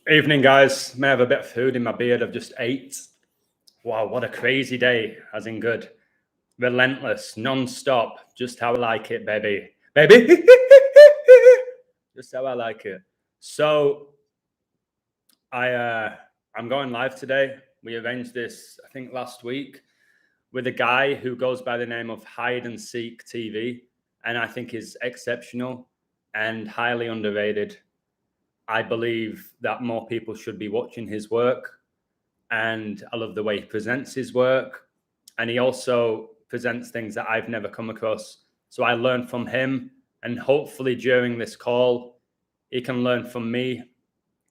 Evening, guys. May have a bit of food in my beard. I've just ate. Wow, what a crazy day, as in good. Relentless, non-stop, just how I like it, baby. Baby! Just how I like it. So, I'm going live today. We arranged this, I think, last week with a guy who goes by the name of Hide and Seek TV, and I think is exceptional and highly underrated. I believe that more people should be watching his work, and I love the way he presents his work. And he also presents things that I've never come across. So I learn from him, and hopefully during this call, he can learn from me,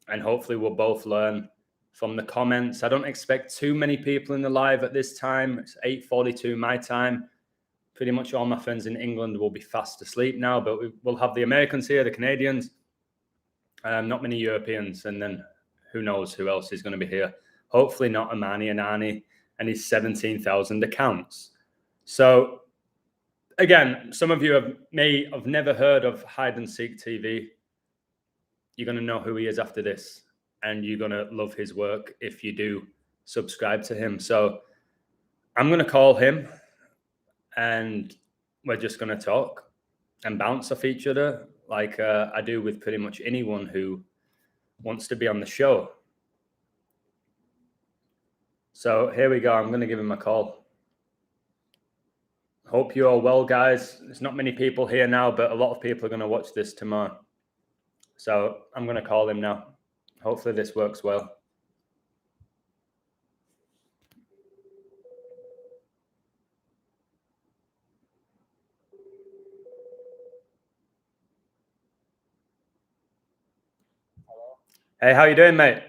and hopefully we'll both learn from the comments. I don't expect too many people in the live at this time. It's 8:42 my time. Pretty much all my friends in England will be fast asleep now, but we'll have the Americans here, the Canadians, not many Europeans, and then who knows who else is going to be here. Hopefully not Amani and Ani and his 17,000 accounts. So again, some of you may have never heard of Hide and Seek TV. You're going to know who he is after this, and you're going to love his work if you do subscribe to him. So I'm going to call him, and we're just going to talk and bounce off each other like I do with pretty much anyone who wants to be on the show. So here we go. I'm going to give him a call. Hope you're all well, guys. There's not many people here now, but a lot of people are going to watch this tomorrow. So I'm going to call him now. Hopefully this works well. Hey, how you doing, mate?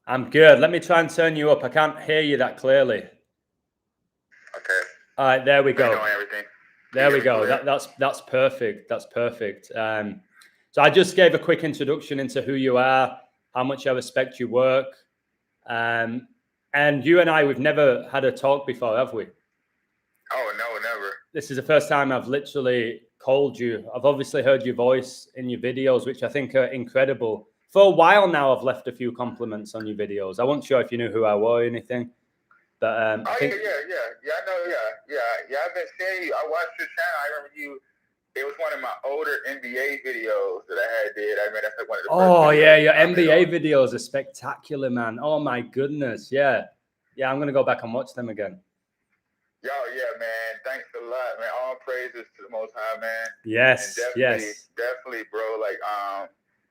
I'm good. Let me try and turn you up. I can't hear you that clearly. Okay. All right, there we go. Everything. There we go. That's perfect. That's perfect. So I just gave a quick introduction into who you are, how much I respect your work. And you and I, we've never had a talk before, have we? Oh, no, never. This is the first time I've literally called you. I've obviously heard your voice in your videos, which I think are incredible. For a while now, I've left a few compliments on your videos. I wasn't sure if you knew who I were or anything. But I know, yeah. I've been seeing you. I watched your channel. I remember you. It was one of my older NBA videos that I did. I mean, that's like one of the first yeah, your NBA videos are spectacular, man. Oh my goodness, yeah. I'm gonna go back and watch them again. Yo, yeah, man. Thanks a lot, man. All praises to the Most High, man. Yes, definitely, bro. Like,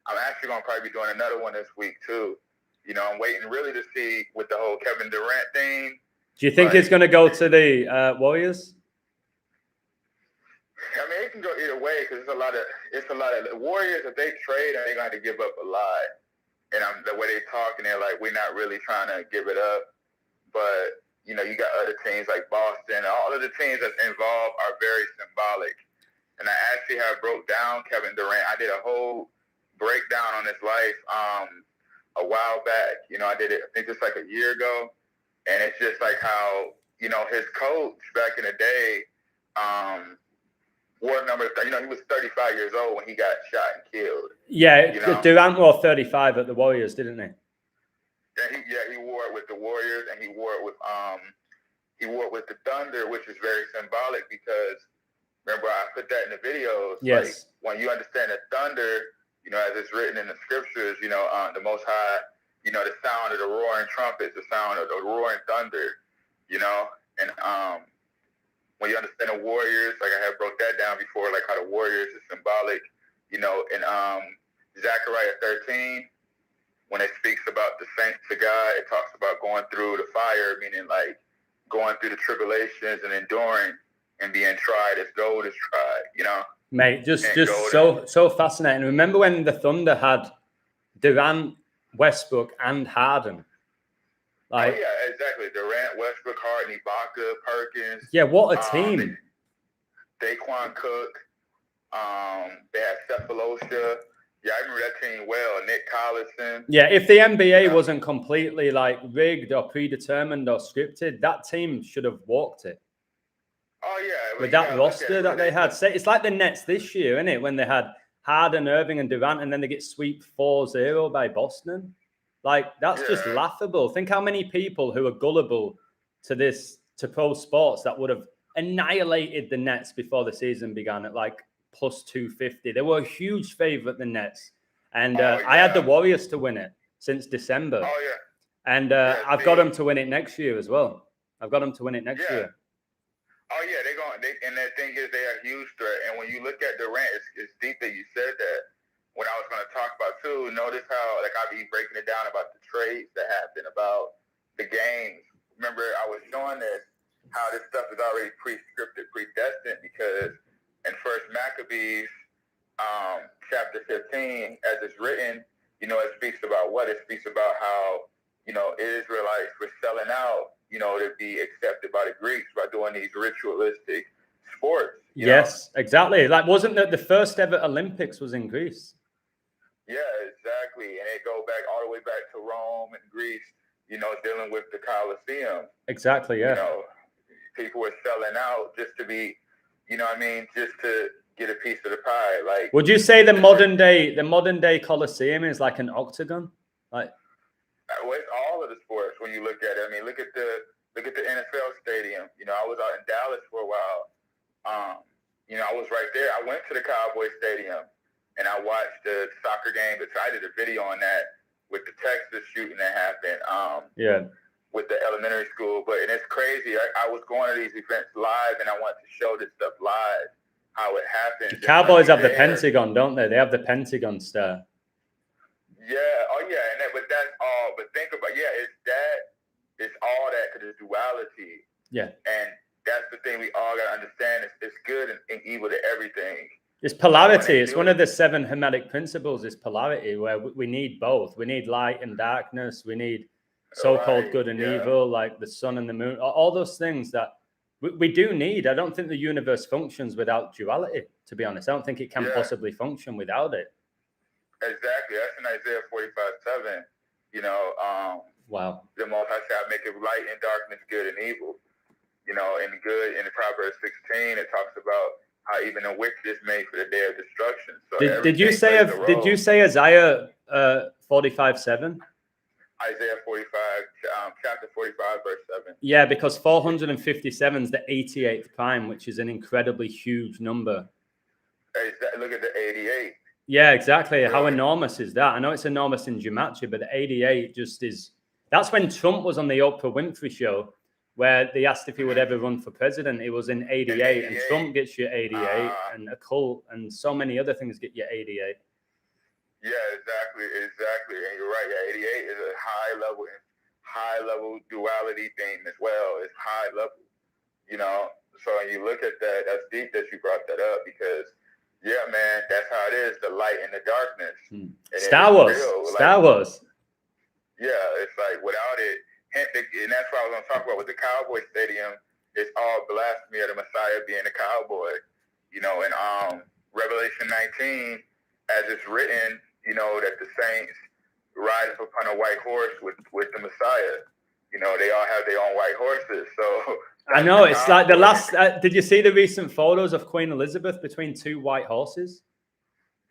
I'm actually gonna probably be doing another one this week too. You know, I'm waiting really to see with the whole Kevin Durant thing. Do you think it's going to go to the Warriors? I mean, it can go either way because it's a lot of the Warriors. If they trade, they're going to give up a lot. And the way they talk, and they're like, we're not really trying to give it up. But you know, you got other teams like Boston. All of the teams that's involved are very symbolic. And I actually have broke down Kevin Durant. I did a whole breakdown on his life a while back. You know, I did it. I think just like a year ago. And it's just like how, you know, his coach back in the day, wore number, you know, he was 35 years old when he got shot and killed. Yeah, you know? Durant wore 35 at the Warriors, didn't he? He wore it with the Warriors, and he wore it with the Thunder, which is very symbolic because, remember, I put that in the videos. Yes. Like, when you understand the Thunder, you know, as it's written in the scriptures, you know, the Most High, you know, the sound of the roaring trumpets, the sound of the roaring thunder, you know, and when you understand the Warriors, like I have broke that down before, like how the Warriors is symbolic, you know, in Zechariah 13, when it speaks about the saints of God, it talks about going through the fire, meaning like going through the tribulations and enduring and being tried as gold is tried, you know. Mate, just so fascinating. Remember when the Thunder had Durant, Westbrook, and Harden? Like, oh yeah, exactly. Durant, Westbrook, Harden, Ibaka, Perkins. Yeah, what a team. Daquan Cook. They had Cephalosha. Yeah, I remember that team well. Nick Collison. Yeah, if the NBA wasn't completely like rigged or predetermined or scripted, that team should have walked it. Oh yeah, with that roster that they had. It's like the Nets this year, isn't it? When they had Harden, Irving, and Durant, and then they get swept 4-0 by Boston. Like, that's just laughable. Think how many people who are gullible to pro sports that would have annihilated the Nets before the season began at like plus 250. They were a huge favorite, the Nets. And I had the Warriors to win it since December. Oh, yeah. And I've got them to win it next year as well. I've got them to win it next year. Oh, yeah, and the thing is, they're a huge threat. And when you look at Durant, it's deep that you said that. What I was going to talk about, too, notice how, like, I'll be breaking it down about the trades that happen, about the games. Remember, I was showing this, how this stuff is already pre-scripted, predestined, because in First Maccabees, chapter 15, as it's written, you know, it speaks about what? It speaks about how, you know, Israelites were selling out, you know, to be accepted by the Greeks by doing these ritualistic sports. Yes, exactly. Like, wasn't that the first ever Olympics was in Greece? Yeah, exactly. And it go back all the way back to Rome and Greece, you know, dealing with the Colosseum. Exactly, yeah. You know, people were selling out just to be, you know what I mean, just to get a piece of the pie. Like, would you say the modern day Colosseum is like an octagon? Like, well, it's all of the sports when you look at it. I mean, look at the NFL stadium. You know, I was out in Dallas for a while. You know, I was right there. I went to the Cowboy Stadium and I watched the soccer game. I did a video on that with the Texas shooting that happened. With the elementary school. But it's crazy. I was going to these events live and I want to show this stuff live, how it happens. The Cowboys have the Pentagon, don't they? They have the Pentagon star. Yeah. Oh, yeah. But that's all. But think about, it's all that because it's duality. Yeah. And that's the thing we all got to understand. It's good and evil to everything. It's polarity. It's one of the 7 Hermetic principles is polarity, where we need both. We need light and darkness. We need so-called good and evil, like the sun and the moon. All those things that we do need. I don't think the universe functions without duality, to be honest. I don't think it can possibly function without it. Exactly. That's in Isaiah 45:7. You know, wow. The Most High shall make it light and darkness, good and evil. You know, and good in Proverbs 16, it talks about how even the wicked is made for the day of destruction. So did you say Isaiah 45:7? Isaiah 45, chapter 45, verse 7. Yeah, because 457 is the 88th prime, which is an incredibly huge number. Look at the 88. Yeah, exactly. Really? How enormous is that? I know it's enormous in gematria, but the 88 just is. That's when Trump was on the Oprah Winfrey show, where they asked if he would ever run for president. It was in 88, and Trump gets you 88, and a cult and so many other things get you 88. Yeah, exactly. And you're right. Yeah, 88 is a high level duality theme as well. It's high level, you know. So when you look at that, that's deep that you brought that up because, yeah, man, that's how it is, the light and the darkness. Star Wars. Star Wars. Yeah, it's like without it, and that's what I was going to talk about with the Cowboy Stadium. It's all blasphemy of the Messiah being a cowboy. You know, in Revelation 19, as it's written, you know, that the saints ride up upon a white horse with the Messiah. You know, they all have their own white horses. So I know it's like the last. Did you see the recent photos of Queen Elizabeth between 2 white horses?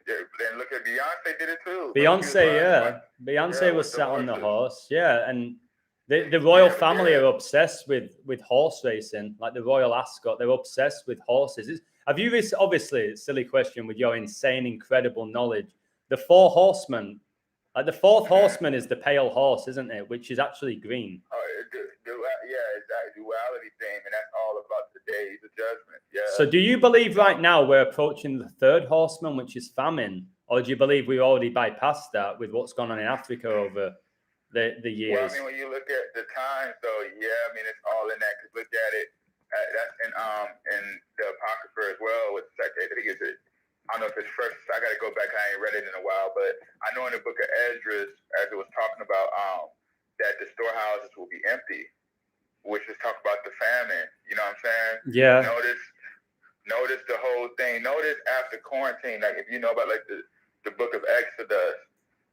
Yeah, then look at Beyonce did it too. Beyonce was sat on the horse. Yeah, and the royal family are obsessed with horse racing, like the Royal Ascot. They're obsessed with horses. Have you obviously, it's a silly question with your insane, incredible knowledge. The 4 horsemen, like the 4th horseman is the pale horse, isn't it? Which is actually green. Oh, it's that duality thing, and that's all about the days of judgment. Yeah. So do you believe right now we're approaching the 3rd horseman, which is famine? Or do you believe we already bypassed that with what's gone on in Africa over the years? Well, I mean, when you look at the times, though, yeah, I mean, it's all in that. Because look at it. That's in the Apocrypha as well. With I think it's I don't know if it's first. I got to go back. I ain't read it in a while, but I know in the book of Esdras, as it was talking about, that the storehouses will be empty, which is talk about the famine. You know what I'm saying? Yeah. Notice the whole thing. Notice after quarantine, like if you know about like the book of Exodus.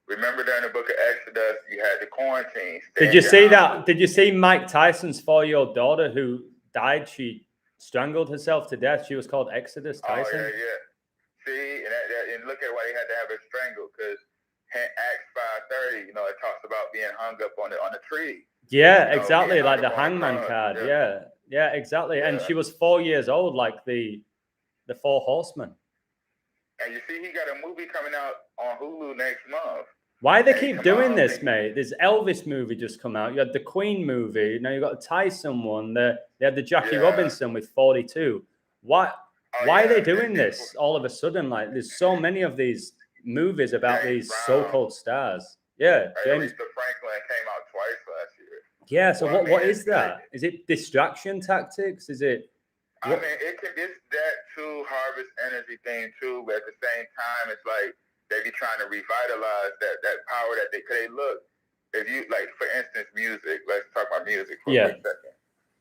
Remember during the book of Exodus, you had the quarantine. Did you see that? Did you see Mike Tyson's 4-year-old daughter who died? She strangled herself to death. She was called Exodus Tyson. Oh, yeah. See, and and look at why they had to have it strangled, because Acts 5:30, you know, it talks about being hung up on the tree. Yeah, You know, exactly, being like hung the up on a hangman cross. card. Yeah. Yeah, exactly. Yeah. And she was 4 years old, like the Four Horsemen. And you see, he got a movie coming out on Hulu next month. Why they And keep come doing out, this, mate? There's Elvis movie just come out. You had the Queen movie. Now you got the Tyson one. They had the Jackie Yeah. Robinson with 42. Why Oh, are yeah. they doing this all of a sudden? Like, there's so many of these movies about James these Brown. so-called stars. Yeah, James. Aretha Franklin came out twice last year. Yeah. So Well, I what mean, is that? Is it distraction tactics? Is it? I mean, it's that too, harvest energy thing too, but at the same time, it's like they be trying to revitalize that power that they look. If you like, for instance, music. Let's talk about music for a quick second.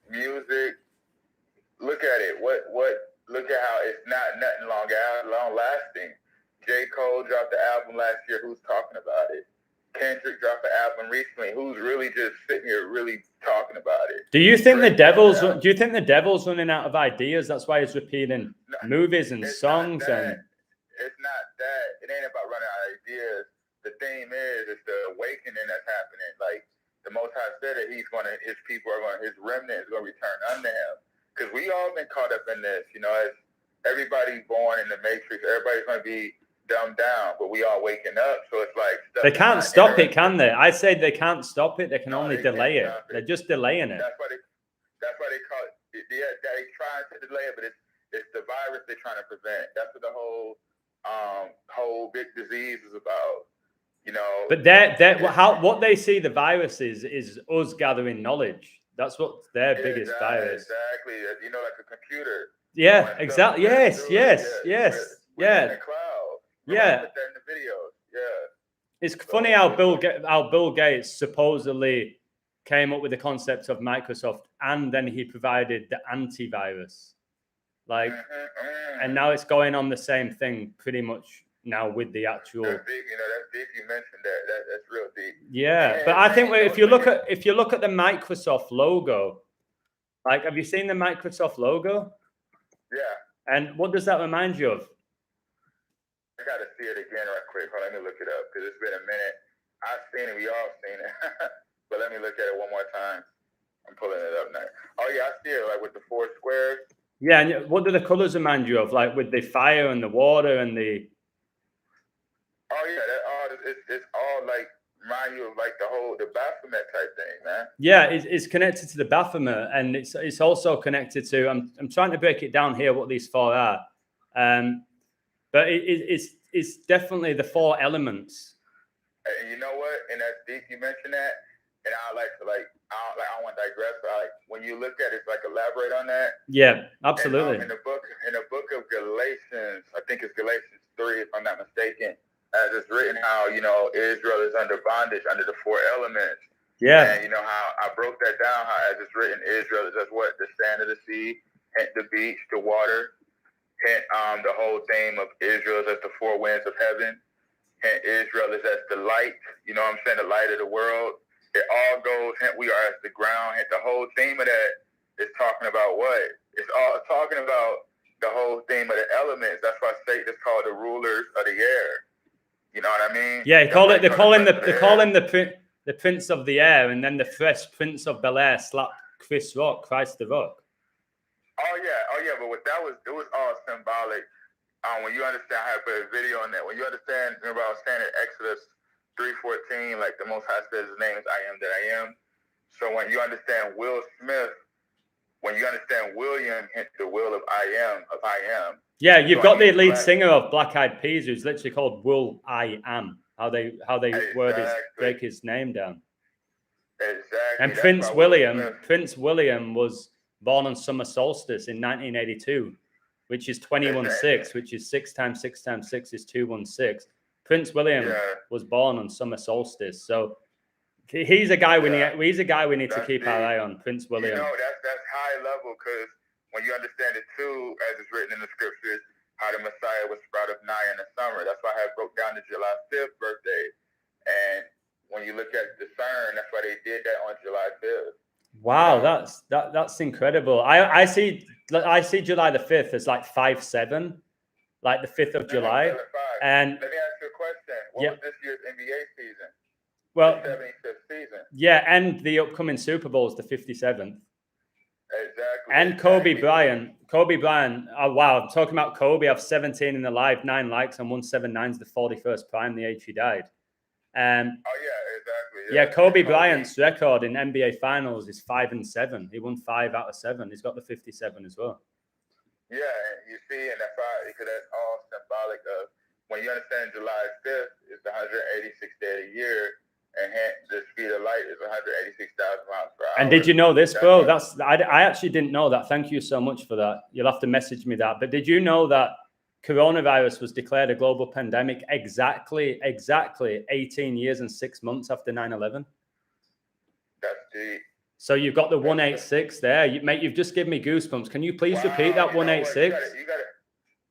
Music. Look at it. Look at how it's nothing long lasting. J. Cole dropped the album last year. Who's talking about it? Kendrick dropped the album recently. Who's really just sitting here really talking about it? Do you think the devil's running out of ideas? That's why he's repeating movies and songs and. It's not that. It ain't about running out of ideas. The theme is the awakening that's happening. Like the Most High said that his remnant is gonna return unto him. Because we all been caught up in this, you know, as everybody born in the Matrix, everybody's gonna be dumbed down, but we all waking up. So it's like they can't stop it, can they? I say they can't stop it. They can only delay it. They're just delaying it. That's why they call it. They trying to delay it, but it's the virus they're trying to prevent. That's what the whole big disease is about. You know. But what they see the virus is us gathering knowledge. That's what their biggest virus. Exactly. You know, like a computer. Yeah, exactly. Yes. In the cloud. Yeah. Put that in the videos. Yeah. It's funny how Bill Gates supposedly came up with the concept of Microsoft, and then he provided the antivirus. Like, and now it's going on the same thing pretty much now with the actual. That's deep, that's deep. You mentioned that. That's real deep. Yeah, but I think if you look at the Microsoft logo, like, have you seen the Microsoft logo? Yeah. And what does that remind you of? I got to see it again right quick. Let me look it up because it's been a minute. I've seen it. We all seen it. But let me look at it one more time. I'm pulling it up now. Oh yeah, I see it, like with the 4 squares. Yeah, and what do the colors remind you of? Like with the fire and the water and the. Oh yeah, it's all like remind you of like the Baphomet type thing, man. Yeah, it's connected to the Baphomet, and it's also connected to. I'm trying to break it down here what these 4 are, but it's definitely the 4 elements. And you know what? And that's deep. You mentioned that, and I don't want to digress. But when you look at it, like elaborate on that. Yeah, absolutely. And, in the book of Galatians, I think it's Galatians 3, if I'm not mistaken. As it's written, how Israel is under bondage under the 4 elements. Yeah. And how I broke that down. How as it's written, Israel is as what? The sand of the sea, hint the beach, the water. Hint the whole theme of Israel is as the 4 winds of heaven. Hint Israel is as the light. You know what I'm saying? The light of the world. It all goes. Hint we are as the ground. Hint the whole theme of that is talking about what? It's all talking about the whole theme of the elements. That's why Satan is called the rulers of the air. You know what I mean? Yeah, they call him the Prince of the Air, and then the Fresh Prince of Bel Air slapped Chris Rock, Christ the Rock. Oh yeah, but it was all symbolic. When you understand how I put a video on that, when you understand, remember I was saying in Exodus 3:14, like the Most High says his name is I am that I am. So when you understand Will Smith, when you understand William, hence the will of I am. Yeah, you've got the lead singer of Black Eyed Peas, who's literally called Will I Am. How they break his name down. Exactly. And Prince William was born on summer solstice in 1982, which is 21/6, which is 6 times 6 times 6 is 216. Prince William was born on summer solstice, so he's a guy we need to keep our eye on. Prince William. That's high level, because when you understand it too, as it's written in the scriptures, how the Messiah was sprouted up nigh in the summer. That's why I broke down the July 5th birthday. And when you look at the CERN, that's why they did that on July 5th. Wow, that's incredible. I see July the 5th as like 5/7, like the 5th of July. And let me ask you a question. What was this year's NBA season? Well, the 75th season. Yeah, and the upcoming Super Bowl is the 57th. Exactly. And Kobe Bryant. Oh, wow. I'm talking about Kobe. I have 17 in the live, 9 likes, and 179's the 41st prime, the age he died. Oh, yeah, exactly. Yeah, Kobe Bryant's record in NBA Finals is 5-7. He won 5 out of 7. He's got the 57 as well. Yeah, and you see, and because that's all symbolic of when you understand July 5th is the 186th day of the year, and the speed of light is 186,000 miles per hour. And did you know this, bro? I actually didn't know that. Thank you so much for that. You'll have to message me that. But did you know that coronavirus was declared a global pandemic exactly 18 years and 6 months after 9/11? That's deep. So you've got the 186 there. Mate, you've just given me goosebumps. Can you please repeat that 186?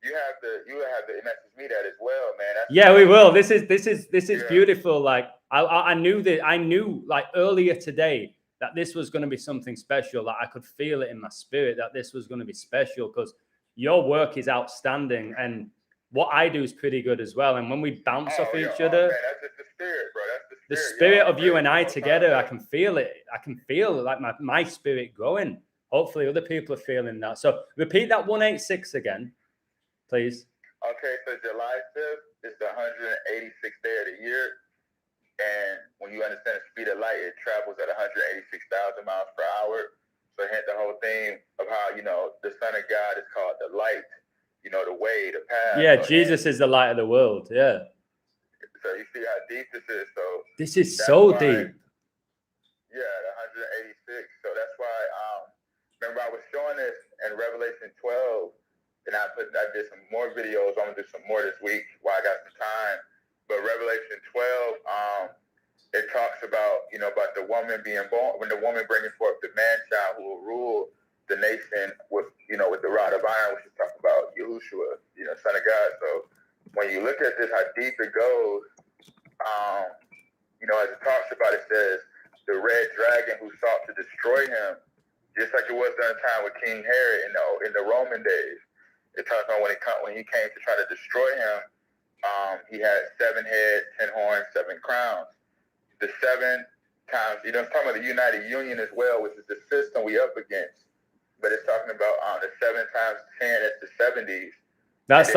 You have to message me that as well, man. Yeah, we will. This is beautiful. Like I knew that. I knew like earlier today that this was going to be something special. Like I could feel it in my spirit that this was going to be special because your work is outstanding and what I do is pretty good as well. And when we bounce off each other, man, that's just the spirit, bro. That's the spirit of you and I together. I can feel it. I can feel like my spirit growing. Hopefully, other people are feeling that. So repeat that 186 again, please. Okay, so July 5th is the 186th day of the year. And when you understand the speed of light, it travels at 186,000 miles per hour. So hence the whole theme of how, the Son of God is called the light, the way, the path. Yeah, so Jesus is the light of the world. Yeah. So you see how deep this is. So this is so deep. Yeah, the 186. So that's why, remember I was showing this in Revelation 12. And I did some more videos. I'm gonna do some more this week while I got some time. But Revelation 12, it talks about about the woman being born, when the woman bringing forth the man child who will rule the nation with with the rod of iron, which is talking about Yahushua, Son of God. So when you look at this, how deep it goes, as it talks about, it says the red dragon who sought to destroy him, just like it was during the time with King Herod in the Roman days. It talks about when he came to try to destroy him, he had 7 heads, 10 horns, 7 crowns. The 7 times, it's talking about the United Union as well, which is the system we up against. But it's talking about the 7 times 10, it's the 70s. That's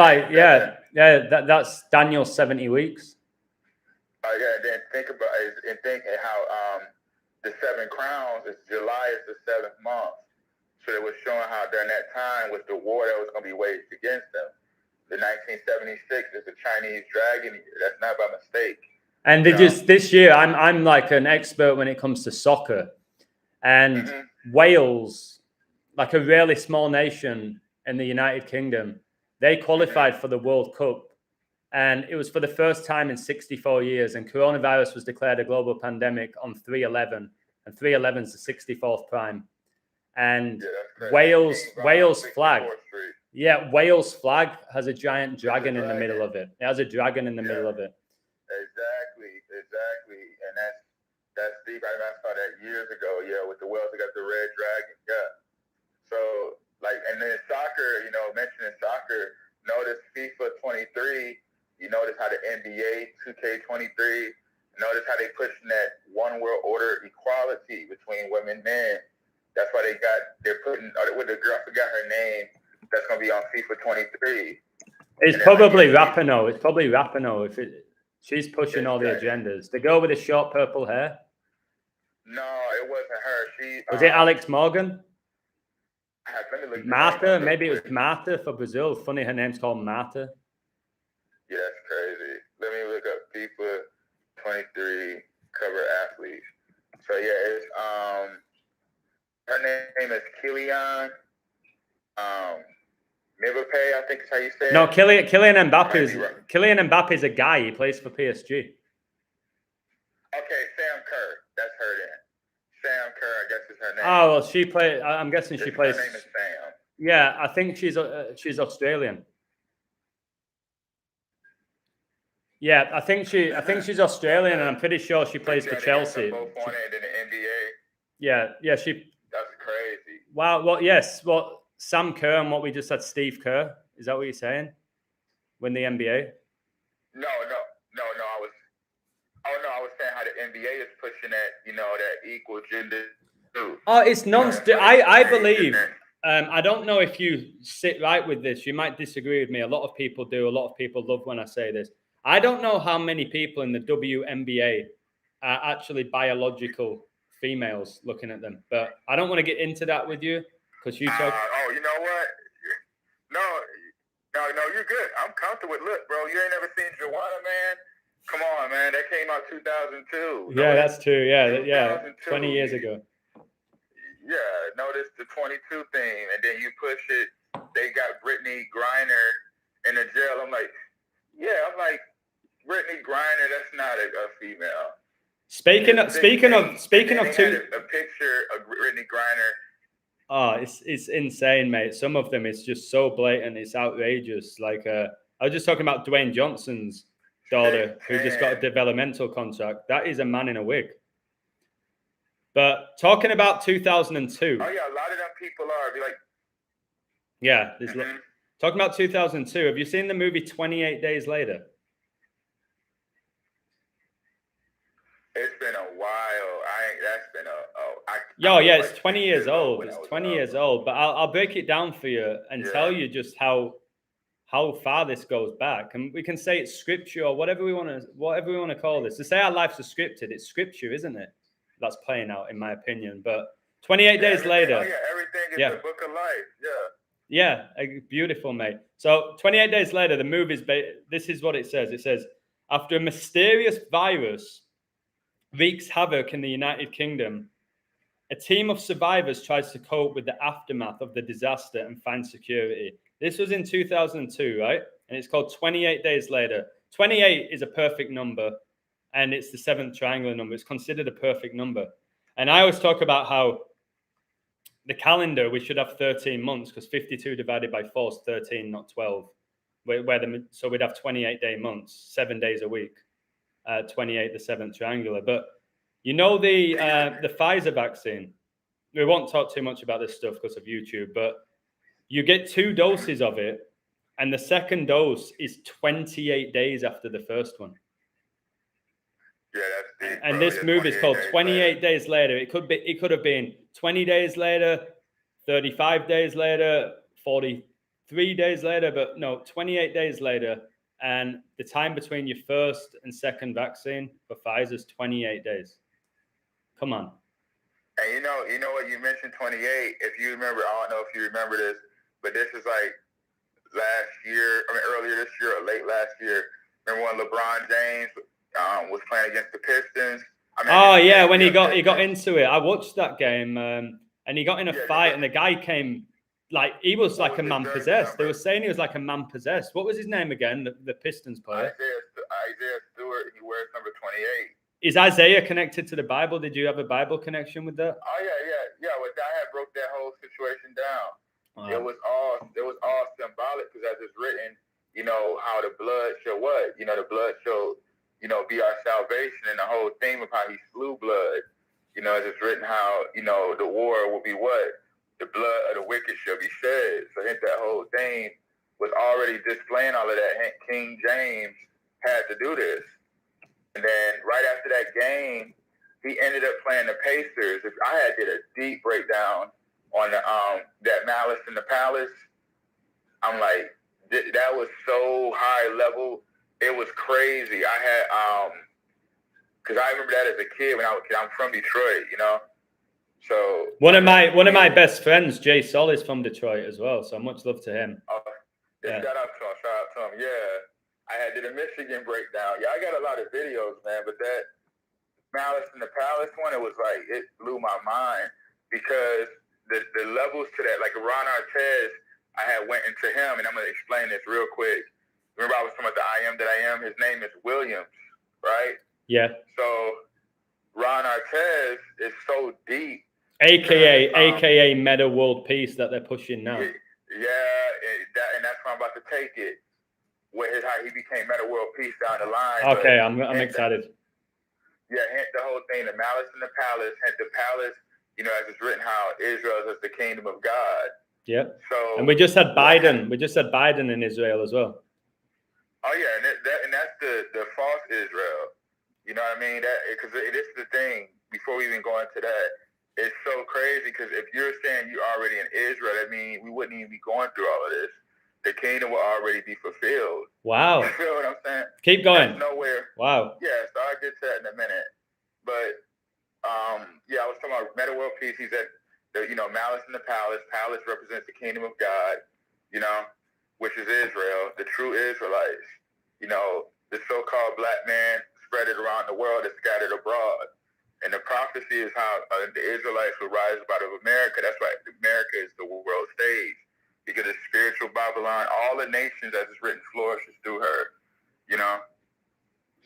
that's Daniel's 70 weeks. Then think about it and think how the 7 crowns is July is the 7th month. So it was showing how during that time was the war that was going to be waged against them. The 1976 is the Chinese dragon year. That's not by mistake. And this year, I'm like an expert when it comes to soccer. And Wales, like a really small nation in the United Kingdom, they qualified for the World Cup. And it was for the first time in 64 years. And coronavirus was declared a global pandemic on 3/11. And 3/11 is the 64th prime. And Wales flag. Yeah, Wales flag has a giant dragon in the middle of it. It has a dragon in the middle of it. Exactly. And that's deep. I saw that years ago. Yeah, with the Wales, they got the red dragon. Yeah. So and then soccer, mentioning soccer, notice FIFA 23. You notice how the NBA 2K23. Notice how they pushing that one world order equality between women and men. That's why they're putting with the girl, I forgot her name, that's going to be on FIFA 23. It's probably Rapinoe. It's probably Rapinoe. She's pushing all the agendas. The girl with the short purple hair? No, it wasn't her. Was it Alex Morgan? Martha? Maybe it was Martha for Brazil. Funny, her name's called Martha. Yeah, that's crazy. Let me look up FIFA 23 cover athletes. So yeah, it's her name is Kylian Mbappe, I think is how you say it. No, Kylian Mbappe is a guy. He plays for PSG. Okay, Sam Kerr. That's her then. Sam Kerr, I guess is her name. Oh, well, she plays. I'm guessing she plays. Her name is Sam. Yeah, I think she's Australian. Yeah, I think she's Australian, and I'm pretty sure she plays for Chelsea. Both on it in the NBA. Yeah, she. That's crazy. Wow. Well, yes. Well, Sam Kerr and what we just said, Steve Kerr. Is that what you're saying? win the NBA? No. I was saying how the NBA is pushing that, that equal gender. Oh, it's nonsense. I believe. Then, I don't know if you sit right with this. You might disagree with me. A lot of people do. A lot of people love when I say this. I don't know how many people in the WNBA are actually biological females looking at them, but I don't want to get into that with you because you talk. You know what? No, you're good. I'm comfortable with. Look, bro, you ain't never seen Joanna, man. Come on, man. That came out 2002. Yeah, that's true. Yeah, 20 years ago. Yeah, notice the 22 thing, and then you push it. They got Brittany Griner in the jail. I'm like, Brittany Griner. That's not a female. Speaking of a picture of Brittany Griner. Oh, it's insane, mate. Some of them, it's just so blatant. It's outrageous. Like, I was just talking about Dwayne Johnson's daughter, who just got a developmental contract. That is a man in a wig. But talking about 2002. Oh, yeah, a lot of them people are. Be like, yeah, talking about 2002. Have you seen the movie 28 Days Later? It's been a while. It's 20 years old. It's 20 years old. But I'll break it down for you and tell you just how far this goes back. And we can say it's scripture or whatever we want to call this. To say our lives are scripted, it's scripture, isn't it? That's playing out, in my opinion. But 28 days later. Everything is the book of life. Yeah, beautiful, mate. So 28 days later, the movie's this is what it says. It says, after a mysterious virus wreaks havoc in the United Kingdom, a team of survivors tries to cope with the aftermath of the disaster and find security. This was in 2002, right? And it's called 28 Days Later. 28 is a perfect number, and it's the seventh triangular number. It's considered a perfect number. And I always talk about how the calendar, we should have 13 months because 52 divided by 4 is 13, not 12. So we'd have 28-day months, 7 days a week. 28, the seventh triangular. But you know the Pfizer vaccine. We won't talk too much about this stuff because of YouTube, but you get 2 doses of it, and the second dose is 28 days after the first one. Yeah, that's deep, and this movie is called 28 Days Later. It could have been 20 days later, 35 days later, 43 days later, but no, 28 days later. And the time between your first and second vaccine for Pfizer is 28 days. Come on. And you know what, you mentioned 28. If you remember, I don't know if you remember this, but this is like earlier this year or late last year. Remember when LeBron James was playing against the Pistons? When he got into it. I watched that game, and he got in a fight, and the guy came like he was like a man possessed. They were saying he was like a man possessed. What was his name again? The Pistons player. Isaiah Stewart. He wears number 28. Is Isaiah connected to the Bible? Did you have a Bible connection with that? Oh yeah. Well, I had broke that whole situation down. Wow. It was all symbolic because as it's written, how the blood shall what? The blood shall, be our salvation, and the whole theme of how he slew blood. As it's written how, the war will be what? The blood of the wicked shall be shed. So hence that whole thing was already displaying all of that. Hence King James had to do this. And then right after that game, he ended up playing the Pacers. I did a deep breakdown on the that Malice in the Palace. I'm like, that was so high level. It was crazy. I had because I remember that as a kid when I'm from Detroit, So one of my best friends, Jay Sol, is from Detroit as well. So much love to him. Shout out to him. Yeah, I did a Michigan breakdown. Yeah, I got a lot of videos, man. But that Malice in the Palace one, it was like it blew my mind because the levels to that, like Ron Artest, I had went into him, and I'm gonna explain this real quick. Remember, I was talking about the I Am That I Am. His name is Williams, right? Yeah. So Ron Artest is so deep. AKA Meta World Peace that they're pushing now. Yeah, and that's where I'm about to take it. How he became Meta World Peace down the line. Okay, I'm excited. Hence the whole thing, the Malice in the Palace, hence the palace, as it's written how Israel is the kingdom of God. Yeah. So, and we just had Biden. We just had Biden in Israel as well. Oh yeah, and that's the false Israel. You know what I mean? That because it is the thing. Before we even go into that, it's so crazy because if you're saying you're already in Israel, that means we wouldn't even be going through all of this. The kingdom will already be fulfilled. Wow. You feel what I'm saying? Keep going. There's nowhere. Wow. Yeah, so I'll get to that in a minute. But yeah, I was talking about meta world peace. He said, malice in the palace. Palace represents the kingdom of God. Which is Israel, the true Israelites. The so-called black man spread it around the world and scattered abroad. And the prophecy is how the Israelites will rise out of America. That's why America is the world stage. Because it's spiritual Babylon. All the nations, as it's written, flourishes through her.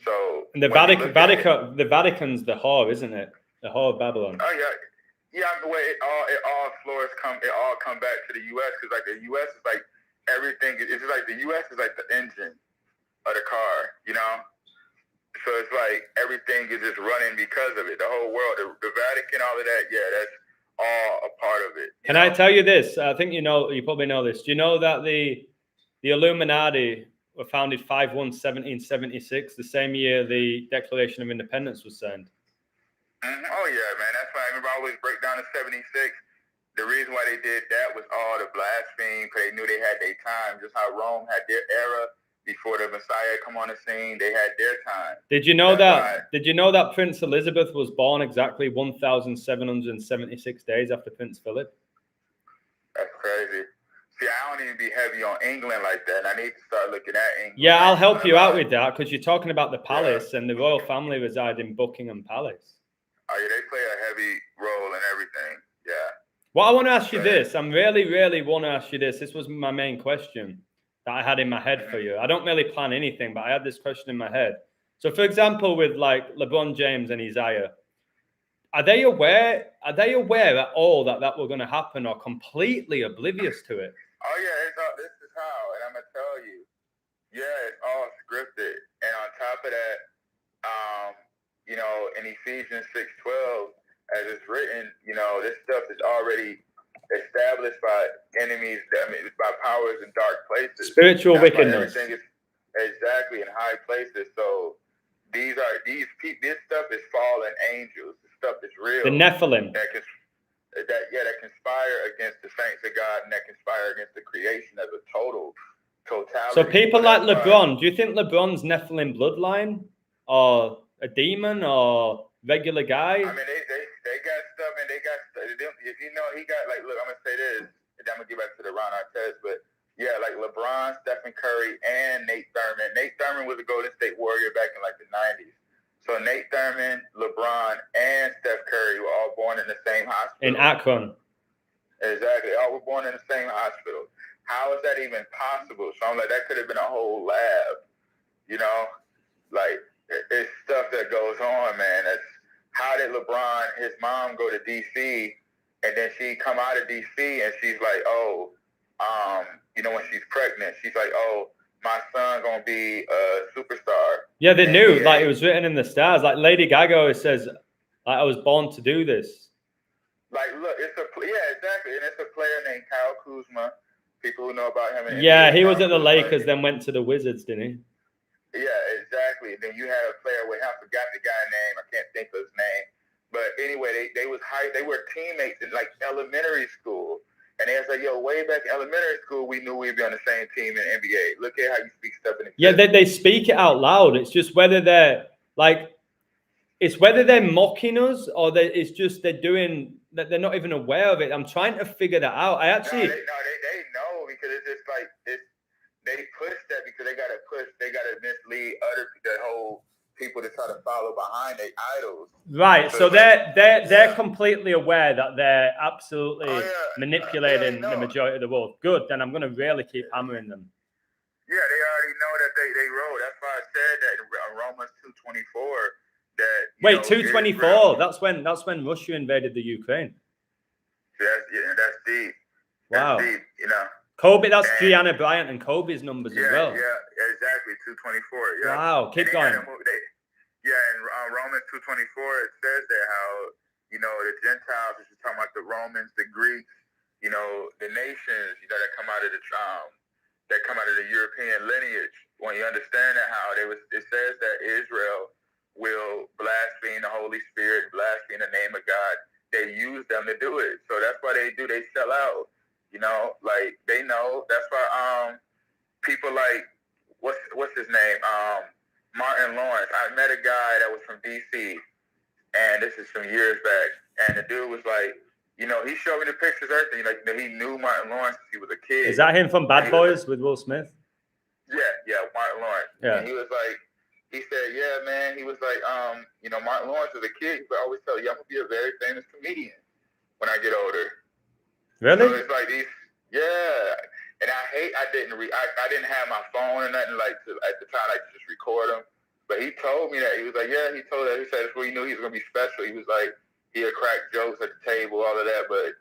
So and the Vatican's the whore, isn't it? The whore of Babylon. Oh yeah. The way it all come back to the U.S. because like the U.S. is like everything. It's just like the U.S. is like the engine of the car, So it's like everything is just running because of it. The whole world, the Vatican, all of that. Yeah, that's all a part of it. Can I tell you this? I think you probably know this. Do you know that the Illuminati were founded 5/1/1776, the same year the Declaration of Independence was signed? Oh yeah, man. That's why I remember I always break down to 76. The reason why they did that was all the blasphemy, because they knew they had their time. Just how Rome had their era before the Messiah come on the scene, they had their time. Did you know Did you know that Prince Elizabeth was born exactly 1,776 days after Prince Philip? That's crazy. See, I don't even be heavy on England like that, and I need to start looking at England. Yeah, I'll help you out with that, because you're talking about the palace, and the royal family reside in Buckingham Palace. Oh yeah, they play a heavy role in everything. Yeah. Well, I want to ask you this. I'm really want to ask you this. This was my main question that I had in my head for you. I don't really plan anything, but I had this question in my head. So, for example, with like LeBron James and Isaiah, are they aware at all that were going to happen, or completely oblivious to it? Oh yeah, this is how, and I'm gonna tell you. Yeah, it's all scripted, and on top of that, in Ephesians 6:12, as it's written, this stuff is already established by enemies. By powers in dark places, spiritual wickedness. Everything is exactly in high places. So this stuff is fallen angels. This stuff is real. The Nephilim. That conspire against the saints of God, and that conspire against the creation as a totality. So people like LeBron, do you think LeBron's Nephilim bloodline, or a demon, or regular guy? I mean, they got stuff, and they got stuff. If he got look, I'm gonna say this, and I'm gonna get back to the Ron Artest, but yeah, like LeBron, Stephen Curry, and Nate Thurman. Nate Thurman was a Golden State Warrior back in like the 90s. So Nate Thurman, LeBron, and Steph Curry were all born in the same hospital. In Akron. Exactly. All were born in the same hospital. How is that even possible? So I'm like, that could have been a whole lab. Like, it's stuff that goes on, man. That's how did LeBron, his mom, go to D.C., and then she come out of D.C., and she's like, when she's pregnant, she's like, my son gonna be a superstar. Yeah, they knew. Like, it was written in the stars. Like Lady Gaga always says, I was born to do this. Like, look, exactly, and it's a player named Kyle Kuzma. People who know about him. He was at the Lakers, then went to the Wizards, didn't he? Yeah, exactly. Then you had a player with him. I forgot the guy's name. I can't think of his name. But anyway, they were teammates in like elementary school. And they was like, way back in elementary school, we knew we'd be on the same team in the NBA. Look at how you speak stuff in the Yeah, they speak it out loud. It's just whether they're mocking us, or it's just they're not even aware of it. I'm trying to figure that out. They know, because it's just like they push that because they gotta mislead the whole people to try to follow behind their idols. Right. So they're completely aware that they're absolutely manipulating the majority of the world. Good. Then I'm gonna really keep hammering them. Yeah, they already know that they wrote. That's why I said that in Romans 2:24. Wait, 2:24. That's when Russia invaded the Ukraine. That's deep. Wow. That's deep, Kobe, that's Gianna Bryant and Kobe's numbers as well. Yeah, exactly. 2:24. Yeah. Wow, keep going. In Romans 2:24, it says that how the Gentiles, which is talking about the Romans, the Greeks, the nations, that come out of that come out of the European lineage. When you understand that, it says that Israel will blaspheme the Holy Spirit, blaspheme the name of God. They use them to do it. So that's why they sell out. You know, like they know. That's why people like what's his name? Martin Lawrence. I met a guy that was from DC, and this is some years back. And the dude was like, you know, he showed me the pictures, everything. Like, you know, he knew Martin Lawrence since he was a kid. Is that him from Bad Boys with Will Smith? Yeah, Martin Lawrence. Yeah. And he was like, he said, yeah, man. He was like, you know, Martin Lawrence was a kid. He would always tell you, I'm gonna be a very famous comedian when I get older. Really? So it's like these, yeah. And I didn't have my phone or nothing like at the time, like just record him. But he told me that. He was like, yeah, he told that. He said that's where he knew he was gonna be special. He was like, he had cracked jokes at the table, all of that, but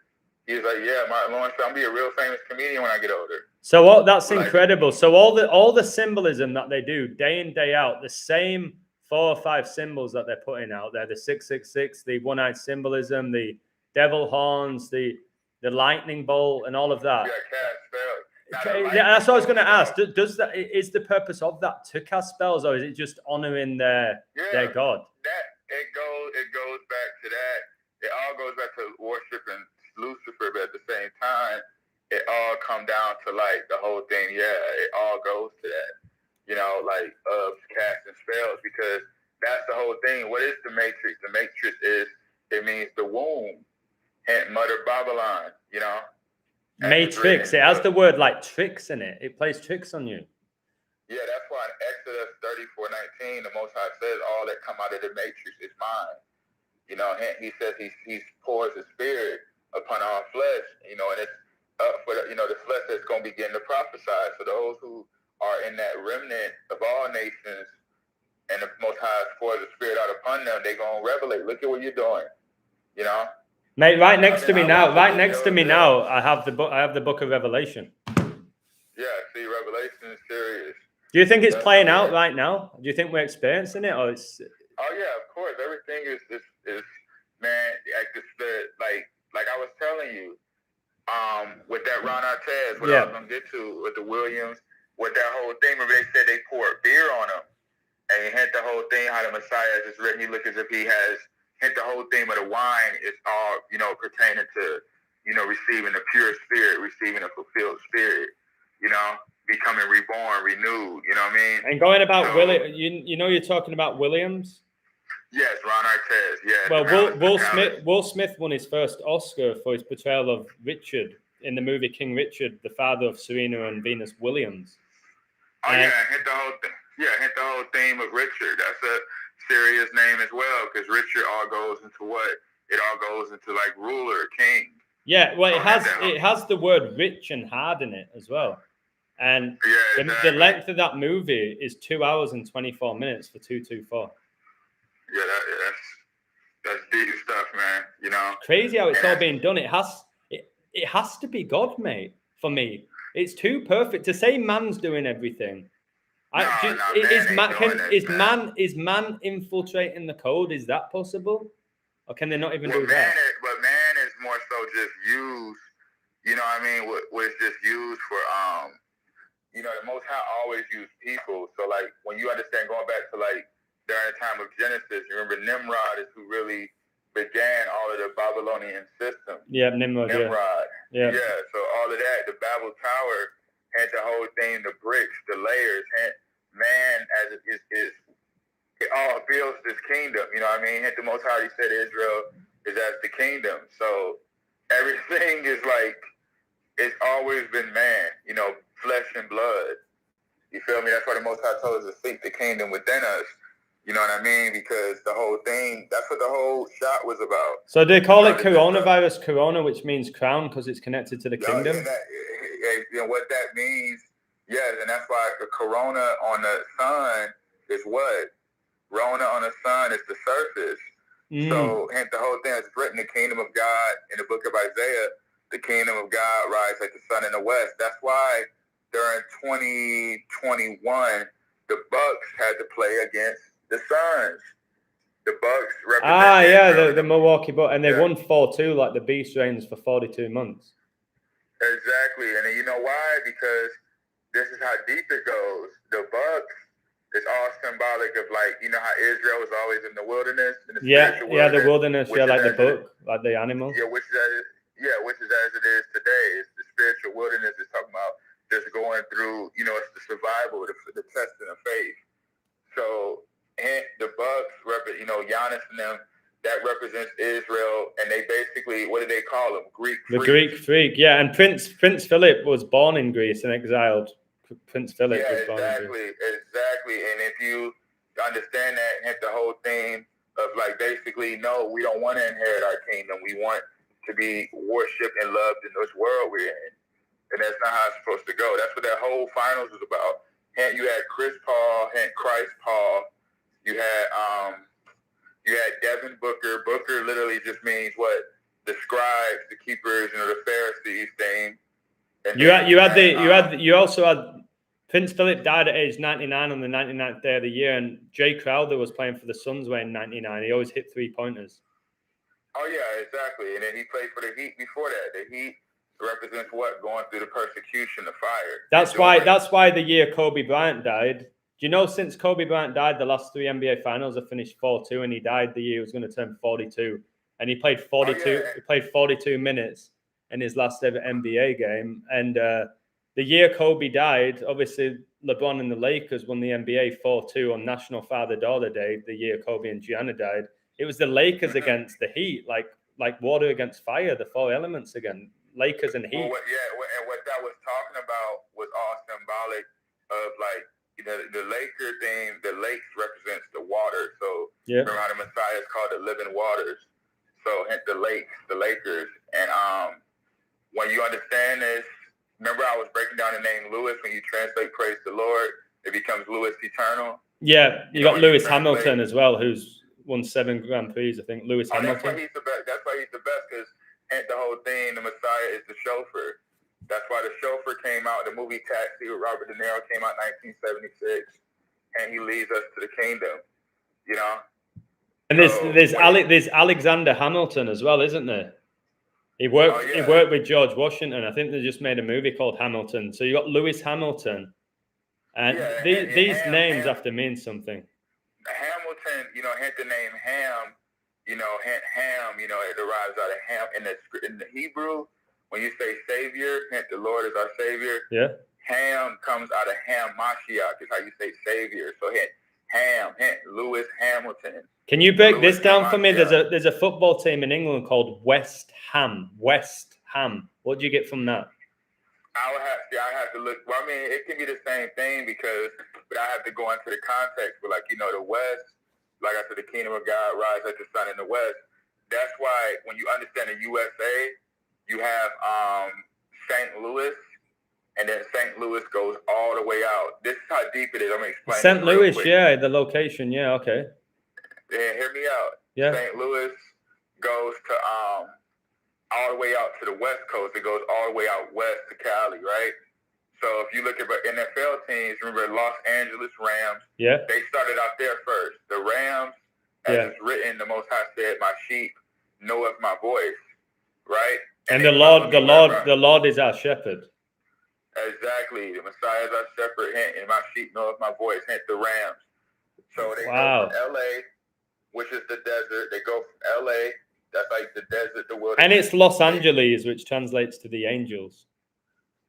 he was like, yeah, Martin Lawrence, I'm gonna be a real famous comedian when I get older. So that's incredible. So all the symbolism that they do day in, day out, the same 4 or 5 symbols that they're putting out there, the 666, the one-eyed symbolism, the devil horns, the lightning bolt, and all of that. Yeah, cast spells. That's what I was going to ask. Is the purpose of that to cast spells, or is it just honoring their god? It goes back to that. It all goes back to worshiping Lucifer, but at the same time, it all come down to like the whole thing. Yeah, it all goes to that. You know, like casting spells, because that's the whole thing. What is the Matrix? The Matrix it means the womb, hence Mother Babylon. You know, Matrix. It has the word like tricks in it. It plays tricks on you. Yeah, that's why in Exodus 34:19, the Most High says, all that come out of the Matrix is mine. You know, he says he pours his spirit upon all flesh, you know, and it's up for the flesh that's going to begin to prophesy. So those who are in that remnant of all nations, and the Most High pours the spirit out upon them, they're going to revelate. Look at what you're doing, you know? Mate, right next to me now, I have the book of Revelation. Yeah, see, Revelation is serious. Do you think it's playing out right now? Do you think we're experiencing it, or it's? Oh yeah, of course. Everything is man. Like I was telling you, with that Ron Artest, what I was gonna get to with the Williams, with that whole thing. Remember they said they poured beer on him, and he hint the whole thing how the Messiah is written. He look as if he has hint the whole thing of the wine is all pertaining to receiving the pure spirit, receiving a fulfilled spirit, becoming reborn, renewed. You know what I mean? And going about you're talking about Williams. Yes, Ron Artest. Yeah. Well, Will Smith won his first Oscar for his portrayal of Richard in the movie King Richard, the father of Serena and Venus Williams. Hit the whole theme of Richard. That's a serious name as well, because Richard all goes into what? It all goes into like ruler, king. Yeah, well, it has the word rich and hard in it as well. And the length of that movie is 2 hours and 24 minutes for 224. Yeah, that's deep stuff, man. Crazy how it's all being done. It has to be God, mate. For me, it's too perfect to say man's doing everything. Is man infiltrating the code? Is that possible, or can they not even do that? But man is more so just used. You know what I mean? Was just used for the Most High always used people. So like when you understand going back to like during the time of Genesis, you remember Nimrod is who really began all of the Babylonian system. Yeah, Nimrod. Yeah. So all of that, the Babel Tower had the whole thing, the bricks, the layers, had man as it is it all builds this kingdom. You know what I mean? Hence the Most High, he said Israel is as the kingdom. So everything is like, it's always been man, flesh and blood. You feel me? That's why the Most High told us to seek the kingdom within us. You know what I mean? Because the whole thing, that's what the whole shot was about. So they call it coronavirus corona, which means crown because it's connected to the kingdom? And what that means, yes, and that's why the corona on the sun is what? Rona on the sun is the surface. So hence the whole thing is written, the kingdom of God in the book of Isaiah, the kingdom of God rises like the sun in the west. That's why during 2021, the Bucks had to play against the Suns. The Bucks represent the Milwaukee Bucks, and they won 4-2 like the beast reigns for 42 months. Exactly, and you know why? Because this is how deep it goes. The Bucks is all symbolic of like, you know how Israel was always in the wilderness, in the spiritual wilderness. The wilderness, like the book, like the animals. Which is as it is today. It's the spiritual wilderness is talking about just going through, you know, it's the survival, the testing of faith. So, and the Bucks, you know, Giannis and them, that represents Israel, and they basically, what do they call them? Greek freaks. The Greek freak, yeah. And Prince Philip was born in Greece and exiled. Prince Philip was born in Greece. Exactly. And if you understand that, hence the whole theme of like basically, no, we don't want to inherit our kingdom. We want to be worshipped and loved in this world we're in. And that's not how it's supposed to go. That's what that whole finals was about. And you had Chris Paul, and Christ Paul. You had Devin Booker. Booker literally just means what? The scribes, the keepers, you know, the Pharisees thing. And you also had Prince Philip died at age 99 on the 99th day of the year, and Jay Crowder was playing for the Suns when 99. He always hit 3-pointers. Oh yeah, exactly. And then he played for the Heat before that. The Heat represents what? Going through the persecution, the fire. That's why the year Kobe Bryant died. Do you know since Kobe Bryant died, the last 3 NBA finals have finished 4-2, and he died the year he was going to turn 42, and he played 42. He played 42 minutes in his last ever NBA game. And the year Kobe died, obviously LeBron and the Lakers won the NBA 4-2 on National Father-Daughter Day. The year Kobe and Gianna died, it was the Lakers against the Heat, like water against fire, the 4 elements again. Lakers and Heat. And what that was talking about was all symbolic of like, you know, the Laker thing. The lakes represents the water. So remember how the Messiah is called the living waters. So hence the lakes, the Lakers. And when you understand this, remember I was breaking down the name Lewis. When you translate praise the Lord, it becomes Lewis Eternal. Yeah, you got Lewis Hamilton as well, who's won 7 Grand Prix, I think. Lewis Hamilton. That's why he's the best. That's why he's the best, because the whole thing, the Messiah is the chauffeur. That's why the chauffeur came out. The movie Taxi with Robert De Niro came out in 1976, and he leads us to the kingdom. You know. And there's Alexander Hamilton as well, isn't there? He worked with George Washington. I think they just made a movie called Hamilton. So you got Lewis Hamilton, and these names have to mean something. Hamilton, you know, hence the name Ham. You know, Ham, you know, it derives out of Ham. In the Hebrew, when you say Savior, hence the Lord is our Savior. Yeah. Ham comes out of Ham Mashiach, is how you say Savior. So hence Lewis Hamilton. Can you break this down for me? There's a football team in England called West Ham. West Ham. What do you get from that? I have to look. Well, I mean, it can be the same thing but I have to go into the context. But like, you know, the West. Like I said, the kingdom of God rise like the sun in the west. That's why when you understand the USA, you have St. Louis, and then St. Louis goes all the way out. This is how deep it is. I'm going to explain. St. Louis, yeah, the location, yeah, okay. Yeah, hear me out. Yeah. St. Louis goes to all the way out to the West Coast. It goes all the way out west to Cali, right? So if you look at the NFL teams, remember Los Angeles Rams? Yeah. They started out there first. The Rams, as it's written, the Most High said, "My sheep knoweth my voice," right? And the Lord is our shepherd. Exactly. The Messiah is our shepherd, and my sheep knoweth my voice. Hence the Rams. So they go from LA, which is the desert. They go from LA. That's like the desert, the wilderness. And it's Los Angeles, which translates to the angels.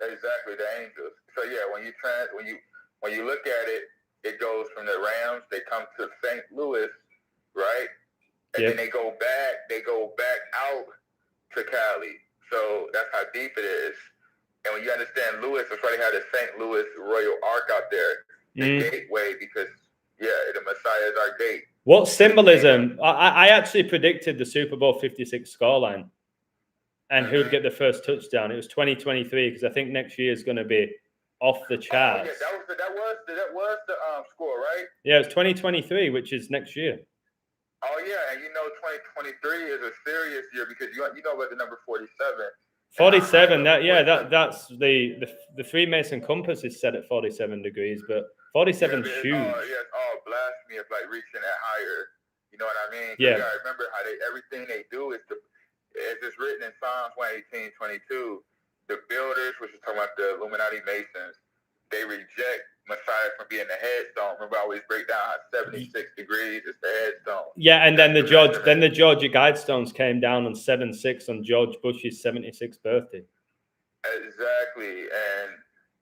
Exactly, the angels. So yeah, when you look at it, it goes from the Rams. They come to St. Louis, right? And then they go back out to Cali. So that's how deep it is. And when you understand Louis, that's why they have the St. Louis Royal Ark out there, the gateway, because the Messiah is our gate. What symbolism? I actually predicted the Super Bowl 56 scoreline. And who'd get the first touchdown? It was 2023, because I think next year is going to be off the charts. That was the score, right? Yeah, it's 2023, which is next year. Oh yeah, and you know 2023 is a serious year because you know about the number 47. 47. That's the Freemason compass is set at 47 degrees, but 47 is huge. It's all blasphemy of like reaching that higher. You know what I mean? Yeah. You gotta remember how everything they do is as it's written in Psalms 118:22, the builders, which is talking about the Illuminati Masons, they reject Messiah from being the headstone. Remember, I always break down how 76 degrees is the headstone. Yeah, and then the Georgia Guidestones came down on 7/6 on George Bush's 76th birthday. Exactly, and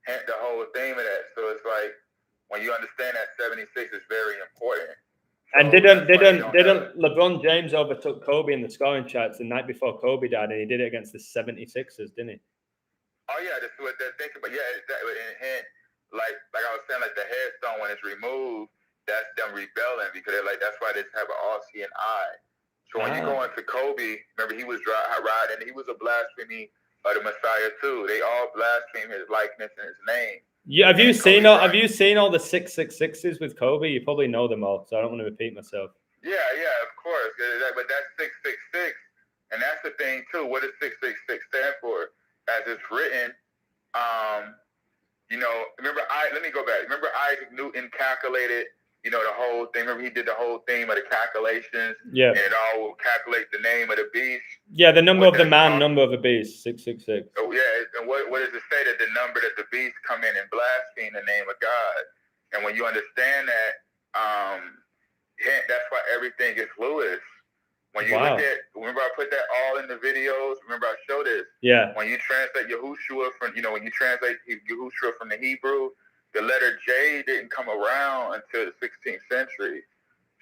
hence the whole theme of that. So it's like when you understand that 76 is very important. So and didn't LeBron James overtook Kobe in the scoring charts the night before Kobe died, and he did it against the 76ers, didn't he? Oh yeah, that's what they're thinking. But yeah, exactly. And hence, like I was saying, like the headstone when it's removed, that's them rebelling because they're like that's why they have an all-seeing eye. So when you go into Kobe, remember he was riding, and he was a blasphemy of the Messiah too. They all blaspheme his likeness and his name. Yeah, have you seen all the 666s with Kobe? You probably know them all, so I don't want to repeat myself. Yeah, of course. But that's 666, and that's the thing too. What does 666 stand for? As it's written, remember let me go back. Remember Isaac Newton calculated, the whole thing. Remember he did the whole theme of the calculations. Yeah. And it all will calculate the name of the beast. Yeah, the number of the man, number of the beast, 666. Oh yeah, and what does it say? That the number that the beast come in and blaspheme the name of God. And when you understand that, that's why everything is Lewis. When you look at, remember I put that all in the videos. Remember I showed this. Yeah. When you translate Yahushua from, when you translate Yahushua from the Hebrew, the letter J didn't come around until the 16th century.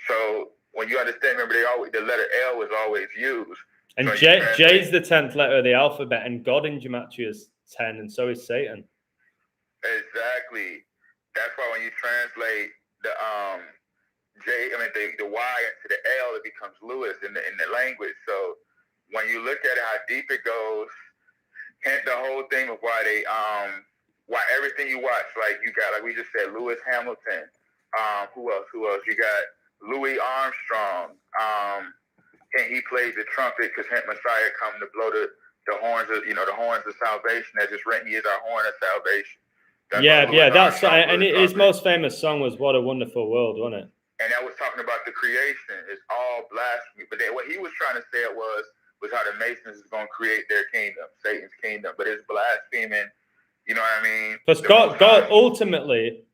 So when you understand, remember the letter L was always used. And so J is the 10th letter of the alphabet, and God in gematria is 10, and so is Satan. Exactly. That's why when you translate the the Y into the L, it becomes Lewis in the language. So when you look at it, how deep it goes, hence the whole thing of why they why everything you watch, like you got, like we just said, Lewis Hamilton. Who else? You got Louis Armstrong. And he plays the trumpet because Messiah come to blow the horns of the horns of salvation. As it's written, he is our horn of salvation. That's and his most famous song was "What a Wonderful World," wasn't it? And that was talking about the creation. It's all blasphemy. But then what he was trying to say was how the Masons is going to create their kingdom, Satan's kingdom. But it's blaspheming. You know what I mean? Because God ultimately,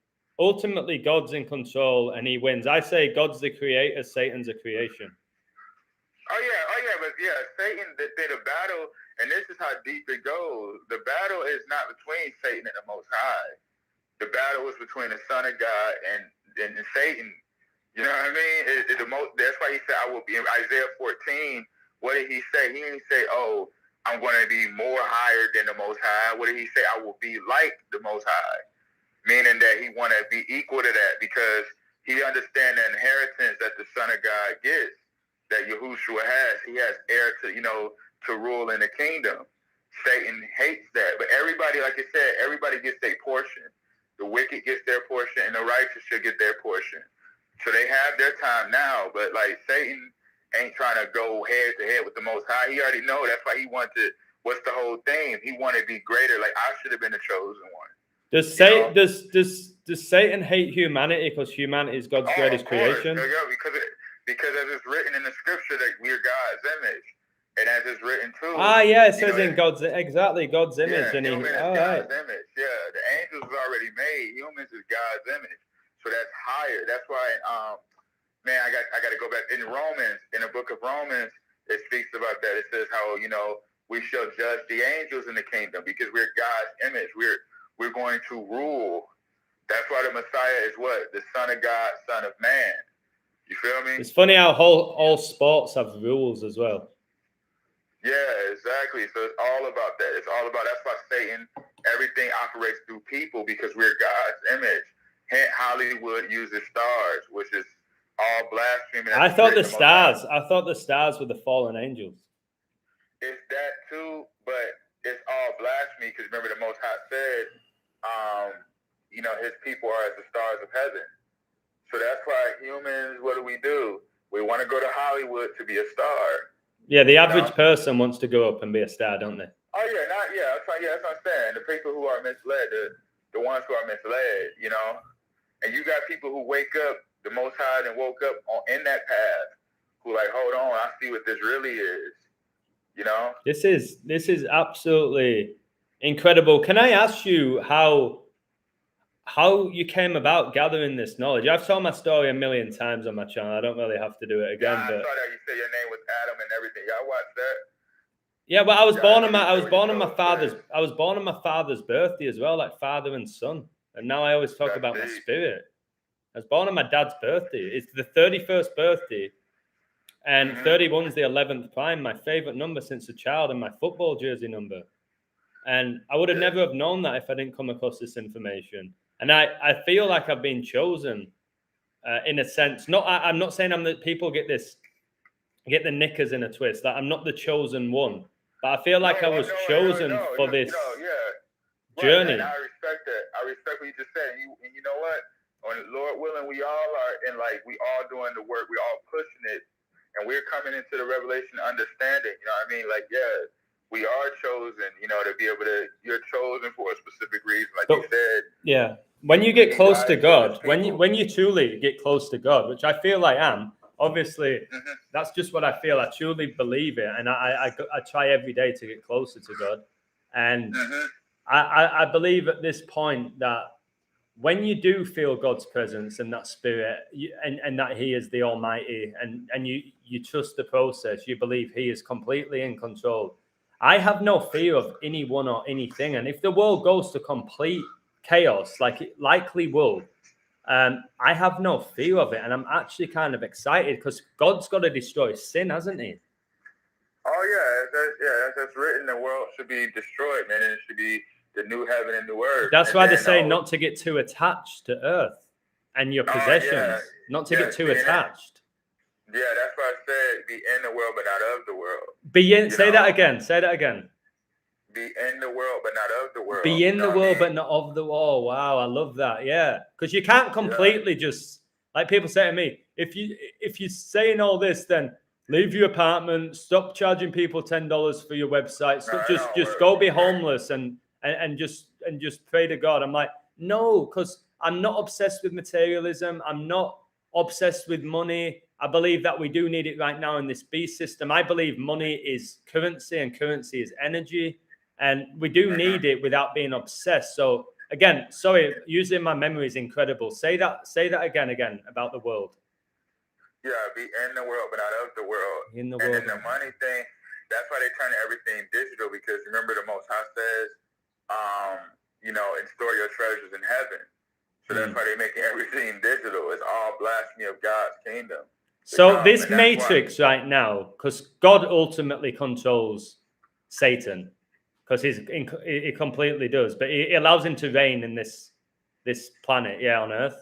God's in control and he wins. I say God's the creator, Satan's a creation. Oh yeah, but yeah, Satan did a battle, and this is how deep it goes. The battle is not between Satan and the Most High. The battle is between the Son of God and Satan. You know what I mean? That's why he said, I will be in Isaiah 14. What did he say? He didn't say, oh, I'm going to be more higher than the Most High. What did he say? I will be like the Most High. Meaning that he want to be equal to that because he understands the inheritance that the Son of God gets, that Yahushua has. He has heir to rule in the kingdom. Satan hates that. But everybody, like I said, everybody gets their portion. The wicked gets their portion and the righteous should get their portion. So they have their time now, but like Satan ain't trying to go head to head with the Most High. He already know. That's why he wanted. What's the whole thing? He wanted to be greater. Like I should have been the chosen one. Does Satan hate humanity because humanity is God's greatest creation? Yeah, because as it's written in the scripture that we are God's image, and as it's written too. It says in God's image, yeah, and humans is God's image. Yeah, the angels is already made. Humans is God's image. So that's higher. That's why, I got to go back in Romans. In the book of Romans, it speaks about that. It says how we shall judge the angels in the kingdom because we're God's image. We're going to rule. That's why the Messiah is what? The Son of God, Son of Man. You feel me? It's funny how all sports have rules as well. Yeah, exactly. So it's all about that. It's all about. That's why Satan. Everything operates through people because we're God's image. Hollywood uses stars, which is all blasphemy. I thought the stars were the fallen angels. It's that too, but it's all blasphemy because remember the Most High said, his people are as the stars of heaven. So that's why humans, what do? We want to go to Hollywood to be a star. Yeah, the average person wants to go up and be a star, don't they? Oh yeah, that's what I'm saying. The people who are misled, the ones who are misled, And you got people who wake up, the Most High, and woke up in that path, who like, hold on, I see what this really is. This is absolutely incredible. Can I ask you how how you came about gathering this knowledge. I've told my story a million times on my channel. I don't really have to do it again. Yeah, I but saw that you said your name was Adam and everything. Y'all watched that? Yeah, but I was Yeah, born on I my know I was born on my father's birthday as well, like father and son. And now I always talk That's about my deep. spirit. I was born on my dad's birthday. It's the 31st birthday, and 31 is the 11th prime, my favorite number since a child, and my football jersey number. And I would have never have known that if I didn't come across this information. And I feel like I've been chosen in a sense. I'm not saying I'm the people get the knickers in a twist. Like I'm not the chosen one, but I feel like I was chosen for this journey. Right, and I respect that. I respect what you just said. And you know what? On Lord willing, we all are, and like we all doing the work. We all pushing it, and we're coming into the revelation, understanding. You know what I mean? Like, yeah, we are chosen. You know, to be able to. You're chosen for a specific reason, like you said. Yeah. When you get close to God, when you truly get close to God, which I feel I am, obviously, that's just what I feel. I truly believe it, and I try every day to get closer to God, and I believe at this point that when you do feel God's presence and that spirit, and that He is the Almighty, and you trust the process, you believe He is completely in control. I have no fear of anyone or anything, and if the world goes to complete chaos, like it likely will, I have no fear of it, and I'm actually kind of excited because God's got to destroy sin, hasn't He? Oh yeah, that's written. The world should be destroyed, man, and it should be the new heaven and new earth. That's why they say not to get too attached to earth and your possessions, not to get too attached. Yeah, that's why I said be in the world, but not of the world. Be in. Say that again. Say that again. Be in the world, but not of the world. Be in the world, but not of the world. Wow, I love that. Yeah, because you can't completely just like people say to me. If you're saying all this, then leave your apartment. Stop charging people $10 for your website. Just go be homeless and just pray to God. I'm like, no, because I'm not obsessed with materialism. I'm not obsessed with money. I believe that we do need it right now in this beast system. I believe money is currency and currency is energy. And we do need it without being obsessed. So again, sorry, using my memory is incredible. Say that again about the world. Yeah, be in the world, but not of the world. In the world. And then the money thing, that's why they turn everything digital, because remember the Most High says, and store your treasures in heaven. So that's why they're making everything digital. It's all blasphemy of God's kingdom. So this matrix right now, because God ultimately controls Satan, because he completely does, but he allows him to reign in this planet, on Earth.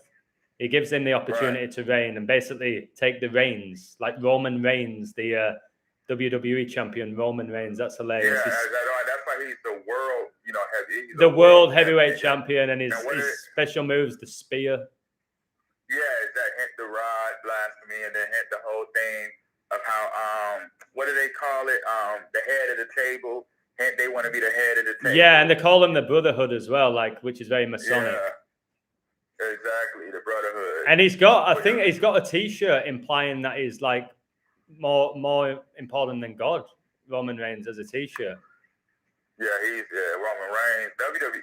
He gives him the opportunity to reign and basically take the reins, like Roman Reigns, the WWE champion Roman Reigns. That's hilarious. Yeah, that's why he's the world, heavy. The world heavyweight champion, and his special moves, the spear. Yeah, that hint the rod, blasphemy, and then hint the whole thing of how what do they call it? The head of the table. Hint they want to be the head of the table. Yeah, and they call them the Brotherhood as well, which is very Masonic. Yeah, exactly, the Brotherhood. And I think he's got a T-shirt implying that he's like more important than God. Roman Reigns as a T-shirt. Yeah, he's Roman Reigns.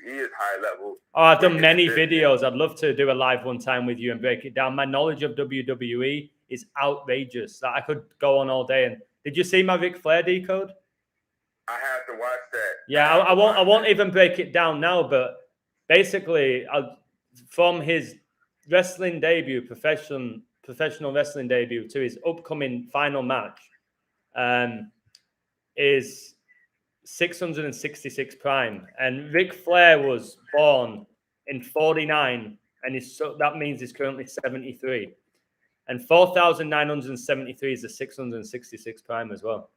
WWE is high level. Oh, I've done many videos. I'd love to do a live one time with you and break it down. My knowledge of WWE is outrageous. I could go on all day. And did you see my Ric Flair decode? I have to watch that. Yeah, I won't even break it down now. But basically, from his wrestling debut, professional wrestling debut, to his upcoming final match, is 666 prime, and Ric Flair was born in 49, and that means he's currently 73, and 4,973 is the 666 prime as well.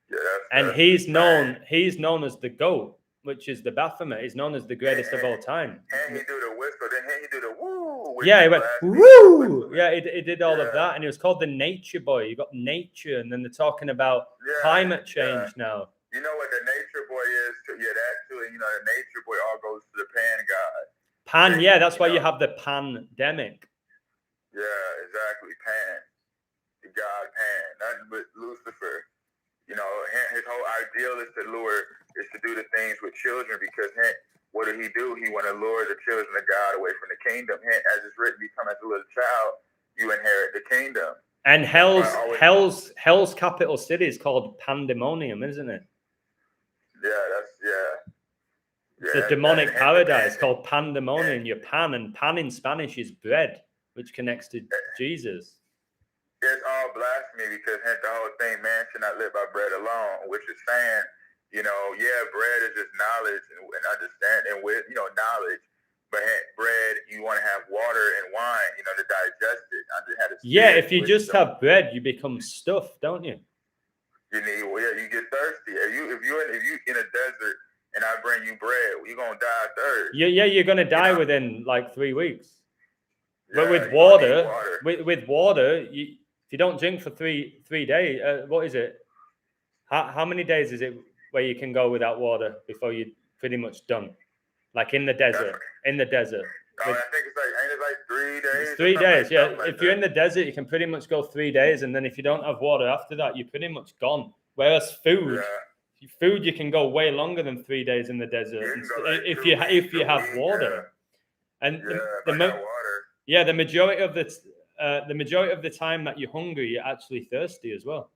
Yeah, and he's known as the GOAT, which is the Baphomet. He's known as the greatest of all time. And he do the whistle, then he do the woo. Yeah, he went woo. Yeah, he did all of that, and he was called the Nature Boy. You got nature, and then they're talking about climate change now. You know what the Nature Boy is? That too. And the Nature Boy all goes to the Pan God. Pan, that's why you have the pandemic. Yeah, exactly. Pan, the God Pan, nothing but Lucifer. His whole ideal is to do the things with children, because what did he do? He want to lure the children of God away from the kingdom. As it's written, become as a little child, you inherit the kingdom. And hell's capital city is called Pandemonium, isn't it? It's a demonic paradise called Pandemonium. Your pan, and pan in Spanish is bread, which connects to Jesus. It's all blasphemy because hence the whole thing, man should not live by bread alone, which is saying, bread is just knowledge and understanding with, knowledge. But bread, you want to have water and wine, to digest it. If you just have bread, you become stuffed, don't you? You get thirsty. If you in a desert and I bring you bread, you're gonna die of thirst. You're gonna die within like 3 weeks. But with water, with water, if you don't drink for three days, what is it? How many days is it where you can go without water before you're pretty much done? Like in the desert. I think it's like 3 days. It's 3 days, yeah. If you're in the desert, you can pretty much go 3 days, and then if you don't have water after that, you're pretty much gone. Whereas food you can go way longer than 3 days in the desert if you have water. And the majority of the time that you're hungry, you're actually thirsty as well.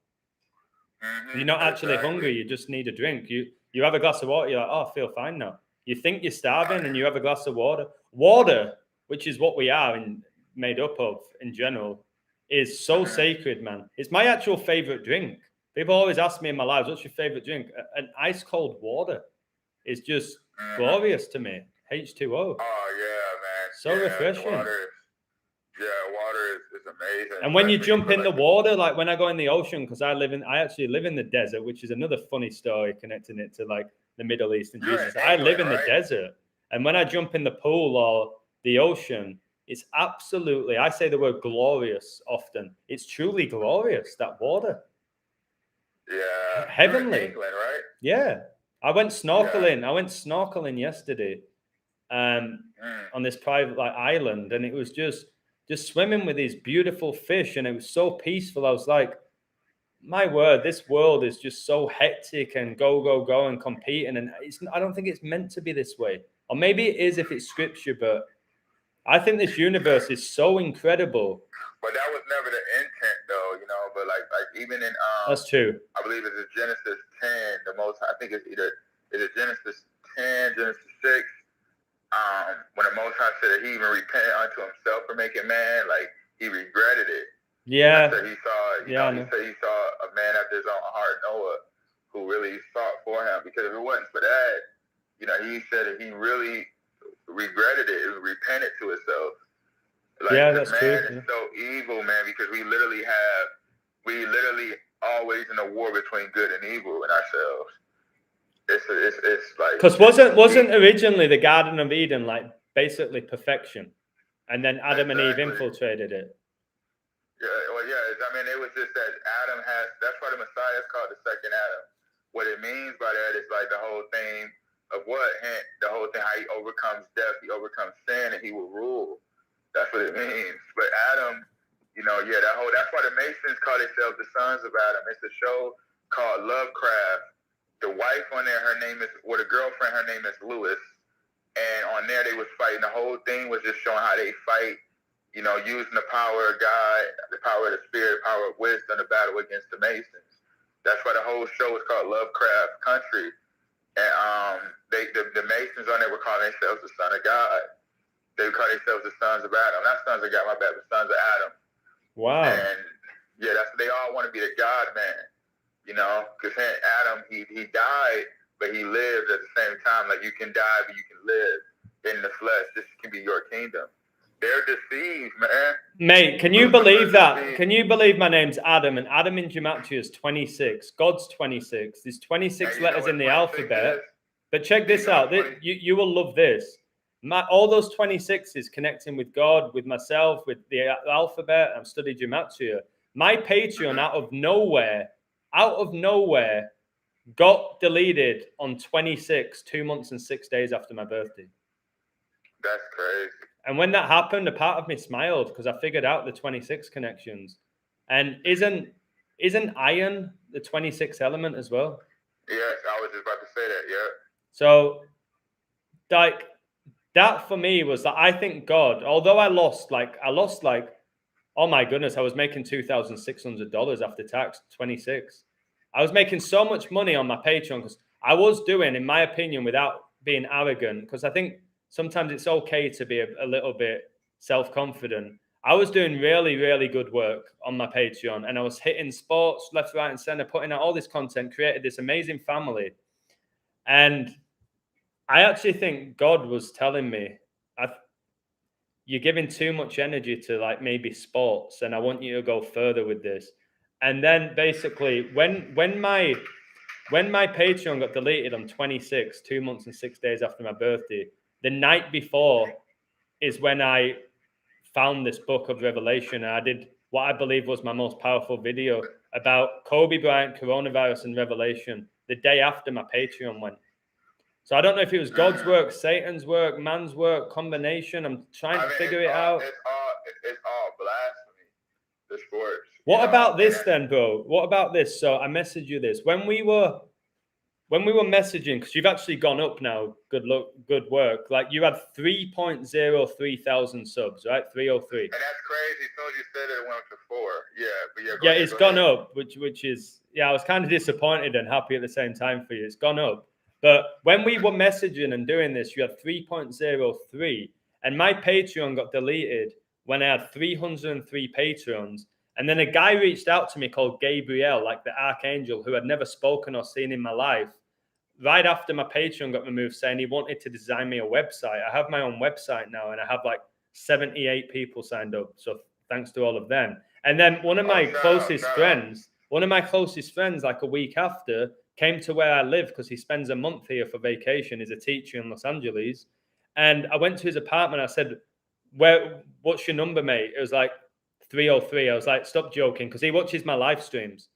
Mm-hmm. You're not actually hungry, you just need a drink. You have a glass of water, you're like, oh, I feel fine now. You think you're starving and you have a glass of water. Water, which is what we are and made up of in general, is so sacred, man. It's my actual favorite drink. People always ask me in my lives, what's your favorite drink? An ice cold water is just glorious to me. H2O. Oh, yeah, man. So refreshing. Water is amazing. And when you jump in the water, like when I go in the ocean, because I actually live in the desert, which is another funny story connecting it to like the Middle East and Jesus. I live in the desert. And when I jump in the pool or the ocean, it's absolutely, I say the word glorious often. It's truly glorious, that water. Yeah. Heavenly. You're in England, right? Yeah. I went snorkeling. I went snorkeling yesterday on this private island, and it was just swimming with these beautiful fish, and it was so peaceful. I was like, my word, this world is just so hectic and go and competing, and I don't think it's meant to be this way. Or maybe it is if it's scripture, but I think this universe is so incredible. But that was never the intent, though, But like even in that's true. I believe it's Genesis 10. I think it's Genesis 10, Genesis 6. When the Most High said that he even repented unto himself for making man, like he regretted it. Yeah. So he saw, he said he saw a man after his own heart, Noah, who really sought for him. Because if it wasn't for that, he said that he really regretted it and repented to himself. That's man true. Man is so evil, man, because we literally always in a war between good and evil in ourselves. It's like, because wasn't originally the Garden of Eden like basically perfection, and then Adam and Eve infiltrated it. It was just that Adam that's why the Messiah is called the second Adam. What it means by that is like the whole thing of how he overcomes death, he overcomes sin, and he will rule. That's what it means. But Adam, that's why the Masons call themselves the sons of Adam. It's a show called Lovecraft. The wife on there, the girlfriend, her name is Lewis. And on there, they was fighting. The whole thing was just showing how they fight, using the power of God, the power of the Spirit, the power of wisdom, the battle against the Masons. That's why the whole show was called Lovecraft Country. And the Masons on there were calling themselves the Son of God. They would call themselves the sons of Adam. Not sons of God, my bad, but sons of Adam. Wow. And they all want to be the God man. Because Adam, he died, but he lived at the same time. Like you can die, but you can live in the flesh. This can be your kingdom. They're deceived, man. Mate, can you believe that? Can you believe my name's Adam, and Adam in Gematria is 26. God's 26. There's 26 letters in the alphabet. But check this out. You will love this. All those 26s connecting with God, with myself, with the alphabet. I've studied Gematria. My Patreon out of nowhere, got deleted on 26, 2 months and 6 days after my birthday. That's crazy. And when that happened, a part of me smiled because I figured out the 26 connections. And isn't iron the 26th element as well? Yes, I was just about to say that, yeah. So like that for me was that I think God, although I lost like, oh my goodness, I was making $2,600 after tax, 26. I was making so much money on my Patreon because I was doing, in my opinion, without being arrogant, because I think sometimes it's okay to be a little bit self-confident. I was doing really, really good work on my Patreon, and I was hitting sports left, right, and center, putting out all this content, created this amazing family. And I actually think God was telling me, you're giving too much energy to like maybe sports, and I want you to go further with this. And then basically when my Patreon got deleted on 26, 2 months and 6 days after my birthday, the night before is when I found this book of Revelation, and I did what I believe was my most powerful video about Kobe Bryant, coronavirus, and Revelation the day after my Patreon went. So I don't know if it was God's work, Satan's work, man's work, combination. I'm trying to figure it out. It's all blasphemy, the sports. What about this then, bro? What about this? So I messaged you this. When we were messaging, because you've actually gone up now, good work. Like you had 3.03 thousand subs, right? 303. And that's crazy. As soon as you said it went to 4. Yeah, but yeah, it's gone up, which is, I was kind of disappointed and happy at the same time for you. It's gone up. But when we were messaging and doing this, you had 3.03, and my Patreon got deleted when I had 303 patrons. And then a guy reached out to me called Gabriel, like the archangel, who had never spoken or seen in my life, right after my Patreon got removed, saying he wanted to design me a website. I have my own website now, and I have like 78 people signed up. So thanks to all of them. And then one of my closest friends, like a week after, came to where I live because he spends a month here for vacation. He's a teacher in Los Angeles. And I went to his apartment. I said, what's your number, mate? It was like 303. I was like, stop joking, because he watches my live streams.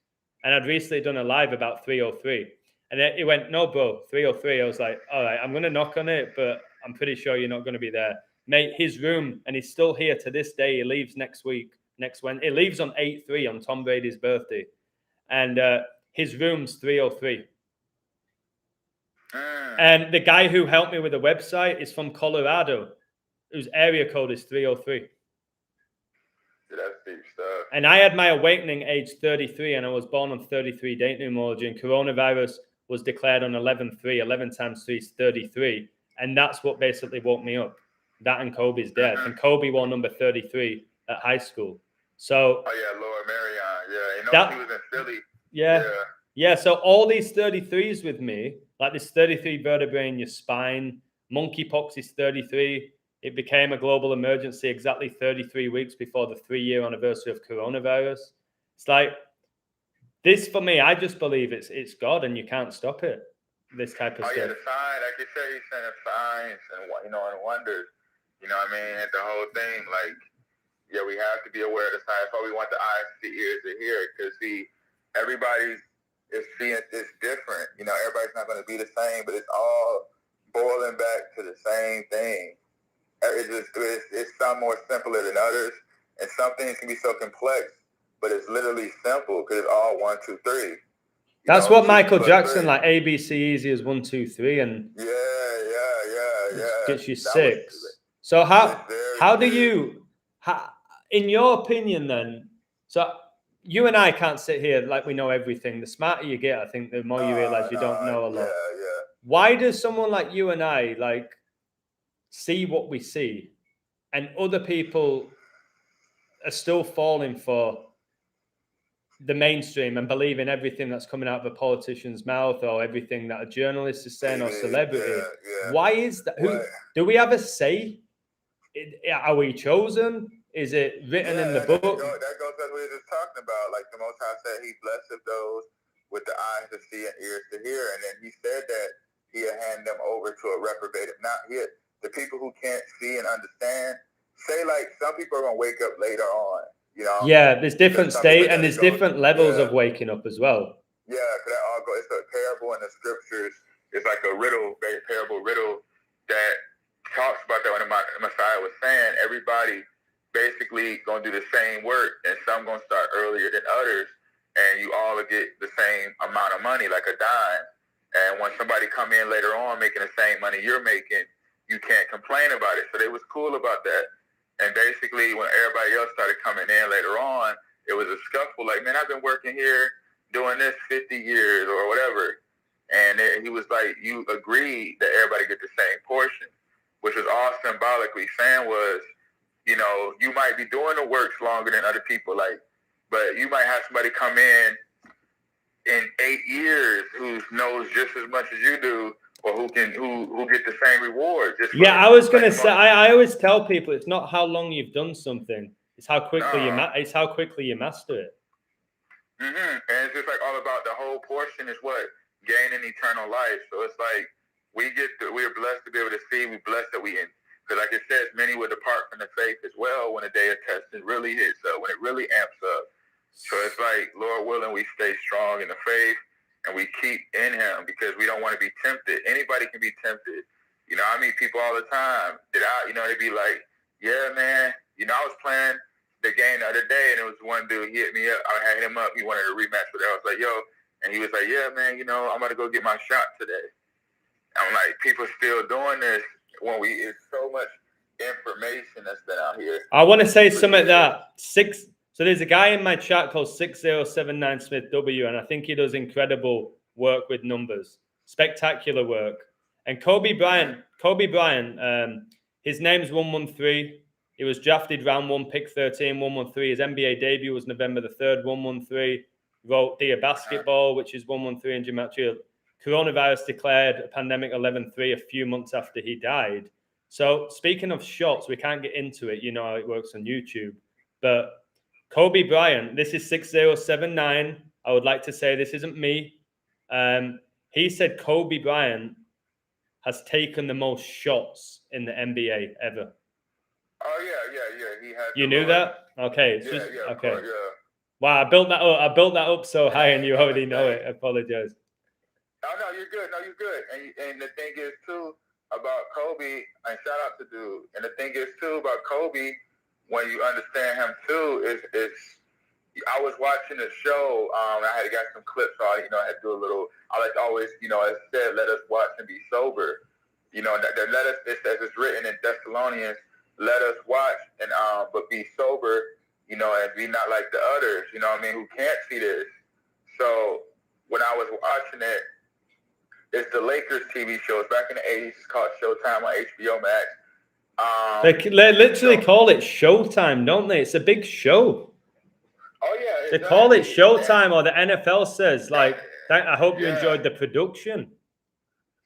And I'd recently done a live about 303. And he went, no, bro, 303. I was like, all right, I'm going to knock on it, but I'm pretty sure you're not going to be there. Mate, his room, and he's still here to this day. He leaves next Wednesday. He leaves on 8/3 on Tom Brady's birthday. And his room's 303. And the guy who helped me with the website is from Colorado, whose area code is 303. That's deep stuff. And I had my awakening age 33, and I was born on 33 date numerology, and coronavirus was declared on 11/3. 11 times 3 is 33. And that's what basically woke me up. That and Kobe's death. And Kobe wore number 33 at high school. So, oh, yeah, Laura Marion. Yeah, he was in Philly. Yeah. So all these 33s with me, like this 33 vertebrae in your spine, monkeypox is 33. It became a global emergency exactly 33 weeks before the 3-year anniversary of coronavirus. It's like this for me. I just believe it's God, and you can't stop it. This type of stuff. Yeah, the sign, like you say, he's sending signs and and wonders. You know what I mean? And the whole thing, like, yeah, we have to be aware of the signs. That's why we want the eyes to see, ears to hear. Because everybody is seeing it's different. Everybody's not going to be the same, but it's all boiling back to the same thing. It's some more simpler than others, and some things can be so complex, but it's literally simple because it's all 1, 2, 3. That's what Michael Jackson, like ABC easy as 1, 2, 3, and yeah. Gets you 6. So how do you, in your opinion, then? So you and I can't sit here like we know everything. The smarter you get, I think, the more you realize you don't know a lot. Yeah. Why does someone like you and I like see what we see, and other people are still falling for the mainstream and believing everything that's coming out of a politician's mouth or everything that a journalist is saying or celebrity? Yeah. Why is that? Do we have a say? Are we chosen? Is it written in the book? That goes to what we were just talking about. Like the Most High said, he blessed those with the eyes to see and ears to hear. And then he said that he'll hand them over to a reprobate. The people who can't see and understand, say like some people are going to wake up later on. Yeah, there's different state and there's different levels of waking up as well. Yeah, because that all goes. It's a parable in the scriptures. It's like a parable riddle that talks about that. When the Messiah was saying, everybody basically gonna do the same work, and some gonna start earlier than others, and you all will get the same amount of money, like a dime. And when somebody come in later on making the same money you're making, you can't complain about it. So they was cool about that. And basically, when everybody else started coming in later on, it was a scuffle. Like, man, I've been working here doing this 50 years or whatever. And he was like, you agreed that everybody get the same portion, which was all symbolically saying was, you know, you might be doing the works longer than other people, like, but you might have somebody come in 8 years who knows just as much as you do, or who get the same reward. Yeah, I was gonna say, I always tell people it's not how long you've done something; it's how quickly it's how quickly you master it. And it's just like all about the whole portion is what gaining eternal life. So it's like we're blessed to be able to see. We're blessed that because like it says, many will depart from the faith as well when the day of testing really hits up, when it really amps up. So it's like, Lord willing, we stay strong in the faith and we keep in Him, because we don't want to be tempted. Anybody can be tempted. You know, I meet people all the time that they be like, yeah, man, you know, I was playing the game the other day and it was one dude, he hit me up. I had him up. He wanted a rematch with that. I was like, yo, and he was like, yeah, man, you know, I'm about to go get my shot today. I'm like, people still doing this when it's so much information that's been out here. I want to say something So there's a guy in my chat called 6079 Smith W, and I think he does incredible work with numbers, spectacular work. And Kobe Bryant, his name's 113. He was drafted round 1, pick 13, 113. His NBA debut was November the 3rd, 113. Wrote Dear Basketball, which is 113 in gematria. Coronavirus declared a pandemic 11-3 a few months after he died. So speaking of shots, we can't get into it. You know how it works on YouTube. But Kobe Bryant, this is 6079. I would like to say this isn't me. He said Kobe Bryant has taken the most shots in the NBA ever. Oh yeah. He has. You knew that? Okay. Okay. Course, yeah. Wow, I built that up so high, and you already know it. I apologize. No, you're good. And the thing is too about Kobe, and shout out to dude. And the thing is too about Kobe, when you understand him too, is I was watching a show. I had to get some clips on. I had to do a little. I like to always, it said, let us watch and be sober. That let us. It says it's written in Thessalonians. Let us watch and but be sober. And be not like the others. Who can't see this. So when I was watching it, it's the Lakers TV show. It's back in the 80s. It's called Showtime on HBO Max. They literally call it Showtime, don't they? It's a big show. Oh yeah, they call it Showtime, or the NFL says, like, I hope you enjoyed the production.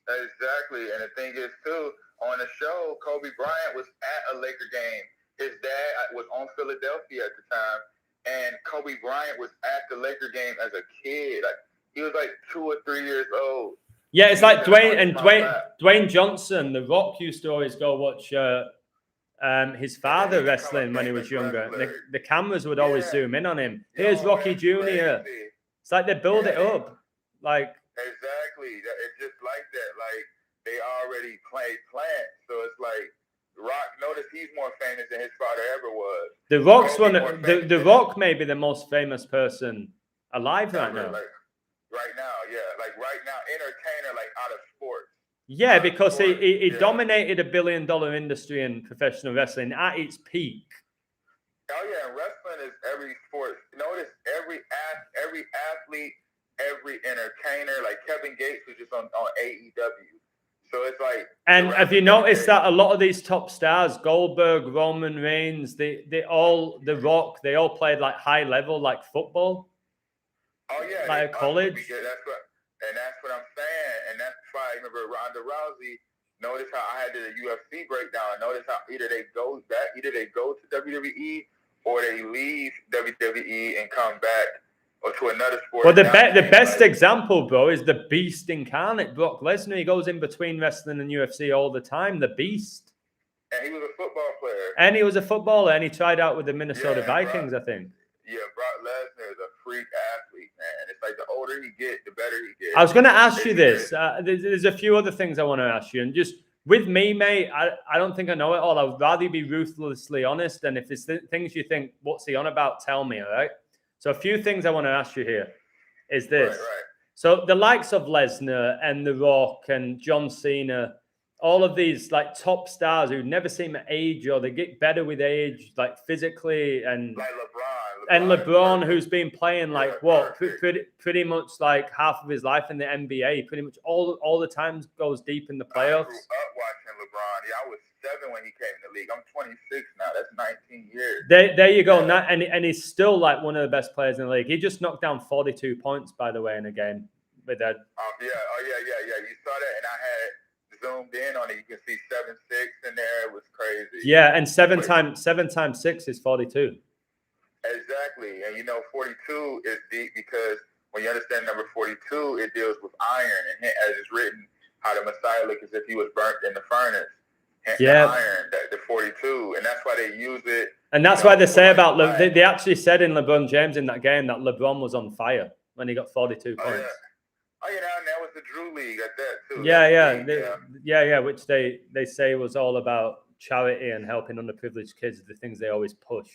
Exactly, and the thing is too, on the show, Kobe Bryant was at a Laker game. His dad was on Philadelphia at the time, and Kobe Bryant was at the Laker game as a kid. Like, he was like 2 or 3 years old. Yeah, it's like Dwayne Johnson, The Rock, used to always go watch his father wrestling when he was younger. The cameras would always zoom in on him. Here's Rocky Jr. It's like they build it up. Like, exactly. It's just like that. Like, they already played plant. So it's like, Rock, notice he's more famous than his father ever was. The Rock's The Rock may be the most famous person alive right now. Right now, entertainer, like, out of sports. Yeah, because he dominated $1 billion industry in professional wrestling at its peak. Oh yeah, and wrestling is every sport. Notice every athlete, every entertainer. Like Kevin Gates was just on AEW. So it's like. And have you noticed that a lot of these top stars, Goldberg, Roman Reigns, The Rock, they all played like high level, like football. Oh yeah, like at college. That's what I'm saying, and that's why I remember Ronda Rousey. Notice how I had the UFC breakdown. Notice how either they go to WWE or they leave WWE and come back or to another sport. Well, the best example, bro, is the Beast incarnate, Brock Lesnar. He goes in between wrestling and UFC all the time. The Beast. And he was a football player. And he was a footballer, and he tried out with the Minnesota Vikings, I think. Yeah, Brock Lesnar is a freak athlete, man. It's like the older he gets, the better he gets. I was going to ask you this. There's a few other things I want to ask you. And just with me, mate, I don't think I know it all. I would rather be ruthlessly honest. And if there's things you think, what's he on about, tell me, all right? So a few things I want to ask you here is this. Right. So the likes of Lesnar and The Rock and John Cena, all of these like top stars who never seem to age or they get better with age, like physically, and like LeBron, who's been playing like perfect. pretty much like half of his life in the NBA, pretty much all the times goes deep in the playoffs. I grew up watching LeBron. Yeah, I was 7 when he came in the league. I'm 26 now. That's 19 years. There you go. Yeah. And he's still like one of the best players in the league. He just knocked down 42 points, by the way, in a game with that. Yeah. You saw that, and I had zoomed in on it. You can see 7-6 in there. It was crazy. Yeah, and 7 times 6 is 42. Exactly. And 42 is deep because when you understand number 42, it deals with iron. And as it's written, how the Messiah looked as if he was burnt in the furnace. And the iron, the 42. And that's why they use it. And that's why they say about they actually said in LeBron James in that game that LeBron was on fire when he got 42 points. Yeah. And that was the Drew League at that too. Yeah. Which they say was all about charity and helping underprivileged kids, the things they always push.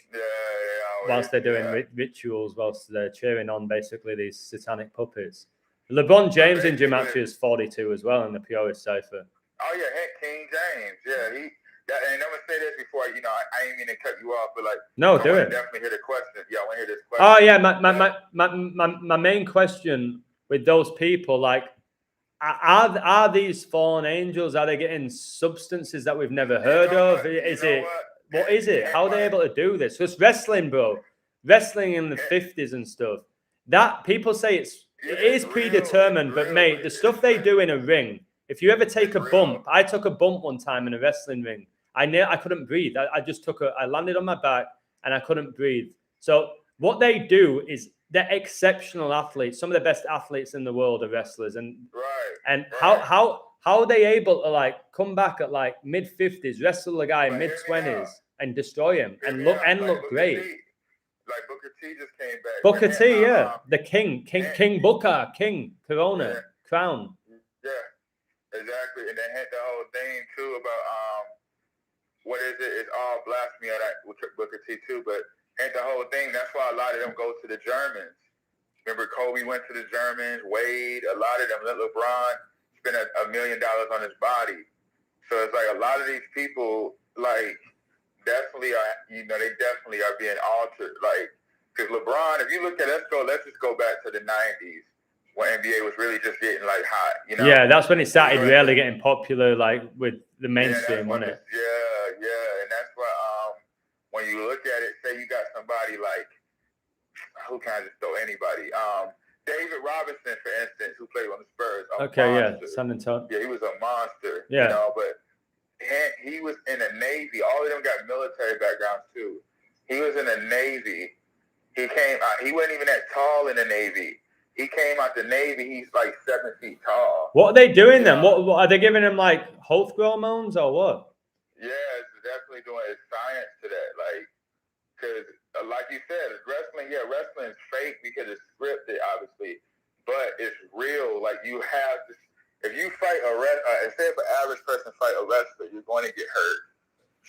Whilst they're doing rituals, whilst they're cheering on basically these satanic puppets. LeBron James in gematria is 42 as well in the purest cipher. Oh yeah, King James. Yeah, and I'm gonna say this before I ain't mean to cut you off, but no, do it. Definitely hear the question. Yeah, I want to hear this question. Oh yeah, my main question with those people, like, are these fallen angels? Are they getting substances that we've never heard of? What is it? How are they able to do this? Because wrestling, bro, wrestling in the 50s and stuff. That people say it is predetermined, but mate, the stuff they do in a ring. If you ever take a bump, I took a bump one time in a wrestling ring. I couldn't breathe. I landed on my back and I couldn't breathe. So what they do is they're exceptional athletes. Some of the best athletes in the world are wrestlers. And how are they able to like come back at like mid-50s, wrestle a guy in mid-20s and destroy him and look great? Like Booker T just came back. Booker T, the King Booker, King Corona, Crown. Yeah. Exactly, and they had the whole thing too about what is it? It's all blasphemy on that with Booker T too, but ain't the whole thing. That's why a lot of them go to the Germans. Remember, Kobe went to the Germans. Wade, a lot of them. LeBron spent $1 million on his body. So it's like a lot of these people, like, definitely are. They definitely are being altered. Like, because LeBron, if you look at, let's just go back to the '90s. When NBA was really just getting like hot, Yeah, that's when it started really getting popular, like with the mainstream, wasn't it? Yeah, and that's why when you look at it, say you got somebody like, who can I just throw anybody? David Robinson, for instance, who played on the Spurs. San Antonio. Yeah, he was a monster. Yeah, but he was in the Navy. All of them got military backgrounds too. He was in the Navy. He came out. He wasn't even that tall in the Navy. He came out the Navy. He's like 7 feet tall. What are they doing then? What are they giving him, like health hormones or what? Yeah, it's definitely doing science to that. Like, because like you said, wrestling is fake because it's scripted, obviously, but it's real. Like you have to, if you fight say if an average person fight a wrestler, you're going to get hurt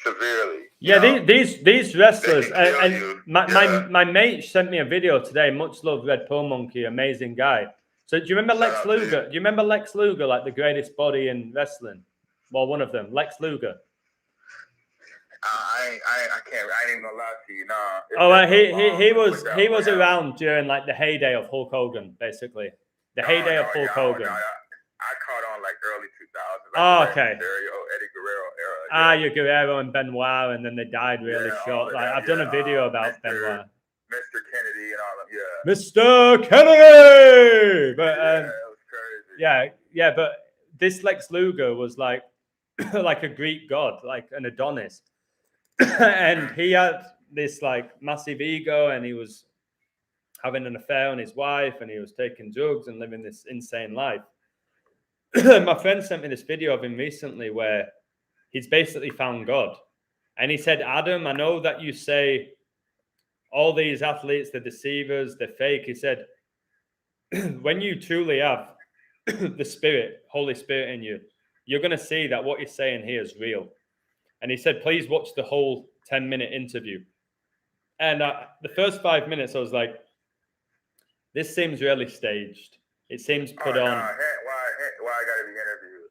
severely. Yeah, these wrestlers, and my mate sent me a video today. Much love, Red Pill Monkey, amazing guy. So do you remember Lex Luger? Do you remember Lex Luger, like the greatest body in wrestling? Well, one of them, Lex Luger. I ain't gonna lie to you. He was around during like the heyday of Hulk Hogan, basically. The heyday of Hulk Hogan. I caught on like early 2000s. Like okay. Eddie Guerrero era. Your Guerrero and Benoit, and then they died really short. Like I've done a video about Benoit. Mr. Kennedy and all of them. Mr. Kennedy. But that was crazy. Yeah. But this Lex Luger was like like a Greek god, like an Adonis, and he had this like massive ego, and he was having an affair on his wife, and he was taking drugs and living this insane life. My friend sent me this video of him recently where he's basically found God. And he said, Adam, I know that you say all these athletes, they're deceivers, they're fake. He said, when you truly have the Spirit, Holy Spirit in you, you're going to see that what you're saying here is real. And he said, please watch the whole 10-minute interview. And the first 5 minutes, I was like, this seems really staged. It seems put on. Why I got to be interviewed?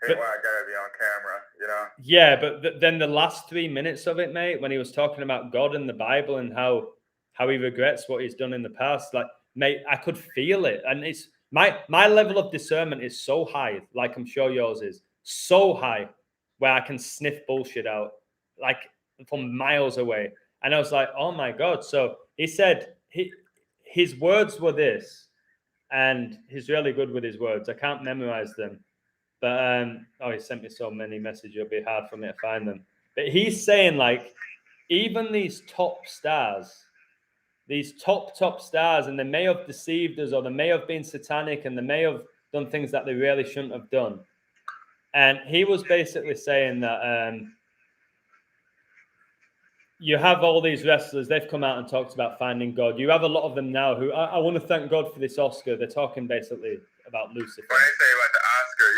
Hey, why I gotta be on camera, you know? Yeah, but then the last 3 minutes of it, mate, when he was talking about God and the Bible and how he regrets what he's done in the past, like, mate, I could feel it, and it's my level of discernment is so high, like I'm sure yours is, so high, where I can sniff bullshit out, like from miles away. And I was like, oh my God. So he said his words were this, and he's really good with his words. I can't memorize them. But oh, he sent me so many messages, it'll be hard for me to find them. But he's saying, like, even these top stars, these top stars, and they may have deceived us, or they may have been satanic, and they may have done things that they really shouldn't have done. And he was basically saying that you have all these wrestlers, they've come out and talked about finding God. You have a lot of them now who, I want to thank God for this Oscar. They're talking basically about Lucifer. When they say about the Oscar,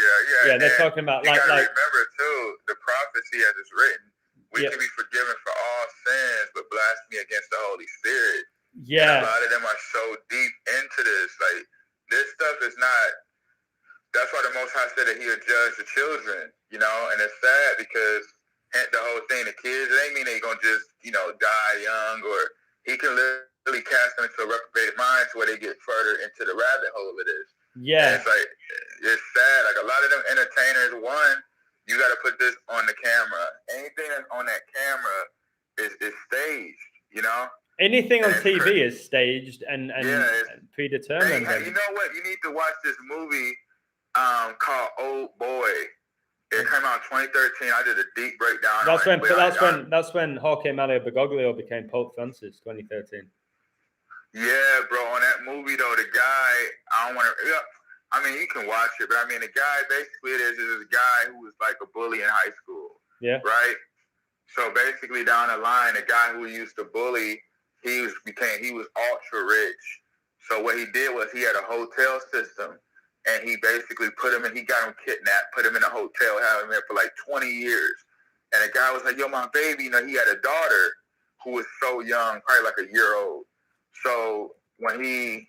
yeah, they're talking about you gotta remember too, the prophecy as it's written, we can be forgiven for all sins, but blasphemy against the Holy Spirit. Yeah, and a lot of them are so deep into this. Like, this stuff is not. That's why the Most High said that He'll judge the children, you know. And it's sad because the whole thing, the kids, it ain't mean they gonna just, die young, or He can literally cast them into a reprobated mind to where they get further into the rabbit hole of this. Yeah. And it's like, it's sad. Like, a lot of them entertainers, one, you got to put this on the camera. Anything that's on that camera is staged, you know? Anything on TV is staged and predetermined. Hey, you know what? You need to watch this movie called Old Boy. It came out in 2013. I did a deep breakdown. That's when Jorge Mario Bergoglio became Pope Francis, 2013. Yeah, bro. On that movie though, the guy, I don't want to. I mean, you can watch it, but I mean, the guy basically is this guy who was like a bully in high school. Yeah. Right. So basically, down the line, the guy who used to bully, he was ultra rich. So what he did was he had a hotel system, and he basically he got him kidnapped, put him in a hotel, had him there for like 20 years. And the guy was like, "Yo, my baby," he had a daughter who was so young, probably like a year old. So when he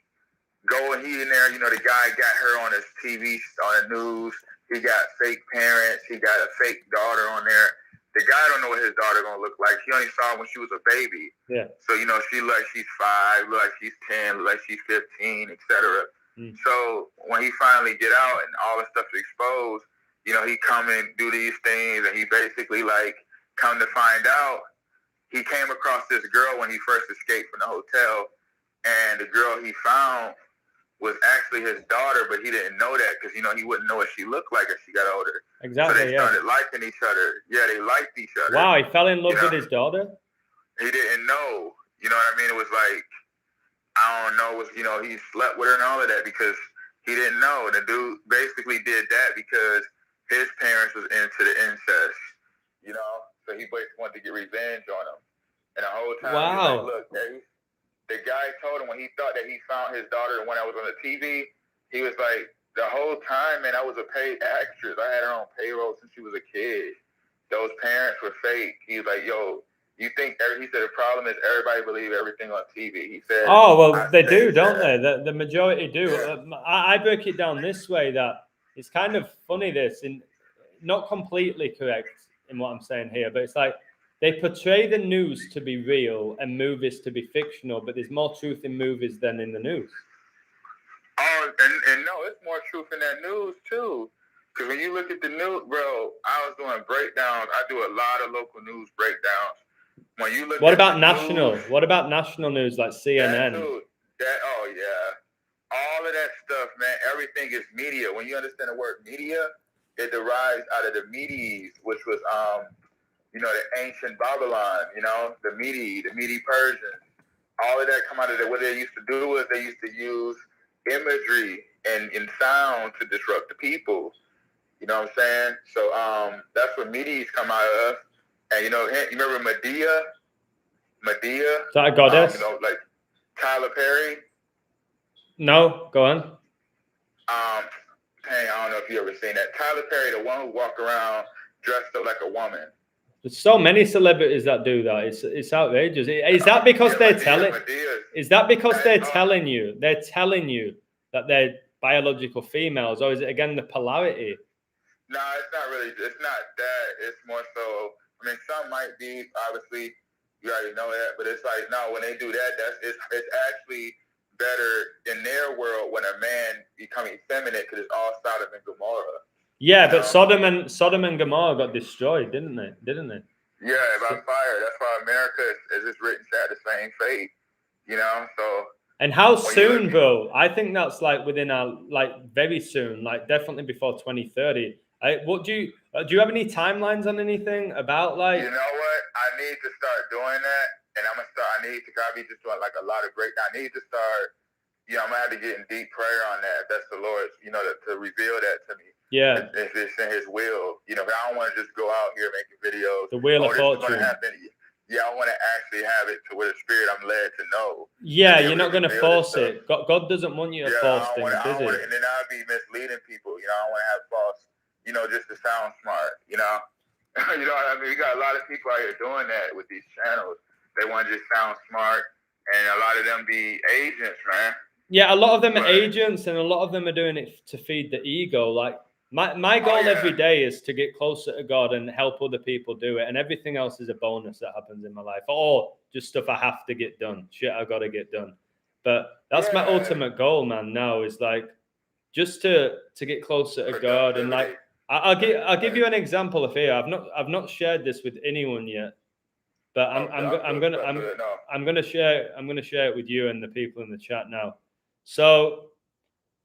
in there, the guy got her on his TV, on the news. He got fake parents. He got a fake daughter on there. The guy don't know what his daughter gonna look like. He only saw her when she was a baby. Yeah. So she look like she's 5, look like she's 10, look like she's 15, etc. So when he finally get out and all the stuff is exposed, he come and do these things, and he basically come to find out, he came across this girl when he first escaped from the hotel, and the girl he found was actually his daughter, but he didn't know that because, he wouldn't know what she looked like as she got older. Exactly, so they started liking each other. Yeah, they liked each other. Wow, he fell in love with his daughter? He didn't know. You know what I mean? It was like, I don't know, he slept with her and all of that because he didn't know. The dude basically did that because his parents was into the incest, So he basically wanted to get revenge on him. And the whole time, he was like, look, the guy told him when he thought that he found his daughter, the one that was on the TV, he was like, the whole time, man, I was a paid actress. I had her on payroll since she was a kid. Those parents were fake. He was like, yo, he said the problem is everybody believe everything on TV. He said, oh, well, they do, don't they? The majority do. Yeah. I break it down this way, that it's kind of funny, not completely correct in what I'm saying here, but it's like they portray the news to be real and movies to be fictional, but there's more truth in movies than in the news. Oh, and no, it's more truth in that news too. Because when you look at the news, bro, I was doing breakdowns. I do a lot of local news breakdowns. When you look what about national? What about national news like CNN? Oh yeah, all of that stuff, man. Everything is media. When you understand the word media, it derives out of the Medes, which was the ancient Babylon. The Mede Persians. All of that come out of that. What they used to do is they used to use imagery and sound to disrupt the people. You know what I'm saying? So that's what Medes come out of. And you remember Medea? Is that a goddess? Like Tyler Perry? No, go on. I don't know if you ever seen that. Tyler Perry, the one who walked around dressed up like a woman. There's so many celebrities that do that. It's outrageous. Is that because they're telling? Is that because they're telling you? They're telling you that they're biological females, or is it again the polarity? No, it's not really. It's not that. It's more so. I mean, some might be. Obviously, you already know that, but it's like no. When they do that, it's actually better in their world when a man become effeminate because it's all Sodom and Gomorrah. Yeah, but Sodom and Gomorrah got destroyed, didn't they? Yeah, by fire. That's why America is just written to have the same fate. So. And how soon, bro? I think that's like within our very soon, like definitely before 2030. What do you have any timelines on anything about like? You know what? I need to start doing that, and I'm gonna start. I be just doing like a lot of breakdown. I need to start. I'm gonna have to get in deep prayer on that. If that's the Lord's, to reveal that to me. Yeah. If it's in His will, I don't want to just go out here making videos. The Wheel of Fortune. Yeah, I want to actually have it to where the Spirit I'm led to know. Yeah, you're not going to force it. God doesn't want you to force things, does He? And then I'll be misleading people. I don't want to have false, just to sound smart. You know what I mean? We got a lot of people out here doing that with these channels. They want to just sound smart, and a lot of them be agents, man. Yeah, a lot of them are agents, and a lot of them are doing it to feed the ego. Like my goal every day is to get closer to God and help other people do it, and everything else is a bonus that happens in my life, or just stuff I have to get done. Shit, I got to get done. But that's my ultimate goal, man. Now is like just to get closer to God, and like I'll give you an example of here. I've not shared this with anyone yet, but I'm gonna share it with you and the people in the chat now. So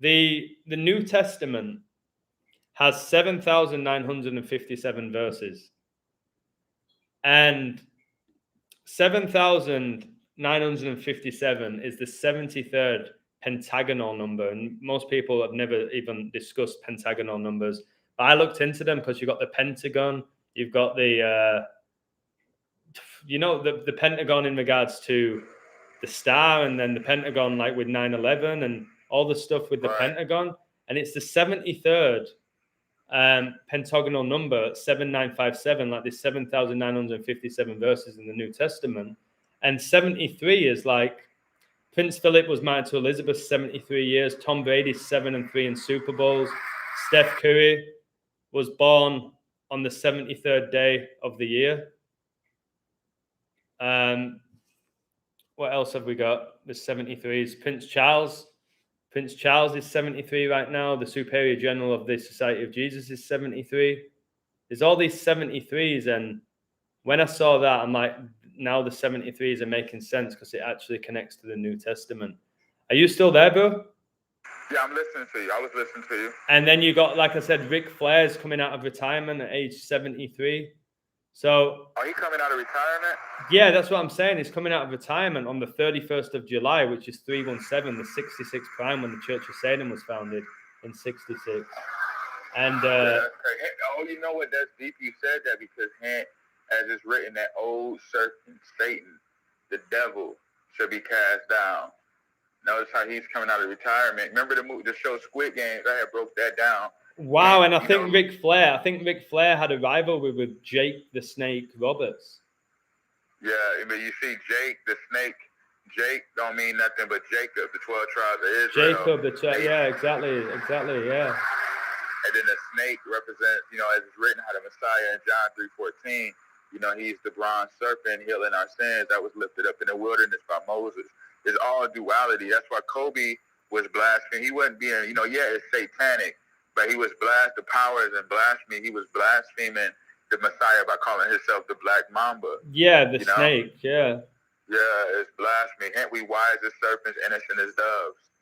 the New Testament has 7,957 verses, and 7,957 is the 73rd pentagonal number, and most people have never even discussed pentagonal numbers. But I looked into them because you've got the Pentagon, you've got the the Pentagon in regards to the star, and then the Pentagon like with 9/11 and all the stuff with the Pentagon, and it's the 73rd pentagonal number, 7957, like there's 7,957 verses in the New Testament, and 73 is like Prince Philip was married to Elizabeth 73 years, Tom Brady 7-3 in Super Bowls, Steph Curry was born on the 73rd day of the year. What else have we got? The 73s. Prince Charles is 73 right now. The Superior General of the Society of Jesus is 73. There's all these 73s, and when I saw that, I'm like, now the 73s are making sense because it actually connects to the New Testament. Are you still there, bro? Yeah, I'm listening to you. I was listening to you. And then you got, like I said, Ric Flair's coming out of retirement at age 73. So, are you coming out of retirement? Yeah, that's what I'm saying. He's coming out of retirement on the 31st of July, which is 317, the 66th prime when the Church of Satan was founded in 66. And you know what? That's deep. You said that because as it's written, that old serpent Satan, the devil, should be cast down. Notice how he's coming out of retirement. Remember the show Squid Games? I had broke that down. Wow, and I think Ric Flair had a rivalry with Jake the Snake Roberts. Yeah, but you see Jake the Snake, Jake don't mean nothing but Jacob, the 12 tribes of Israel. Exactly, yeah. And then the snake represents, as it's written, how the Messiah in John 3:14, he's the bronze serpent healing our sins that was lifted up in the wilderness by Moses. It's all duality. That's why Kobe was blaspheming. He wasn't being, it's satanic, but he was the powers and blasphemy. He was blaspheming the Messiah by calling himself the Black Mamba. Yeah, the snake, yeah. Yeah, it's blasphemy. Ain't we wise as serpents, innocent as doves?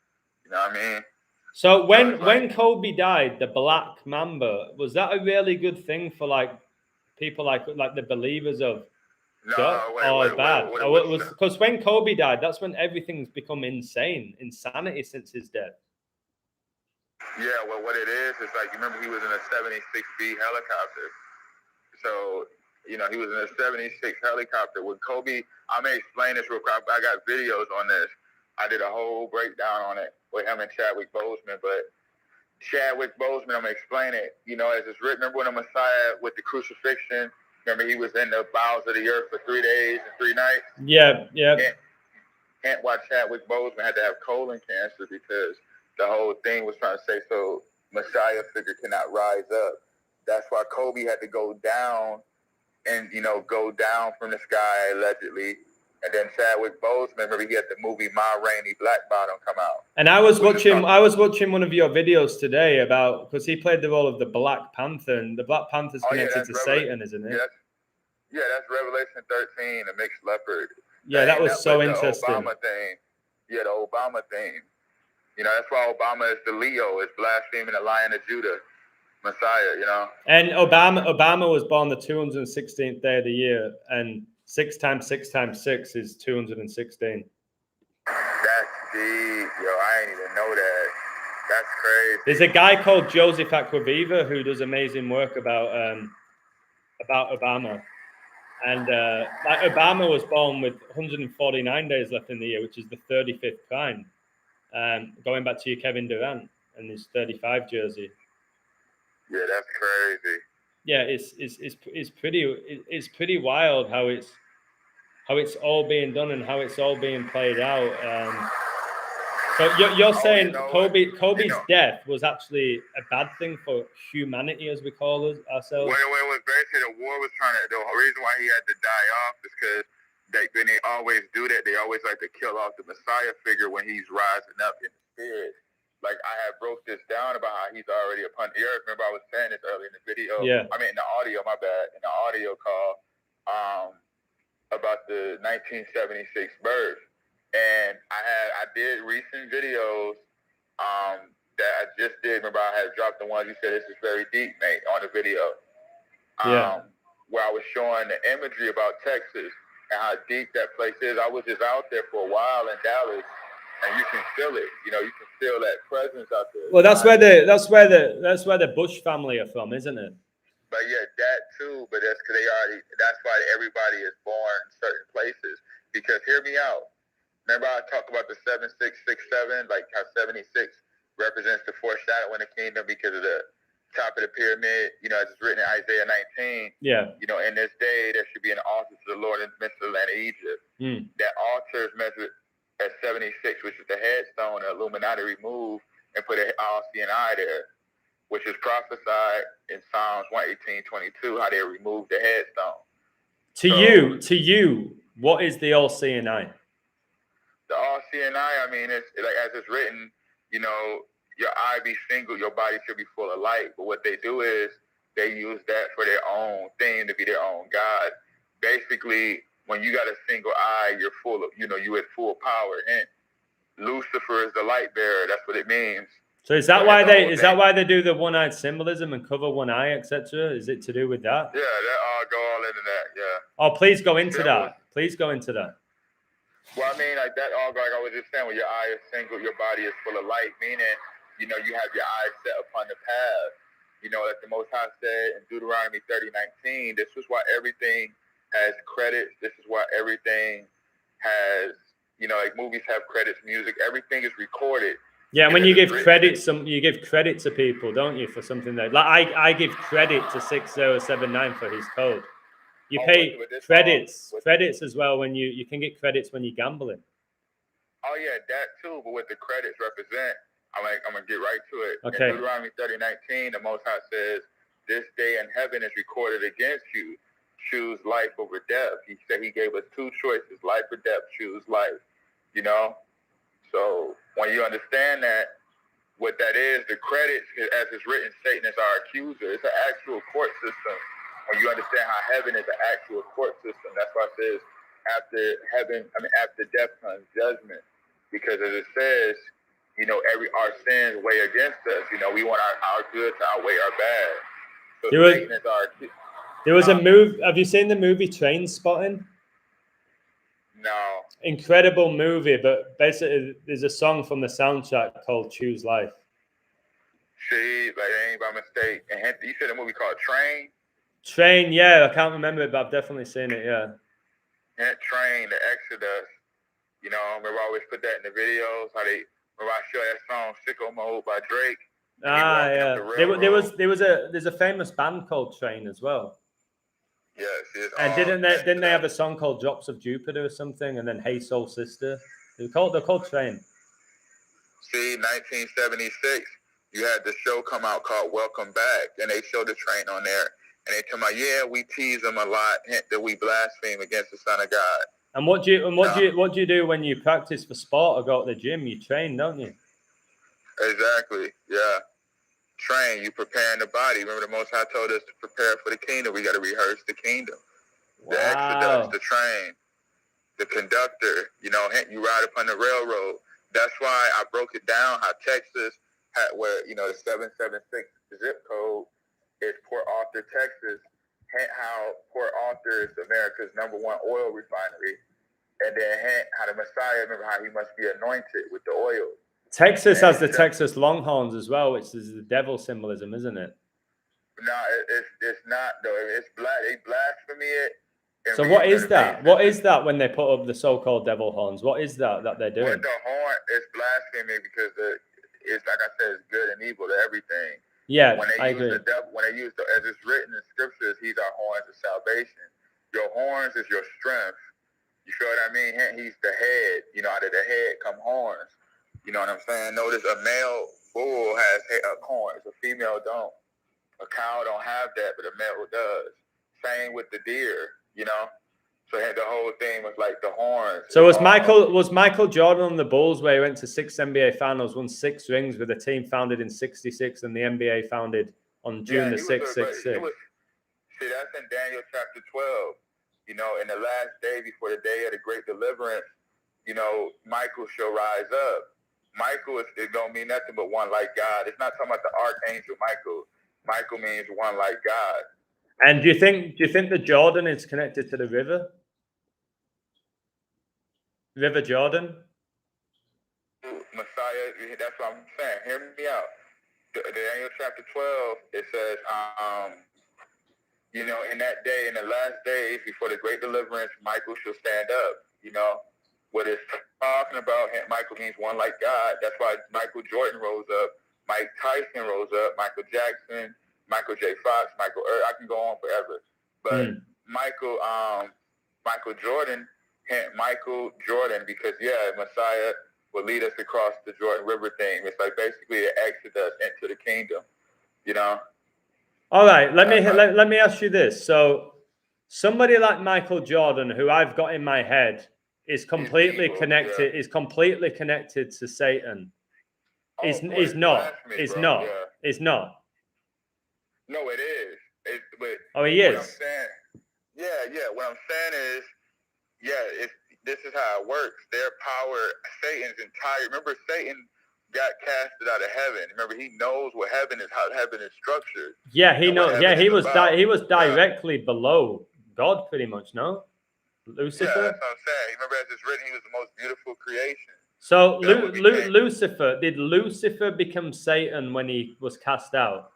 You know what I mean? So when Kobe died, the Black Mamba, was that a really good thing for like people like the believers of God, or bad? Because when Kobe died, that's when everything's become insanity since his death. Yeah, well, what it is like, you remember he was in a 76B helicopter. So, he was in a 76 helicopter. With Kobe, I may explain this real quick. I got videos on this. I did a whole breakdown on it with him and Chadwick Boseman. But Chadwick Boseman, I'm going to explain it. As it's written, remember when the Messiah with the crucifixion, remember he was in the bowels of the earth for 3 days and 3 nights? Yeah. Can't why Chadwick Boseman had to have colon cancer because the whole thing was trying to say so Messiah figure cannot rise up. That's why Kobe had to go down and, go down from the sky allegedly. And then Chadwick Boseman, remember he had the movie Ma Rainey Black Bottom come out. And I was watching one of your videos today about, because he played the role of the Black Panther, and the Black Panther's connected to Satan, isn't it? Yeah, that's Revelation 13, the mixed leopard. Yeah, that was so interesting. The Obama thing. Yeah, the Obama thing. That's why Obama is the Leo, is blaspheming the Lion of Judah, Messiah, And Obama was born the 216th day of the year, and 6 times 6 times 6 is 216. That's deep, yo. I ain't even know that. That's crazy. There's a guy called Joseph Aquaviva who does amazing work about Obama. And Obama was born with 149 days left in the year, which is the 35th prime. Going back to your Kevin Durant and his 35 jersey. Yeah, that's crazy. Yeah, it's pretty wild how it's all being done and how it's all being played out. So you're saying Kobe's death was actually a bad thing for humanity, as we call ourselves? Well, it was basically the war was the reason why he had to die off is because when they always do that, they always like to kill off the Messiah figure when he's rising up in the spirit. Like I had broke this down about how he's already upon the earth. Remember I was saying this earlier in the video. Yeah. I mean in the audio, my bad. In the audio call about the 1976 birth. And I did recent videos that I just did. Remember I had dropped the ones you said this is very deep, mate, on the video. Where I was showing the imagery about Texas and how deep that place is. I was just out there for a while in Dallas. And you can feel it, you can feel that presence out there. Well, that's where the Bush family are from, isn't it? But yeah, that too. But that's because that's why everybody is born in certain places. Because hear me out. Remember I talked about the 7667, like how 76 represents the foreshadowing of the kingdom because of the top of the pyramid. As it's written in Isaiah 19. Yeah. In this day there should be an altar to the Lord in the midst of the land of Egypt. That altar is measured at 76, which is the headstone the Illuminati removed and put an all-seeing eye there, which is prophesied in Psalms 118:22, how they removed the headstone. To you, what is the all-seeing eye? The all-seeing eye, I mean, it's like as it's written, your eye be single, your body should be full of light. But what they do is they use that for their own thing, to be their own God. Basically, when you got a single eye, you're full of, you at full power. And Lucifer is the light bearer. That's what it means. So is that why they do the one-eyed symbolism and cover one eye, etc.? Is it to do with that? Yeah, that all go all into that. Yeah. Oh, please go into that. Please go into that. Well, I mean, like that all go. Like I was just saying, when your eye is single, your body is full of light. Meaning, you have your eyes set upon the path. Like the Most High said in Deuteronomy 30:19. This is why everything has credits. This is why everything has, like movies have credits, music, everything is recorded. Yeah, when you give credit, you give credit to people, don't you, for something that, like I give credit to 6079 for his code. You pay credits as well when you can get credits when you're gambling. Oh yeah, that too. But what the credits represent, I'm gonna get right to it. Okay. In Deuteronomy 30:19, the Most High says, "This day in heaven is recorded against you. Choose life over death." He said he gave us two choices, life or death. Choose life. So when you understand that, what that is, the credits, as it's written, Satan is our accuser. It's an actual court system. When you understand how heaven is an actual court system, that's why it says after death comes judgment. Because as it says, our sins weigh against us. We want our good to outweigh our bad. So Satan is our accuser. There was a movie. Have you seen the movie Trainspotting? No. Incredible movie, but basically there's a song from the soundtrack called "Choose Life." See, like it ain't by mistake. And you said a movie called Train? Train, yeah. I can't remember it, but I've definitely seen it, yeah. And Train, the Exodus. Remember I always put that in the videos, remember I show that song Sicko Mode by Drake. Yeah. There's a famous band called Train as well. Yes, and didn't they have a song called Drops of Jupiter or something, and then Hey Soul Sister? They're called Train. See, 1976. you had the show come out called Welcome Back, and they showed the train on there, and they tell me, yeah, we tease them a lot, hint that we blaspheme against the Son of God. And what do you do when you practice for sport or go to the gym? You train, don't you? Exactly. Yeah. Train. You preparing the body. Remember, the Most High told us to prepare for the kingdom. We got to rehearse the kingdom. Wow. The Exodus, the train, the conductor. You know, you ride upon the railroad. That's why I broke it down how Texas had, where, you know, the 776 zip code is Port Arthur, Texas. How Port Arthur is America's #1 oil refinery. And then how the Messiah, remember how he must be anointed with the oil. Texas has the Texas Longhorns as well, which is the devil symbolism, isn't it? No, it's not though. It's they blasphemy it. So what is that? What is that when they put up the so-called devil horns? What is that they're doing? With the horn, it's blasphemy because it's like I said, it's good and evil to everything. Yeah, when they I use agree. the devil, when they use as it's written in scriptures, he's our horns of salvation. Your horns is your strength. You feel what I mean? He's the head. You know, out of the head come horns. You know what I'm saying? Notice a male bull has horns, a female don't. A cow don't have that, but a male does. Same with the deer, you know. So the whole thing was like the horns. So was Michael Jordan on the Bulls, where he went to 6 NBA finals, won 6 rings with a team founded in '66 and the NBA founded on June the 6th, 66? See, that's in Daniel chapter 12. You know, in the last day before the day of the great deliverance, you know, Michael shall rise up. Michael it don't mean nothing but one like God. It's not talking about the archangel Michael. Michael means one like God. And do you think the Jordan is connected to the river? River Jordan? Messiah, that's what I'm saying. Hear me out. The Daniel chapter 12, it says, you know, in that day, in the last days before the great deliverance, Michael shall stand up. You know, what it's talking about, Michael means one like God. That's why Michael Jordan rose up, Mike Tyson rose up, Michael Jackson, Michael J. Fox, Michael I can go on forever. But Michael Jordan, because, Messiah will lead us across the Jordan River thing. It's like basically an exodus into the kingdom, you know? All right, let me ask you this. So somebody like Michael Jordan, who I've got in my head, is completely connected. Yeah. Is completely connected to Satan. Is not. No, it is. He is. What I'm saying, what I'm saying is, this is how it works. Their power, Satan's entire. Remember, Satan got casted out of heaven. Remember, he knows what heaven is, how heaven is structured. Yeah, he knows. Yeah, he was directly below God, pretty much. No, Lucifer. Yeah, that's what I'm saying. Remember, as it's written, he was the most beautiful creation. So Lucifer, did Lucifer become Satan when he was cast out?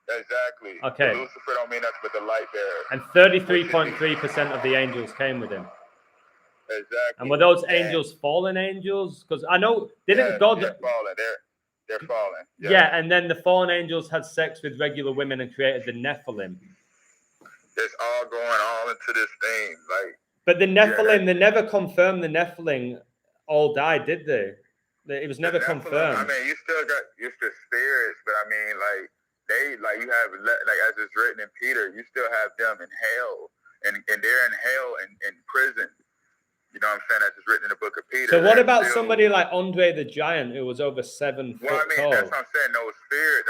Exactly. Okay. So Lucifer don't mean nothing but the light bearer. And 33.3% of the angels came with him. Exactly. And were those angels fallen angels? Because I know God? They're fallen. They're fallen. Yeah, and then the fallen angels had sex with regular women and created the Nephilim. It's all going into this thing, like. But the Nephilim, they never confirmed the Nephilim all died, did they? It was never confirmed. I mean, you still got the spirits, but I mean, you have as it's written in Peter, you still have them in hell, and they're in hell and in prison. You know what I'm saying? As it's written in the book of Peter. So what about somebody like Andre the Giant, who was over 7 foot tall? Well, I mean, that's what I'm saying. Those spirits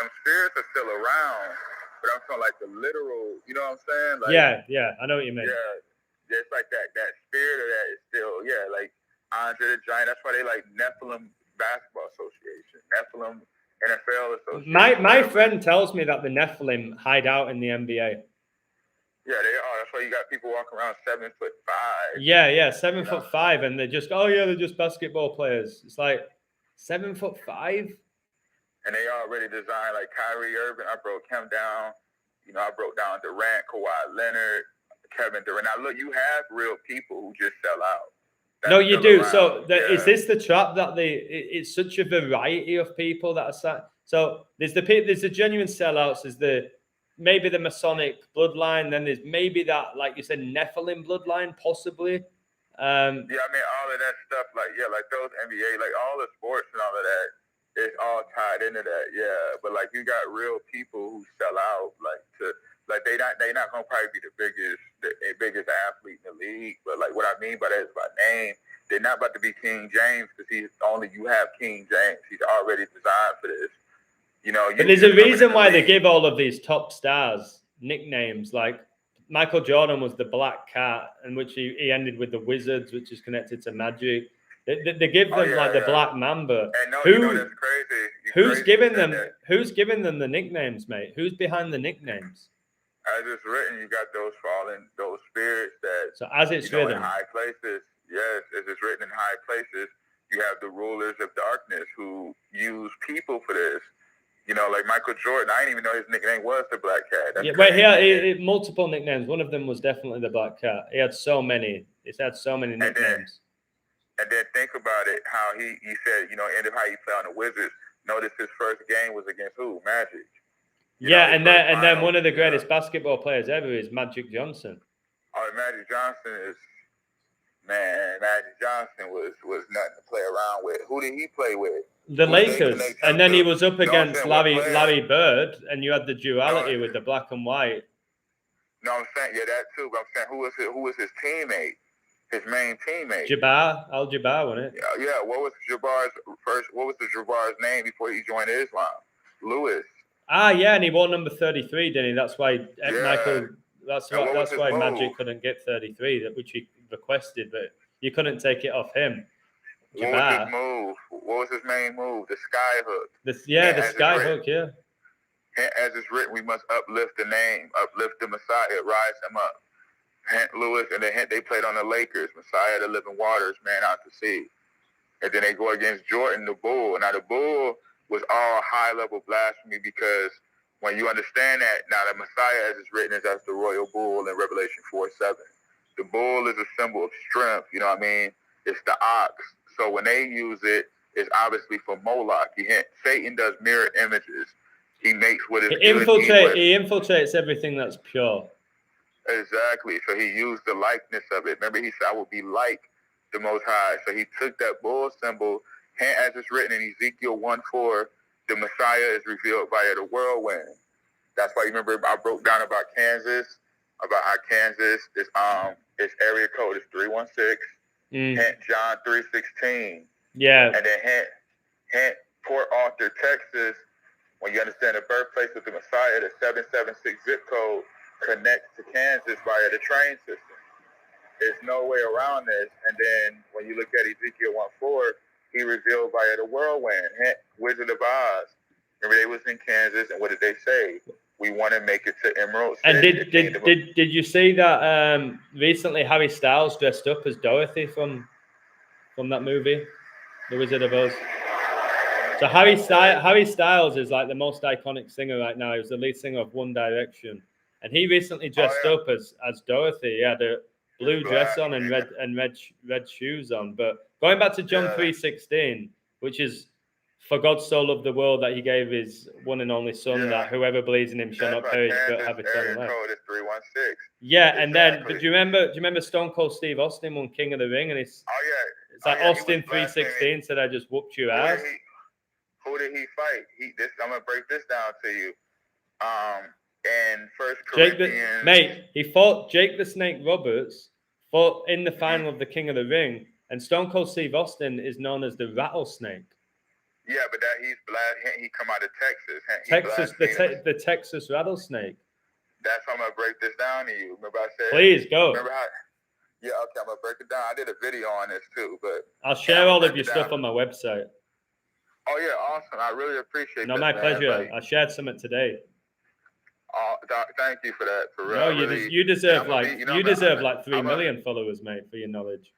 are still around, but I'm talking like the literal. You know what I'm saying? Like, yeah, I know what you mean. Yeah, it's like that spirit of that is still, like Andre the Giant. That's why they like Nephilim Basketball Association, Nephilim NFL Association. My friend tells me that the Nephilim hide out in the NBA. Yeah, they are. That's why you got people walking around 7'5". Yeah, 7'5", and they're just basketball players. It's like 7'5". And they already designed like Kyrie Irving. I broke him down. You know, I broke down Durant, Kawhi Leonard, Kevin Durant. Now look, you have real people who just sell out. No, you do. Around. So is this the trap that it's such a variety of people that are so there's the genuine sellouts, there's maybe the Masonic bloodline, then there's maybe that, like you said, Nephilim bloodline, possibly. I mean, all of that stuff, like those NBA, like all the sports and all of that, it's all tied into that, yeah. But like, you got real people who sell out, they not gonna probably be the biggest athlete in the league. But like, what I mean by that is by name. They're not about to be King James because you have King James. He's already designed for this. You know. But there's a reason why they give all of these top stars nicknames. Like Michael Jordan was the Black Cat, and which he ended with the Wizards, which is connected to Magic. They give them the Black Mamba. That's crazy. Who's giving them the nicknames, mate? Who's behind the nicknames? As it's written, you got those spirits that. So as it's written, in high places, yes, as it's written in high places, you have the rulers of darkness who use people for this. You know, like Michael Jordan. I didn't even know his nickname was the Black Cat. He had multiple nicknames. One of them was definitely the Black Cat. He had so many. He's had so many nicknames. And then think about it, how he said, end of how he played on the Wizards. Notice his first game was against who? Magic. And then one of the greatest basketball players ever is Magic Johnson. Oh, Magic Johnson was nothing to play around with. Who did he play with? The Lakers. And then he was up against Larry Bird, and you had the duality with the black and white. No, I'm saying, that too, but I'm saying who was his teammate? His main teammate. Al-Jabbar, wasn't it? Yeah. What was Jabbar's name before he joined Islam? Lewis. And he wore number 33, didn't he? That's why Michael. That's why Magic couldn't get 33, which he requested, but you couldn't take it off him. Jabbar. What was his move? What was his main move? The sky hook. The sky hook. Yeah. As it's written, we must uplift the name, uplift the Messiah, rise him up. Lewis, and then they played on the Lakers. Messiah, the living waters, man out to sea. And then they go against Jordan, the Bull. Now, the Bull was all high-level blasphemy because when you understand that, now the Messiah, as it's written, is as the royal bull in Revelation 4:7. The bull is a symbol of strength, you know what I mean? It's the ox. So when they use it, it's obviously for Moloch. Satan does mirror images. He makes what is He infiltrates everything that's pure. Exactly. So he used the likeness of it. Remember, he said, I will be like the Most High. So he took that bull symbol, as it's written in Ezekiel 1:4, the Messiah is revealed via the whirlwind. That's why, you remember, I broke down about Kansas, about how Kansas is, its area code is 316, hint John 3:16. Yeah. And then hint Port Arthur, Texas, when you understand the birthplace of the Messiah, the 776 zip code connects to Kansas via the train system. There's no way around this. And then when you look at Ezekiel 1:4, he revealed via the whirlwind, Wizard of Oz. Remember, they was in Kansas, and what did they say? We want to make it to Emerald City. And did you see that recently Harry Styles dressed up as Dorothy from that movie, The Wizard of Oz? So Harry Styles is like the most iconic singer right now. He was the lead singer of One Direction. And he recently dressed up as Dorothy. He had a blue dress on and red shoes on. But going back to John 3:16, which is, for God so loved the world that he gave his one and only son, that whoever believes in him shall not perish but have eternal life. Code is 316. Yeah, exactly. And then, but do you remember Stone Cold Steve Austin won King of the Ring, and it's like Austin 3:16 said, "I just whooped your ass." Who did he fight? I'm gonna break this down to you. In First Corinthians, he fought Jake the Snake Roberts, fought in the final of the King of the Ring, and Stone Cold Steve Austin is known as the Rattlesnake. Yeah, but he's black. He come out of Texas. The Texas Rattlesnake. That's how I'm gonna break this down to you. Remember I said. Please go. Remember how? Yeah, okay. I'm gonna break it down. I did a video on this too, but I'll share all of your stuff on my website. Oh yeah, awesome. I really appreciate it. No, my pleasure. I shared some today. Oh, thank you for that. For real. No, you deserve like 3 million followers, mate. For your knowledge.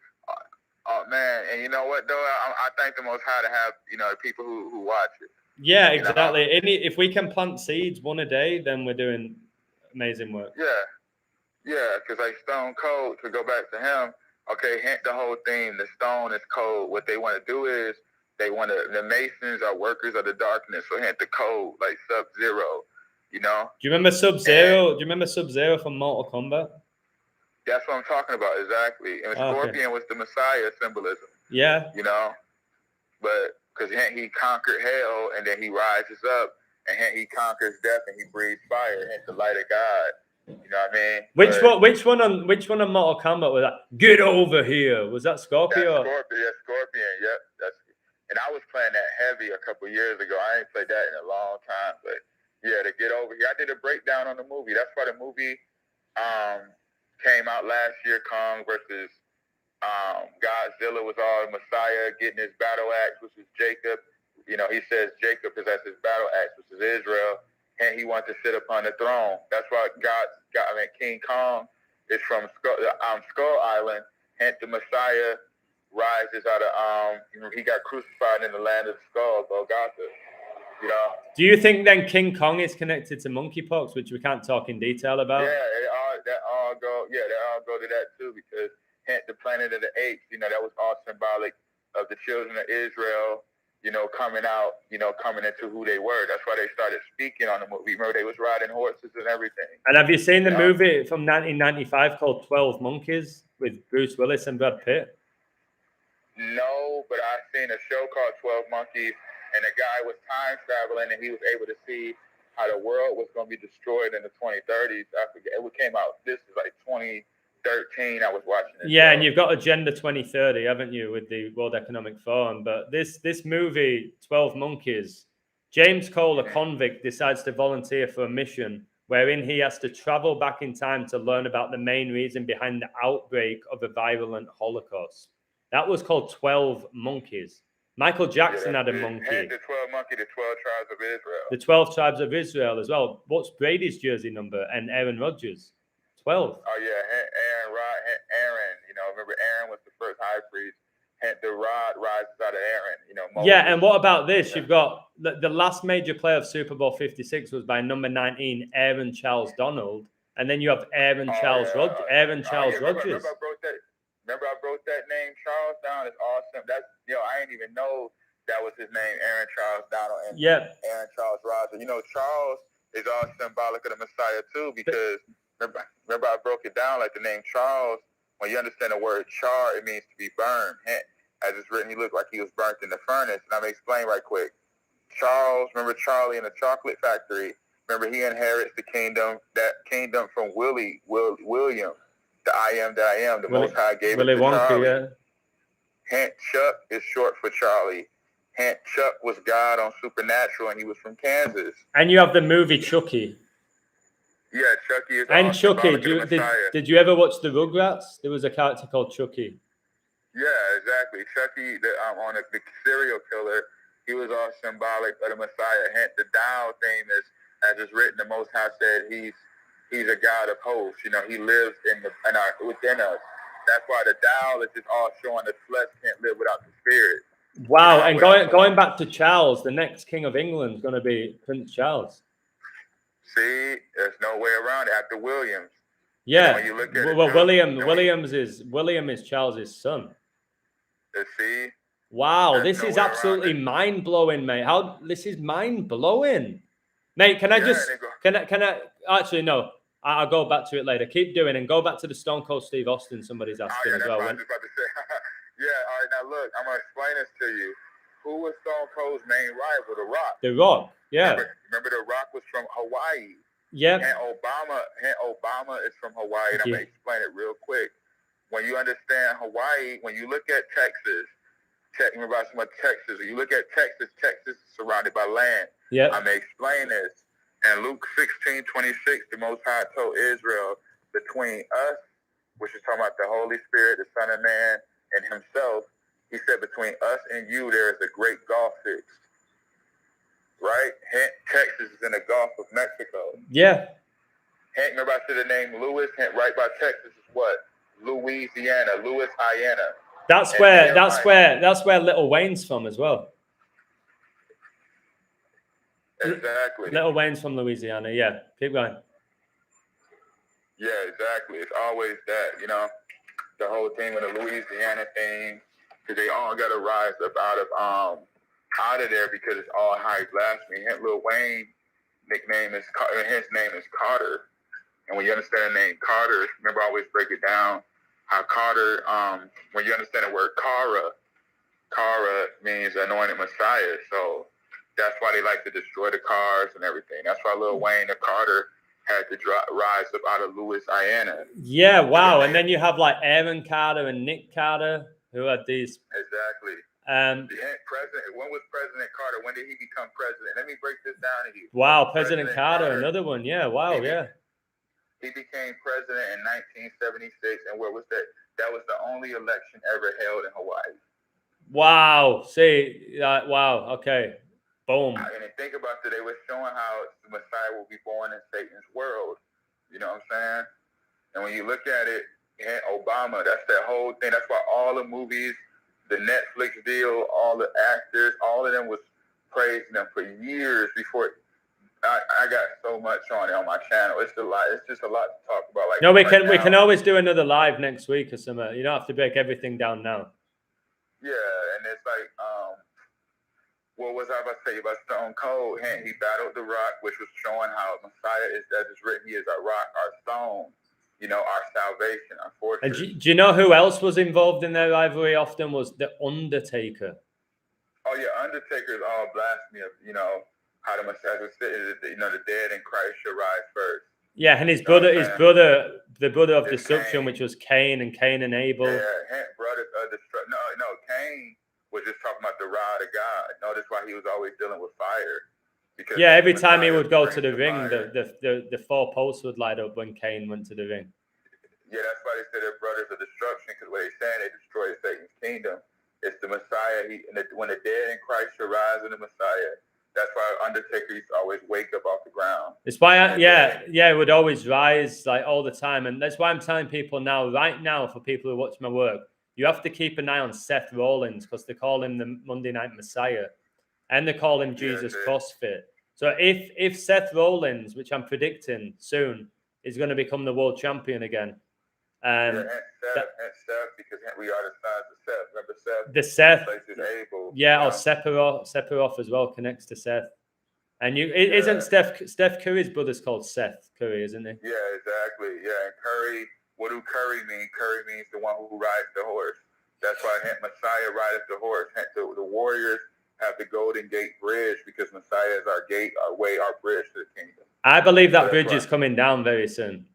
Oh man, and you know what though? I thank the Most High to have people who watch it. Yeah, exactly. If we can plant seeds one a day, then we're doing amazing work. Yeah, because like Stone Cold, to go back to him. Okay, hint the whole theme. The stone is cold. What they want to do is the Masons are workers of the darkness. So hint the code, like Sub-Zero. You know. Do you remember Sub-Zero? Do you remember Sub-Zero from Mortal Kombat? That's what I'm talking about, exactly. And Scorpion was the Messiah symbolism. Yeah. You know? But because he conquered hell, and then he rises up, and he conquers death, and he breathes fire, hence the light of God. You know what I mean? Which one on Mortal Kombat was that? Get over here. Was that Scorpio? That's Scorpion. Yep. And I was playing that heavy a couple years ago. I ain't played that in a long time, but yeah, to get over here, I did a breakdown on the movie. That's why the movie came out last year. Kong versus Godzilla was all Messiah getting his battle axe, which is Jacob. You know, he says Jacob possesses his battle axe, which is Israel, and he wants to sit upon the throne. That's why King Kong is from Skull Island, hence the Messiah rises out of he got crucified in the land of the skulls, Golgotha. You know. Do you think then King Kong is connected to monkeypox, which we can't talk in detail about? Yeah, they all go to that too, because hence the Planet of the Apes, you know, that was all symbolic of the children of Israel, you know, coming out, you know, coming into who they were. That's why they started speaking on the movie. Remember, they was riding horses and everything. And have you seen the movie from 1995 called 12 Monkeys with Bruce Willis and Brad Pitt? No, but I've seen a show called 12 Monkeys, and a guy was time traveling, and he was able to see how the world was going to be destroyed in the 2030s. I forget. It came out, this is like 2013, I was watching it. Yeah, and you've got Agenda 2030, haven't you, with the World Economic Forum? But this movie, 12 Monkeys, James Cole, a convict, decides to volunteer for a mission wherein he has to travel back in time to learn about the main reason behind the outbreak of a virulent Holocaust. That was called 12 Monkeys. Michael Jackson had a monkey. Had the 12 monkey, the 12 tribes of Israel. The 12 tribes of Israel as well. What's Brady's jersey number and Aaron Rodgers? 12. Oh, yeah, Aaron, you know, remember Aaron was the first high priest. The rod rises out of Aaron, you know. Moses. Yeah, and what about this? You've got the last major play of Super Bowl 56 was by number 19, Aaron Charles Donald. And then you have Aaron Charles Rodgers. Remember I broke that name Charles down. It's awesome. That's, you know, I didn't even know that was his name, Aaron Charles Donald, and Aaron Charles Rodgers. You know, Charles is all symbolic of the Messiah too, because remember I broke it down like the name Charles. When you understand the word char, it means to be burned. As it's written, he looked like he was burnt in the furnace. And I'm gonna explain right quick. Charles, remember Charlie in the chocolate factory? Remember he inherits the kingdom, that kingdom from William. The I am that I am, the Most High gave it to Charlie. Yeah. Hint Chuck is short for Charlie. Hint Chuck was God on Supernatural, and he was from Kansas. And you have the movie Chucky. Yeah, Chucky is. And Chucky, did you ever watch the Rugrats? There was a character called Chucky. Yeah, exactly. Chucky, on the serial killer, he was all symbolic of the Messiah. Hence, the Tao thing is, as it's written, the Most High said He's a God of hosts. You know, he lives within us. That's why the Tao is just all showing the flesh can't live without the spirit. Wow. And going back to Charles, the next king of England is going to be Prince Charles. See, there's no way around it after Williams. Yeah. You know, when you look at William is Charles's son. See? Wow, this is absolutely mind blowing, mate. This is mind blowing. Mate, can I actually no. I'll go back to it later. Keep doing and go back to the Stone Cold Steve Austin somebody's asking as well. I was about to say. Yeah, all right, now look, I'm going to explain this to you. Who was Stone Cold's main rival? The Rock. The Rock, yeah. Remember The Rock was from Hawaii. Yeah. And Obama is from Hawaii, and I'm going to explain it real quick. When you understand Hawaii, when you look at Texas, remember I said Texas, when you look at Texas is surrounded by land. Yeah. I'm going to explain this. And Luke 16:26, the Most High told Israel, between us, which is talking about the Holy Spirit, the Son of Man, and himself, he said, between us and you, there is a great gulf fixed. Right? Texas is in the Gulf of Mexico. Yeah. Remember I said the name Lewis? Right by Texas is what? Louisiana, Louisiana. That's where Lil Wayne's from as well. Exactly. Lil Wayne's from Louisiana. Yeah, keep going. Yeah, exactly. It's always that, you know, the whole thing with the Louisiana thing, because they all got to rise up out of there because it's all high blasphemy. Lil Wayne nickname is his name is Carter, and when you understand the name Carter, remember I always break it down how Carter. When you understand the word Kara, Kara means anointed Messiah. So that's why they like to destroy the cars and everything. That's why Lil Wayne the Carter had to rise up out of Louisiana. Yeah, wow. And then you have like Aaron Carter and Nick Carter, who had these. Exactly. President. When was President Carter? When did he become president? Let me break this down to you. Wow, President Carter, another one. Yeah, wow, yeah. He became president in 1976, and what was that? That was the only election ever held in Hawaii. Wow. See, wow. Okay. Boom. And think about it. They were showing how the Messiah will be born in Satan's world. You know what I'm saying? And when you look at it, Obama, that's that whole thing. That's why all the movies, the Netflix deal, all the actors, all of them was praising them for years before. I got so much on it on my channel. It's a lot. It's just a lot to talk about. Like, no, we can always do another live next week or something. You don't have to break everything down now. Yeah, and it's like, what was I about to say about Stone Cold? He battled the Rock, which was showing how Messiah is, as it's written, he is our rock, our stone, you know, our salvation, our fortress. And do you know who else was involved in their rivalry often? Was The Undertaker. Oh, yeah, Undertaker's all blasphemy of, you know, how the Messiah was, you know, the dead in Christ shall rise first. Yeah, and the brother of destruction, which was Cain and Abel. Yeah, brothers of destruction. No, Cain was just talking about the rod of God. Notice why he was always dealing with fire. Because every time he would go to the ring, the four posts would light up when Cain went to the ring. Yeah, that's why they say they're brothers of destruction, because what they're saying, they destroyed Satan's kingdom. It's the Messiah. When the dead in Christ shall rise in the Messiah, that's why Undertaker used to always wake up off the ground. It's why, it would always rise like all the time. And that's why I'm telling people now, right now, for people who watch my work, you have to keep an eye on Seth Rollins, because they call him the Monday Night Messiah, and they call him Jesus CrossFit. So if Seth Rollins, which I'm predicting soon, is going to become the world champion again, and Seth, because we are the sons of Seth. Remember Seth? The Seth, Abel, or Sephiroth as well connects to Seth. And isn't Steph Curry's brother's called Seth Curry, isn't he? Yeah, exactly. Yeah, and Curry. What do Curry mean? Curry means the one who rides the horse. That's why Messiah rides the horse. The warriors have the Golden Gate Bridge, because Messiah is our gate, our way, our bridge to the kingdom. I believe that bridge is coming down very soon.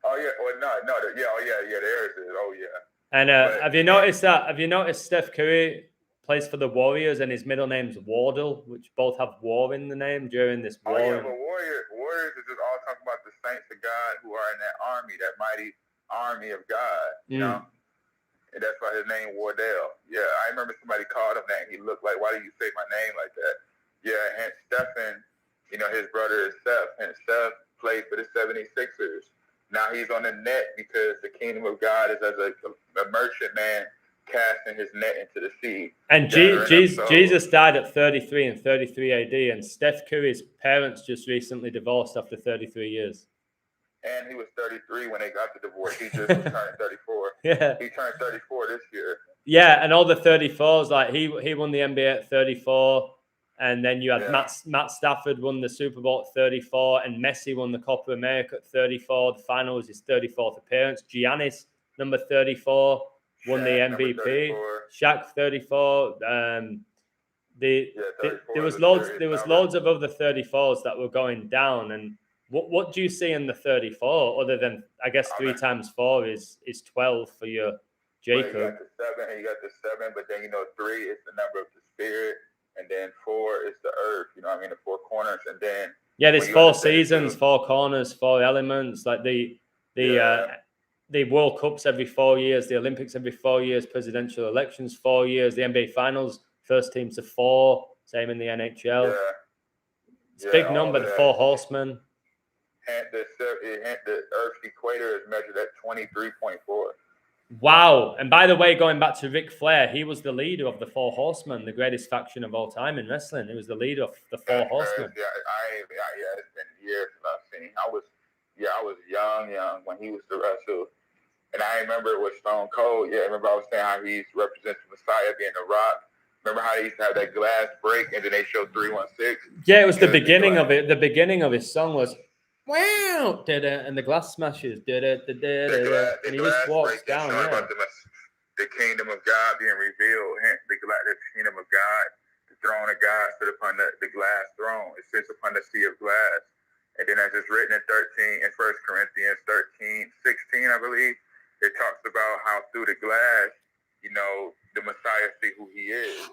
Oh yeah, or no, there it is. Oh yeah. And have you noticed that? Have you noticed Steph Curry plays for the Warriors and his middle name's Wardle, which both have war in the name during this war? Oh yeah, but Warriors is just all talking about the saints of God who are in that army, that mighty army of God, you know? And that's why his name Wardell. Yeah, I remember somebody called him that, and he looked like, why do you say my name like that? Yeah, hence Stephen, you know, his brother is Seth, and Seth played for the 76ers. Now he's on the net because the kingdom of God is as a merchant man casting his net into the sea. And Jesus died at 33 and 33 AD, and Steph Curry's parents just recently divorced after 33 years. And he was 33 when they got the divorce. He just was turning 34. Yeah. He turned 34 this year. Yeah, and all the 34s, like he won the NBA at 34, and then you had Matt Stafford won the Super Bowl at 34, and Messi won the Copa America at 34. The final was his 34th appearance. Giannis, number 34, won the MVP. Shaq, 34. There was loads of other 34s that were going down. And what do you see in the 34 other than, I guess, 3 times 4 is 12 for your Jacob? Well, you got the 7, but then 3 is the number of the spirit, and then 4 is the earth. You know what I mean? The 4 corners, and then there's 4 seasons, 4 corners, 4 elements. Like the World Cups every 4 years, the Olympics every 4 years, presidential elections 4 years, the NBA Finals, first team to 4, same in the NHL. It's a big number, the 4 horsemen. And the Earth's equator is measured at 23.4. Wow. And by the way, going back to Ric Flair, he was the leader of the 4 Horsemen, the greatest faction of all time in wrestling. He was the leader of the 4 Horsemen. Yeah, it's been years since I've seen. I was young when he was the wrestler. And I remember with Stone Cold. Yeah, I remember I was saying how he represents the Messiah being the Rock. Remember how they used to have that glass break and then they showed 316? Yeah, it was the beginning of it. The beginning of his song was, wow, did it, and the glass smashes, did it, and he just walks down. the kingdom of God being revealed, the kingdom of God, the throne of God stood upon the glass throne. It sits upon the sea of glass. And then as it's written in 1 Corinthians 13:16, I believe, it talks about how through the glass, the Messiah see who he is.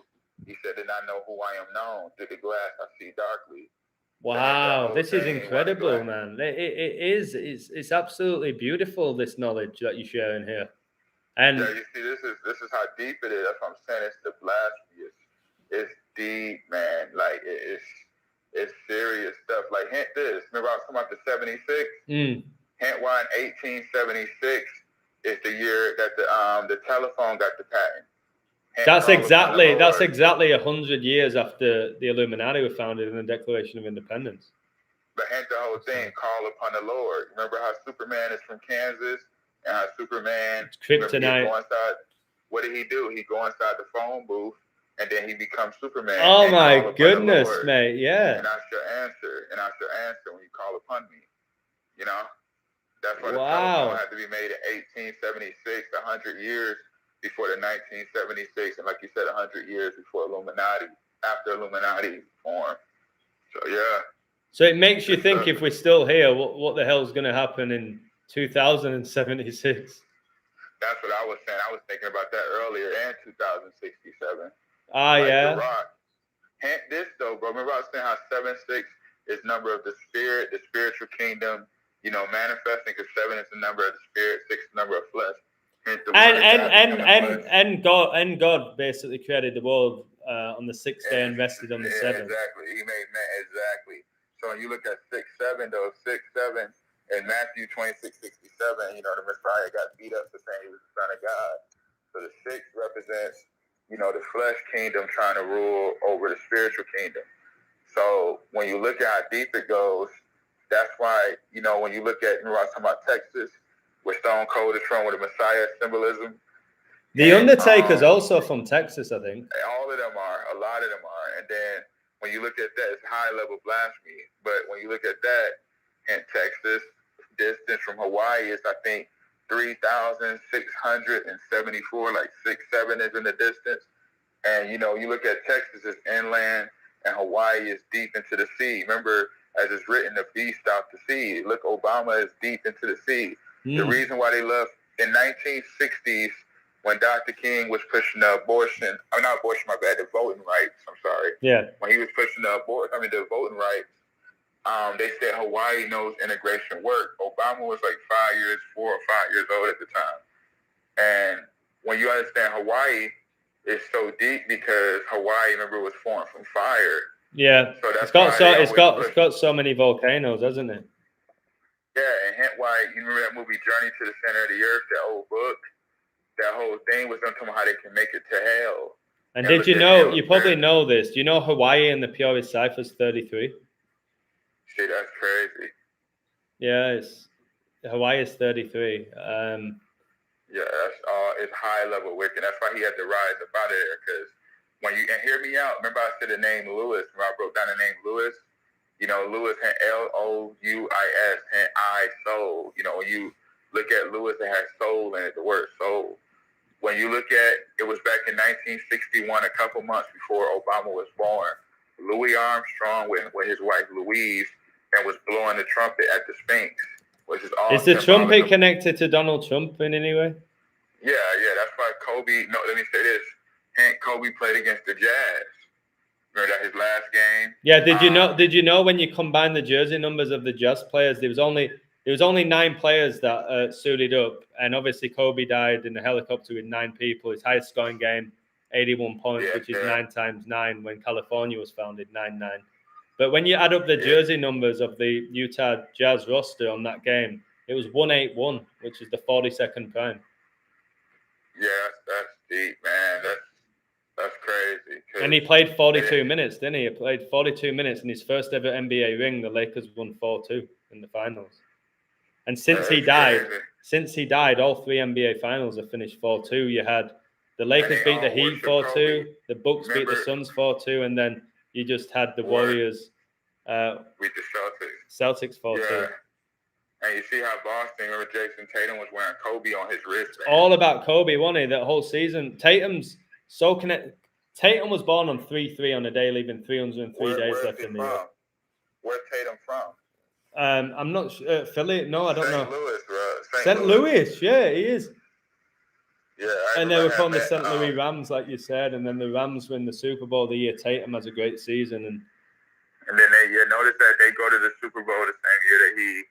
He said, "Did I know who I am known? Through the glass I see darkly." Wow, this is incredible, man. It's absolutely beautiful, this knowledge that you're sharing here. And yeah, you see, this is how deep it is. That's what I'm saying. It's the blasphemy. It's deep, man. Like it's serious stuff. Like hint this. Remember I was talking about the 76? Hint why in 1876 is the year that the telephone got the patent. That's exactly 100 years after the Illuminati were founded in the Declaration of Independence. But hence the whole thing, call upon the Lord. Remember how Superman is from Kansas and how Superman, kryptonite. What did he do? He go inside the phone booth and then he becomes Superman. Oh my goodness, mate! Yeah. And I shall answer. And I shall answer when you call upon me. That's why the telephone had to be made in 1876, 100 years before the 1976, and like you said, 100 years before after Illuminati formed. So yeah. So it makes you think if we're still here, what the hell's going to happen in 2076? That's what I was saying. I was thinking about that earlier, and 2067. Yeah. The Rock. Hint this though, bro. Remember I was saying how 7-6 is number of the spirit, the spiritual kingdom. Manifesting, because 7 is the number of the spirit, 6 is the number of flesh. And God basically created the world on the 6th day and rested on the 7th. Exactly. He made man exactly. So when you look at 6-7, though, 6-7 in Matthew 26:67, the Messiah got beat up for saying he was the Son of God. So the 6 represents, the flesh kingdom trying to rule over the spiritual kingdom. So when you look at how deep it goes, that's why, when you look at, remember I was talking about Texas, where Stone Cold is from, with the Messiah symbolism. The Undertaker's also from Texas, I think. All of them are. A lot of them are. And then when you look at that, it's high-level blasphemy. But when you look at that in Texas, distance from Hawaii is, I think, 3,674, like 6-7 is in the distance. And, you look at Texas, it's inland, and Hawaii is deep into the sea. Remember, as it's written, the beast out the sea. Look, Obama is deep into the sea. The reason why they love, in 1960s, when Dr. King was pushing the voting rights, I'm sorry. Yeah. When he was pushing the voting rights, they said Hawaii knows integration work. Obama was like 4 or 5 years old at the time. And when you understand Hawaii, it's so deep because Hawaii, remember, was formed from fire. Yeah. So that's it's got so many volcanoes, hasn't it? Yeah, and hence why, you remember that movie Journey to the Center of the Earth, that old book? That whole thing was them talking about how they can make it to hell. And did you know, you probably know this, do you know Hawaii and the purest cipher is 33? See, that's crazy. Yeah, Hawaii is 33. Yeah, it's high level wicked. That's why he had to rise up out of there, because and hear me out, remember I said the name Lewis, when I broke down the name Lewis? Lewis had Louis, had I, soul. When you look at Lewis, it has soul in it, the word soul. When you look at, it was back in 1961, a couple months before Obama was born, Louis Armstrong with his wife Louise, and was blowing the trumpet at the Sphinx, which is all. Is the trumpet connected to Donald Trump in any way? Yeah, that's why Kobe, let me say this, Kobe played against the Jazz. Remember that, his last game? Yeah, did you know when you combine the jersey numbers of the Jazz players, there was only 9 players that suited up, and obviously Kobe died in a helicopter with 9 people. His highest scoring game, 81 points, which is 9 times 9 when California was founded, 9-9. But when you add up the jersey numbers of the Utah Jazz roster on that game, it was 181, which is the 42nd prime. Yeah, that's deep, man. That's crazy. And he played 42 minutes, didn't he? He played 42 minutes in his first ever NBA ring. The Lakers won 4-2 in the finals. And since he died, all 3 NBA finals have finished 4-2. You had the Lakers beat the Heat 4-2, the Bucks beat the Suns 4-2, and then you just had the Warriors with the Celtics 4-2. And you see how Boston, remember Jason Tatum was wearing Kobe on his wristband. All about Kobe, wasn't he? That whole season. Tatum's so connected. Tatum was born on 3/3 on a day, leaving 303 days left in the year. Where's Tatum from? I'm not sure. Philly? No, I don't know. St. Louis, bro. St. Louis, yeah, he is. Yeah, and they were from the St. Louis Rams, like you said, and then the Rams win the Super Bowl the year Tatum has a great season. And then notice that they go to the Super Bowl the same year that he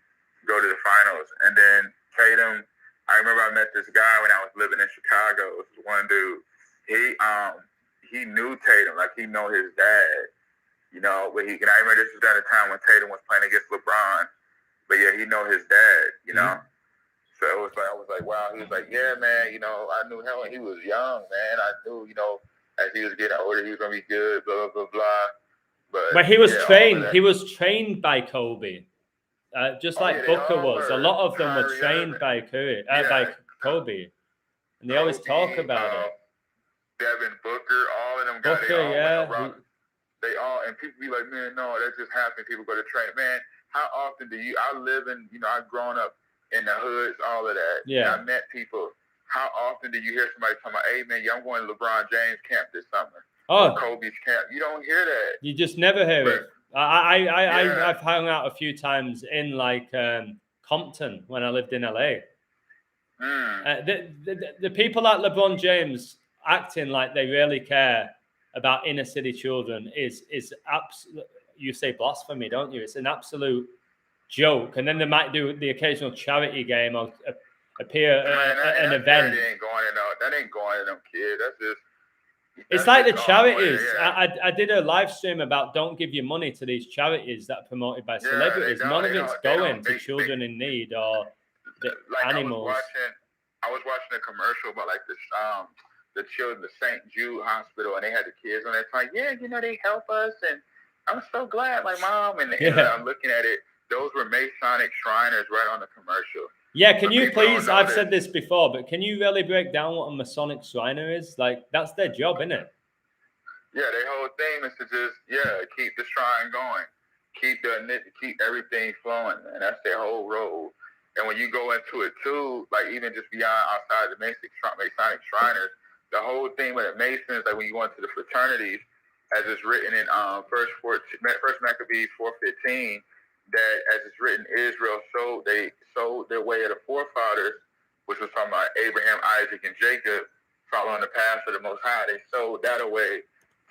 go to the finals. And then Tatum, I remember I met this guy when I was living in Chicago. This one dude. He knew Tatum, like he know his dad. You know, but and I remember this was during the time when Tatum was playing against LeBron. But yeah, he know his dad, you know. So it was like, I was like, wow. He was like, yeah, man, you know, I knew him when he was young, man. I knew, you know, as he was getting older, he was gonna be good, blah, blah, blah, blah. But he was trained. He was trained by Kobe, just like Booker was. A lot of them were trained by Kobe, and they always talk about it. Devin Booker, all of them guys. They all, and people be like, man, no, that just happened. People go to train. Man, how often do you? I live in, you know, I've grown up in the hoods, all of that. Yeah. And I met people. How often do you hear somebody talking about, hey, man, I'm going to LeBron James camp this summer? Oh, Kobe's camp. You don't hear that. You just never hear it. I've hung out a few times in like Compton when I lived in LA. The people like LeBron James acting like they really care about inner city children is absolute. You say blasphemy, don't you? It's an absolute joke. And then they might do the occasional charity game or appear at an event. That ain't going to them kids. It's like the charities. I did a live stream about don't give your money to these charities that are promoted by celebrities. None of it's going to children in need or the animals. I was watching a commercial about like this the children, the St. Jude Hospital, and they had the kids on there like, yeah, you know, they help us, and I'm so glad, my mom, and I'm looking at it. Those were Masonic Shriners right on the commercial. Yeah, can you please, I've said this before, but can you really break down what a Masonic Shriner is? Like, that's their job, isn't it? Yeah, their whole thing is to just, keep the shrine going. Keep everything flowing, man. That's their whole role. And when you go into it, too, like even just beyond outside the Masonic Shriners, the whole thing with the Masons, like when you go into the fraternities, as it's written in First Maccabees 4:15, that as it's written, Israel sold their way of the forefathers, which was talking about Abraham, Isaac, and Jacob, following the path of the Most High. They sold that away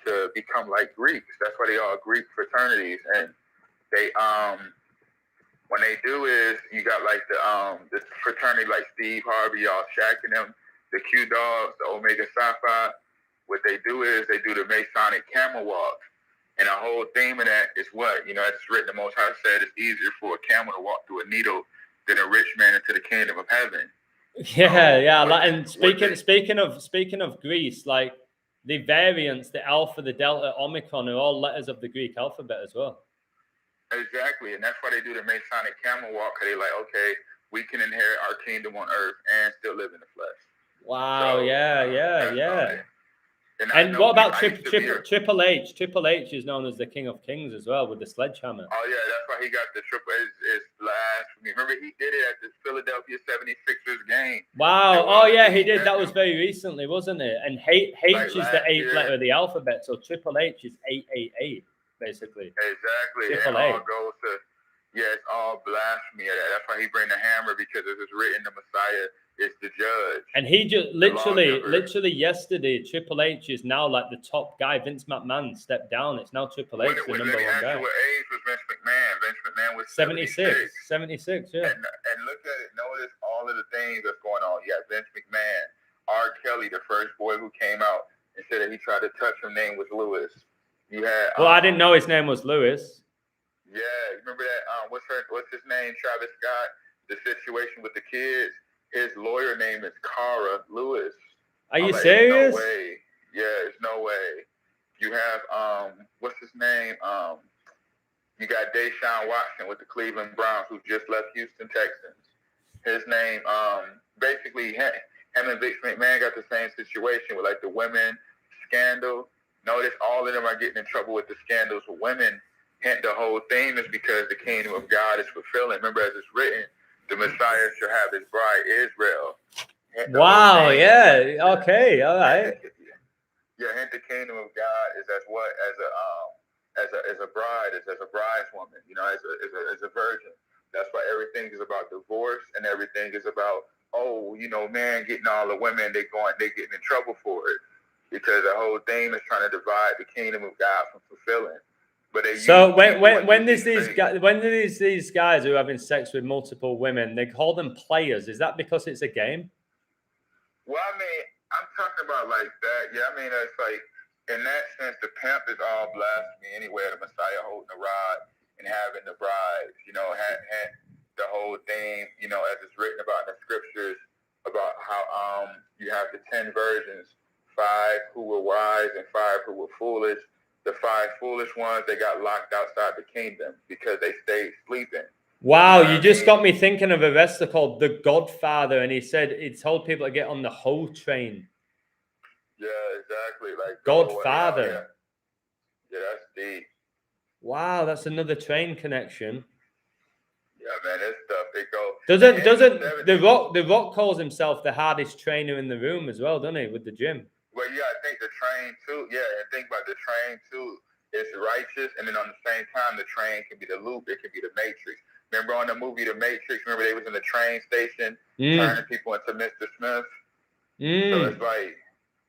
to become like Greeks. That's why they are Greek fraternities. And they when they do is you got like the fraternity like Steve Harvey, y'all Shaq and them, the Q Dogs, the Omega Psi Phi. What they do is they do the Masonic camel walk. And the whole theme of that is what? You know, it's written, the Most High said it's easier for a camel to walk through a needle than a rich man into the kingdom of heaven. And speaking of Greece, like the variants, the Alpha, the Delta, Omicron are all letters of the Greek alphabet as well. Exactly, and that's why they do the Masonic camel walk, because they're like, okay, we can inherit our kingdom on earth and still live in the flesh. Wow, so, yeah. And what about Triple H? Triple H is known as the King of Kings as well with the sledgehammer. Oh, yeah, that's why he got the Triple H is blasphemy. Remember, he did it at this Philadelphia 76ers game. Wow. Oh, yeah, he did. That was very recently, wasn't it? And H is the eighth letter of the alphabet, so Triple H is 888, basically. Exactly. Triple H. It's all blasphemy. That's why he bring the hammer, because it was written, the Messiah is the judge. And he just literally yesterday, Triple H is now like the top guy. Vince McMahon stepped down. It's now Triple H, the number one guy. What age was Vince McMahon? Vince McMahon was 76, yeah. And look at it. Notice all of the things that's going on. Yeah, Vince McMahon. R. Kelly, the first boy who came out and said that he tried to touch him, name was Lewis. You had. I didn't know his name was Lewis. Yeah, you remember that? What's his name? Travis Scott. The situation with the kids. His lawyer name is Cara Lewis. Are you serious? No way. Yeah, there's no way. You have what's his name? You got Deshaun Watson with the Cleveland Browns, who just left Houston Texans. His name, basically, him and Vince McMahon got the same situation with like the women scandal. Notice all of them are getting in trouble with the scandals with women. And the whole thing is because the kingdom of God is fulfilling. Remember, as it's written, the Messiah shall have his bride Israel. Wow. Yeah. Okay. All right. Yeah, hint the kingdom of God is as what as a bride, as a brideswoman, you know, as a virgin. That's why everything is about divorce and everything is about, oh, you know, man getting all the women, they getting in trouble for it. Because the whole thing is trying to divide the kingdom of God from fulfilling. But so when there's these guys who are having sex with multiple women, they call them players. Is that because it's a game? Well, I mean, I'm talking about like that. Yeah, I mean, it's like in that sense, the pimp is all blasphemy anyway. The Messiah holding the rod and having the bride, you know, had the whole thing, you know, as it's written about in the scriptures about how you have the 10 virgins, 5 who were wise and 5 who were foolish. The 5 foolish ones, they got locked outside the kingdom because they stayed sleeping. Wow, you just got me thinking of a wrestler called The Godfather, and he told people to get on the whole train. Yeah, exactly. Like Godfather. Yeah, that's deep. Wow, that's another train connection. Yeah, man, this stuff it goes. Doesn't the Rock calls himself the hardest trainer in the room as well, doesn't he, with the gym? Well, yeah, I think the train too. Yeah, and think about the train too. It's righteous, and then on the same time, the train can be the loop. It can be the Matrix. Remember on the movie The Matrix? Remember they was in the train station turning people into Mr. Smith. So it's like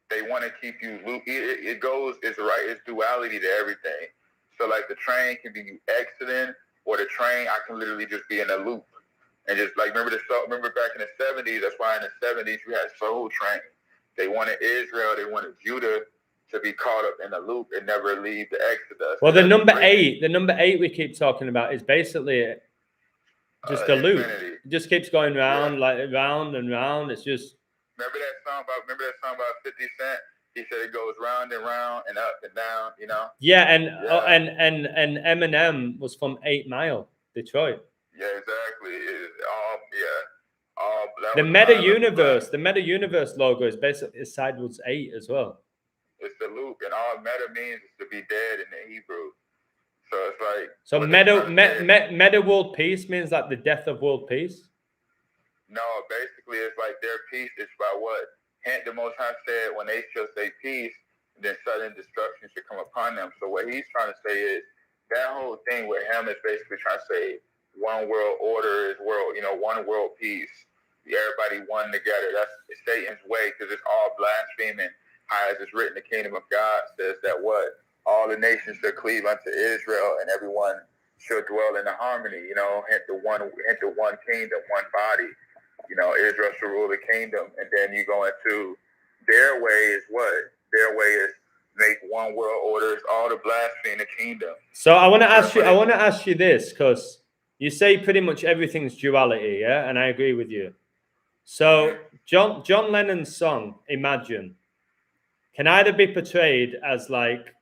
they want to keep you loop. It goes. It's right. It's duality to everything. So like the train can be you exiting, or the train I can literally just be in a loop and just like remember back in the 70s. That's why in the 70s you had Soul Train. They wanted Israel. They wanted Judah to be caught up in a loop and never leave the Exodus. Well, the number 8 we keep talking about is basically just a loop. It just keeps going round, like round and round. It's just. Remember that song about 50 Cent? He said it goes round and round and up and down, you know? Yeah, and Eminem was from 8 Mile, Detroit. Yeah, exactly. The Meta Universe logo is basically sideways 8 as well. It's the loop, and all meta means is to be dead in the Hebrew. So it's like meta world peace means like the death of world peace. No, basically it's like their peace is by what the Most High said when they shall say peace, then sudden destruction should come upon them. So what he's trying to say is that whole thing with him is basically trying to say one world order is one world peace. Everybody one together. That's Satan's way because it's all blaspheming. As it's written, the kingdom of God says that what all the nations shall cleave unto Israel, and everyone shall dwell in the harmony. You know, hint the one kingdom, one body. You know, Israel shall rule the kingdom, and then you go into their way is what? Their way is make one world order. It's all the blasphemy in the kingdom. So I want to ask you this because you say pretty much everything's duality, yeah, and I agree with you. So John Lennon's song "Imagine" can either be portrayed as like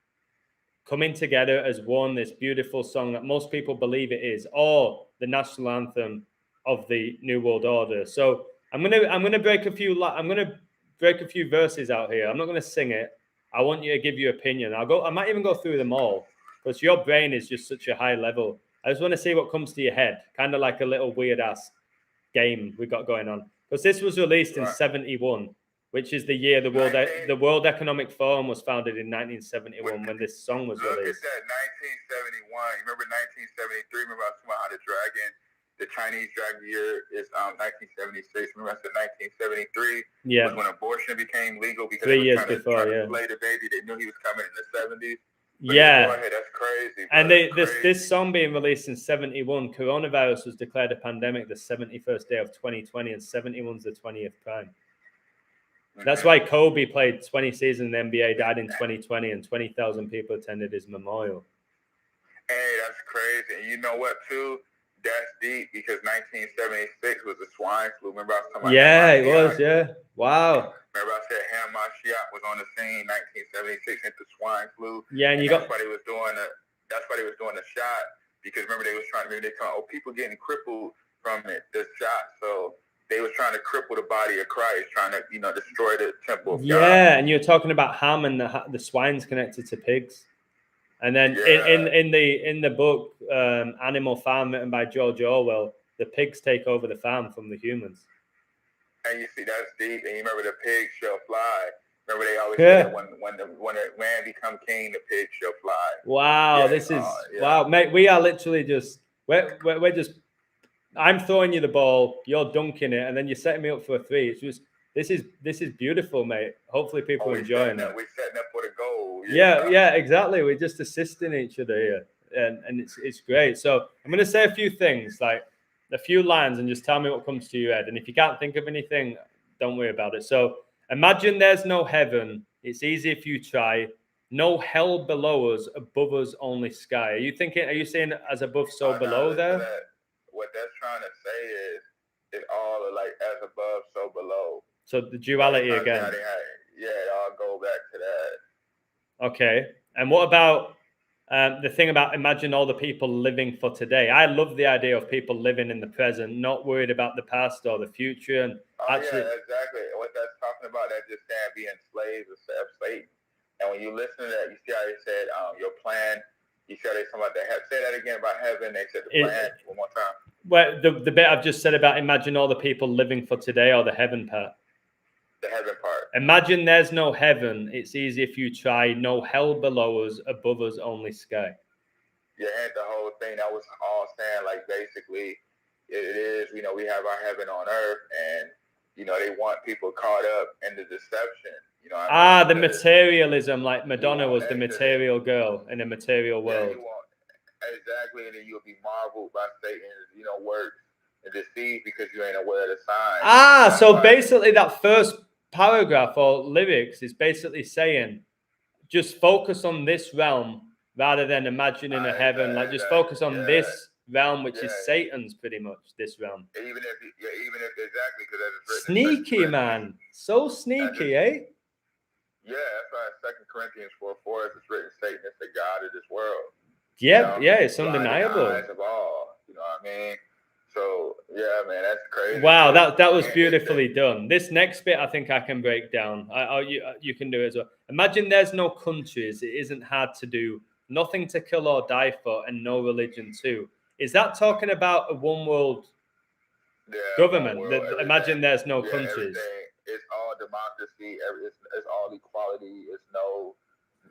coming together as one, this beautiful song that most people believe it is, or the national anthem of the New World Order. So I'm gonna break a few verses out here. I'm not gonna sing it. I want you to give your opinion. I might even go through them all because your brain is just such a high level. I just want to see what comes to your head, kind of like a little weird ass game we got going on. Because this was released in 71, which is the year the World Economic Forum was founded in 1971 when this song was released. Look at that, 1971. You remember 1973? Remember I was talking about how the Chinese dragon year is 1976. Remember I said 1973 was when abortion became legal because 3 years before, to slay the baby. They knew he was coming in the 70s. Yeah. Ahead, that's crazy. And this song being released in 71, coronavirus was declared a pandemic the 71st day of 2020, and 71's the 20th prime. That's why Kobe played 20 seasons in the NBA, died in 2020, and 20,000 people attended his memorial. Hey, that's crazy. And you know what, too? That's deep because 1976 was the swine flu. Remember I was talking about it was, yeah. Wow. Remember I said Ham Mashiach was on the scene 1976 into swine flu. Yeah, and that's why they was doing the shot because remember they come people getting crippled from the shot. So they was trying to cripple the body of Christ, trying to destroy the temple of God. Yeah, and you're talking about ham and the swine's connected to pigs. And then in the book Animal Farm, written by George Orwell, the pigs take over the farm from the humans. And you see, that's deep. And you remember the pigs shall fly. Remember they always say that when a man become king, the pigs shall fly. Wow, Yeah, this is wow, mate. We are literally just we're just. I'm throwing you the ball, you're dunking it, and then you're setting me up for a three. It's just this is beautiful, mate. Hopefully, people are enjoying it. We're setting up for the goal. Yeah, exactly. We're just assisting each other here, and it's great. So I'm going to say a few things, like a few lines, and just tell me what comes to your head. And if you can't think of anything, don't worry about it. So imagine there's no heaven. It's easy if you try. No hell below us, above us only sky. Are you saying as above, so below there? What that's trying to say is it's all like as above, so below. So the duality again. Yeah, I'll go back to that. Okay. And what about the thing about imagine all the people living for today? I love the idea of people living in the present, not worried about the past or the future. And actually, yeah, exactly. What that's talking about, that's just saying being slaves of Satan. And when you listen to that, you see how they said your plan. You see how they talking about the say that again about heaven. They said the plan one more time. Well, the bit I've just said about imagine all the people living for today, or the heaven part. The heaven part. Imagine there's no heaven. It's easy if you try. No hell below us, above us only sky. Yeah, and the whole thing that was all saying like basically it is, we have our heaven on earth, and they want people caught up in the deception. The materialism, like Madonna was the material girl in a material world. Exactly, and then you'll be marveled by Satan's, works and deceived because you ain't aware of the signs. So basically that first paragraph or lyrics is basically saying just focus on this realm rather than imagining a heaven. Like just focus on this realm, which is Satan's pretty much, this realm. Even if exactly, because it's written. Sneaky, man. So sneaky, eh? Yeah, that's why 2 Corinthians 4:4 it's written, Satan is the God of this world. Yeah, it's undeniable. Eyes of all, you know what I mean? So yeah, man, that's crazy. Wow, that was beautifully done. This next bit, I think I can break down. You can do it as well. Imagine there's no countries. It isn't hard to do. Nothing to kill or die for, and no religion too. Is that talking about a one world government? Imagine there's no countries. It's all democracy. It's all equality.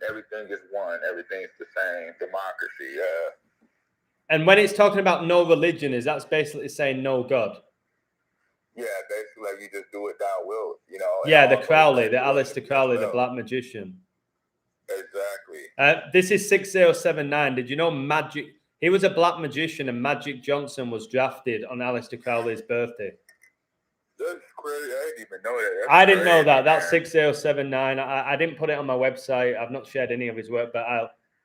Everything is one. Everything's the same. Democracy. Yeah. And when it's talking about no religion, is that basically saying no God? Yeah, basically like you just do it thou wilt, Yeah, the Crowley, the Aleister Crowley, the Black Magician. Exactly. This is 6079. Did you know Magic? He was a Black Magician, and Magic Johnson was drafted on Aleister Crowley's birthday. That's crazy. I didn't even know that. I didn't know that. That's 6079. I didn't put it on my website. I've not shared any of his work, but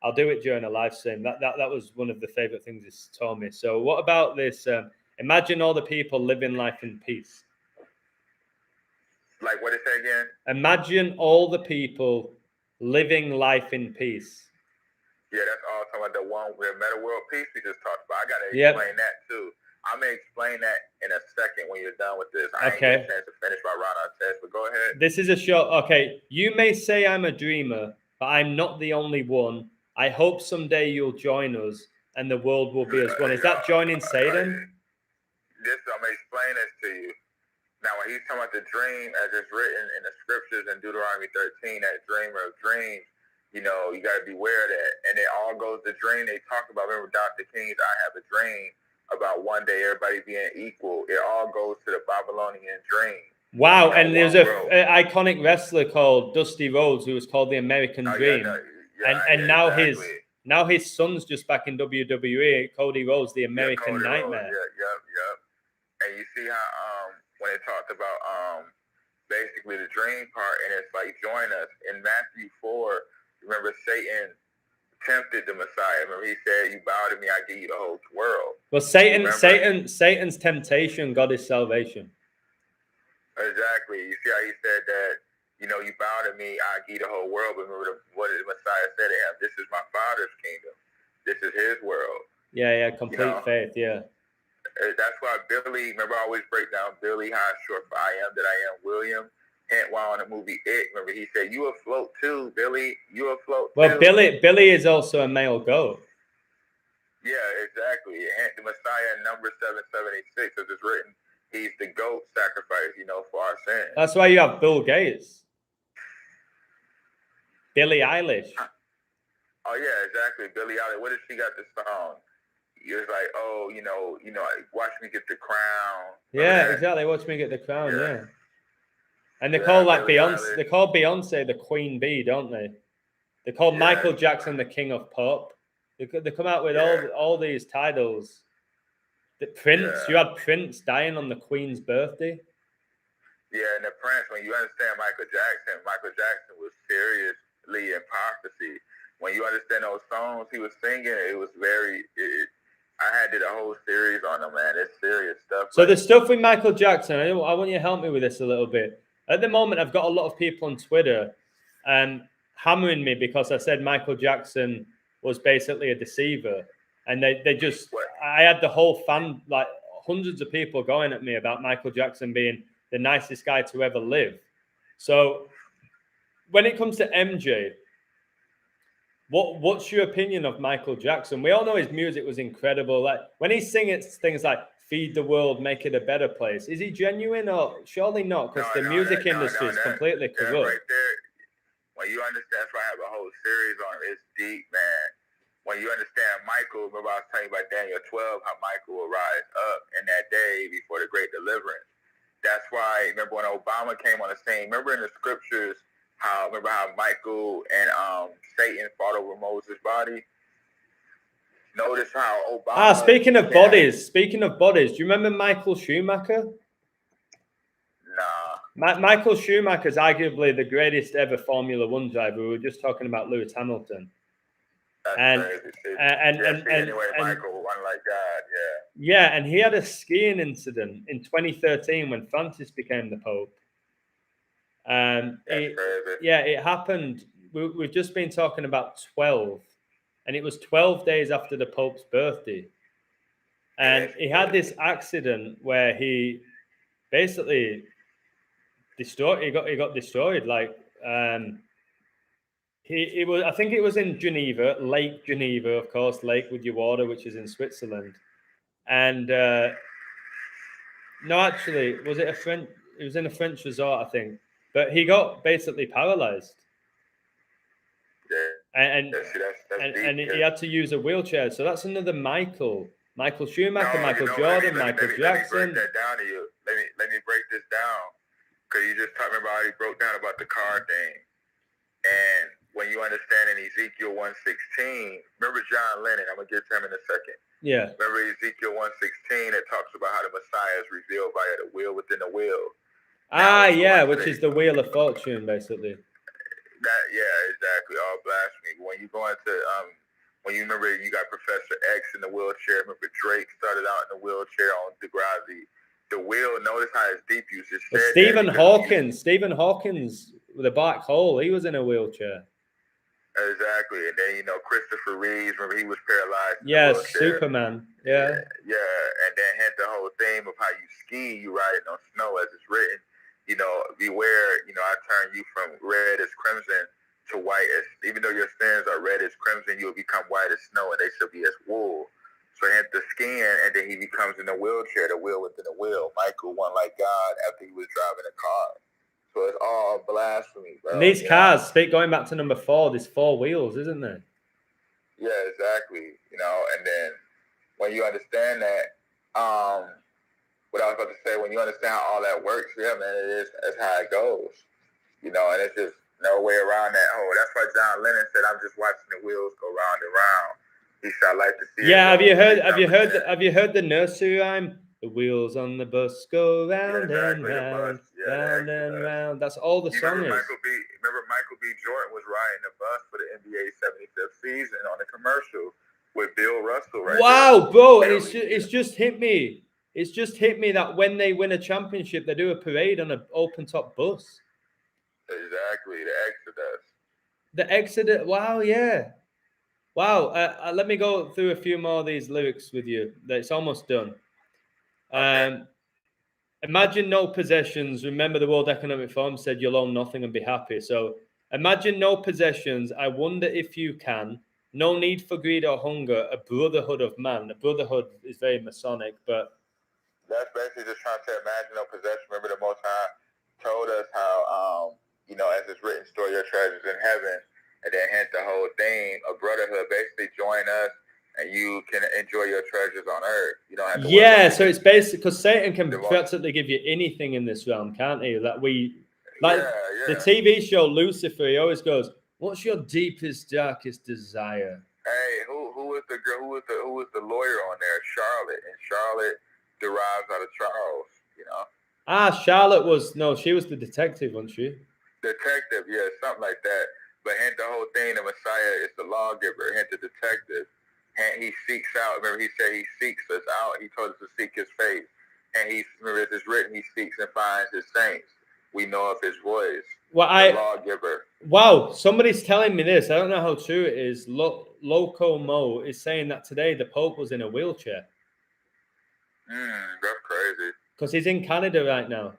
I'll do it during a live stream. That was one of the favorite things he's told me. So what about this? Imagine all the people living life in peace. Like what did it say again? Imagine all the people living life in peace. Yeah, that's all talking about the one with meta world peace we just talked about. I gotta explain that too. I'm gonna explain that in a second when you're done with this. I ain't get a chance to finish my round out test, but go ahead. This is a short. Okay, you may say I'm a dreamer, but I'm not the only one. I hope someday you'll join us, and the world will be as one. Is that joining Satan? I'm gonna explain this to you. Now, when he's talking about the dream, as it's written in the scriptures in Deuteronomy 13, that dreamer of dreams, you got to beware of that. And it all goes to dream. They talk about, remember Dr. King's I Have a Dream, about one day everybody being equal. It all goes to the Babylonian dream. Wow, and there's an iconic wrestler called Dusty Rhodes who was called the American Dream. Now his son's just back in WWE, Cody Rhodes, the American Nightmare. Yep. And you see how when it talked about basically the dream part, and it's like join us in Matthew 4. Remember Satan tempted the Messiah. Remember he said, "You bow to me, I give you the whole world." Well, Satan's temptation, God is salvation. Exactly. You see how he said that, you bow to me, I give you the whole world. But remember what the Messiah said to him, this is my Father's kingdom. This is his world. Yeah, complete faith, yeah. That's why Billy, remember I always break down Billy, how short for I am that I am William. Hint while in the movie It, remember he said, you afloat too, Billy. You afloat too. Well, Billy is also a male goat. Yeah, exactly. And the Messiah, number 776, as it's written, he's the goat sacrifice, for our sins. That's why you have Bill Gates, Billie Eilish. Oh yeah, exactly. Billie Eilish. What if she got the song? It's like, oh, watch me get the crown. Yeah, exactly. Watch me get the crown. Yeah. And they Yeah, call like Billie Beyonce. Eilish. They call Beyonce the Queen Bee, don't they? They call Michael Jackson the King of Pop. They come out with all these titles. The Prince. You had Prince dying on the Queen's birthday. Yeah, and the Prince. When you understand Michael Jackson was seriously in prophecy. When you understand those songs he was singing, it was very. I did a whole series on them, man. It's serious stuff. So the stuff with Michael Jackson, I want you to help me with this a little bit. At the moment, I've got a lot of people on Twitter hammering me because I said Michael Jackson was basically a deceiver. And they just, I had the whole fan, like hundreds of people going at me about Michael Jackson being the nicest guy to ever live. So when it comes to MJ, what's your opinion of Michael Jackson? We all know his music was incredible. Like when he's singing things like "Feed the World, Make It a Better Place," is he genuine or surely not? Because the music industry is completely corrupt. Right there, when you understand, that's why I have a whole series on it. It's deep, man. When you understand Michael, remember I was telling you about Daniel 12, how Michael will rise up in that day before the great deliverance. That's why, remember when Obama came on the scene, remember in the scriptures, remember how Michael and Satan fought over Moses' body? Notice how Obama... Speaking of bodies, do you remember Michael Schumacher? Nah. Michael Schumacher is arguably the greatest ever Formula One driver. We were just talking about Lewis Hamilton. That's crazy. Anyway, Michael won like God, Yeah, and he had a skiing incident in 2013 when Francis became the Pope. It happened. We've just been talking about 12, and it was 12 days after the Pope's birthday. And he had this accident where he basically destroyed. He got destroyed. Like it was. I think it was in Geneva, Lake Geneva, of course, Lake with your water, which is in Switzerland. And no, actually, was it a French? It was in a French resort, I think. But he got basically paralyzed. And he had to use a wheelchair. So that's another Michael Schumacher, Michael Jordan, Michael Jackson. Let me break that down to you. Let me break this down. Because you just talked about how he broke down about the car thing. And when you understand in Ezekiel 1:16, remember John Lennon, I'm going to get to him in a second. Yeah. Remember Ezekiel 1:16, it talks about how the Messiah is revealed via the wheel within the wheel. Which is the Wheel of Fortune, basically. Exactly. All blasphemy. When you go into, when you remember you got Professor X in the wheelchair, remember Drake started out in the wheelchair on Degrassi. The wheel, notice how it's deep usage. Stephen Hawkins with a black hole, he was in a wheelchair. Exactly. And then, Christopher Reeves, remember he was paralyzed. Yes, Superman. Yeah. And then hence the whole theme of how you ski, you riding on snow as it's written. Beware, I turn you from red as crimson to white as, even though your sins are red as crimson, you will become white as snow and they shall be as wool. So hence the skin, and then he becomes in the wheelchair, the wheel within the wheel. Michael won like God after he was driving a car. So it's all blasphemy, bro. And these cars, going back to number 4, there's 4 wheels, isn't there? Yeah, exactly. And then when you understand that, what I was about to say, when you understand how all that works, man, that's how it goes. And it's just no way around that hole. That's why John Lennon said, "I'm just watching the wheels go round and round." He said, "I like to see." Yeah, have you heard the nursery rhyme? The wheels on the bus go round and round, round and round. That's all the song is. Remember Michael B. Jordan was riding the bus for the NBA 75th season on the commercial with Bill Russell, right? Wow, bro, and it's just hit me. It's just hit me that when they win a championship, they do a parade on an open-top bus. Exactly, the Exodus. Wow, yeah. Wow. Let me go through a few more of these lyrics with you. It's almost done. Okay. Imagine no possessions. Remember the World Economic Forum said you'll own nothing and be happy. So imagine no possessions. I wonder if you can. no need for greed or hunger, a brotherhood of man. The brotherhood is very Masonic, but that's basically just trying to imagine no possession. Remember, the Most High told us how, as it's written, store your treasures in heaven, and then hence the whole thing of brotherhood. Basically, join us, and you can enjoy your treasures on earth. You don't have to. Yeah, so it's basically because Satan can practically give you anything in this realm, can't he? The TV show Lucifer, he always goes, "What's your deepest, darkest desire?" Hey, who was the girl? Who was the lawyer on there? Charlotte, and Charlotte derives out of Charles. Charlotte she was the detective, wasn't she? Detective, yeah, something like that. But hence the whole thing, the Messiah is the lawgiver, hence the detective. And he seeks out, remember he said he seeks us out. He told us to seek his face. And remember it's written, he seeks and finds his saints. We know of his voice. The lawgiver. Wow, somebody's telling me this. I don't know how true it is. Loco Mo is saying that today the Pope was in a wheelchair. That's crazy. Because he's in Canada right now.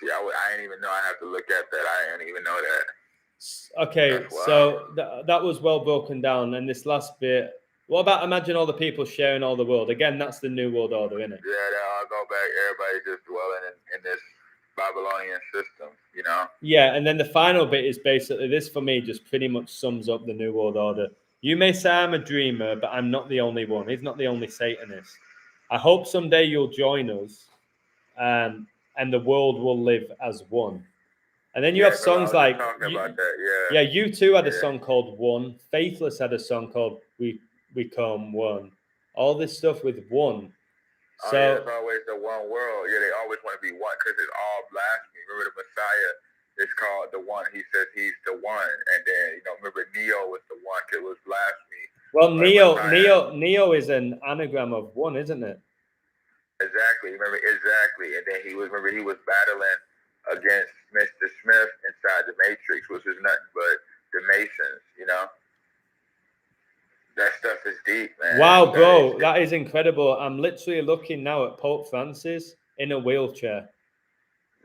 See, I didn't even know. I have to look at that. I didn't even know that. Okay, so that was well broken down. And this last bit, what about imagine all the people sharing all the world? Again, that's the New World Order, isn't it? Yeah, they all go back. Everybody just dwelling in this Babylonian system, Yeah, and then the final bit is basically this for me just pretty much sums up the New World Order. You may say I'm a dreamer, but I'm not the only one. He's not the only Satanist. I hope someday you'll join us, and the world will live as one. And then you have songs like U2 had a song called One. Faithless had a song called We Come One. All this stuff with one. So it's always the one world. Yeah, they always want to be one because it's all blasphemy. Remember the Messiah is called the one. He says he's the one. And then, remember Neo was the one. It was blasphemy. Well, Neo is an anagram of one, isn't it? Exactly. Exactly. And then he was battling against Mr. Smith inside the Matrix, which is nothing but the Masons, That stuff is deep, man. Wow, bro, that is incredible. I'm literally looking now at Pope Francis in a wheelchair.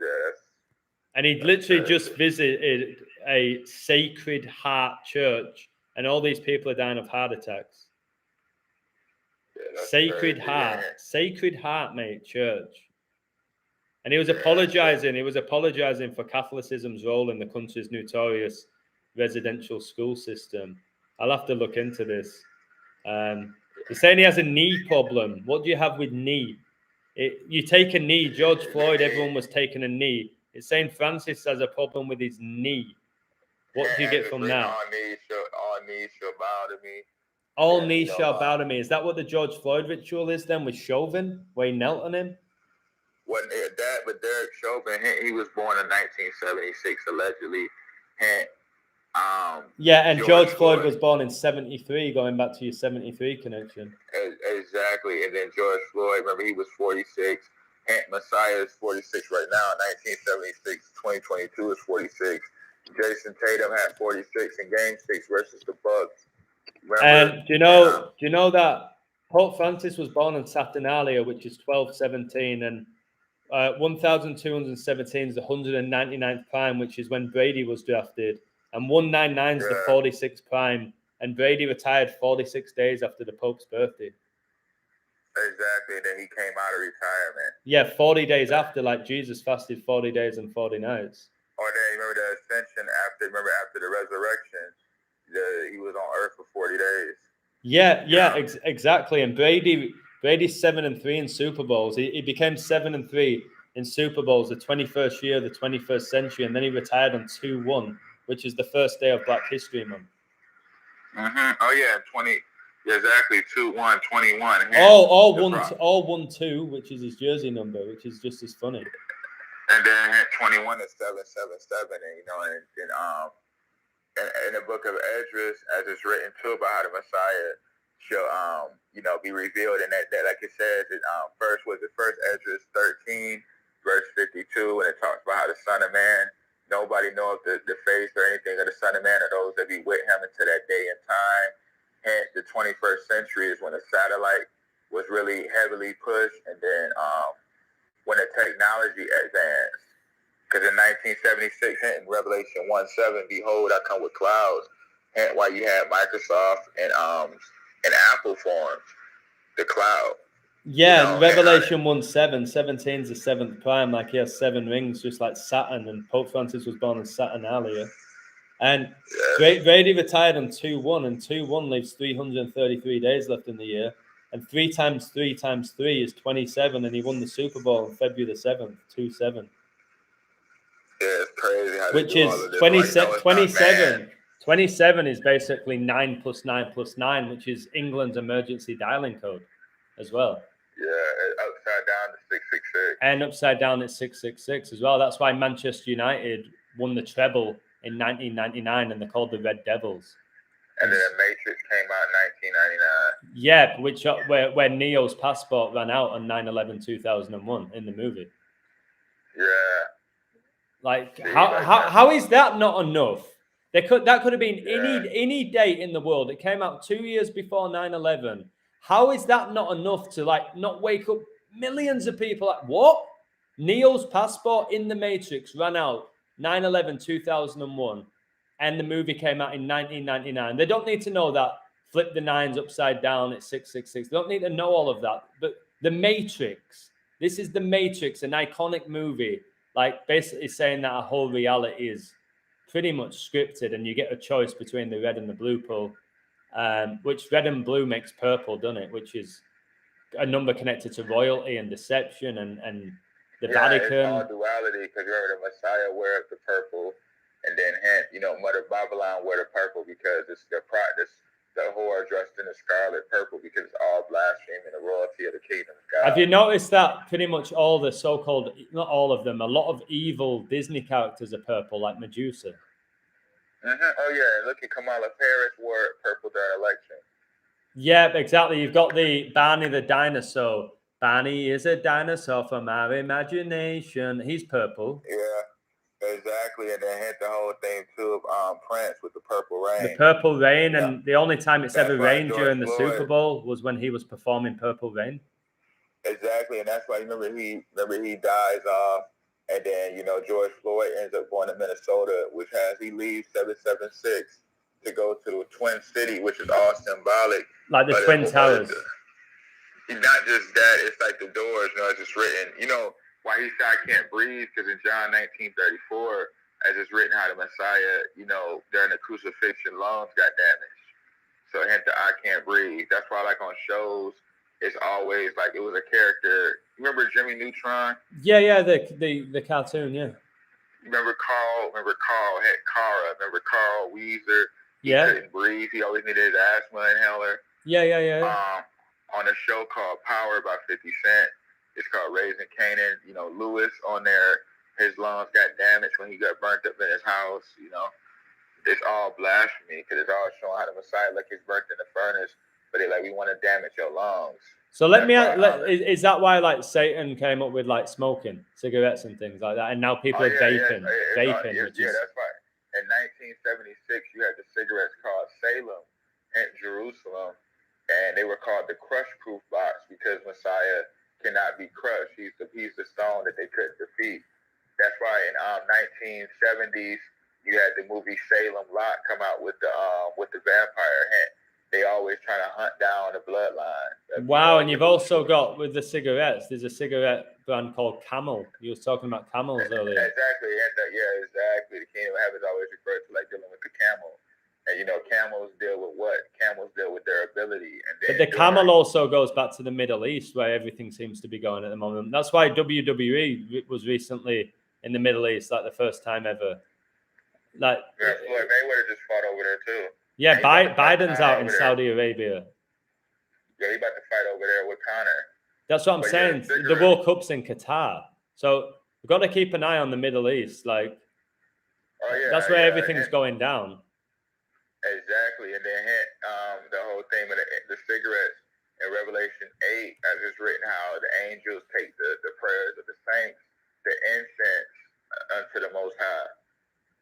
Yes. And he literally just visited a Sacred Heart church, and all these people are dying of heart attacks. Sacred Heart, mate, church. And he was apologizing. He was apologizing for Catholicism's role in the country's notorious residential school system. I'll have to look into this. He's saying he has a knee problem. What do you have with knee? You take a knee. George Floyd, everyone was taking a knee. It's saying Francis has a problem with his knee. What do you get from that? All knees shall bow to me. All knees shall bow to me. Is that what the George Floyd ritual is then with Chauvin, where he knelt on him? But Derek Chauvin, he was born in 1976, allegedly. And George Floyd was born in 73, going back to your 73 connection. Exactly. And then George Floyd, remember, he was 46. Messiah is 46 right now. 1976, 2022 is 46. Jason Tatum had 46 in Game 6 versus the Bucks. And do you know that Pope Francis was born in Saturnalia, which is 1217, and 1217 is the 199th prime, which is when Brady was drafted, and 199 is the 46th prime, and Brady retired 46 days after the Pope's birthday. Exactly. Then he came out of retirement. Yeah, 40 days after, like Jesus fasted 40 days and 40 nights. Or then remember the ascension after the resurrection, he was on earth for 40 days. Yeah, exactly. And Brady's 7-3 in Super Bowls. He became 7-3 in Super Bowls the 21st year of the 21st century, and then he retired on 2-1, which is the first day of Black History Month. Mm-hmm. Oh yeah, 20. Yeah, exactly. 2-1, 21. All 1-2, which is his jersey number, which is just as funny. And then 21 is 777, and in the book of Esdras, as it's written too about how the Messiah shall be revealed, and that like it says, first Esdras 13 verse 52, and it talks about how the Son of Man, nobody knows the face or anything of the Son of Man or those that be with him until that day and time. Hence, the 21st century is when the satellite was really heavily pushed, and then when the technology advanced. Because in 1976, in Revelation 1:7, behold, I come with clouds, why you had Microsoft and Apple formed the cloud. Yeah, and Revelation 1:7, 17 is the seventh prime, like he has 7 rings, just like Saturn, and Pope Francis was born on Saturnalia. And Brady retired on 2-1, and 2-1 leaves 333 days left in the year. And 3 times 3 times 3 is 27, and he won the Super Bowl on February the 7th, 2-7. Yeah, it's crazy how which they do is all of this. 27. 27 is basically 9 + 9 + 9, which is England's emergency dialing code as well. Yeah, upside down to 666. And upside down it's 666 as well. That's why Manchester United won the treble in 1999, and they're called the Red Devils. And then The Matrix came out in 1999. Yeah, where Neo's passport ran out on 9/11/2001 in the movie. Yeah. Like how is that not enough? That could have been any date in the world. It came out 2 years before 9/11. How is that not enough to like not wake up millions of people? Like, what? Neo's passport in the Matrix ran out 9/11/2001, and the movie came out in 1999. They don't need to know that. Flip the 9s upside down at 666. They don't need to know all of that. But the Matrix. This is the Matrix, an iconic movie. Like basically saying that a whole reality is pretty much scripted, and you get a choice between the red and the blue pill, which red and blue makes purple, doesn't it? Which is a number connected to royalty and deception and the Vatican. It's all duality, because remember the Messiah wears the purple, and then Mother Babylon wear the purple because it's the whore dressed in the scarlet purple because it's all blaspheming the royalty of the kingdom of God. Have you noticed that pretty much all the so-called, not all of them, a lot of evil Disney characters are purple, like Medusa? Oh yeah, look at Kamala Harris wore purple during election. Yeah, exactly. You've got the Barney the dinosaur. Barney is a dinosaur from our imagination. He's purple. Yeah. Exactly, and then hit the whole thing too of Prince with the purple rain. The purple rain, and the only time it's ever rained during the Super Bowl was when he was performing Purple Rain. Exactly, and that's why he dies off, and then George Floyd ends up going to Minnesota, which he leaves 776 to go to the Twin City, which is all symbolic, like the Twin Towers. Not just that, it's like the doors. It's just written. Why he said I can't breathe, because in John 19:34, as it's written how the Messiah, during the crucifixion, lungs got damaged. So hence the I can't breathe. That's why, like on shows, it's always like it was a character. Remember Jimmy Neutron? Yeah, the cartoon, yeah. Remember Carl had Cara. Remember Carl Weezer? He couldn't breathe. He always needed his asthma inhaler. Yeah. On a show called Power by 50 Cent. It's called Raising Canaan. Lewis on there, his lungs got damaged when he got burnt up in his house. It's all blasphemy, because it's all showing how the Messiah gets burnt in the furnace, but they're like, we want to damage your lungs. So is that why like Satan came up with like smoking cigarettes and things like that, and now people are vaping? Yeah, that's right. In 1976, you had the cigarettes called Salem in Jerusalem, and they were called the Crush Proof Box because Messiah cannot be crushed. He's the stone that they couldn't defeat. That's why in 1970s you had the movie Salem Lot come out with the vampire hint. They always trying to hunt down the bloodline. Wow, and you've also got with the cigarettes. There's a cigarette brand called Camel. You were talking about camels earlier. Exactly. Exactly. The kingdom of heaven is always referred to like dealing with the camel. And camels deal with what? Camels deal with their ability. And then but the camel also goes back to the Middle East, where everything seems to be going at the moment. That's why WWE was recently in the Middle East, like the first time ever. Like Floyd Mayweather just fought over there too. Yeah, Biden's out in Saudi Arabia. Yeah, he about to fight over there with Conor. That's what I'm saying. The World Cup's in Qatar, so we've got to keep an eye on the Middle East. Like, that's where everything's going down. Exactly, and then the whole thing with the cigarettes in Revelation 8, as it's written, how the angels take the prayers of the saints, the incense unto the Most High.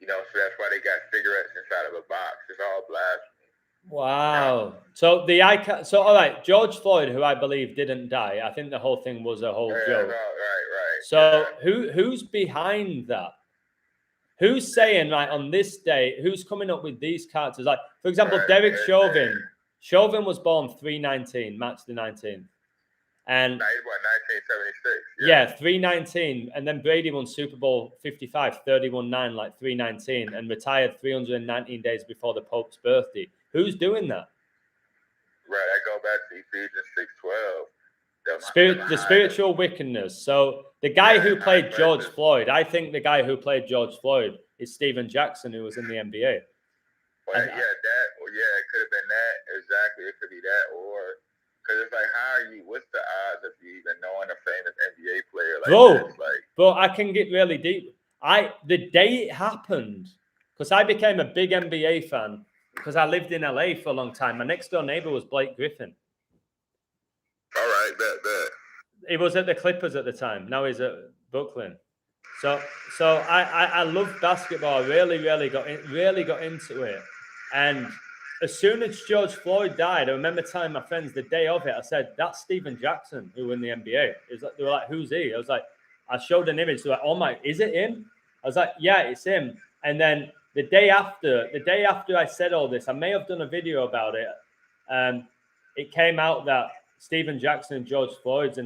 So that's why they got cigarettes inside of a box. It's all blasphemy. Wow. So all right, George Floyd, who I believe didn't die. I think the whole thing was a whole joke. Right. So who's behind that? Who's saying, like, on this day, who's coming up with these characters? Like, for example, Right, Derek yeah, Chauvin. Chauvin was born 3/19, March the 19th. And he's born 1976. yeah, 3/19. And then Brady won Super Bowl 55, 31-9, like 3/19, and retired 319 days before the Pope's birthday. Who's doing that? Right, I go back to Ephesians 6:12. The spiritual wickedness. So the guy who played George Floyd, I think the guy who played George Floyd is Steven Jackson, who was in the NBA. Well, it could have been that. Exactly, it could be that, or because it's like, what's the odds of you even knowing a famous NBA player like this? Like, bro, I can get really deep. The day it happened, because I became a big NBA fan because I lived in LA for a long time. My next door neighbor was Blake Griffin. All right, bet. He was at the Clippers at the time. Now he's at Brooklyn. So I love basketball. I really got into it. And as soon as George Floyd died, I remember telling my friends the day of it, I said, that's Steven Jackson who in the NBA. They were like, who's he? I was like, I showed an image. They're like, oh my, is it him? I was like, yeah, it's him. And then the day after I said all this, I may have done a video about it. It came out that Steven Jackson and George Floyd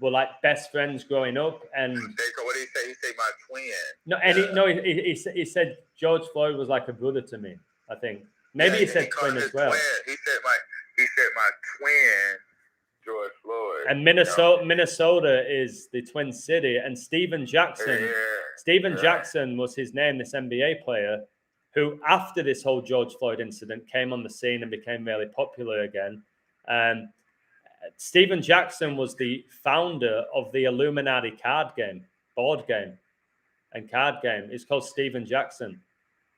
were like best friends growing up. And what did he say? He said my twin. No, and he said George Floyd was like a brother to me, I think. Maybe he said twin as well. Twin. He said my twin, George Floyd. And Minnesota is the Twin City, and Steven Jackson. Yeah. Jackson was his name, this NBA player, who after this whole George Floyd incident came on the scene and became really popular again. Steven Jackson was the founder of the Illuminati board game. It's called Steven Jackson.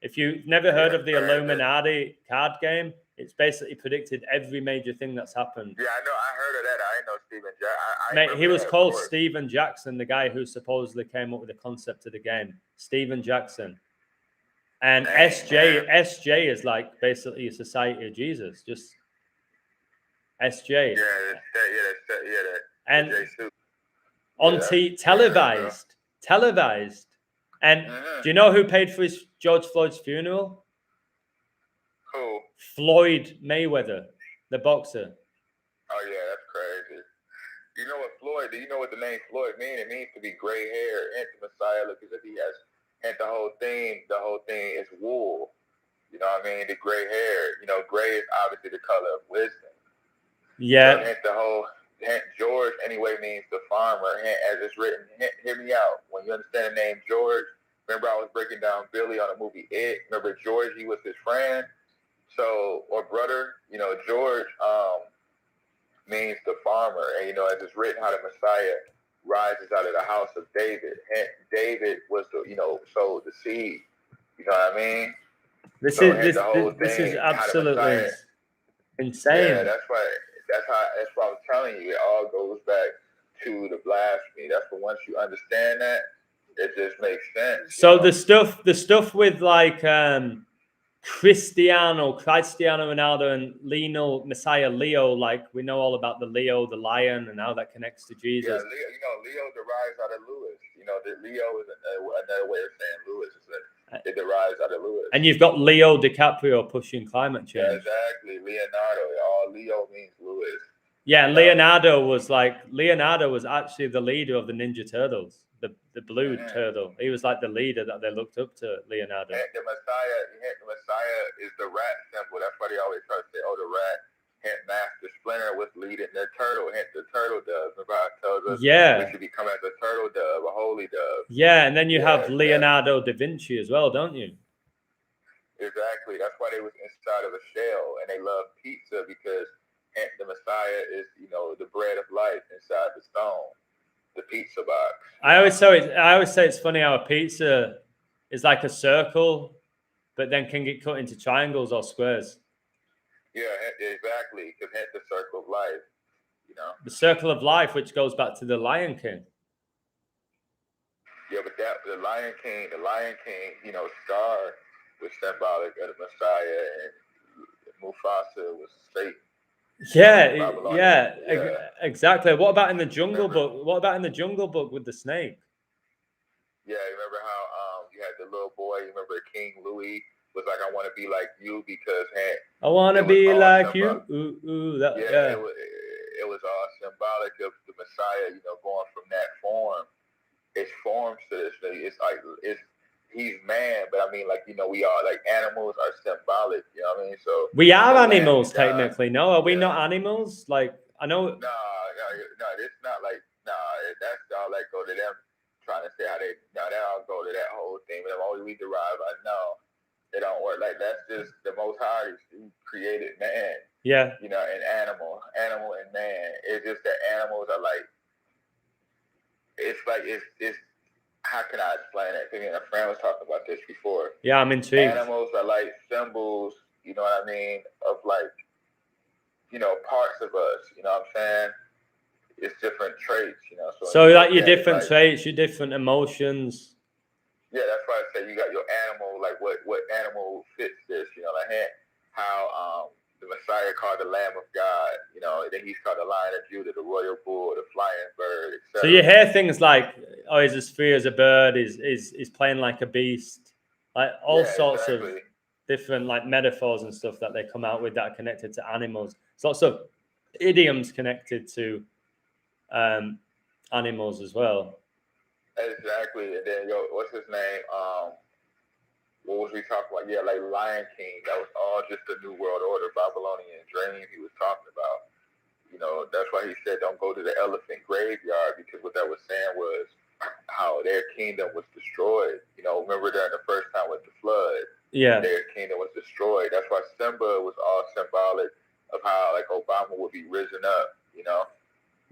If you've never heard of the Illuminati card game, it's basically predicted every major thing that's happened. Yeah, I know. I heard of that. I didn't know Steven Jackson. Mate, he was called Steven Jackson, the guy who supposedly came up with the concept of the game. Steven Jackson. And SJ is like basically a Society of Jesus, just SJ. And on televised. And do you know who paid for George Floyd's funeral? Who? Floyd Mayweather, the boxer. Oh yeah, that's crazy. You know what Floyd? Do you know what the name Floyd means? It means to be gray hair. And the Messiah, look as if he has. And the whole thing is wool. You know what I mean? The gray hair. You know, gray is obviously the color of wisdom. Yeah. So, the whole George anyway means the farmer. As it's written, hear me out. When you understand the name George, remember I was breaking down Billy on the movie It. Remember George? He was his friend. So, or brother. You know, George means the farmer. And, you know, as it's written, how the Messiah rises out of the house of David. And David was sowed the seed. You know what I mean? This is absolutely insane. Yeah, that's what I'm telling you. It all goes back to the blasphemy. That's what once you understand that, it just makes sense. So the stuff with like Cristiano Ronaldo and Leo, like we know all about the Leo, the lion, and how that connects to Jesus. Yeah, Leo derives out of Lewis. You know, the Leo is another way of saying Lewis. It derives out of Lewis. And you've got Leo DiCaprio pushing climate change. Yeah, exactly. Leonardo. All Leo means Lewis. Yeah, Leonardo was actually the leader of the Ninja Turtles, the blue turtle. He was like the leader that they looked up to, Leonardo. And the Messiah is the rat symbol. That's why they always try to say, oh, the rat. Hint, Master Splinter was leading the turtle. Hint, the turtle dove. Remember how it tells us we should become as a turtle dove, a holy dove. Yeah, and then you have Leonardo da Vinci as well, don't you? Exactly. That's why they was inside of a shell, and they love pizza because the Messiah is, you know, the bread of life inside the stone, the pizza box. I always say it's funny how a pizza is like a circle, but then can get cut into triangles or squares. Yeah, exactly. Because hence the circle of life, you know. The circle of life, which goes back to the Lion King. Yeah, but the Lion King, you know, Scar was symbolic of the Messiah, and Mufasa was Satan. Yeah, exactly. What about in the Jungle Book? What about in the Jungle Book with the snake? Yeah, remember how you had the little boy. You remember King Louis was like, I want to be like you because I want to be like you. It was all symbolic of the Messiah, going from that form. It's forms to this thing. It's like he's man, but I mean, like, we are like animals are symbolic. You know what I mean? So we are animals technically. No, are we not animals? Like I know. No, it's not like that's all that go to them trying to say how they. No, that all go to that whole thing. But only we derive. I know it don't work like that's just the Most High who created man. Yeah. And animal and man. It's just that animals are like. It's like it's. How can I explain it? Because a friend was talking about this before. Yeah, I'm intrigued. Animals are like symbols. You know what I mean? Of like. Parts of us. You know what I'm saying? It's different traits. So like your different traits, your different emotions. Yeah, that's why I say you got your animal. Like what animal fits this? Like how the Messiah called the Lamb of God. Then he's called the Lion of Judah, the royal bull, the flying bird, etc. So you hear things like, "Oh, he's as free as a bird. Is playing like a beast." Like all sorts of different like metaphors and stuff that they come out with that are connected to animals. There's lots of idioms connected to animals as well. Exactly. And then what's his name? What was we talking about? Yeah, like Lion King. That was all just the New World Order, Babylonian dream he was talking about. That's why he said don't go to the elephant graveyard, because what that was saying was how their kingdom was destroyed. Remember during the first time with the flood, their kingdom was destroyed. That's why Simba was all symbolic of how like Obama would be risen up.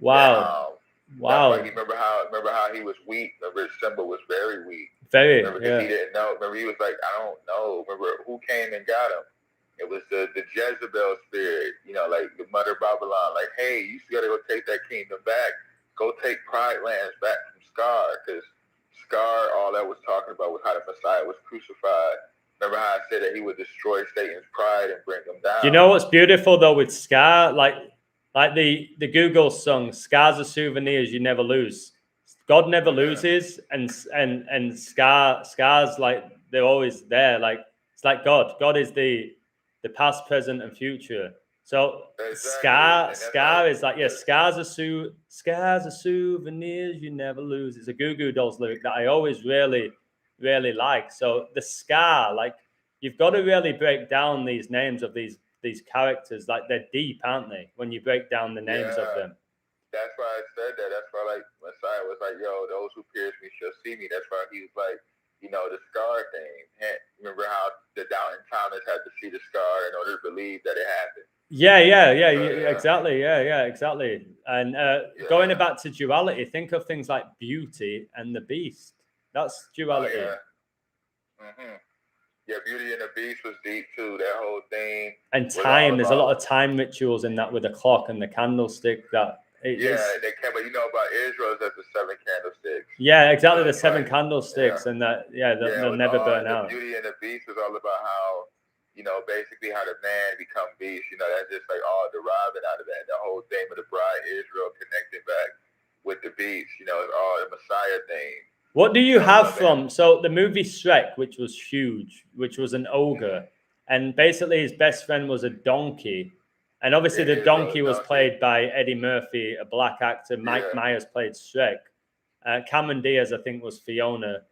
Wow. Wow. Like, remember how he was weak? Remember Simba was very weak. Very. Remember because he didn't know. Remember he was like, I don't know. Remember who came and got him? It was the Jezebel spirit, like the mother Babylon. Like, hey, you gotta go take that kingdom back. Go take Pride Lands back from Scar, because Scar, all that was talking about was how the Messiah was crucified. Remember how I said that he would destroy Satan's pride and bring them down? Do you know what's beautiful though with Scar? Like the Google song, "Scars are souvenirs you never lose." God never loses, and scars like they're always there. Like it's like God. God is the past, present, and future. So scar is like scars are souvenirs you never lose. It's a Goo Goo Dolls lyric that I always really like. So the scar, like you've got to really break down these names of these characters. Like they're deep, aren't they? When you break down the names of them. That's why I said that. That's why like Messiah was like, yo, those who pierce me shall see me. That's why he was like, the scar thing. Remember how the doubting Thomas had to see the scar in order to believe that it happened. Exactly. And going back to duality, think of things like beauty and the beast. That's duality. Yeah, Beauty and the Beast was deep too. That whole thing. And time. There's a lot of time rituals in that with the clock and the candlestick. They can, but about Israel, that's the 7 candlesticks. Yeah, exactly. The 7 candlesticks, and they'll never burn out. Beauty and the Beast was all about how, basically how the man become beast. That's just like all deriving out of that. The whole thing with the bride Israel connected back with the beast. It's all the Messiah thing. What do you have from the movie Shrek, which was huge, which was an ogre, and basically his best friend was a donkey. And obviously the donkey was played by Eddie Murphy, a black actor. Mike Myers played Shrek. Cameron Diaz, I think, was Fiona.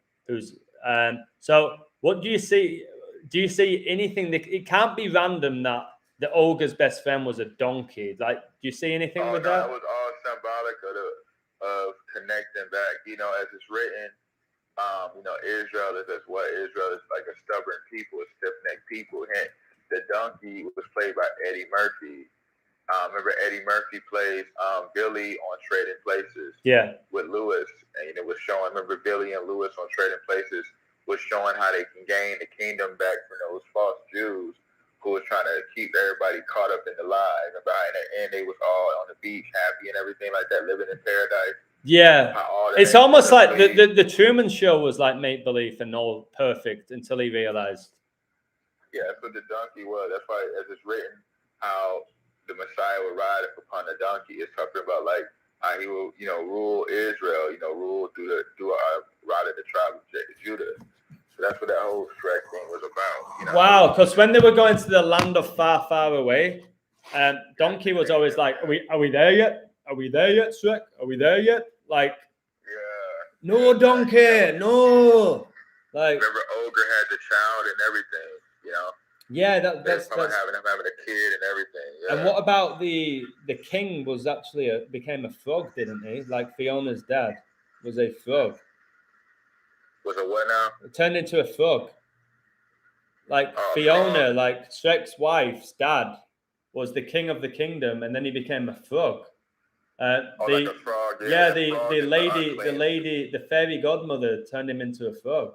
So what do you see? Do you see anything? It can't be random that the ogre's best friend was a donkey. Like, do you see anything with that? That was all symbolic of connecting back. As it's written, Israel is like a stubborn people, a stiff-necked people. And the donkey was played by Eddie Murphy. Remember Eddie Murphy plays Billy on Trading Places. Yeah. With Lewis, and it was showing. Remember Billy and Lewis on Trading Places was showing how they can gain the kingdom back from those false Jews who was trying to keep everybody caught up in the lies. And by the end, they was all on the beach, happy and everything like that, living in paradise. Yeah, it's almost like the Truman Show was like make believe and all perfect until he realized. Yeah, that's what the donkey was. That's why, as it's written, how the Messiah would ride upon the donkey. It's talking about like how he will, rule Israel. Rule through the rod of the tribe of Judah. So that's what that whole Shrek thing was about. You know? Wow, because when they were going to the land of far, far away, Donkey was always like, are we there yet? Are we there yet, Shrek? Are we there yet? Like, no, Donkey, no. Like, remember, Ogre had the child and everything, you know? Yeah, that's having a kid and everything. Yeah. And what about the king was actually became a frog, didn't he? Like Fiona's dad was a frog. Was a what now? It turned into a frog. Like Fiona, frog. like Shrek's wife's dad, was the king of the kingdom, and then he became a frog. Like a frog. Yeah, the fairy godmother turned him into a frog.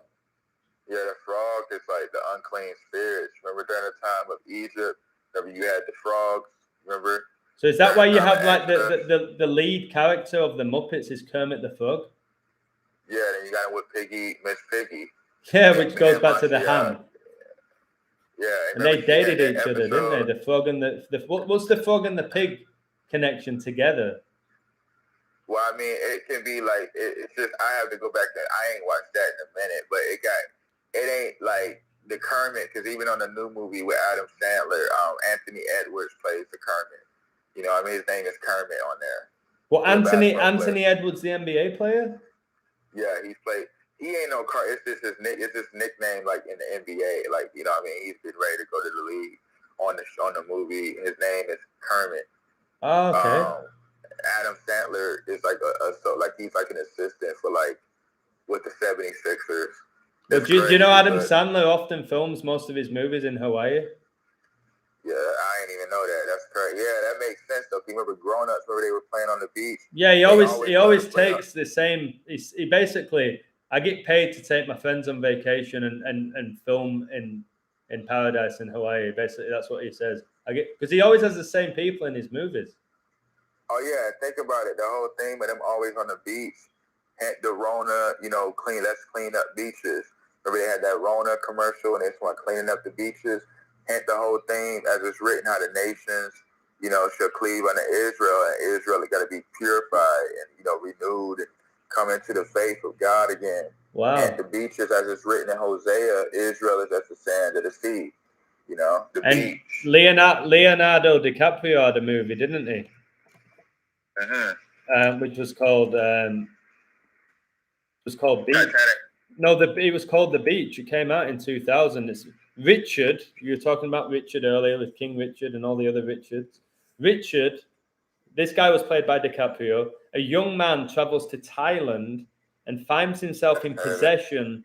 Yeah, the frog is like the unclean spirits. Remember during the time of Egypt, remember you had the frogs, remember? So is that why you have like the lead character of the Muppets is Kermit the Frog? Yeah, then you got it with Miss Piggy. Yeah, which goes back to the ham. Yeah. And they dated each other, didn't they? The frog and the what's the frog and the pig connection together? Well, I mean, it can be like, it's just, I have to go back there. I ain't watched that in a minute, but it ain't like the Kermit, because even on the new movie with Adam Sandler, Anthony Edwards plays the Kermit. You know what I mean? His name is Kermit on there. Well, Anthony Edwards, the NBA player? Yeah, he ain't no car. It's just his nickname, like in the NBA. Like, you know what I mean? He's been ready to go to the league on the movie. His name is Kermit. Oh, okay. Adam Sandler is like he's like an assistant for like with the 76ers. But do you know Adam Sandler often films most of his movies in Hawaii? Yeah, I didn't even know that. That's correct. Yeah, that makes sense though. You remember Grown Ups where they were playing on the beach? Yeah, he always takes the same. He basically, I get paid to take my friends on vacation and film in paradise in Hawaii. Basically, that's what he says. Because he always has the same people in his movies. Oh yeah, think about it. The whole thing with them always on the beach. The Rona, let's clean up beaches. Remember they had that Rona commercial and they just want cleaning up the beaches. Hence the whole thing, as it's written, how the nations, shall cleave unto Israel, and Israel has got to be purified and, renewed and come into the faith of God again. Wow. And the beaches, as it's written in Hosea, Israel is as the sand of the sea. The beach. Leonardo DiCaprio had a movie, didn't he? Mm-hmm. Which was called Beach. Titanic. No, it was called The Beach. It came out in 2000. It's Richard. You were talking about Richard earlier with King Richard and all the other Richards. Richard, this guy was played by DiCaprio. A young man travels to Thailand and finds himself in possession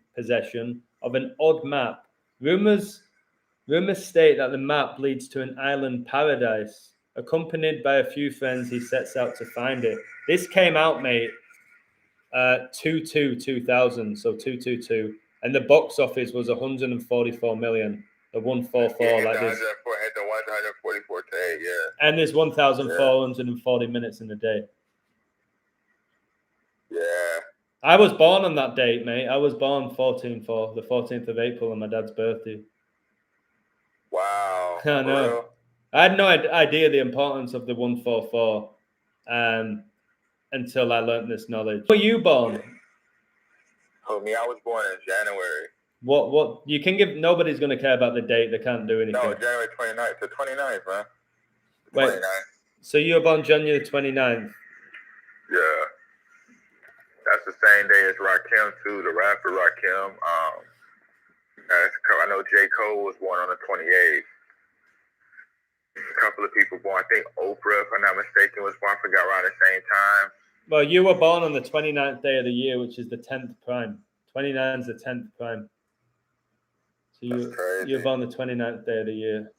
of an odd map. Rumors state that the map leads to an island paradise. Accompanied by a few friends, he sets out to find it. This came out, mate, 2000, so 222, and the box office was 144 million. The 144, like this. The 144K, yeah. And there's 1,440 minutes in a day. Yeah. I was born on that date, mate. I was born the 14th of April, on my dad's birthday. Wow. I know. Real? I had no idea the importance of the 144 until I learned this knowledge. When were you born? Oh, me, I was born in January. What you can give? Nobody's going to care about the date. They can't do anything. No, January 29th to 29th, man. Wait, 29th. So you were born January 29th? Yeah. That's the same day as Rakim, too, the rapper Rakim. I know J. Cole was born on the 28th. A couple of people born. I think Oprah, if I'm not mistaken, was born. I forgot around the same time. Well, you were born on the 29th day of the year, which is the 10th prime. 29 is the 10th prime. So you were born the 29th day of the year.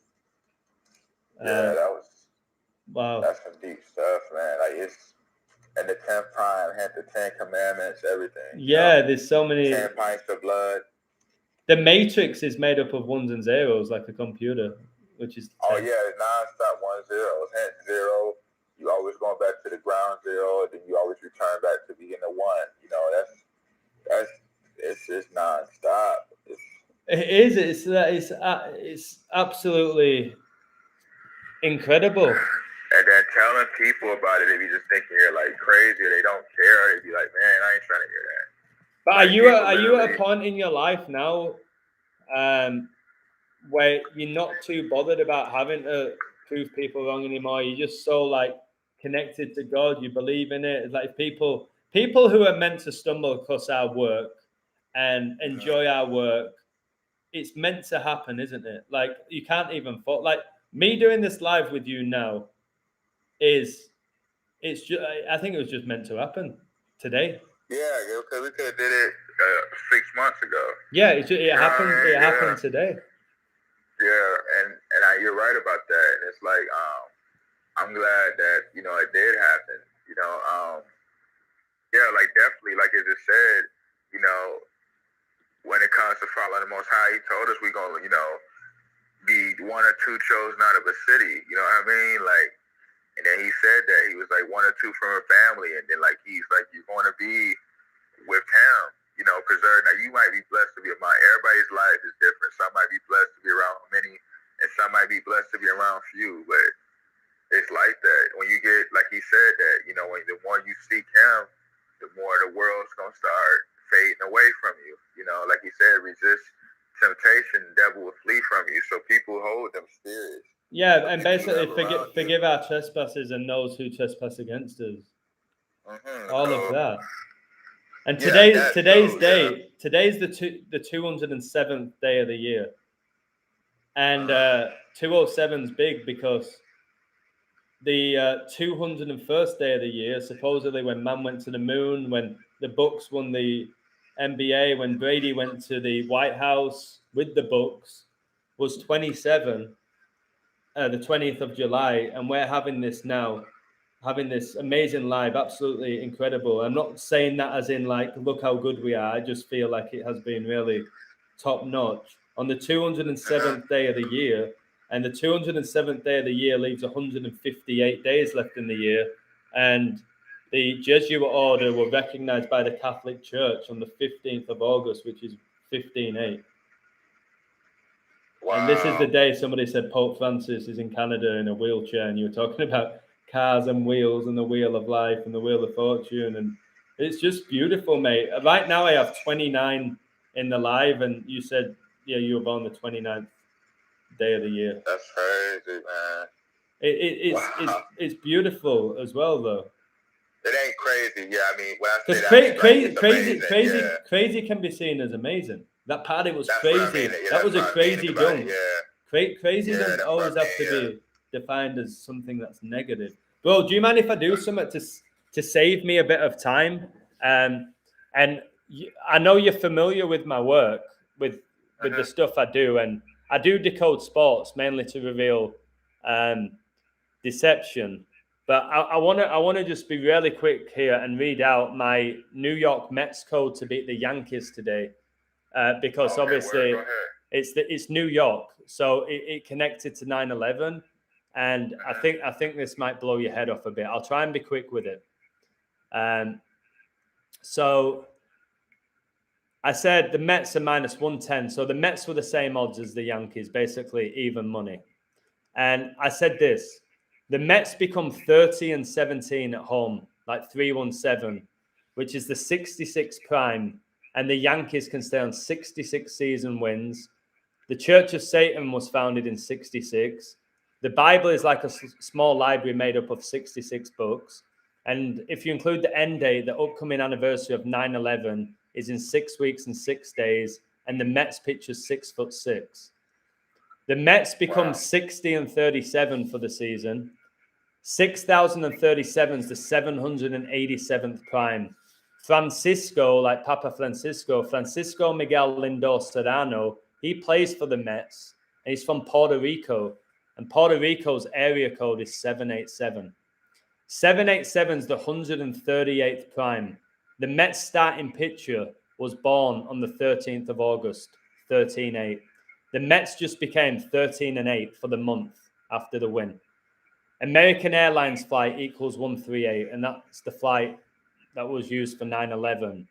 Yeah, that was... Wow. That's some deep stuff, man. Like, it's... And the 10th prime had the 10 commandments, everything. Yeah, there's so many... 10 pints of blood. The matrix is made up of ones and zeros, like a computer, which is... 10. Oh, yeah, it's non-stop 1 0. Hence 0. You always going back to the ground 0, and then you always return back to being a 1. It's just non-stop. It is. It's absolutely incredible. And then telling people about it, if you just thinking you're like crazy or they don't care, they'd be like, man, I ain't trying to hear that. But Like, are you at a point in your life now where you're not too bothered about having to prove people wrong anymore? You're just so like connected to God. You believe in it. It's like people who are meant to stumble across our work and enjoy our work. It's meant to happen, isn't it? Like you can't even thought like me doing this live with you now it's just I think it was just meant to happen today. Yeah, because we could have did it 6 months ago. Yeah, it happened. It happened today. Yeah, and you're right about that. And it's like I'm glad that it did happen. Yeah, like definitely, like it just said, when it comes to following the Most High, He told us we're gonna be one or two chosen out of a city. You know what I mean? Like, and then He said that He was like one or two from a family, and then like He's like you're going to be with Him. Preserved. Now you might be blessed to be among everybody's life is different. Some might be blessed to be around many, and some might be blessed to be around few. But it's like that. When you get, like He said, that when the more you seek Him, the more the world's gonna start fading away from you. Like He said, resist temptation, the devil will flee from you. So people hold them spirits. Yeah, and basically forgive our trespasses and those who trespass against us. All of that. And today's the 207th day of the year, and 207's big because the 201st day of the year, supposedly when man went to the moon, when the Bucks won the NBA, when Brady went to the White House with the Bucks, was 27, the 20th of July, and we're having this now. Having this amazing live, absolutely incredible. I'm not saying that as in like, look how good we are. I just feel like it has been really top notch on the 207th day of the year. And the 207th day of the year leaves 158 days left in the year. And the Jesuit order were recognized by the Catholic Church on the 15th of August, which is 15/8. Wow. And this is the day somebody said Pope Francis is in Canada in a wheelchair, and you were talking about cars and wheels and the wheel of life and the wheel of fortune, and it's just beautiful, mate. Right now I have 29 in the live, and you said you were born the 29th day of the year. That's crazy, man. It's beautiful as well, though. It ain't crazy. Yeah, I mean, when I say crazy can be seen as amazing. That party was crazy. That was a crazy dunk. Yeah. Crazy doesn't always have to be defined as something that's negative. Bro, do you mind if I do something to save me a bit of time? And I know you're familiar with my work, with the stuff I do, and I do decode sports mainly to reveal deception. But I want to just be really quick here and read out my New York Mets code to beat the Yankees today, because obviously it's New York, so it connected to 9/11. And I think this might blow your head off a bit. I'll try and be quick with it. So I said the Mets are -110. So the Mets were the same odds as the Yankees, basically even money. And I said this: the Mets become 30-17 at home, like 317, which is the 66 prime, and the Yankees can stay on 66 season wins. The Church of Satan was founded in 66. The Bible is like a small library made up of 66 books. And if you include the end date, the upcoming anniversary of 9/11 is in 6 weeks and 6 days. And the Mets pitches 6'6". The Mets become 60-37 for the season. 6,037 is the 787th prime. Francisco, like Papa Francisco Miguel Lindor Serrano, he plays for the Mets, and he's from Puerto Rico. And Puerto Rico's area code is 787. 787 is the 138th prime. The Mets starting pitcher was born on the 13th of August, 13/8. The Mets just became 13/8 for the month after the win. American Airlines flight equals 138, and that's the flight that was used for 9/11.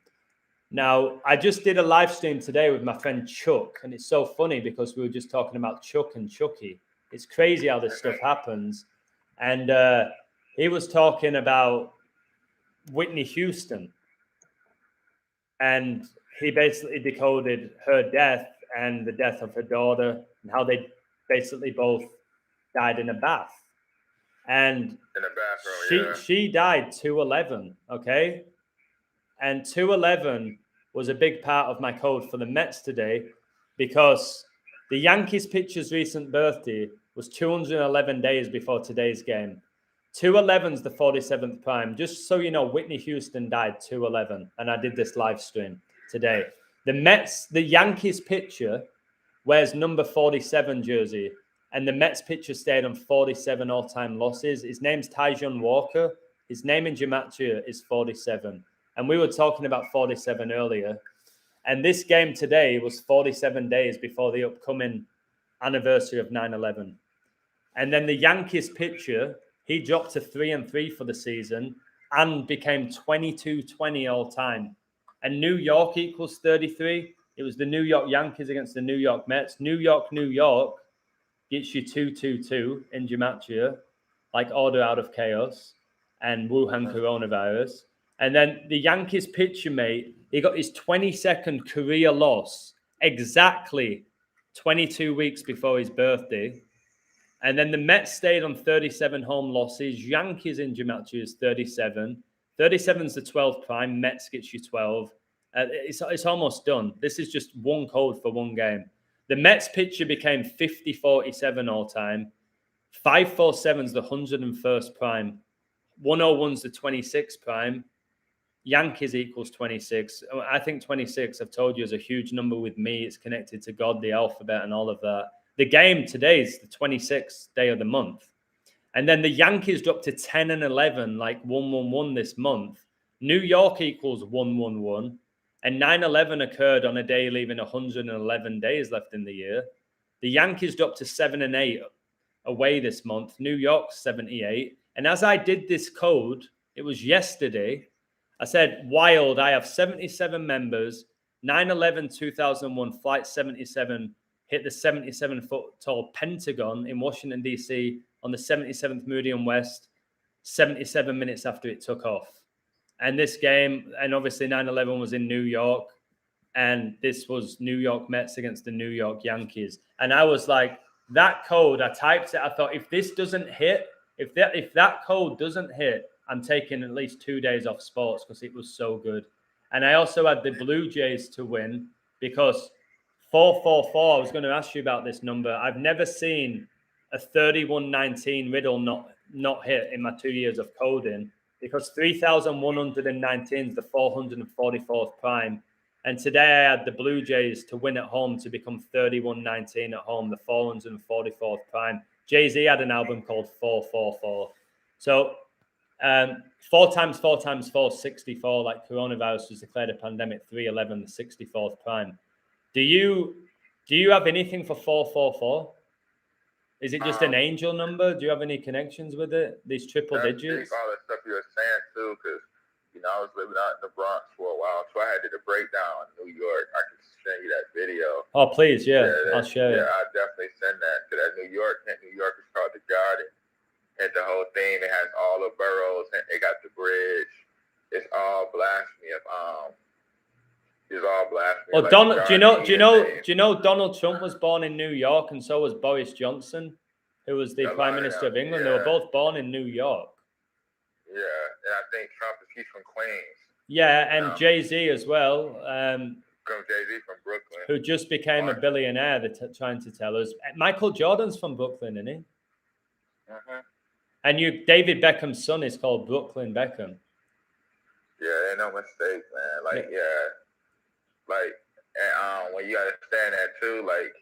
Now, I just did a live stream today with my friend Chuck, and it's so funny because we were just talking about Chuck and Chucky. It's crazy how this stuff happens. And he was talking about Whitney Houston. and he basically decoded her death and the death of her daughter and how they basically both died in a bath. And in the bathroom, she died 2/11, okay? And 2/11 was a big part of my code for the Mets today because the Yankees pitcher's recent birthday was 211 days before today's game. 2/11's the 47th prime. Just so you know, Whitney Houston died 2/11, and I did this live stream today. The Yankees pitcher wears number 47 jersey, and the Mets pitcher stayed on 47 all-time losses. His name's Taijuan Walker. His name in gematria is 47. And we were talking about 47 earlier. And this game today was 47 days before the upcoming anniversary of 9/11. And then the Yankees pitcher, he dropped to 3-3 for the season and became 22-20 all time. And New York equals 33. It was the New York Yankees against the New York Mets. New York gets you 2-2-2 in gematria, like order out of chaos and Wuhan coronavirus. And then the Yankees pitcher, mate, he got his 22nd career loss exactly 22 weeks before his birthday. And then the Mets stayed on 37 home losses. Yankees in gematria is 37. 37's the 12th prime. Mets gets you 12. It's almost done. This is just one code for one game. The Mets pitcher became 50-47 all time. 547's the 101st prime. 101's the 26th prime. Yankees equals 26. I think 26, I've told you, is a huge number with me. It's connected to God, the alphabet, and all of that. The game today is the 26th day of the month. And then the Yankees dropped to 10-11, like 1-1-1 this month. New York equals 1-1-1. And 9/11 occurred on a day leaving 111 days left in the year. The Yankees dropped to 7-8 away this month. New York 78. And as I did this code, it was yesterday, I said, wild, I have 77 members. 9/11-2001 Flight 77 hit the 77-foot tall Pentagon in Washington, D.C. on the 77th Meridian West 77 minutes after it took off. And this game, and obviously 9/11 was in New York, and this was New York Mets against the New York Yankees. And I was like, that code, I typed it, I thought, if this doesn't hit, if that code doesn't hit, I'm taking at least 2 days off sports because it was so good. And I also had the Blue Jays to win because 444, I was going to ask you about this number. I've never seen a 31-19 riddle not hit in my 2 years of coding because 3,119 is the 444th prime. And today I had the Blue Jays to win at home to become 31-19 at home, the 444th prime. Jay-Z had an album called 444. So 4 times 4 times 4, 64, like coronavirus was declared a pandemic, 311, the 64th prime. Do you have anything for 444? Is it just an angel number? Do you have any connections with it? These triple digits? All the stuff you were saying too, because I was living out in the Bronx for a while, so I had to do the breakdown in New York. I can send you that video. Oh, please, yeah, I'll share it. Yeah, I'll definitely send that to that New York. New York is called the Garden. It's the whole thing. It has all the boroughs, and it got the bridge. It's all blasphemy of It's all blasphemy. Well, Donald, do you know Donald Trump was born in New York, and so was Boris Johnson, who was the Prime Minister of England. Yeah. They were both born in New York. Yeah, and I think Trump he's from Queens. Yeah, and Jay-Z as well. Jay-Z from Brooklyn, who just became a billionaire. They're trying to tell us. Michael Jordan's from Brooklyn, isn't he? Mm-hmm. And David Beckham's son is called Brooklyn Beckham. Yeah, ain't no mistake, man. Like, yeah. Like, and when you understand that too, like,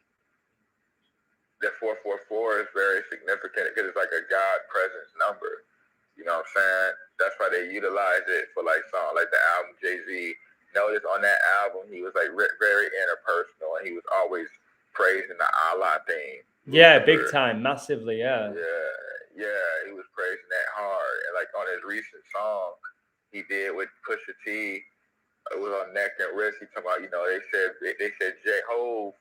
the 444 is very significant because it's like a God presence number. You know what I'm saying? That's why they utilize it for like songs like the album Jay-Z. Notice on that album he was like very interpersonal, and he was always praising the Allah thing. Yeah, big time, massively, yeah. Yeah, he was praising that hard. And like on his recent song he did with Pusha T, it was on Neck and Wrist. He talking about, they said J. Hove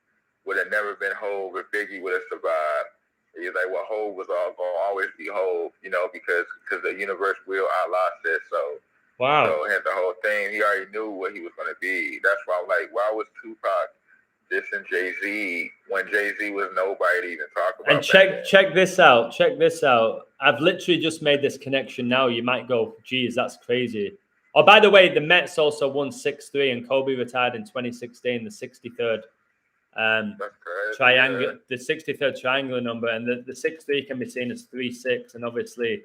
would have never been Hove if Biggie would have survived. He's like, well, Hove was going to always be Hove, because the universe will, Allah says so. Wow. So hence the whole thing, he already knew what he was going to be. That's why I'm like, why was Tupac dissing Jay-Z when Jay-Z was nobody to even talk about? And check this out. Check this out. I've literally just made this connection now. You might go, geez, that's crazy. Oh, by the way, the Mets also won 6-3 and Kobe retired in 2016, the 63rd triangle, the 63rd triangular number. And the 6-3 can be seen as 3-6. And obviously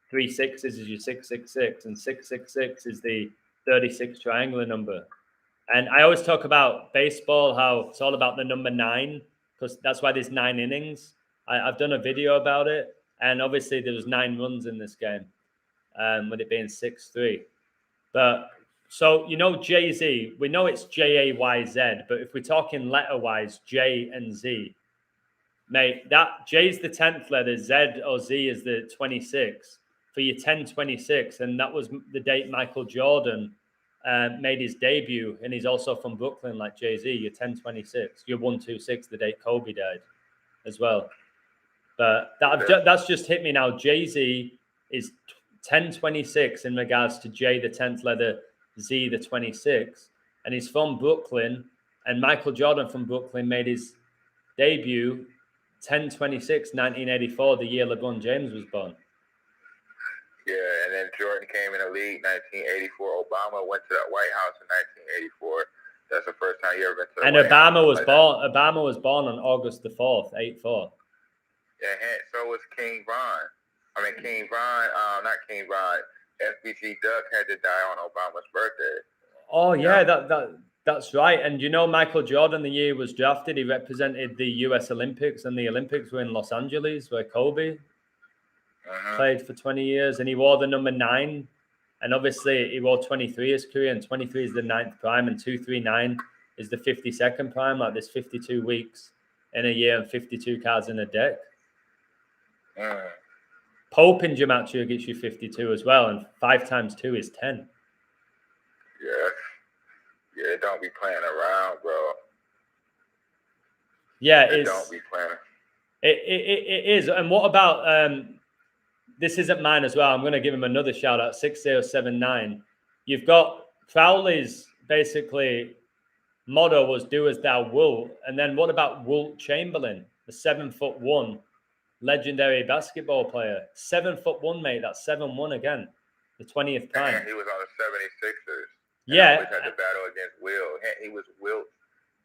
3 6s is your 666 and 666 is the 36 triangular number. And I always talk about baseball, how it's all about the number 9, because that's why there's 9 innings. I've done a video about it, and obviously there was 9 runs in this game, with it being 6-3. But so Jay-Z, we know it's Jayz, but if we're talking letter-wise, J and Z, mate, that J's the 10th letter, Z or Z is the 26th for your 10-26, and that was the date Michael Jordan made his debut, and he's also from Brooklyn like Jay-Z. You're 10-26. You're 126 the day Kobe died as well. But that's just hit me now. Jay-Z is 10-26 in regards to J, the 10th letter, Z, the 26. And he's from Brooklyn. And Michael Jordan from Brooklyn made his debut 10-26, 1984, the year LeBron James was born. Yeah, and then Jordan came in the league 1984. Obama went to that White House in 1984. That's the first time he ever been to the And White Obama House. was born. Obama was born on August the 4th, 8-4. Yeah, and so was King Von. Not King Von. FBG Duck had to die on Obama's birthday. Oh yeah, that's right. And Michael Jordan, the year he was drafted, he represented the U.S. Olympics, and the Olympics were in Los Angeles, where Kobe played for 20 years, and he wore the number 9. And obviously, he wore 23 his career, and 23 is the 9th prime, and 239 is the 52nd prime. Like there's 52 weeks in a year and 52 cards in a deck. Pope in Gematria gets you 52 as well, and 5 times 2 is 10. Yeah, don't be playing around, bro. Yeah, don't be playing. It is. And what about this isn't mine as well. I'm going to give him another shout out. 6079. You've got Crowley's basically motto was "Do as thou wilt," and then what about Wilt Chamberlain, the 7'1" legendary basketball player? 7'1", mate. That's 7'1" again. The 20th prime. And he was on the 76ers. Yeah. Always had to battle against Wilt. He was Wilt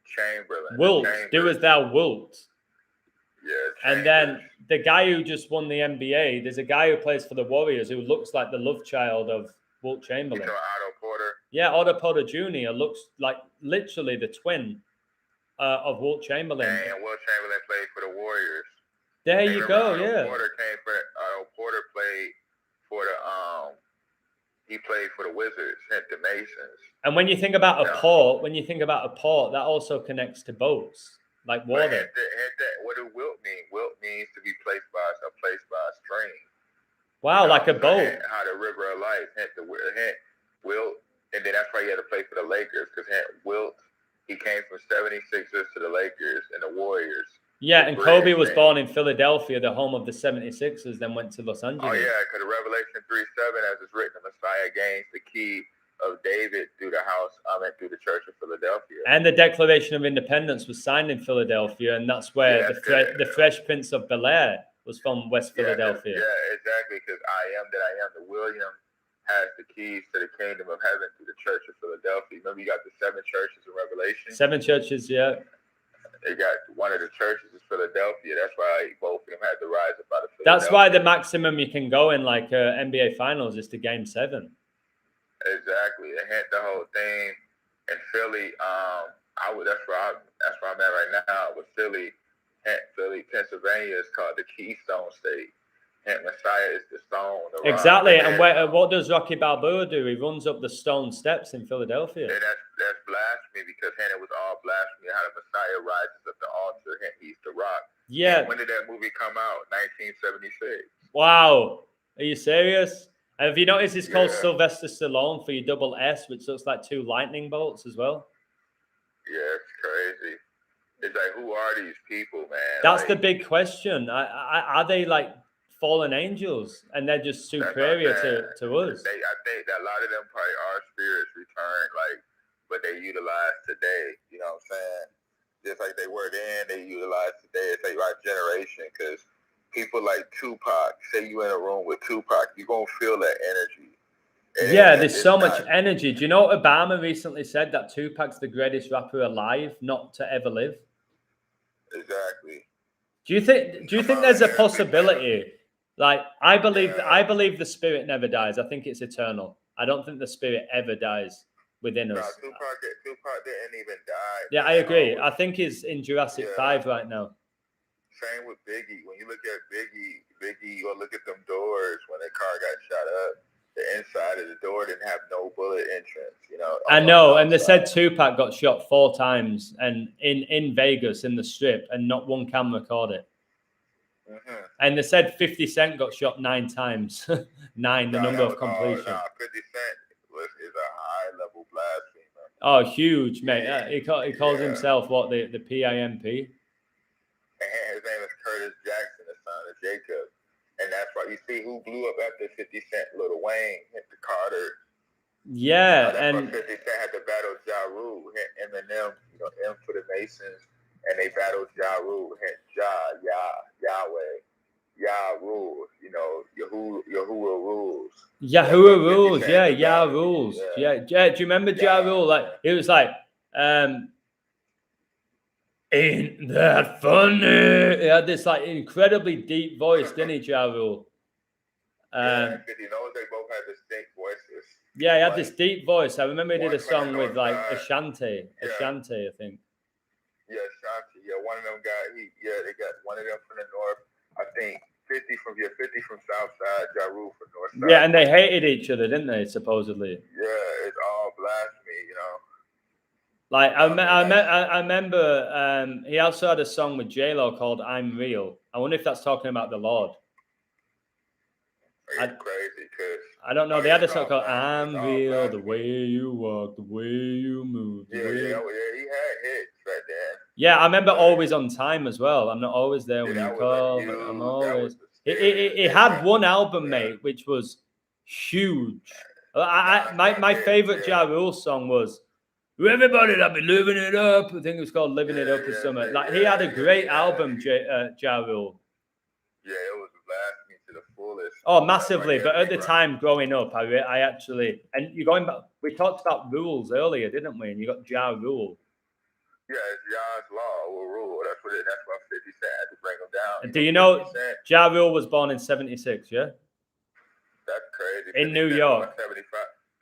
Chamberlain. Wilt, do as thou wilt. Yeah. And then the guy who just won the NBA, there's a guy who plays for the Warriors who looks like the love child of Wilt Chamberlain. Otto Porter. Yeah, Otto Porter Jr. looks like literally the twin of Wilt Chamberlain. And Wilt Chamberlain played for the Warriors. There you go. Otto Porter played for the he played for the Wizards, the Masons. And when you think about a port, that also connects to boats, like water. What does Wilt mean? Wilt means to be placed by a stream. Wow, like a boat. How the river of life. Wilt, and then that's why he had to play for the Lakers, because Wilt, he came from 76ers to the Lakers and the Warriors. Yeah, and Kobe was born in Philadelphia, the home of the 76ers, then went to Los Angeles. Oh, yeah, because Revelation 3:7, as it's written, the Messiah gains the key of David through the Church of Philadelphia. And the Declaration of Independence was signed in Philadelphia, and that's where the Fresh Prince of Bel-Air was from West Philadelphia. Yeah, exactly, because I am that I am. The William has the keys to the kingdom of heaven through the Church of Philadelphia. Remember, you got the 7 churches in Revelation? 7 churches, yeah. They got one of the churches is Philadelphia. That's why both of them had to rise up out of Philadelphia. That's why the maximum you can go in like NBA Finals is to Game 7. Exactly. They had the whole thing in Philly. That's where I'm at right now. With Philly, Pennsylvania is called the Keystone State. And Messiah is the stone. Exactly. And what does Rocky Balboa do? He runs up the stone steps in Philadelphia. And that's blasphemy, because it was all blasphemy. How the Messiah rises up the altar and he's the rock. Yeah. And when did that movie come out? 1976. Wow. Are you serious? And have you noticed it's called Sylvester Stallone for your double S, which looks like 2 lightning bolts as well? Yeah, it's crazy. It's like, who are these people, man? That's the big question. Are they like fallen angels, and they're just That's what I'm superior saying. to us. I think that a lot of them probably are spirits returned, like, but they utilize today. You know what I'm saying? Just like they were then, they utilize today. It's like our generation, because people like Tupac, say you in a room with Tupac, you're going to feel that energy. Yeah, there's so much energy. Do you know what Obama recently said? That Tupac's the greatest rapper alive, not to ever live. Exactly. Do you think there's a possibility? Like, I believe the spirit never dies. I think it's eternal. I don't think the spirit ever dies within us. No, Tupac didn't even die. Yeah, I agree. I think he's in Jurassic 5 right now. Same with Biggie. When you look at Biggie, you go look at them doors when that car got shot up. The inside of the door didn't have no bullet entrance, you know. I know, and they said Tupac got shot 4 times, and in Vegas in the Strip, and not one camera caught it. Mm-hmm. And they said 50 Cent got shot 9 times. 9, the number of completion. 50 Cent is a high level blasphemer. Oh, huge, mate. He calls himself what, the PIMP? And his name is Curtis Jackson, the son of Jacob. And that's why you see who blew up after 50 Cent, Lil Wayne, hit the Carter. Yeah, that's and why 50 Cent had to battle Ja Rule, hit Eminem, you know, M for the Masons, and they battled Ja Rule, hit Yahweh, Yah rules, you know, Yahuwah rules. Yahuwah rules, yeah, Yah rules. Yeah. Do you remember Ja Rule? Like, it was like, ain't that funny? He had this like incredibly deep voice, didn't he, Ja Rule? Yeah, because you know they both had distinct voices. Yeah, he had this deep voice. I remember he did a song with like Ashanti, I think. Yeah, Ashanti. Yeah, one of them guys. They got one of them from the north. I think 50 from South Side, Ja Rule from North Side. Yeah, and they hated each other, didn't they? Supposedly. Yeah, it's all blasphemy, you know. Like I remember he also had a song with J-Lo called "I'm Real." I wonder if that's talking about the Lord. It's crazy because I don't know. They had a song called "I'm Real," the way you walk, the way you move. Yeah, he had hits right there. Yeah, I remember "Always on Time" as well. I'm not always there when you call, but I'm always. It had one album, mate, which was huge. My favorite Ja Rule song was "Everybody That Be Living It Up." I think it was called "Living It Up" or something. Like, he had a great album, Ja Rule. Yeah, it was blasphemy to the fullest. Oh, massively. But at the time growing up, I actually, and you're going back, we talked about rules earlier, didn't we? And you got Ja Rule. Yeah, it's Yah's law or rule. That's why 50 Cent had to bring him down. Do you know Ja Rule was born in 76, yeah? That's crazy. In New York. 75.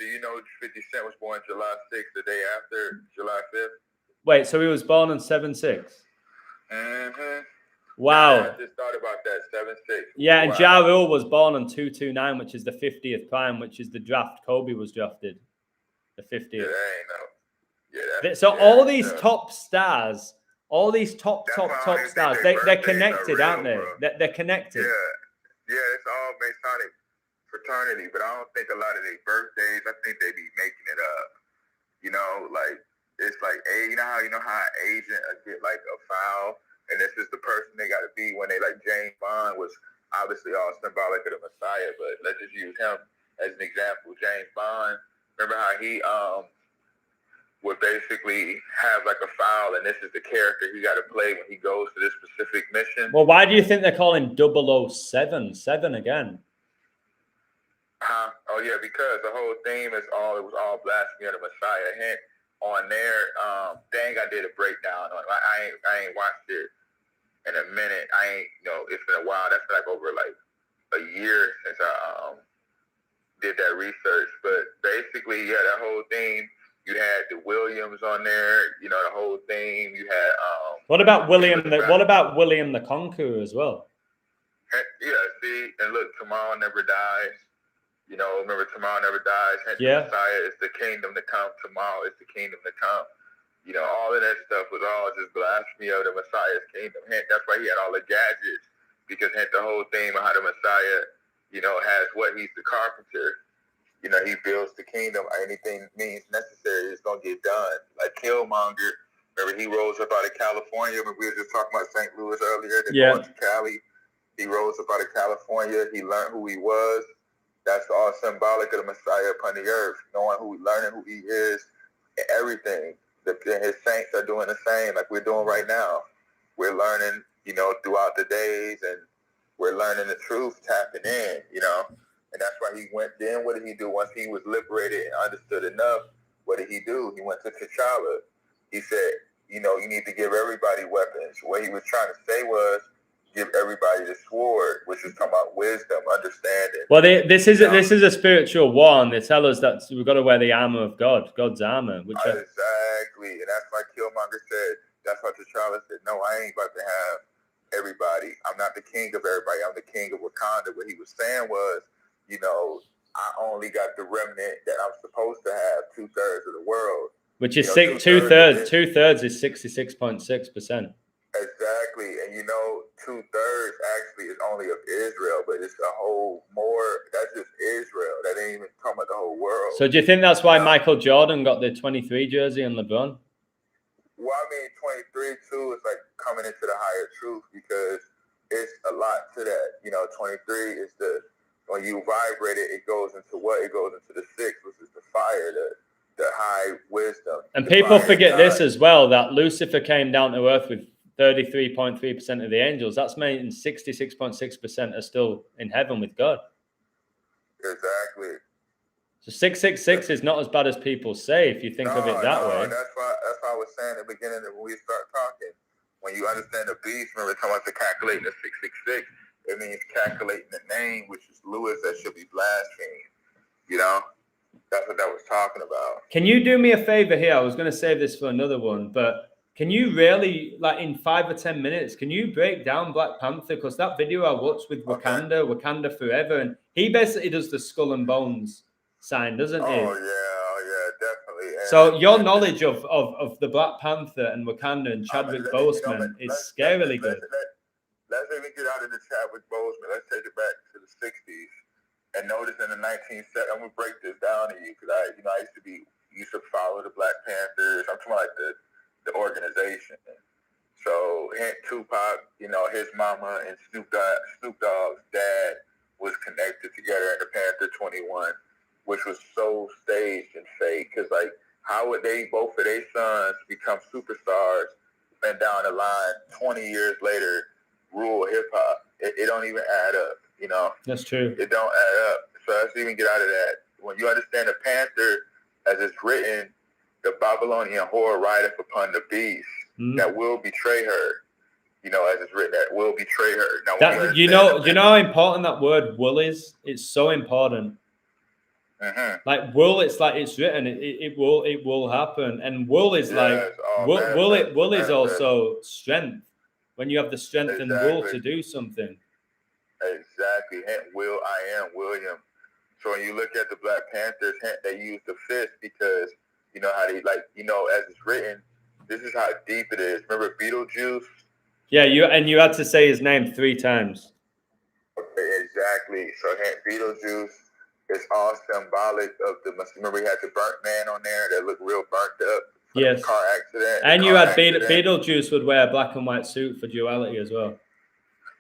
Do you know 50 Cent was born July 6th, the day after July 5th? Wait, so he was born on 7/6? Mm-hmm. Wow. Yeah, I just thought about that, 7/6. Yeah, and Ja Rule was born on 2/29, which is the 50th prime, which is the draft Kobe was drafted. The 50th. Yeah, that ain't no. So all these top stars, all these top stars, they're connected, aren't they? They're connected. Yeah, it's all Masonic fraternity, but I don't think a lot of their birthdays, I think they be making it up. You know, like, it's like, you know how an agent get like a file, and this is the person they got to be when they, like, James Bond was obviously all symbolic of the Messiah, but let's just use him as an example. James Bond, remember how he would basically have like a file, and this is the character he got to play when he goes to this specific mission. Well, why do you think they're calling 007 7 again? Oh yeah, because the whole theme it was all blasphemy of the Messiah. Hint on there, dang, I did a breakdown on it. I ain't watched it in a minute. It's been a while. That's been like over like a year since I did that research. But basically, yeah, that whole theme. You had the Williams on there, you know, the whole thing. You had What about William the Conqueror as well? Yeah, see, and look, tomorrow never dies. You know, remember tomorrow never dies. Hence yeah. The Messiah is the kingdom to come. Tomorrow is the kingdom to come. You know, all of that stuff was all just blasphemy of the Messiah's kingdom. Hence, that's why he had all the gadgets, because hence the whole theme of how the Messiah, you know, has what he's the carpenter. You know, he builds the kingdom. Anything means necessary, it's going to get done. Like Killmonger, remember he rose up out of California. When we were just talking about St. Louis earlier. They're going to Cali. He rose up out of California. He learned who he was. That's all symbolic of the Messiah upon the earth, knowing learning who he is, and everything. His saints are doing the same, like we're doing right now. We're learning, throughout the days, and we're learning the truth, tapping in, and that's why he went. Then what did he do once he was liberated and understood enough? What did he do? He went to T'Challa. He said, you need to give everybody weapons. What he was trying to say was, give everybody the sword, which is talking about wisdom, understanding. Well, this is a spiritual war, and they tell us that we've got to wear the armor of God, God's armor. Exactly, and that's why Killmonger said. That's why T'Challa said, "No, I ain't about to have everybody. I'm not the king of everybody. I'm the king of Wakanda." What he was saying was, I only got the remnant that I'm supposed to have, 2/3 of the world, which is two-thirds. 2/3 is 66.6%. Exactly, and 2/3 actually is only of Israel, but it's a whole more. That's just Israel. That ain't even talking about the whole world. So do you think that's why Michael Jordan got the 23 jersey and LeBron? Well, I mean, 23 too is like coming into the higher truth, because it's a lot to that. 23 is when you vibrate it, it goes into what? It goes into the 6, which is the fire, the high wisdom. And people forget this as well, that Lucifer came down to earth with 33.3% of the angels. That's meaning 66.6% are still in heaven with God. Exactly. So 666 is not as bad as people say if you think of it that way. That's why I was saying at the beginning that when we start talking, when you understand the beast, remember talking about the calculating the 666, it means calculating the name, which is Lewis, that should be blasphemed. That's what that was talking about. Can you do me a favor here? I was going to save this for another one, but can you really, like in 5 or 10 minutes, can you break down Black Panther? Because that video I watched with Wakanda Forever, and he basically does the skull and bones sign, doesn't he? Oh yeah, definitely. And so your knowledge of the Black Panther and Wakanda and Chadwick Boseman is scarily good. Let's even get out of the Chadwick Boseman. Let's take it back to the 60s. And notice in the 1970s, I'm gonna break this down to you, because I used to follow the Black Panthers. I'm talking like the organization. So Tupac, his mama and Snoop Dogg's dad was connected together in the Panther 21, which was so staged and fake. Because how would both of their sons become superstars and down the line 20 years later rule hip hop? It don't even add up. That's true. It don't add up. So let's even get out of that. When you understand the Panther, as it's written, the Babylonian whore rideth upon the beast that will betray her. As it's written, that will betray her. Now, you know how important that word "will" is. It's so important. Mm-hmm. Like "will," it's like it's written. It will happen. And "will" is will is also strength. When you have the strength and will to do something. Exactly. Hint, will I am William. So when you look at the Black Panthers, they use the fist because how they as it's written, this is how deep it is. Remember Beetlejuice? Yeah, you had to say his name 3 times. Okay, exactly. So Beetlejuice is all symbolic of the. Remember, we had the burnt man on there that looked real burnt up. Yes. The car accident. And you had Beetlejuice would wear a black and white suit for duality as well.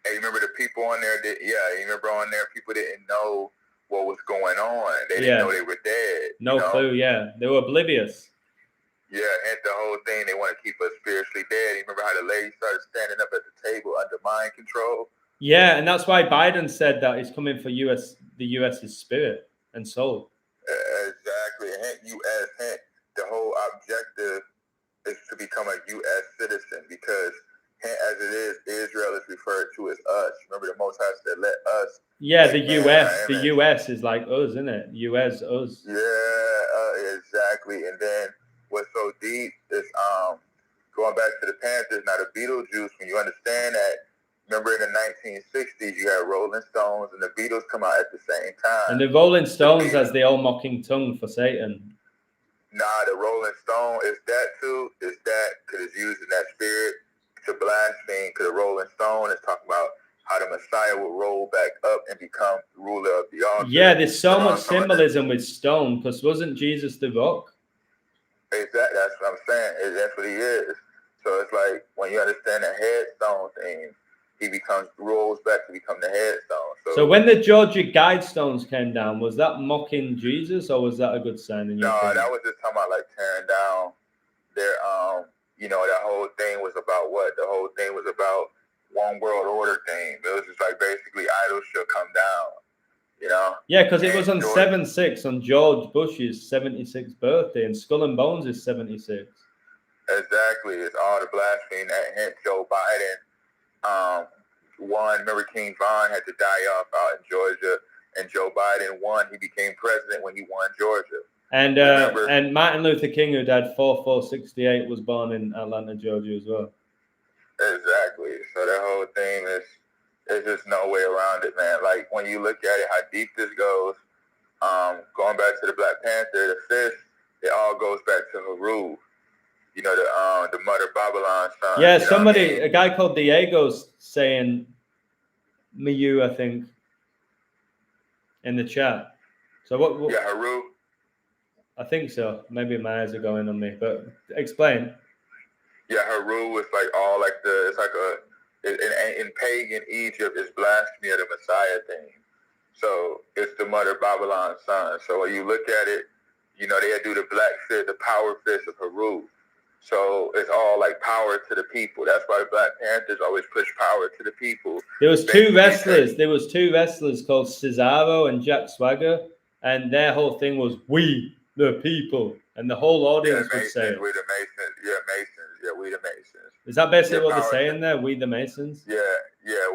And you remember the people on there you remember on there, people didn't know what was going on. They didn't know they were dead. No clue, They were oblivious. Yeah, and the whole thing, they want to keep us spiritually dead. You remember how the lady started standing up at the table under mind control? Yeah, and that's why Biden said that he's coming for the US's spirit and soul. Exactly. The whole objective is to become a U.S. citizen, because as it is, Israel is referred to as us. Remember, the Most High said, "Let us." Yeah, the U.S. The U.S. is like us, isn't it? U.S. us. Yeah, exactly. And then what's so deep is going back to the Panthers. Now, the Beetlejuice. When you understand that, remember in the 1960s, you had Rolling Stones and the Beatles come out at the same time. And the Rolling Stones has the old mocking tongue for Satan. Nah, the Rolling Stone is that too. Is that because it's using that spirit to blaspheme? Because the Rolling Stone is talking about how the Messiah will roll back up and become ruler of the altar. Yeah, there's so much symbolism with stone, because wasn't Jesus the rock? Exactly, that's what I'm saying. That's what he is. So it's like when you understand the headstone thing, he rolls back to become the headstone. So when the Georgia Guidestones came down, was that mocking Jesus, or was that a good sign in your opinion? That was just talking about like tearing down their that whole thing was about what? The whole thing was about one world order thing. It was just like basically idols should come down, Yeah, because it was on 7/6 on George Bush's 76th birthday, and Skull and Bones is 76. Exactly. It's all the blasphemy that hint Joe Biden won. Remember King Von had to die off out in Georgia, and Joe Biden won. He became president when he won Georgia. And Martin Luther King, who died 4/4/68, was born in Atlanta, Georgia as well. Exactly. So that whole thing there's just no way around it, man. Like when you look at it, how deep this goes, going back to the Black Panther, the fist, it all goes back to Haru. The mother Babylon son. Yeah, a guy called Diego's saying Miyu, I think, in the chat. So what? Yeah, Haru. I think so. Maybe my eyes are going on me, but explain. Yeah, Haru is like all like in pagan Egypt, it's blasphemy of the Messiah thing. So it's the mother Babylon son. So when you look at it, they do the black fist, the power fist of Haru. So it's all like power to the people. That's why the Black Panthers always push power to the people. There was two wrestlers. There was two wrestlers called Cesaro and Jack Swagger, and their whole thing was "We the people," and the whole audience would say it. We the Masons. Yeah, Masons. Yeah, we the Masons. Is that basically what they're saying there? We the Masons. Yeah,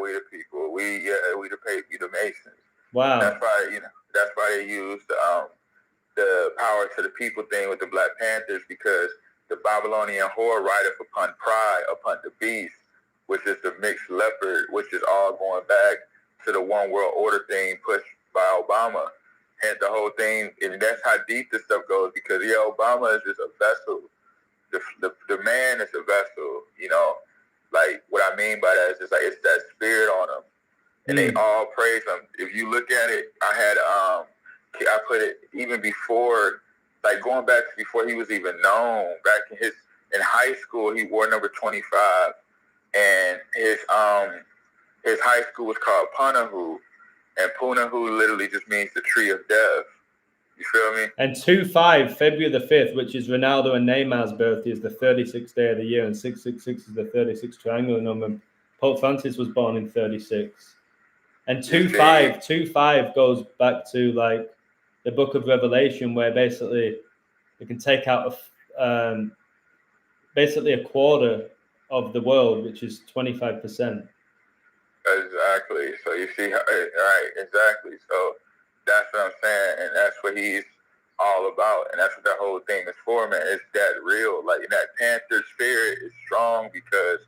we the people. We the Masons. Wow. That's why they use the power to the people thing with the Black Panthers, because the Babylonian whore rideth upon pride, upon the beast, which is the mixed leopard, which is all going back to the one world order thing pushed by Obama. And the whole thing, and that's how deep this stuff goes, because Obama is just a vessel. The man is a vessel, Like what I mean by that is just like it's that spirit on him. And they all praise him. If you look at it, I put it even before, like going back to before he was even known. Back in high school, he wore number 25, and his high school was called Punahu, and Punahu literally just means the tree of death. You feel me? And 2/5, February the 5th, which is Ronaldo and Neymar's birthday, is the 36th day of the year, and 666 is the 36th triangular number. Pope Francis was born in 36. And 2/5 goes back to like the book of Revelation, where basically you can take out basically a quarter of the world, which is 25%. Exactly. So you see, right? Exactly. So that's what I'm saying, and that's what he's all about, and that's what that whole thing is for, man. It's that real. Like that Panther spirit is strong because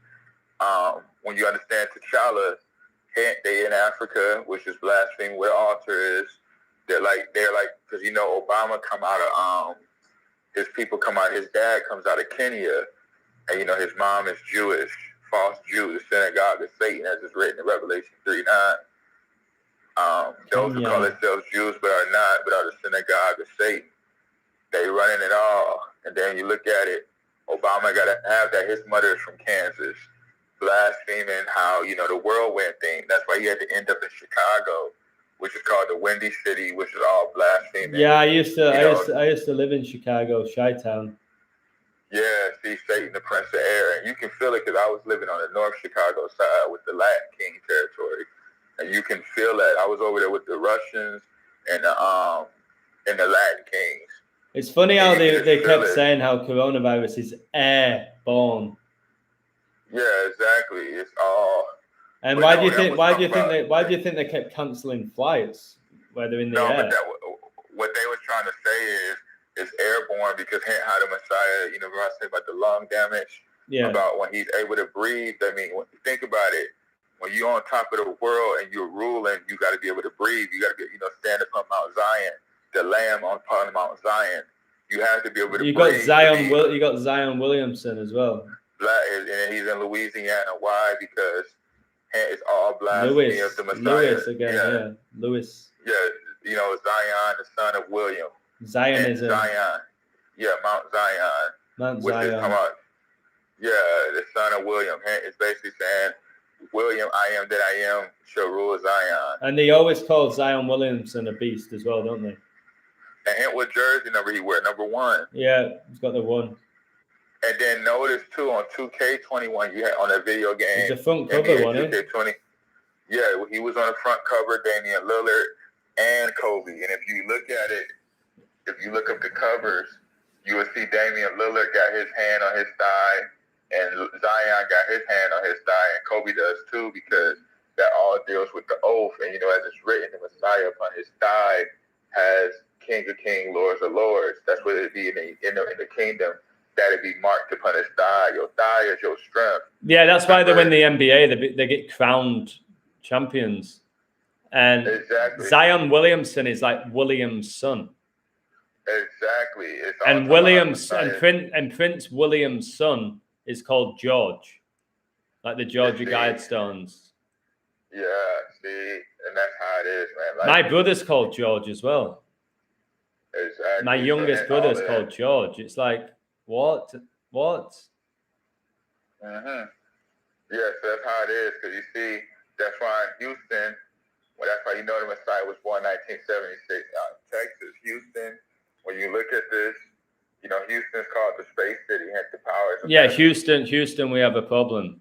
when you understand T'Challa, they in Africa, which is blasphemy where the altar is. They're like because Obama come out of his people come out. His dad comes out of Kenya, and his mom is Jewish, false Jew, the synagogue of Satan, as is written in Revelation 3:9. Those who call themselves Jews but are not, but are the synagogue of Satan. They running it all, and then you look at it. Obama got to have that. His mother is from Kansas, blaspheming how the whirlwind thing. That's why he had to end up in Chicago, which is called the Windy City, which is all blaspheming. Yeah, I used to live in Chicago, Chi-Town. Yeah, see, Satan, the Prince of Air, and you can feel it because I was living on the North Chicago side with the Latin King territory, and you can feel that. I was over there with the Russians and the Latin Kings. It's funny how they kept saying how coronavirus is airborne. Yeah, exactly. It's all. And why do you think they kept canceling flights where they're in the air? But what they was trying to say is it's airborne because how the Messiah, I say about the lung damage, about when he's able to breathe. I mean, when you think about it, when you're on top of the world and you're ruling, you got to be able to breathe. You got to be, stand up on Mount Zion, the Lamb on Mount Zion. You have to be able to breathe. You got Zion Williamson as well. And he's in Louisiana. Why? Because it's all blasphemy of the Messiah. Lewis again, Lewis. Yeah, Zion, the son of William. Zionism. Zion. Yeah, Mount Zion. Mount which Zion. Is the son of William. It's basically saying William, I am that I am, shall rule Zion. And they always call Zion Williamson a beast as well, don't they? And hint what jersey number he wear, number 1. Yeah, he's got the 1. And then notice too on 2K21, you had on that video game. It's the front cover one, 2K20. Yeah, he was on the front cover, Damian Lillard and Kobe. And if you look at it, if you look up the covers, you will see Damian Lillard got his hand on his thigh, and Zion got his hand on his thigh, and Kobe does too, because that all deals with the oath. And you know, as it's written, the Messiah upon his thigh has King of Kings, Lords of Lords. That's what it'd be in the kingdom. That'd be marked upon his thigh. Your thigh is your strength. Yeah, that's why they win the NBA. They get crowned champions. And exactly. Zion Williamson is like William's son. Exactly. And Williams and Prince William's son is called George, like the Georgia Guidestones. Yeah, see, and that's how it is, man. Like, my brother's called George as well. Exactly. My youngest brother's called George. It's like, what? Mm-hmm. Yes, that's how it is. Because you see, that's why in Houston, that's why you know the Messiah was born 1976 out in Texas. Houston, when you look at this, you know, Houston's called the Space City, hence the powers. Yeah, Houston, we have a problem.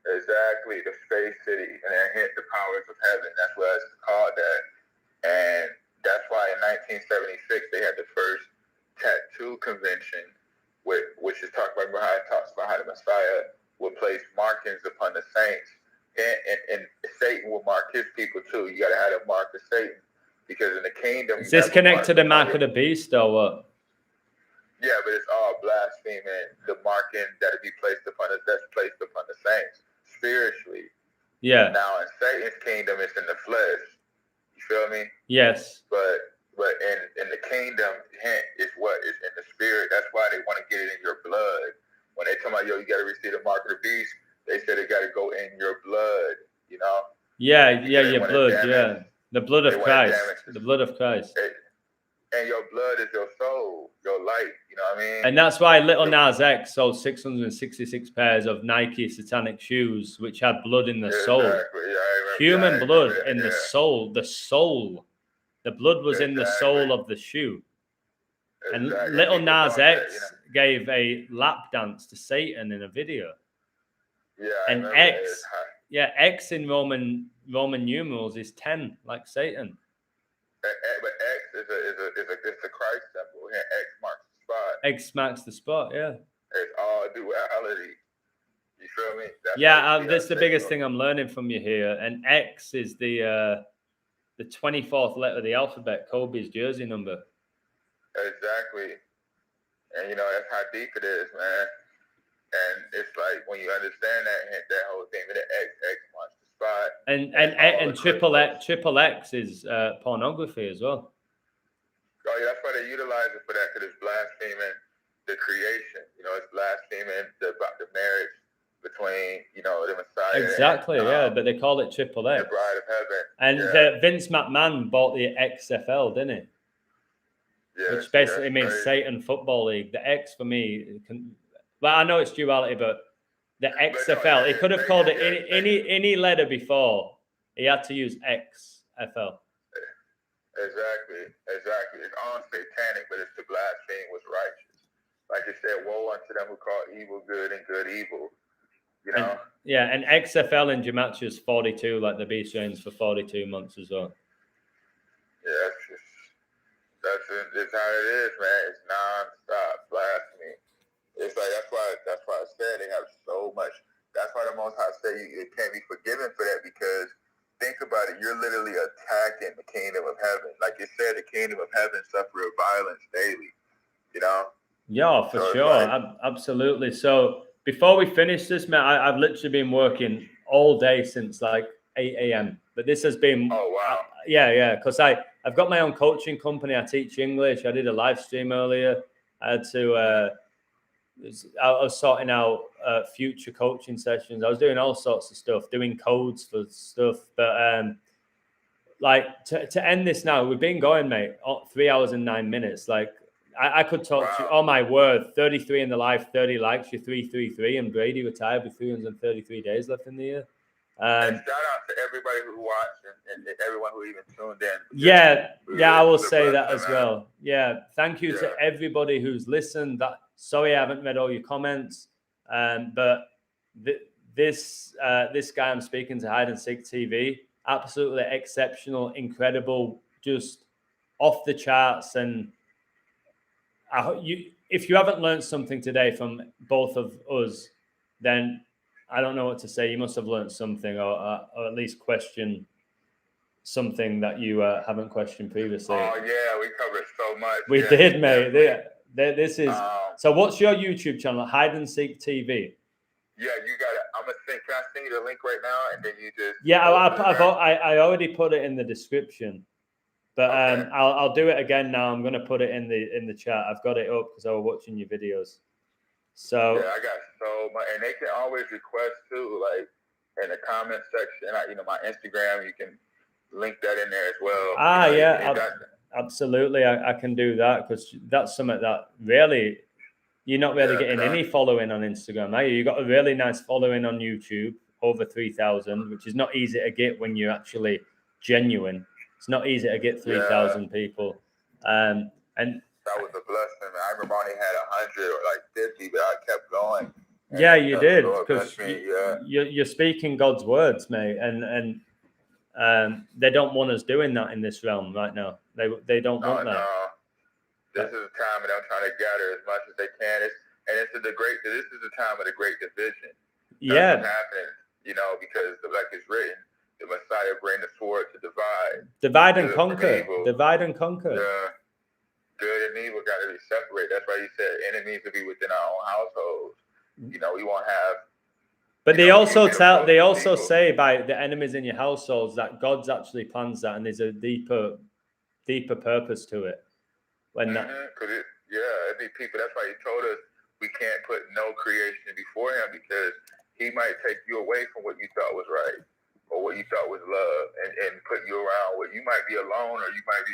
Exactly, the Space City, and then hence the powers of heaven. That's why it's called that. And that's why in 1976 they had the first tattoo convention, which is talking about how it talks about how the Messiah will place markings upon the saints, and Satan will mark his people too. You got to have a mark of Satan, because in the kingdom. Is this connected to the mark of the beast or what? Yeah, but it's all blaspheming. The marking that will be placed upon us, that's placed upon the saints spiritually. Yeah. Now in Satan's kingdom, it's in the flesh. You feel me? Yes. But in the kingdom, hint is what is in the spirit. That's why they want to get it in your blood. When they tell me, yo, you got to receive the mark of the beast, they said it got to go in your blood. You know? Yeah, your blood. Yeah, the blood of Christ. The blood of Christ. And your blood is your soul, your life. You know what I mean? And that's why Little Nas X sold 666 pairs of Nike satanic shoes, which had blood in the soul. Yeah, human blood in the soul. The soul. The blood was in the soul of the shoe. And Little Nas X gave a lap dance to Satan in a video. Yeah, and X in Roman numerals is 10, like Satan. But X is a Christ symbol. And X marks the spot. X marks the spot. Yeah. It's all duality. You feel me? That's the biggest thing I'm learning from you here. And X is the 24th letter of the alphabet, Kobe's jersey number. Exactly. And you know, that's how deep it is, man. And it's like when you understand that whole thing, that X marks the spot. And triple X is pornography as well. Oh yeah, that's why they utilize it for that, because it's blaspheming the creation. You know, it's blaspheming the marriage between, you know, the Messiah. Exactly, and, but they call it triple X. The bride of heaven. And Vince McMahon bought the XFL, didn't he? Yeah, which basically means Satan Football League. The X for me, well, I know it's duality, but the XFL, he could have called it any letter before. He had to use XFL. Exactly. It's all satanic, but it's to blaspheme was righteous. Like it said, woe unto them who call evil good and good evil. You know? And XFL in Gematria is 42, like the beast reigns for 42 months as well. Yeah, it's how it is, man. It's non-stop blasphemy. It's like that's why I said they have so much. That's why the Most High say you can't be forgiven for that, because think about it, you're literally attacking the kingdom of heaven. Like you said, the kingdom of heaven suffereth violence daily. You know? Yeah, for sure. Absolutely. So before we finish this, man, I've literally been working all day since like 8 a.m. But this has been... Oh, wow. Yeah. Because I've got my own coaching company. I teach English. I did a live stream earlier. I had to... I was sorting out future coaching sessions. I was doing all sorts of stuff, doing codes for stuff. But like to end this now, we've been going, mate, 3 hours and 9 minutes. Like I could talk to you. Oh my word, 33 in the live, 30 likes, you're 333, and Brady retired with 333 days left in the year. And shout out to everybody who watched and everyone who even tuned in. Yeah, I will say that blessing, as man. well. Yeah, thank you to everybody who's listened. Sorry, I haven't read all your comments, but this guy I'm speaking to, Hide and Seek TV, absolutely exceptional, incredible, just off the charts. And if you haven't learned something today from both of us, then I don't know what to say. You must have learned something, or at least question something that you haven't questioned previously. Oh yeah, we covered so much. We did, mate. This is so. What's your YouTube channel? Hide and Seek TV. Yeah, you got it. I'm gonna think. Can I send you the link right now, and then you just? Yeah, I already put it in the description, but okay. I'll do it again now. I'm gonna put it in the chat. I've got it up because I was watching your videos. So yeah, I got so much, and they can always request too, like in the comment section. My Instagram, you can link that in there as well. Absolutely. I can do that because that's something that really you're not really getting any following on Instagram, are you? You got a really nice following on YouTube, over 3,000, which is not easy to get when you're actually genuine. It's not easy to get 3,000 people. And that was a blessing, man. I remember I only had 100 or like 50, but I kept going. Yeah, you did, because you're speaking God's words, mate, and they don't want us doing that in this realm right now. They don't want that. No. This is a time, and I'm trying to gather as much as they can. This is the time of the great division. That's what's happening, because like it's written, the Messiah bring the sword to divide and conquer. Divide and conquer. Yeah. Good and evil got to be separated. That's why he said enemies will be within our own households. We won't have. But they also say by the enemies in your households that God's actually plans that, and there's a deeper purpose to it. When that, it'd be people. That's why he told us we can't put no creation before him, because he might take you away from what you thought was right or what you thought was love, and put you around where you might be alone, or you might be,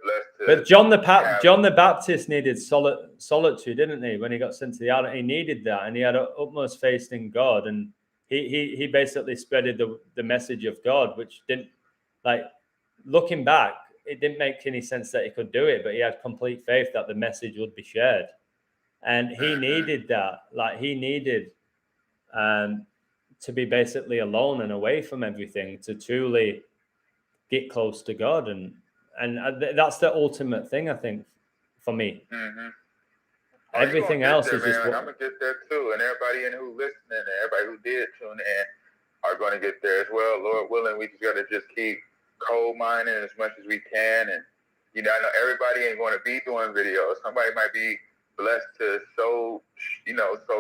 blessed to. But John the Baptist needed solitude, didn't he? When he got sent to the island, he needed that, and he had utmost faith in God, and he basically spreaded the message of God, which didn't, like, looking back, it didn't make any sense that he could do it, but he had complete faith that the message would be shared, and he needed that. Like, he needed to be basically alone and away from everything to truly get close to God, and that's the ultimate thing, I think, for me. Everything else is just. I'm gonna get there too, and everybody in who listening, and everybody who did tune in are going to get there as well. Lord willing, we just got to just keep coal mining as much as we can, and I know everybody ain't going to be doing videos. Somebody might be blessed to sew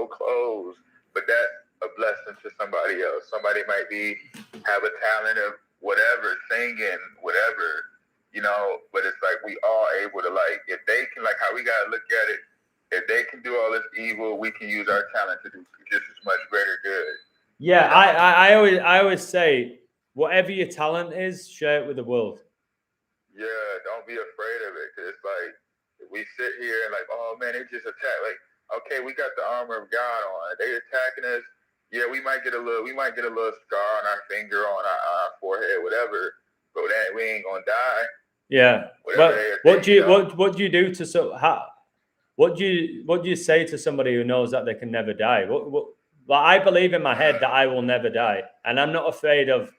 clothes, but that's a blessing to somebody else. Somebody might have a talent of whatever, singing, whatever, but it's like we all able to, like, if they can, like how we got to look at it, if they can do all this evil, we can use our talent to do just as much greater good. Yeah, I always say, whatever your talent is, share it with the world. Yeah, don't be afraid of it. Cause it's like, we sit here and like, oh man, they just attack. Like, okay, we got the armor of God on. They attacking us. Yeah, we might get a little scar on our finger, on our forehead, whatever. But we ain't gonna die. Yeah. What do you do to what do you say to somebody who knows that they can never die? Well, I believe in my head that I will never die, and I'm not afraid of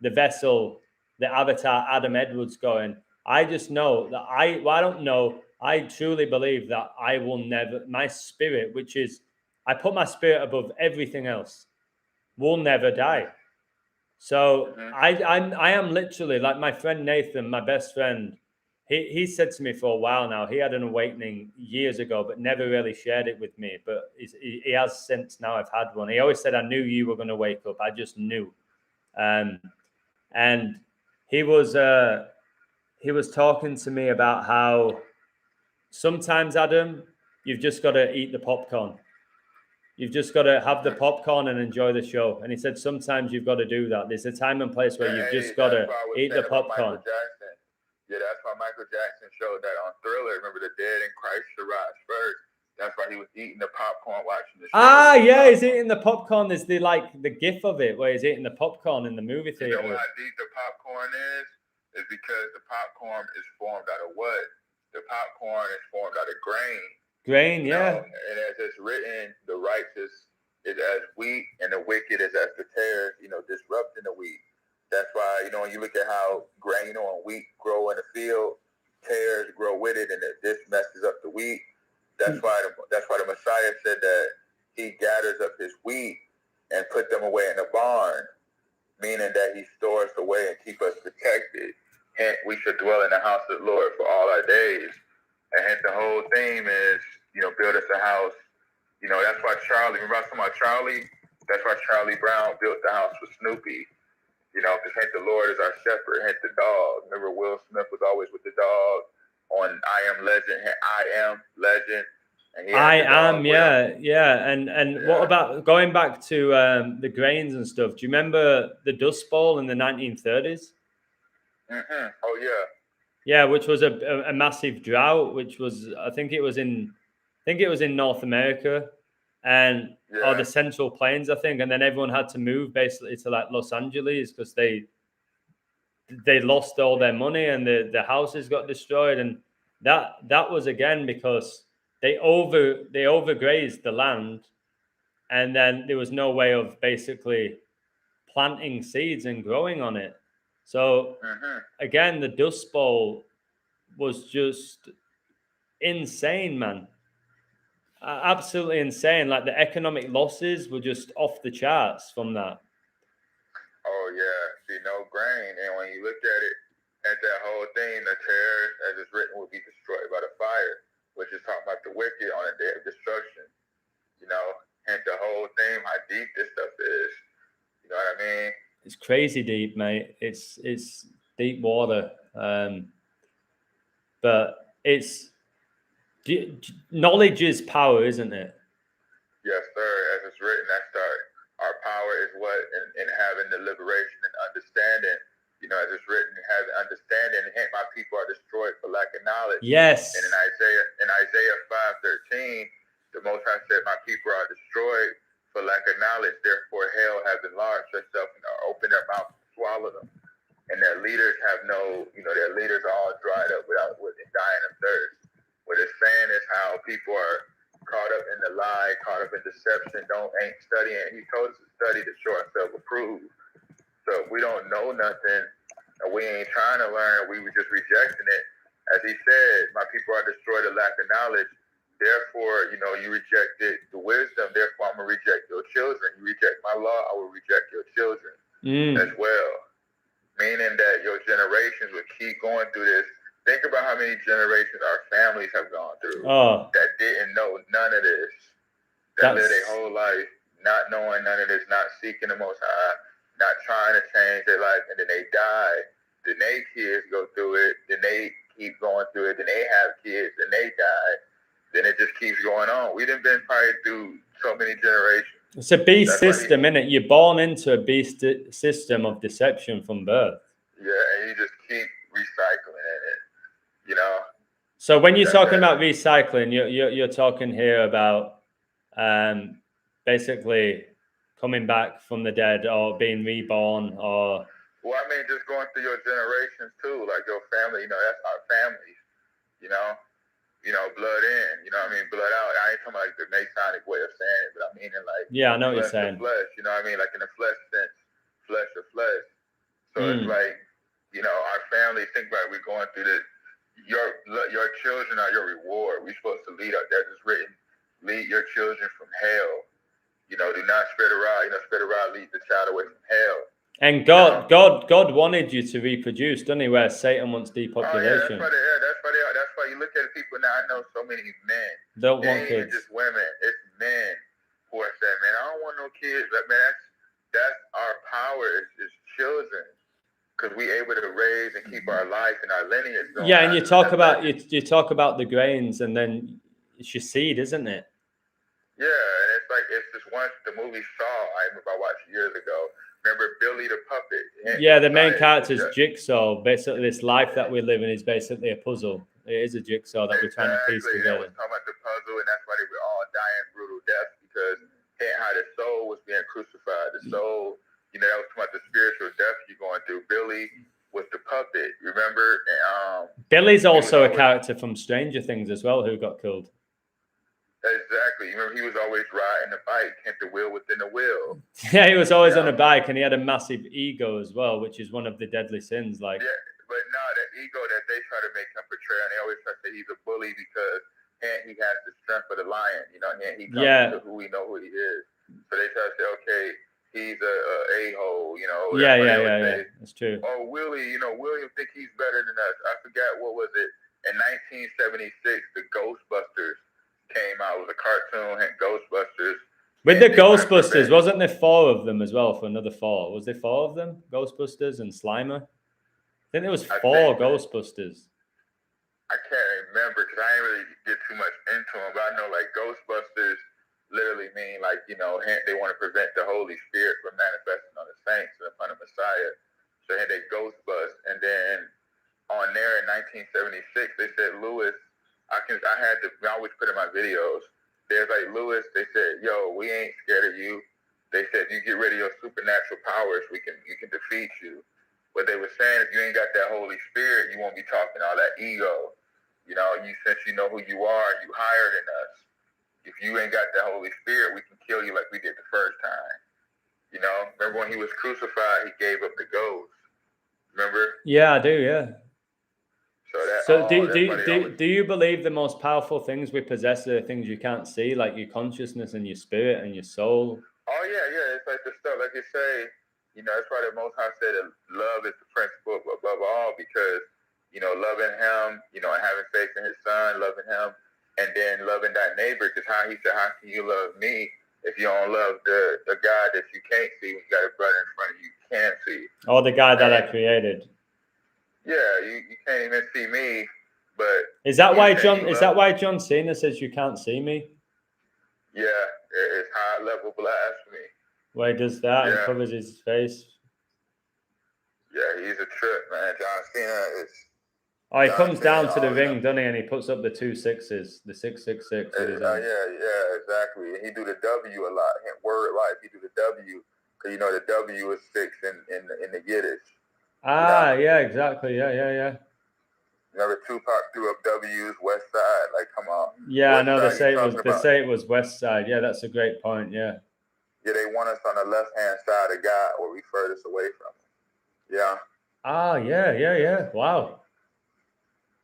the vessel, the avatar Adam Edwards going. I just know that I truly believe that I will never, my spirit, which is, I put my spirit above everything else, will never die. So I am literally, like my friend Nathan, my best friend, he said to me for a while now, he had an awakening years ago, but never really shared it with me. But he has since now I've had one. He always said, I knew you were going to wake up. I just knew. And he was talking to me about how sometimes, Adam, you've just got to eat the popcorn. You've just got to have the popcorn and enjoy the show. And he said, sometimes you've got to do that. There's a time and place where you've just got to eat the popcorn. Yeah, that's why Michael Jackson showed that on Thriller. Remember, the dead in Christ shall rise first. That's why he was eating the popcorn, watching the show. Ah, yeah, he's eating the popcorn. There's the gif of it where he's eating the popcorn in the movie theater. You know how deep the popcorn is because the popcorn is formed out of what? The popcorn is formed out of grain. Grain, yeah. And as it's written, the righteous is as wheat and the wicked is as the tares, disrupting the wheat. That's why, when you look at how grain and wheat grow in the field, tares grow with it, and this messes up the wheat. That's why the Messiah said that he gathers up his wheat and put them away in the barn, meaning that he stores away and keep us protected. Hence, we should dwell in the house of the Lord for all our days. And hence, the whole theme is, build us a house. That's why remember I was talking about Charlie? That's why Charlie Brown built the house for Snoopy. Because hence the Lord is our shepherd, hence the dog. Remember Will Smith was always with the dog on I Am Legend. And I Am, yeah. And what about going back to the grains and stuff? Do you remember the Dust Bowl in the 1930s? Mm-hmm. Oh, yeah. Yeah, which was a massive drought, which was, I think it was in North America or the Central Plains, I think. And then everyone had to move basically to Los Angeles because they lost all their money and the houses got destroyed. And that was again because they overgrazed the land, and then there was no way of basically planting seeds and growing on it. So again, the Dust Bowl was just insane, man. Absolutely insane. Like the economic losses were just off the charts from that. Oh yeah, see, no grain, and when you look at it, at that whole thing, the tares, as it's written, will be destroyed by the fire, which is talking about the wicked on a day of destruction. And the whole thing, how deep this stuff is. You know what I mean? It's crazy deep, mate. It's deep water. But it's knowledge is power, isn't it? Yes, sir. As it's written, that's our power is what in having the liberation and understanding. As it's written, having understanding, and my people are destroyed for lack of knowledge. Yes. And in Isaiah 5:13, the Most High said, "My people are destroyed for lack of knowledge. Therefore, hell has enlarged herself and opened their mouth to swallow them. And their leaders have their leaders are all dried up and dying of thirst." What it's saying is how people are caught up in the lie, caught up in deception, ain't studying. He told us to study to show ourselves approved. So if we don't know nothing and we ain't trying to learn, we were just rejecting it. As he said, my people are destroyed for lack of knowledge. Therefore, you rejected the wisdom. Therefore, I'm going to reject your children. You reject my law, I will reject your children as well. Meaning that your generations will keep going through this. Think about how many generations our families have gone through that didn't know none of this. That lived their whole life not knowing none of this, not seeking the Most High, not trying to change their life, and then they die. Then their kids go through it. Then they keep going through it. Then they have kids. Then they die. Then it just keeps going on. We done been probably through so many generations. It's a beast system, isn't it? You're born into a beast system of deception from birth. Yeah, and you just keep recycling in it. So when you're talking about recycling, you're talking here about basically coming back from the dead or being reborn, or well, I mean, just going through your generations too, like your family. That's our families. Blood in. Blood out. I ain't talking like the Masonic way of saying it, but I mean it like I know what you're saying. Flesh. Like in the flesh sense, flesh to flesh. So it's like our family. Think about it, we're going through this. Your children are your reward. We're supposed to lead up. That's just written. Lead your children from hell. Do not spare the rod. Spare the rod leads the child away from hell. And God wanted you to reproduce, doesn't he? Where Satan wants depopulation. Oh, yeah, that's why you look at people now. I know so many men. Don't want kids. Just women. It's men who are saying, "Man, I don't want no kids." But man, that's our power is children. Because we able to raise and keep our life and our lineage going. Yeah, and you talk about the grains, and then it's your seed, isn't it? Yeah, and it's just once the movie Saw, I remember I watched years ago. Remember Billy the puppet? Yeah, the main character is Jigsaw. Basically, this life that we live in is basically a puzzle. It is a jigsaw that we're trying to piece together. Talking about the puzzle, and that's why they soul. You know, that was about the spiritual death you're going through. Billy was the puppet, remember? And, Billy's also a character from Stranger Things as well, who got killed. Exactly. You remember he was always riding the bike, hit the wheel within the wheel. Yeah, he was always on a bike, and he had a massive ego as well, which is one of the deadly sins. Like, yeah, but no, that ego that they try to make him portray, and they always try to say he's a bully because he has the strength of the lion. You know, and he comes to who we know who he is. So they try to say, okay, he's a hole. You know. Yeah. That's true. Oh, Willie, you know, William think he's better than us. I forgot what was it in 1976. The Ghostbusters came out. It was a cartoon, had Ghostbusters. With the Ghostbusters, wasn't there 4 of them as well for another 4? Was there 4 of them? Ghostbusters and Slimer? I think there was 4 Ghostbusters. I can't remember because I didn't really get too much into them, but I know like Ghostbusters literally mean like, you know, they want to prevent the Holy Spirit from manifesting on the saints and upon the Messiah. So they Ghostbust. And then on there in 1976, they said, Lewis, I always put in my videos. There's like Lewis, they said, yo, we ain't scared of you. They said, you get rid of your supernatural powers, you can defeat you. But they were saying, if you ain't got that Holy Spirit, you won't be talking all that ego. You know, since you know who you are, you higher than us. If you ain't got that Holy Spirit, we can kill you like we did the first time. You know, remember when he was crucified, he gave up the ghost. Remember? Yeah, I do, yeah. So do you believe the most powerful things we possess are the things you can't see, like your consciousness and your spirit and your soul? Oh yeah. It's like the stuff, like you say, you know, that's why the Most High said that love is the principle above all, because, you know, loving him, you know, and having faith in his son, loving him, and then loving that neighbor, because he said, how can you love me if you don't love the God that you can't see when you got a brother in front of you can see? Oh, the guy that I created. Yeah, you can't even see me, but is that why John Cena says you can't see me? Yeah, it's high level blasphemy. Where he does that and covers his face. Yeah, he's a trip, man. John Cena is. Oh, he comes down to the ring, doesn't he? And he puts up the 2 6s, the 666. Yeah, exactly. And he do the W a lot. Word life, he do the W because you know the W is 6 in the Yiddish. Yeah, exactly. Yeah. Remember Tupac threw up W's, West Side. Like, come on. Yeah, I know. They say it was West Side. Yeah, that's a great point. Yeah. Yeah, they want us on the left-hand side of God, where we furthest away from him. Yeah. Yeah. Wow.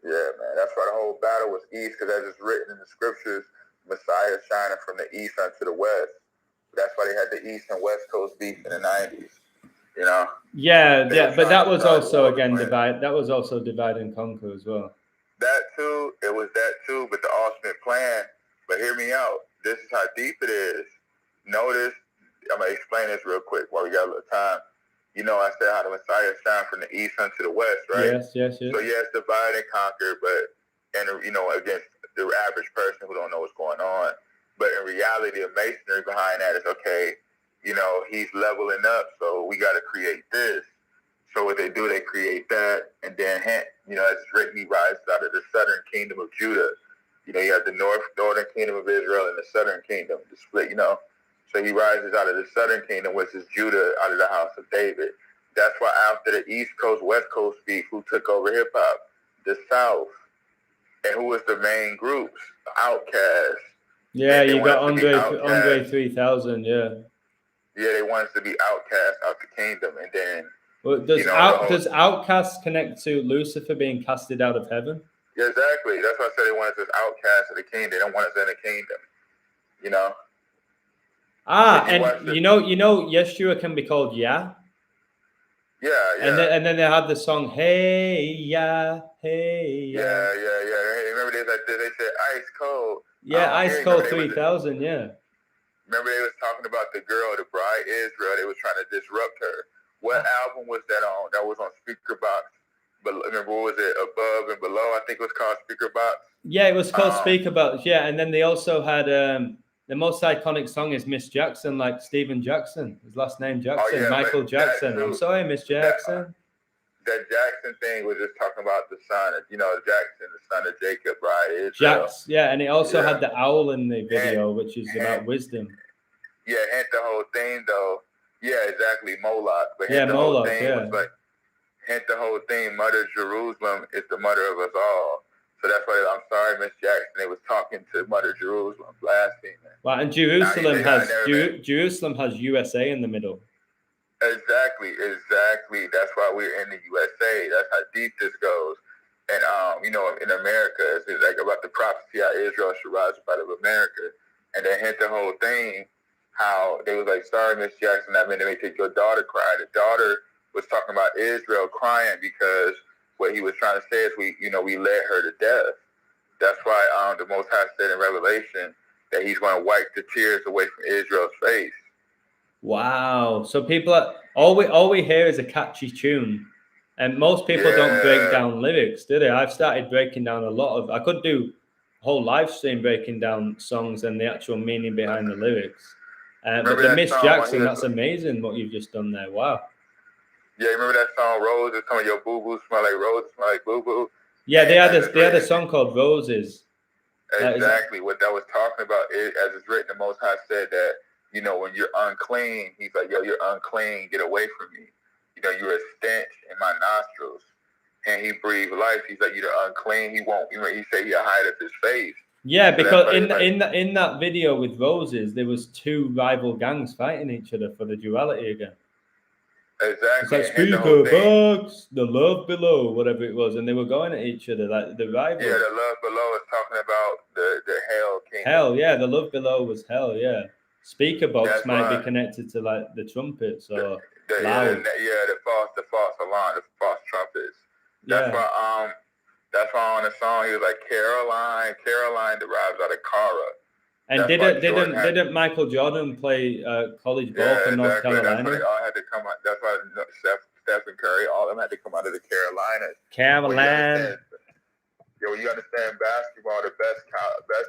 Yeah, man. That's why the whole battle was east, because as it's written in the scriptures, Messiah shining from the east unto the west. That's why they had the East and West Coast beef in the 90s. You know. Yeah, but that was also divide. That was also divide and conquer as well. That too, it was that too, but the ultimate plan. But hear me out. This is how deep it is. Notice, I'm gonna explain this real quick while we got a little time. You know, I said how the Messiah shined from the east unto the west, right? Yes. So yes, divide and conquer, but you know, against the average person who don't know what's going on. But in reality, the masonry behind that is okay. You know, he's leveling up, so we got to create this. So what they do, they create that, and then, you know, as it's written, he rises out of the southern kingdom of Judah. You know, you have the northern kingdom of Israel and the southern kingdom, the split, you know. So he rises out of the southern kingdom, which is Judah, out of the house of David. That's why after the East Coast, West Coast beef, who took over hip-hop? The South. And who was the main groups? The Outcasts. Yeah, you got Andre 3000, yeah. Yeah, they want us to be outcast out the kingdom, and then. Well, does outcast connect to Lucifer being casted out of heaven? Yeah, exactly. That's why I said they want us as outcasts of the kingdom. They don't want us in the kingdom. You know. And you know, Yeshua can be called Yah. Yeah. And then they have the song Hey Ya, Hey Ya. Yeah. Remember they said Ice Cold. Yeah, Ice Cold 3000. Yeah. Remember they was talking about the girl, the bride Israel. They was trying to disrupt her. What album was that on? That was on Speakerbox. But remember, what was it? Above and Below. I think it was called Speakerbox. Yeah, it was called Speakerbox. Yeah, and then they also had the most iconic song is Miss Jackson, like Steven Jackson. His last name Jackson, Michael Jackson. I'm sorry, Miss Jackson. That Jackson thing was just talking about the son of, you know, Jackson, the son of Jacob, right? Yeah, and it also had the owl in the video, which is about wisdom. Yeah, and the whole thing, though, Yeah, exactly, Moloch. But Yeah, hence the whole Moloch, thing yeah. was like, hence the whole thing, Mother Jerusalem is the mother of us all. So that's why I'm sorry, Miss Jackson. They was talking to Mother Jerusalem, blaspheming. Well, and Jerusalem has USA in the middle. Exactly. That's why we're in the USA. That's how deep this goes. And you know, in America, it's like about the prophecy how Israel should rise up out of America. And then hit the whole thing, how they was like, sorry, Miss Jackson, that meant to make your daughter cry. The daughter was talking about Israel crying because what he was trying to say is we led her to death. That's why the Most High said in Revelation that he's going to wipe the tears away from Israel's face. Wow. So people are all we hear is a catchy tune. And most people don't break down lyrics, do they? I've started breaking down a lot of I could do a whole live stream breaking down songs and the actual meaning behind the lyrics. But the Miss Jackson, that's amazing what you've just done there. Wow. Yeah, remember that song Roses? Some of your boo-boo smell like roses, smell like boo-boo. Yeah, they had a song called Roses. Exactly. What that was talking about is, as it's written, the Most High said that, you know, when you're unclean, he's like, yo, you're unclean, get away from me. You know, you're a stench in my nostrils. And he breathed life. He's like, you're unclean. He won't, he said he'll hide up his face. Yeah, because in that video with Roses, there was two rival gangs fighting each other for the duality again. Exactly. It's like Speaker Box, the Love Below, whatever it was, and they were going at each other like the rivals. Yeah, the Love Below is talking about the Hell Kingdom. Hell, yeah, the Love Below was hell, yeah. Speaker Box might be connected to like the trumpets or loud. The false alarm, the false trumpets. That's why on the song he was like Caroline derives out of Cara. And didn't Michael Jordan play college ball for North Carolina? That's why they all had to come out. That's why Stephen Curry, all of them had to come out of the Carolinas. Carolina. When you understand basketball, the best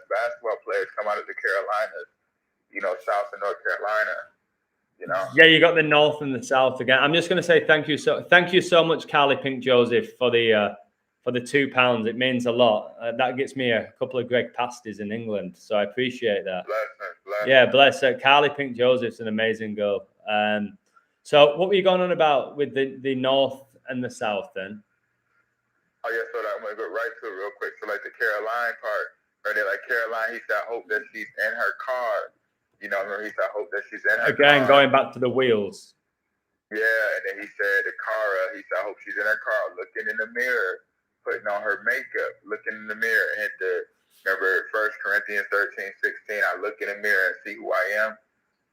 basketball players come out of the Carolinas. You know, South and North Carolina. You know. Yeah, you got the North and the South again. I'm just going to say thank you so much, Carly Pink Joseph, for the £2. It means a lot. That gets me a couple of Greg pasties in England, so I appreciate that. Bless. Yeah, bless her. Carly Pink Joseph's an amazing girl. So what were you going on about with the North and the South then? Oh yeah, so I'm gonna go right to it real quick. So like the Caroline part, right there, like Caroline, he said, I hope that she's in her car. You know, remember he said, I hope that she's in her car. Again, going back to the wheels. Yeah, and then he said to Cara, he said, I hope she's in her car, looking in the mirror, putting on her makeup, looking in the mirror. And remember 1 Corinthians 13:16, I look in the mirror and see who I am.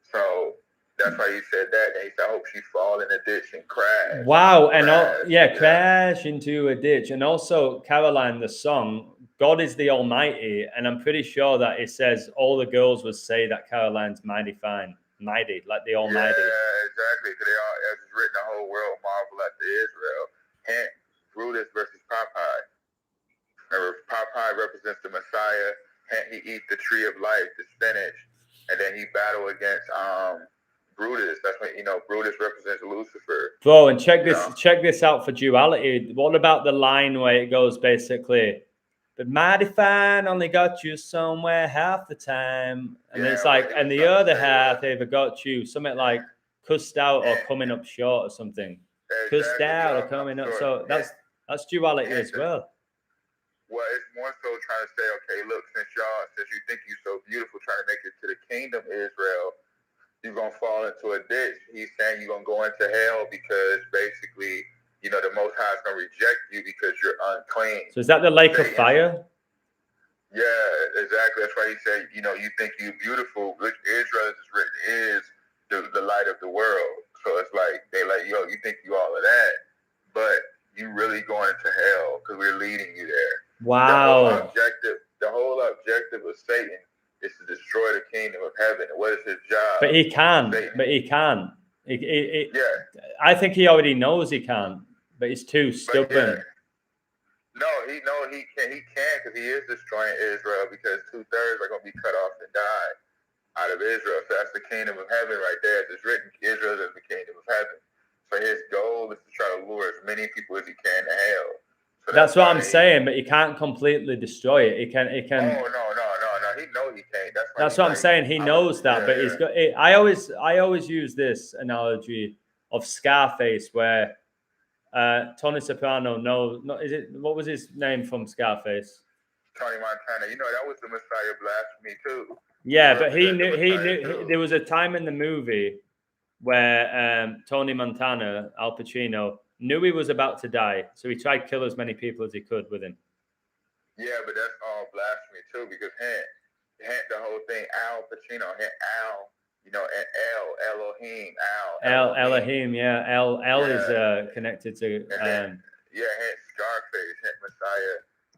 So that's why he said that. And he said, I hope she fall in a ditch and crash. Wow. Crash into a ditch. And also, Caroline, the song, God is the Almighty. And I'm pretty sure that it says all the girls would say that Caroline's mighty fine. Mighty, like the Almighty. Yeah, exactly. Because they all, as it's written, the whole world marvel at the Israel. Hence, Brutus versus Popeye. Remember, Popeye represents the Messiah. Hence, he eats the tree of life, the spinach. And then he battled against Brutus. That's when Brutus represents Lucifer. Bro, and check this out for duality. What about the line where it goes basically, but mighty fine only got you somewhere half the time, and it's like, and the other half either got you something like cussed out or coming up short or something. Exactly. Cussed out or coming up. So that's duality as well. Well, it's more so trying to say, okay, look, since you think you're so beautiful, trying to make it to the kingdom, Israel, you're going to fall into a ditch. He's saying you're going to go into hell because basically, the Most High is going to reject you because you're unclean. So is that the lake of fire? Yeah, exactly. That's why he said, you think you're beautiful, which Israel is written is the light of the world. So it's like, they like, yo, you think you all of that, but you really going into hell because we're leading you there. Wow. The whole objective of Satan is to destroy the kingdom of heaven. What is his job? But he can. I think he already knows he can, but he's too stubborn. No, he can because he is destroying Israel because 2/3 are going to be cut off and die out of Israel. So that's the kingdom of heaven right there. It's written, Israel is the kingdom of heaven. So his goal is to try to lure as many people as he can to hell. So that's what I'm saying, but he can't completely destroy it. He can. Oh, no. He knows he can't. That's That's what I'm saying. He knows that, but he's got. I always use this analogy of Scarface, where Tony Soprano. What was his name from Scarface? Tony Montana. You know, that was the Messiah blasphemy too. Yeah, but he knew. There was a time in the movie where Tony Montana, Al Pacino, knew he was about to die, so he tried to kill as many people as he could with him. Yeah, but that's all blasphemy too, because hint the whole thing, Al Pacino, hint Al, you know, and Elohim, Elohim, yeah. L is connected to. Hint Scarface, hint Messiah,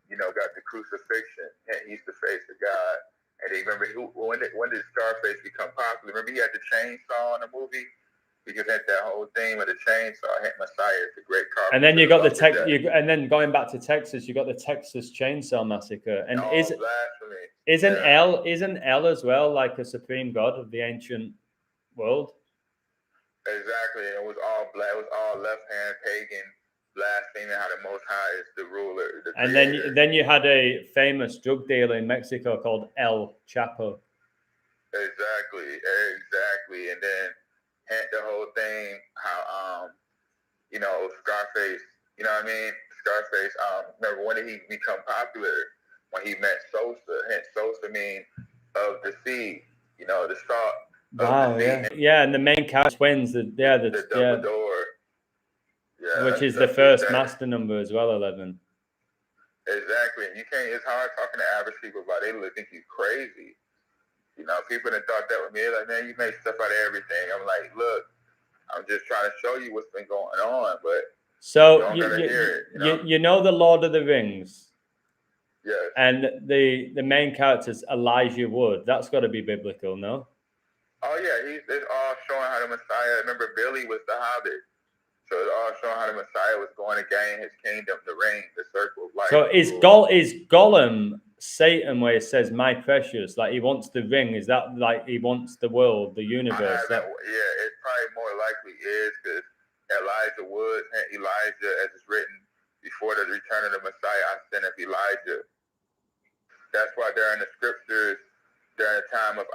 you know, got the crucifixion, hint he's the face of God. And they remember when did Scarface become popular? Remember he had the chainsaw in the movie? Because that whole theme of the chainsaw, hint Messiah, it's a great carpenter. And then you got and then going back to Texas, you got the Texas Chainsaw Massacre. And blasphemy. Isn't El as well like a supreme god of the ancient world? Exactly. It was all black. It was all left hand pagan, blaspheming how the Most High is the ruler. The and then you had a famous drug dealer in Mexico called El Chapo. Exactly. And then the whole thing, how you know, Scarface, you know what I mean? Scarface, remember when did he become popular? When he met Sosa. Hence Sosa mean of the sea, you know, the salt. Wow, yeah, and the main character twins, the double door. Yeah. Which is the first master number as well, 11. Exactly. And it's hard talking to average people about it. They think you crazy. You know, people that thought that with me, like, man, you make stuff out of everything. I'm like, look, I'm just trying to show you what's been going on, but so you don't gotta hear it. You know the Lord of the Rings. Yes. And the main character's Elijah Wood. That's got to be biblical, no? Oh yeah, it's all showing how the Messiah. Remember, Billy was the Hobbit, so it's all showing how the Messiah was going to gain his kingdom, the ring, the circle of life. So is Gollum Satan, where it says "my precious"? Like he wants the ring? Is that like he wants the world, the universe? Yeah, it probably more likely is because Elijah Wood, Elijah, as it's written before the return of the Messiah, I sent of Elijah. That's why during the scriptures, during the time of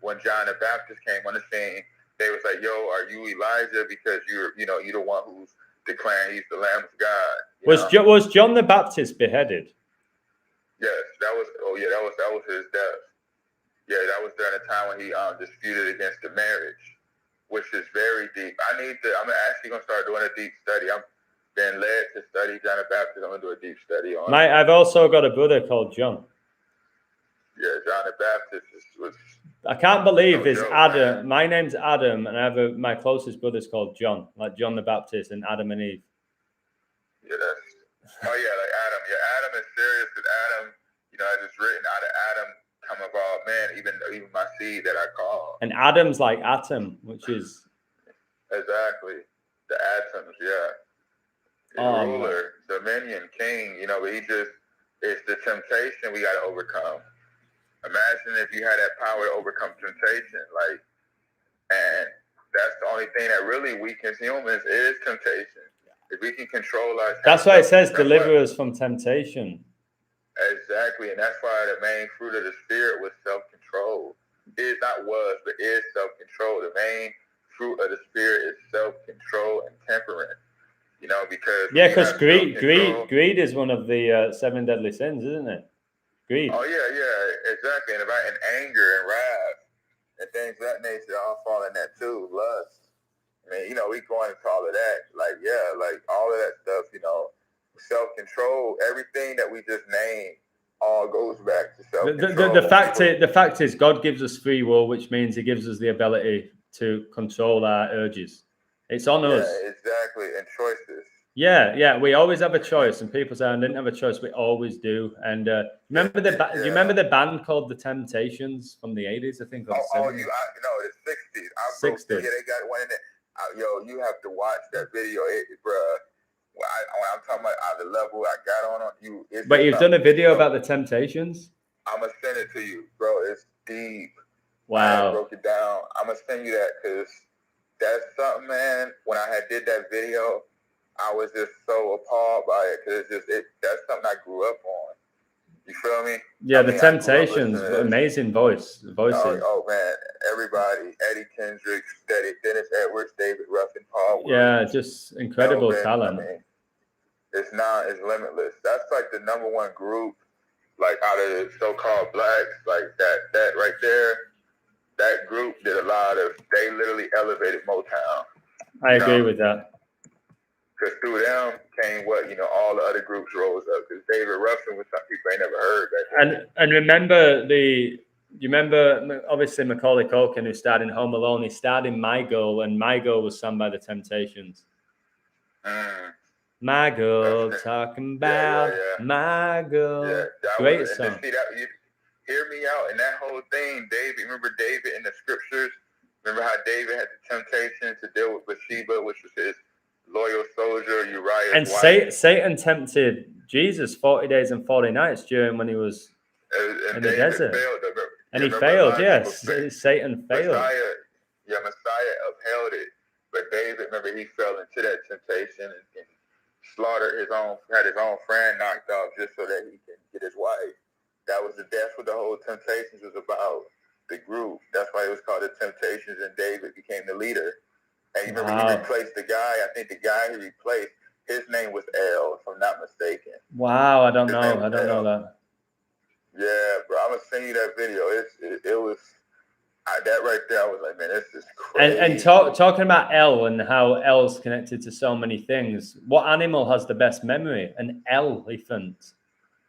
when John the Baptist came on the scene, they was like, "Yo, are you Elijah? Because you're the one who's declaring he's the Lamb of God." Was John the Baptist beheaded? Yes, that was his death. Yeah, that was during the time when he disputed against the marriage, which is very deep. I'm actually gonna start doing a deep study. I'm been led to study John the Baptist. I'm gonna do a deep study on. I've also got a brother called John. Yeah, John the Baptist was. I can't believe it's Adam. Man. My name's Adam, and my closest brother's called John, like John the Baptist and Adam and Eve. Yeah, like Adam. Yeah, Adam is serious because Adam, as it's written, out of Adam come of all men, even my seed that I call. And Adam's like atom, which is exactly the atoms. Yeah, ruler, dominion, king. But it's the temptation we got to overcome. Imagine if you had that power to overcome temptation, and that's the only thing that really weakens humans is temptation. If we can control our that's why it says deliver us from temptation. Exactly, and that's why the main fruit of the spirit was self-control. Is self-control. The main fruit of the spirit is self-control and temperance. Because greed is one of the 7 deadly sins, isn't it? Greed. Oh yeah, exactly. And anger and wrath and things of that nature all fall in that too. Lust. I mean, we going into all of that. All of that stuff. Self-control. Everything that we just named all goes back to self-control. The fact is, God gives us free will, which means He gives us the ability to control our urges. It's on us. Yeah, exactly. And choices. Yeah. We always have a choice, and people say I didn't have a choice. We always do. And do you remember the band called The Temptations from the 80s? I think. The 60s. 60s. Yeah, they got one in there. You have to watch that video, bruh. When I'm talking about the level I got on you. But you've done a video about The Temptations? I'm gonna send it to you, bro. It's deep. Wow. I broke it down. I'm gonna send you that because that's something, man. When I did that video, I was just so appalled by it because that's something I grew up on. You feel me? Yeah, I the mean, I grew up Temptations, listening to this. amazing voices. Oh man, everybody, Eddie Kendricks, Dennis Edwards, David Ruffin, Paul Yeah, Williams, just incredible Melvin. talent. I mean, it's limitless. That's like the number one group, like out of the so-called blacks, like that right there. That group did a lot of. They literally elevated Motown. I agree with that. Because through them came all the other groups rose up. Because David Ruffin was some people ain't never heard that. And remember you remember obviously Macaulay Culkin, who starred in Home Alone, he starred in My Girl, and My Girl was sung by the Temptations. My girl, talking about my girl. Yeah, great song. You hear me out, and that whole thing, David. Remember David in the scriptures? Remember how David had the temptation to deal with Bathsheba, which was his loyal soldier Uriah's and wife. Satan tempted Jesus 40 days and 40 nights during when he was in the desert. And he failed, yes. Satan failed. Messiah upheld it. But David, remember, he fell into that temptation and slaughtered had his own friend knocked off just so that he can get his wife. That's what the whole Temptations was about, the group. That's why it was called the Temptations, and David became the leader. And you remember he replaced the guy. I think the guy he replaced, his name was L, if I'm not mistaken. Wow, I don't know that. Yeah, bro, I'm gonna send you that video. It was that right there. I was like, man, this is crazy. And talking about L and how L's connected to so many things. What animal has the best memory? An elephant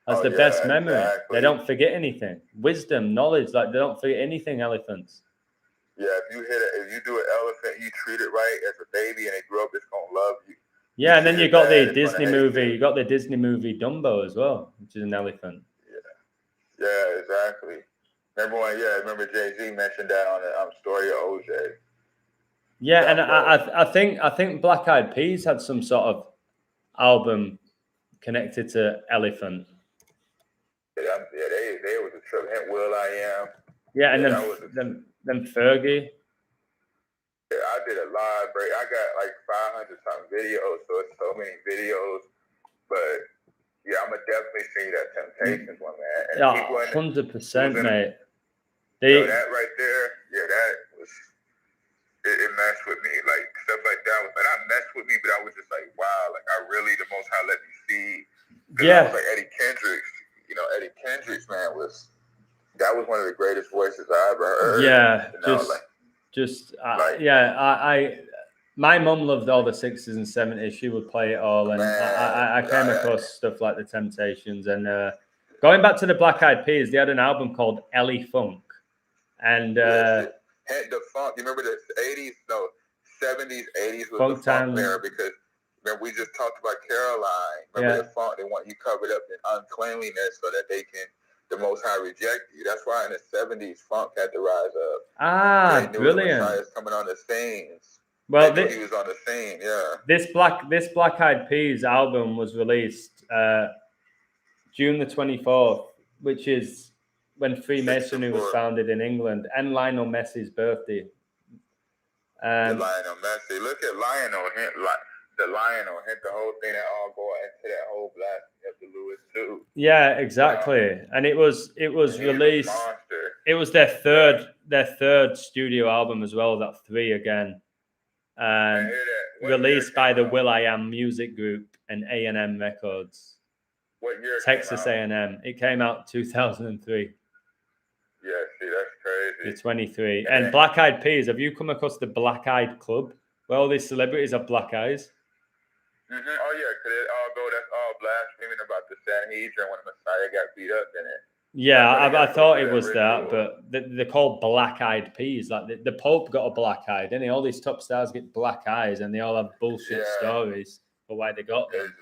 has the best memory. Exactly. They don't forget anything. Wisdom, knowledge, like they don't forget anything. Elephants. Yeah, if you do an elephant, you treat it right as a baby, and it grew up, it's gonna love you. Yeah, and then you got the Disney movie. You got the Disney movie Dumbo as well, which is an elephant. Yeah, exactly. Remember Jay-Z mentioned that on the story of OJ. Yeah, and I think Black Eyed Peas had some sort of album connected to elephant. They was a trip. Hint will.i.am. Yeah, and then Fergie. Yeah, I did a live break. I got like 500 something videos, so it's so many videos. But yeah, I'm gonna definitely see that Temptations one, man. And yeah, 100%, mate. That right there, that was it messed with me. Like stuff like that was like not messed with me, but I was just like, wow, like I really the Most High let me see. Yeah. I was like Eddie Kendricks, Eddie Kendricks, man, that was one of the greatest voices I ever heard. Yeah, my mum loved all the 60s and 70s. She would play it all, and I came across stuff like the Temptations. And going back to the Black Eyed Peas, they had an album called Ellie Funk, and the funk. You remember the 80s? No, 70s, 80s was funk the funk era because remember we just talked about Caroline. Remember the funk? They want you covered up in uncleanliness so that the Most High reject you. That's why in the 70s, funk had to rise up. They knew brilliant. The Messiah's coming on the scenes. Well, he was on the scene. Yeah. This Black Eyed Peas album was released June the 24th, which is when Freemasonry was founded in England, and Lionel Messi's birthday. Lionel Messi. Look at Lionel. The Lionel hit the whole thing that all go into that whole blasting of the Lewis too. Yeah, exactly. And it was released. It was their third studio album as well. That 3 again. Released by the will.i.am music group and A&M Records. What year? Texas A&M. It came out 2003. Yeah, see, that's crazy. It's 23. And Black Eyed Peas. Have you come across the Black Eyed Club? Where all these celebrities have black eyes. Mm-hmm. Oh yeah, because that's all blaspheming about the Sanhedrin when the Messiah got beat up in it. Yeah, I thought it was that, but they're called Black Eyed Peas. Like the Pope got a black eye, didn't he? All these top stars get black eyes, and they all have bullshit stories for why they got them.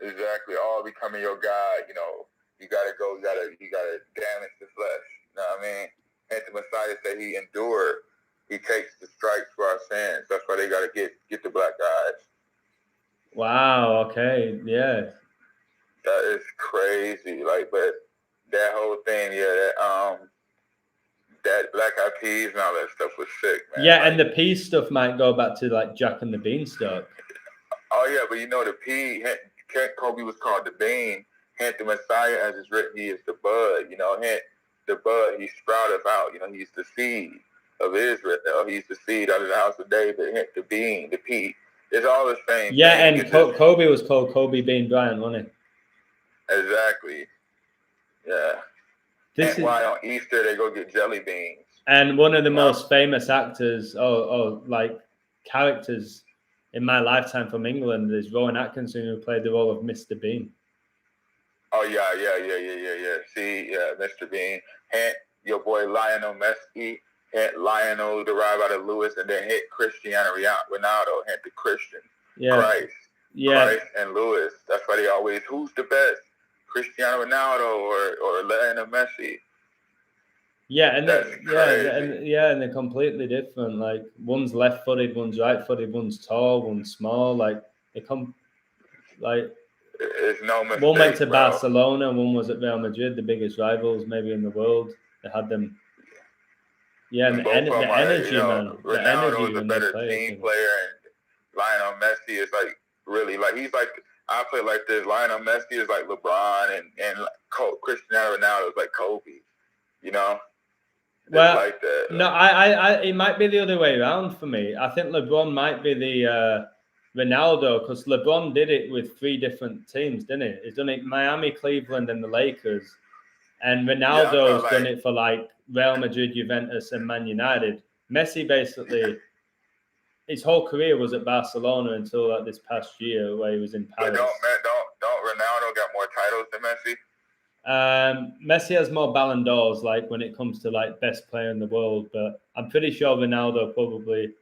Exactly, all becoming your God. You gotta go. You gotta damage the flesh. You know what I mean? And the Messiah said he endured. He takes the stripes for our sins. That's why they gotta get the black eyes. Wow. Okay. Yeah. That is crazy. But that whole thing, that Black Eyed Peas and all that stuff was sick, man. Yeah, and the peas stuff might go back to like Jack and the Beanstalk. Oh yeah, but the pea, Kobe was called the Bean. hint the Messiah, as it's written, he is the bud. You know, hint the bud, he sprouteth out. You know, he's the seed of Israel. He's the seed out of the house of David. Hint the bean, the pea. It's all the same Yeah, thing. and Kobe was called Kobe Bean Bryant, wasn't he? Exactly. Yeah. This and why on Easter they go get jelly beans. And one of the most famous actors or like characters in my lifetime from England is Rowan Atkinson, who played the role of Mr. Bean. Oh yeah. See, yeah, Mr. Bean. Hint your boy Lionel Messi. Hint Lionel derived out of Lewis, and then hit Cristiano Ronaldo. Hint the Christian. Yeah. Christ and Lewis. That's why they always, who's the best? Cristiano Ronaldo or Lionel Messi. Yeah, and they're completely different. Like one's left-footed, one's right-footed, one's tall, one's small. Like they come, like it's no mistake. One went to Barcelona, one was at Real Madrid, the biggest rivals maybe in the world. They had them. Yeah, and the energy, man. The energy is a better team player, and Lionel Messi is like really like he's like. I play like this. Lionel Messi is like LeBron, and Cristiano Ronaldo is like Kobe. You know. Well, like that. No, I it might be the other way around for me. I think LeBron might be the Ronaldo, because LeBron did it with 3 different teams, didn't he? He's done it Miami, Cleveland, and the Lakers. And Ronaldo's done it for like Real Madrid, Juventus, and Man United. Messi basically, his whole career was at Barcelona until like this past year where he was in Paris. But don't Ronaldo got more titles than Messi? Messi has more Ballon d'Ors, like when it comes to like best player in the world, but I'm pretty sure Ronaldo probably.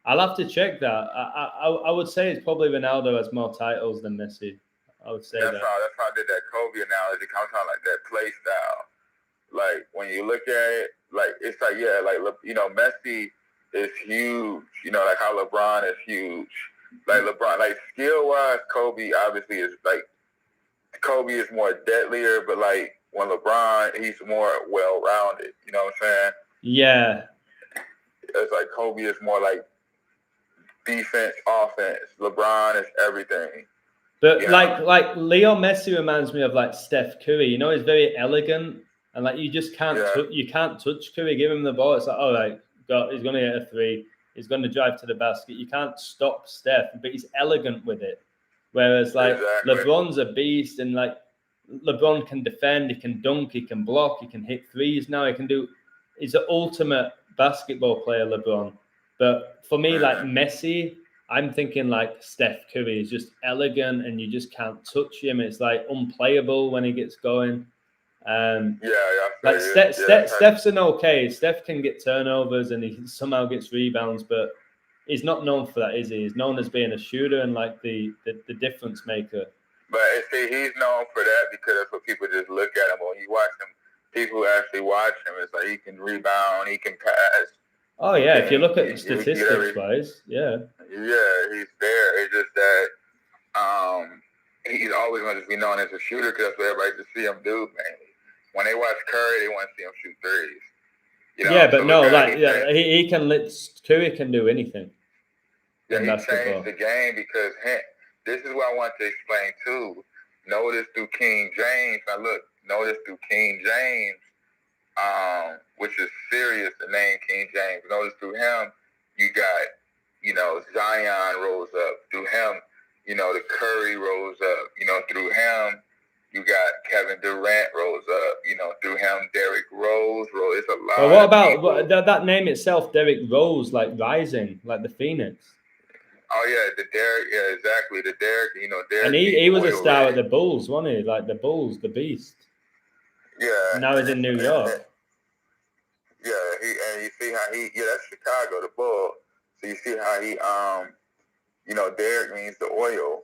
I'll have to check that. I would say it's probably Ronaldo has more titles than Messi. I would say that's how I did that Kobe analogy. I'm talking like that play style. Like when you look at it, like it's like Messi is huge. You know, like how LeBron is huge. Like LeBron, like skill wise, Kobe obviously is like. Kobe is more deadlier, but like when LeBron, he's more well-rounded. You know what I'm saying? Yeah. It's like Kobe is more like defense, offense. LeBron is everything. But like Leo Messi reminds me of like Steph Curry. You know, he's very elegant, and like you just can't you can't touch Curry. Give him the ball, it's like all right, he's going to get a 3. He's going to drive to the basket. You can't stop Steph, but he's elegant with it. Whereas like LeBron's a beast, and like LeBron can defend, he can dunk, he can block, he can hit threes now. He's an ultimate basketball player, LeBron. But for me, like Messi, I'm thinking like Steph Curry is just elegant, and you just can't touch him. It's like unplayable when he gets going. Like Steph's an okay. Steph can get turnovers and he somehow gets rebounds, but he's not known for that, is he? He's known as being a shooter and like the difference maker. But see, he's known for that because that's what people just look at him. When you watch him, people who actually watch him, it's like he can rebound, he can pass. Oh yeah, if you look at the statistics wise, yeah. Yeah, he's there. It's just that he's always going to be known as a shooter because that's what everybody just see him do mainly. When they watch Curry, they want to see him shoot threes. You know? Yeah, but so no, like he can Curry can do anything. Yeah, he changed the game because this is what I want to explain too. Notice through King James. Now look, notice through King James, which is serious, the name King James. Notice through him, you got, Zion rose up. Through him, the Curry rose up. Through him, you got Kevin Durant rose up. Through him, Derrick Rose rose. It's a lot. Well, what about that name itself, Derrick Rose, like rising, like the Phoenix? Oh yeah, the Derrick. Yeah, exactly. The Derrick. Derrick. And he was a star at the Bulls, wasn't he? Like the Bulls, the Beast. Yeah. Now he's in New York. Yeah, and you see how that's Chicago, the Bulls. So you see how he Derrick means the oil,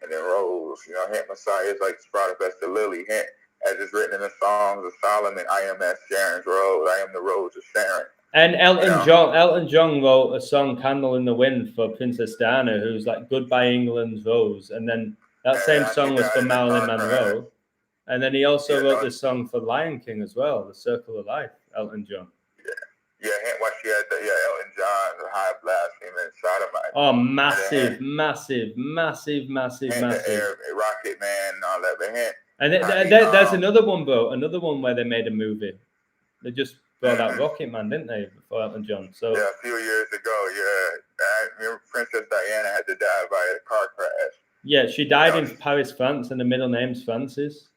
and then Rose, hint Messiah is like sprouted as the lily, hint as it's written in the Songs of Solomon, I am as Sharon's rose, I am the rose of Sharon. And Elton John wrote a song, Candle in the Wind, for Princess Diana, who's like Goodbye England's Rose. And then that same song was for Marilyn Monroe. And then he also wrote this song for Lion King as well, The Circle of Life, Elton John. Yeah, watch she had Elton John, the high blasphemy inside Dynamite. Oh, massive. And Rocket Man and all that. But And there's another one, bro. Another one where they made a movie. They just brought out Rocket Man, didn't they, for Elton John? So yeah, a few years ago, yeah. I remember Princess Diana had to die by a car crash. Yeah, she died in Paris, France, and the middle name's Francis.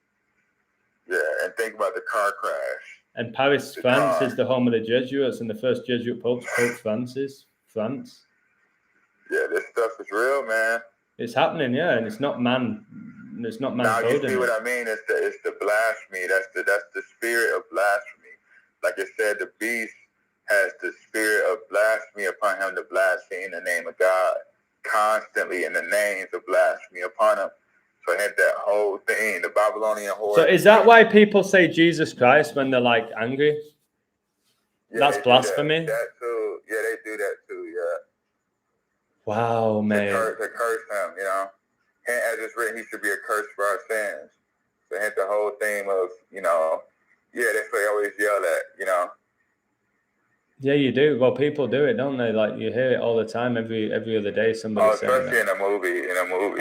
Yeah, and think about the car crash. And Paris, France is the home of the Jesuits, and the first Jesuit Pope Francis, France. Yeah, this stuff is real, man. It's happening, yeah, and it's not man. It's not man. Now you see what I mean? It's the blasphemy. That's the spirit of blasphemy. Like I said, the beast has the spirit of blasphemy upon him to blaspheme the name of God constantly, and the names of blasphemy upon him. So I had that whole thing, the Babylonian horse. So is that why people say Jesus Christ when they're like angry? Yeah, that's blasphemy. That too. Yeah, they do that too. Yeah. Wow, man. To curse him, you know. And as it's written, he should be a curse for our sins. So hence the whole theme of, you know, yeah, that's what they always yell at, you know. Yeah, you do. Well, people do it, don't they? Like you hear it all the time, every other day. Somebody saying especially that. in a movie.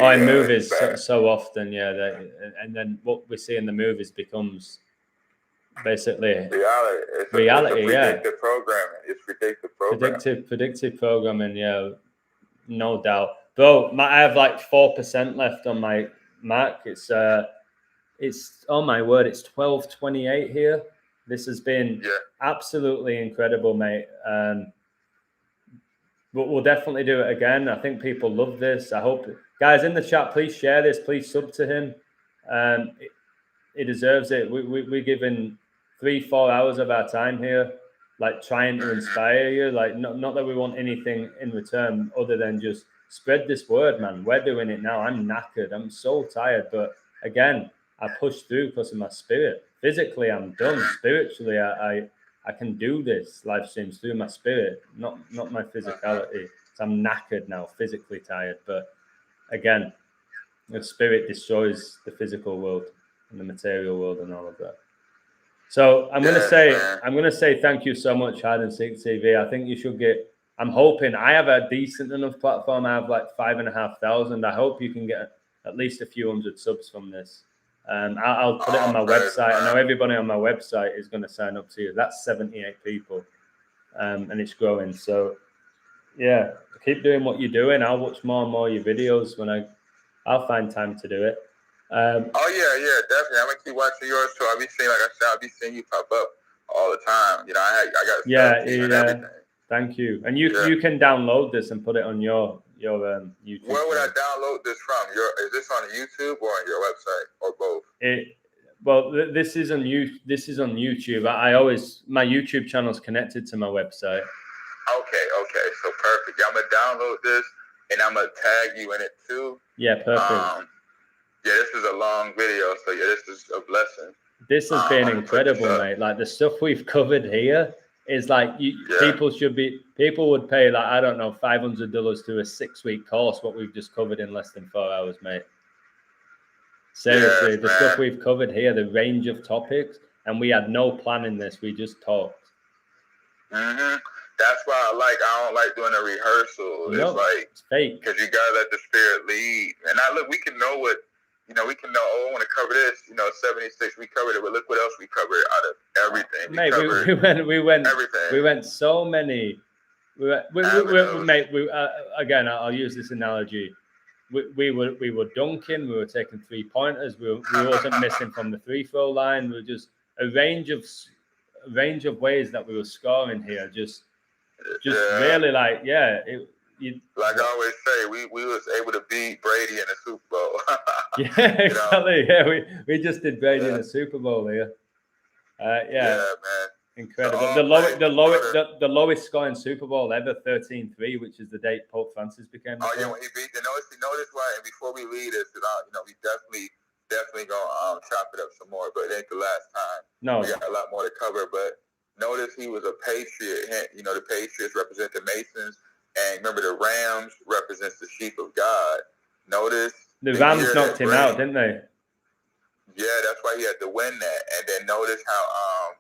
Oh, in movies, so often, yeah. And then what we see in the movies becomes basically reality. It's predictive programming. It's predictive programming. Predictive programming. Yeah, no doubt. Bro, I have like 4% left on my Mac. It's oh my word, it's 12:28 here. This has been absolutely incredible, mate. But we'll definitely do it again. I think people love this. I hope, guys in the chat, please share this. Please sub to him. He deserves it. We're giving 3-4 hours of our time here, like trying to inspire you. Like not that we want anything in return other than just spread this word, man. We're doing it now. I'm knackered. I'm so tired. But again, I push through because of my spirit. Physically, I'm done. Spiritually, I can do this live streams through my spirit, not my physicality. So I'm knackered now, physically tired. But again, the spirit destroys the physical world and the material world and all of that. So I'm gonna say thank you so much, Hide and Seek TV. I think you should get. I'm hoping I have a decent enough platform. I have like 5,500. I hope you can get at least a few hundred subs from this. I'll put it on my website. I know everybody on my website is going to sign up to you. That's 78 people, and it's growing. So, yeah, keep doing what you're doing. I'll watch more and more of your videos when I'll find time to do it. Yeah, definitely. I'm gonna keep watching yours too. I'll be seeing you pop up all the time. You know, I got and everything. Thank you. And you can download this and put it on your YouTube. Where would I download this from? Is this on YouTube or on your website or both? This is on YouTube. My YouTube channel is connected to my website. Okay. So perfect. Yeah, I'm gonna download this and I'm gonna tag you in it too. Yeah, perfect. This is a long video, so this is a blessing. This has been incredible, mate. Like the stuff we've covered here is like people would pay like, I don't know, $500 to a 6-week course. What we've just covered in less than 4 hours, mate. Seriously, the stuff we've covered here, the range of topics, and we had no plan in this. We just talked. That's why I don't like doing a rehearsal. It's fake because you gotta let the spirit lead. And we can know what. You know, we can know, I want to cover this. You know, 76, we covered it, but look what else we covered out of everything. We went everything. We went so many. Again, I'll use this analogy. We were dunking. We were taking 3-pointers. We wasn't missing from the free throw line. We were just a range of ways that we were scoring here. Just really like, like I always say, we was able to beat Brady in the Super Bowl. Yeah, exactly. Yeah, we just did Brady in the Super Bowl here. Man. Incredible. The lowest scoring Super Bowl ever, 13-3, which is the date Pope Francis became. When he beat the notice why. And before we leave this, we definitely gonna chop it up some more, but it ain't the last time. No, we got a lot more to cover. But notice he was a Patriot. You know, the Patriots represent the Masons. And remember, the Rams represents the sheep of God. Notice the Rams knocked him out, didn't they? Yeah, that's why he had to win that. And then notice how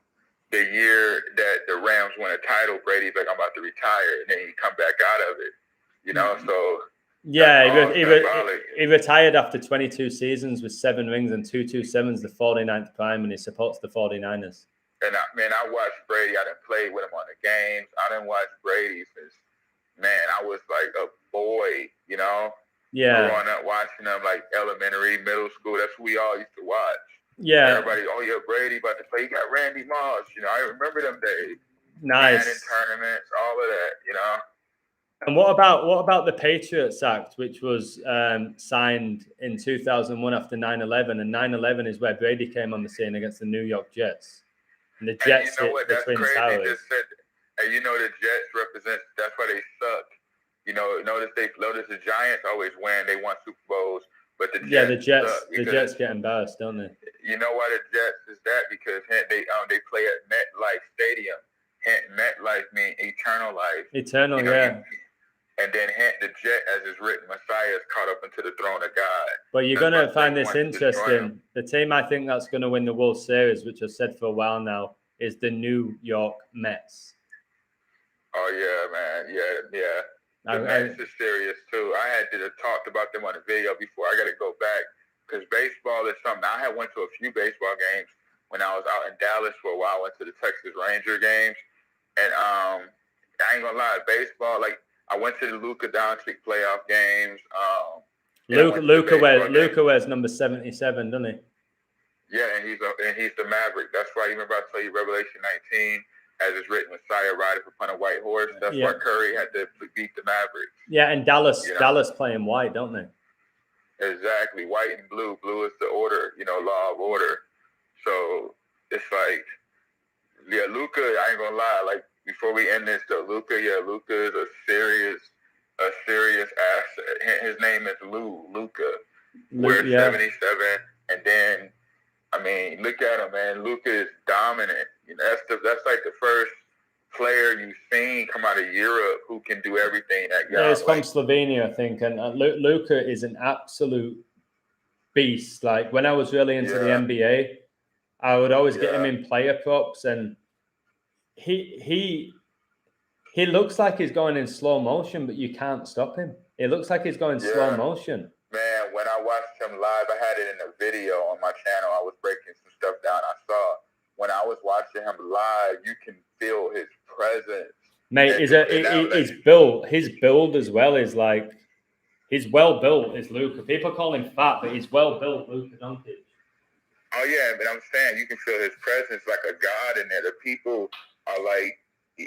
the year that the Rams won a title, Brady's like, I'm about to retire, and then he come back out of it. You know, so yeah, he retired after 22 seasons with 7 rings and 227s, the 49th prime, and he supports the 49ers. And I watched Brady. I didn't play with him on the games. I didn't watch Brady since, I was like a boy, you know? Yeah. Growing up watching them like elementary, middle school. That's who we all used to watch. Yeah. Everybody, oh yeah, Brady about to play. You got Randy Moss. You know, I remember them days. Nice. Madden tournaments, all of that, you know? And what about the Patriots Act, which was signed in 2001 after 9/11, and 9/11 is where Brady came on the scene against the New York Jets, and the Jets hit the Twin Towers. And you know the Jets represent. That's why they suck. You know, notice the Giants always win. They won Super Bowls, but the Jets get embarrassed, don't they? You know why the Jets is that? Because they play at MetLife Stadium. MetLife means eternal life. Eternal, yeah. And then the Jet, as is written, Messiah is caught up into the throne of God. But you're going to find this interesting. The team I think that's going to win the World Series, which I've said for a while now, is the New York Mets. Oh, yeah, man. Yeah. The Mets is serious, too. I had talked about them on a video before. I got to go back because baseball is something. I had went to a few baseball games when I was out in Dallas for a while. I went to the Texas Ranger games. And I ain't going to lie, baseball, like, I went to the Luka Doncic playoff games. Luka wears number 77, doesn't he? Yeah, and he's the Maverick. That's why you remember I told you Revelation 19, as it's written, Messiah rideth upon a white horse. That's why Curry had to beat the Mavericks. Yeah, and Dallas playing white, don't they? Exactly, white and blue. Blue is the order, law of order. So it's like, Luka. I ain't gonna lie, like. Before we end this, though, Luka is a serious asset. His name is Luka. We're 77, and then look at him, man. Luka is dominant. That's like the first player you've seen come out of Europe who can do everything. He's from Slovenia, I think, and Luka is an absolute beast. Like when I was really into the NBA, I would always get him in player props, and he looks like he's going in slow motion, but you can't stop him. It looks like he's going slow motion. Man, when I watched him live, I had it in a video on my channel. I was breaking some stuff down. I saw when I was watching him live, you can feel his presence. Mate, his build as well is like, he's well built, is Luka. People call him fat, but he's well built, Luka Doncic. Oh yeah, but I'm saying you can feel his presence like a god in there. The people are like,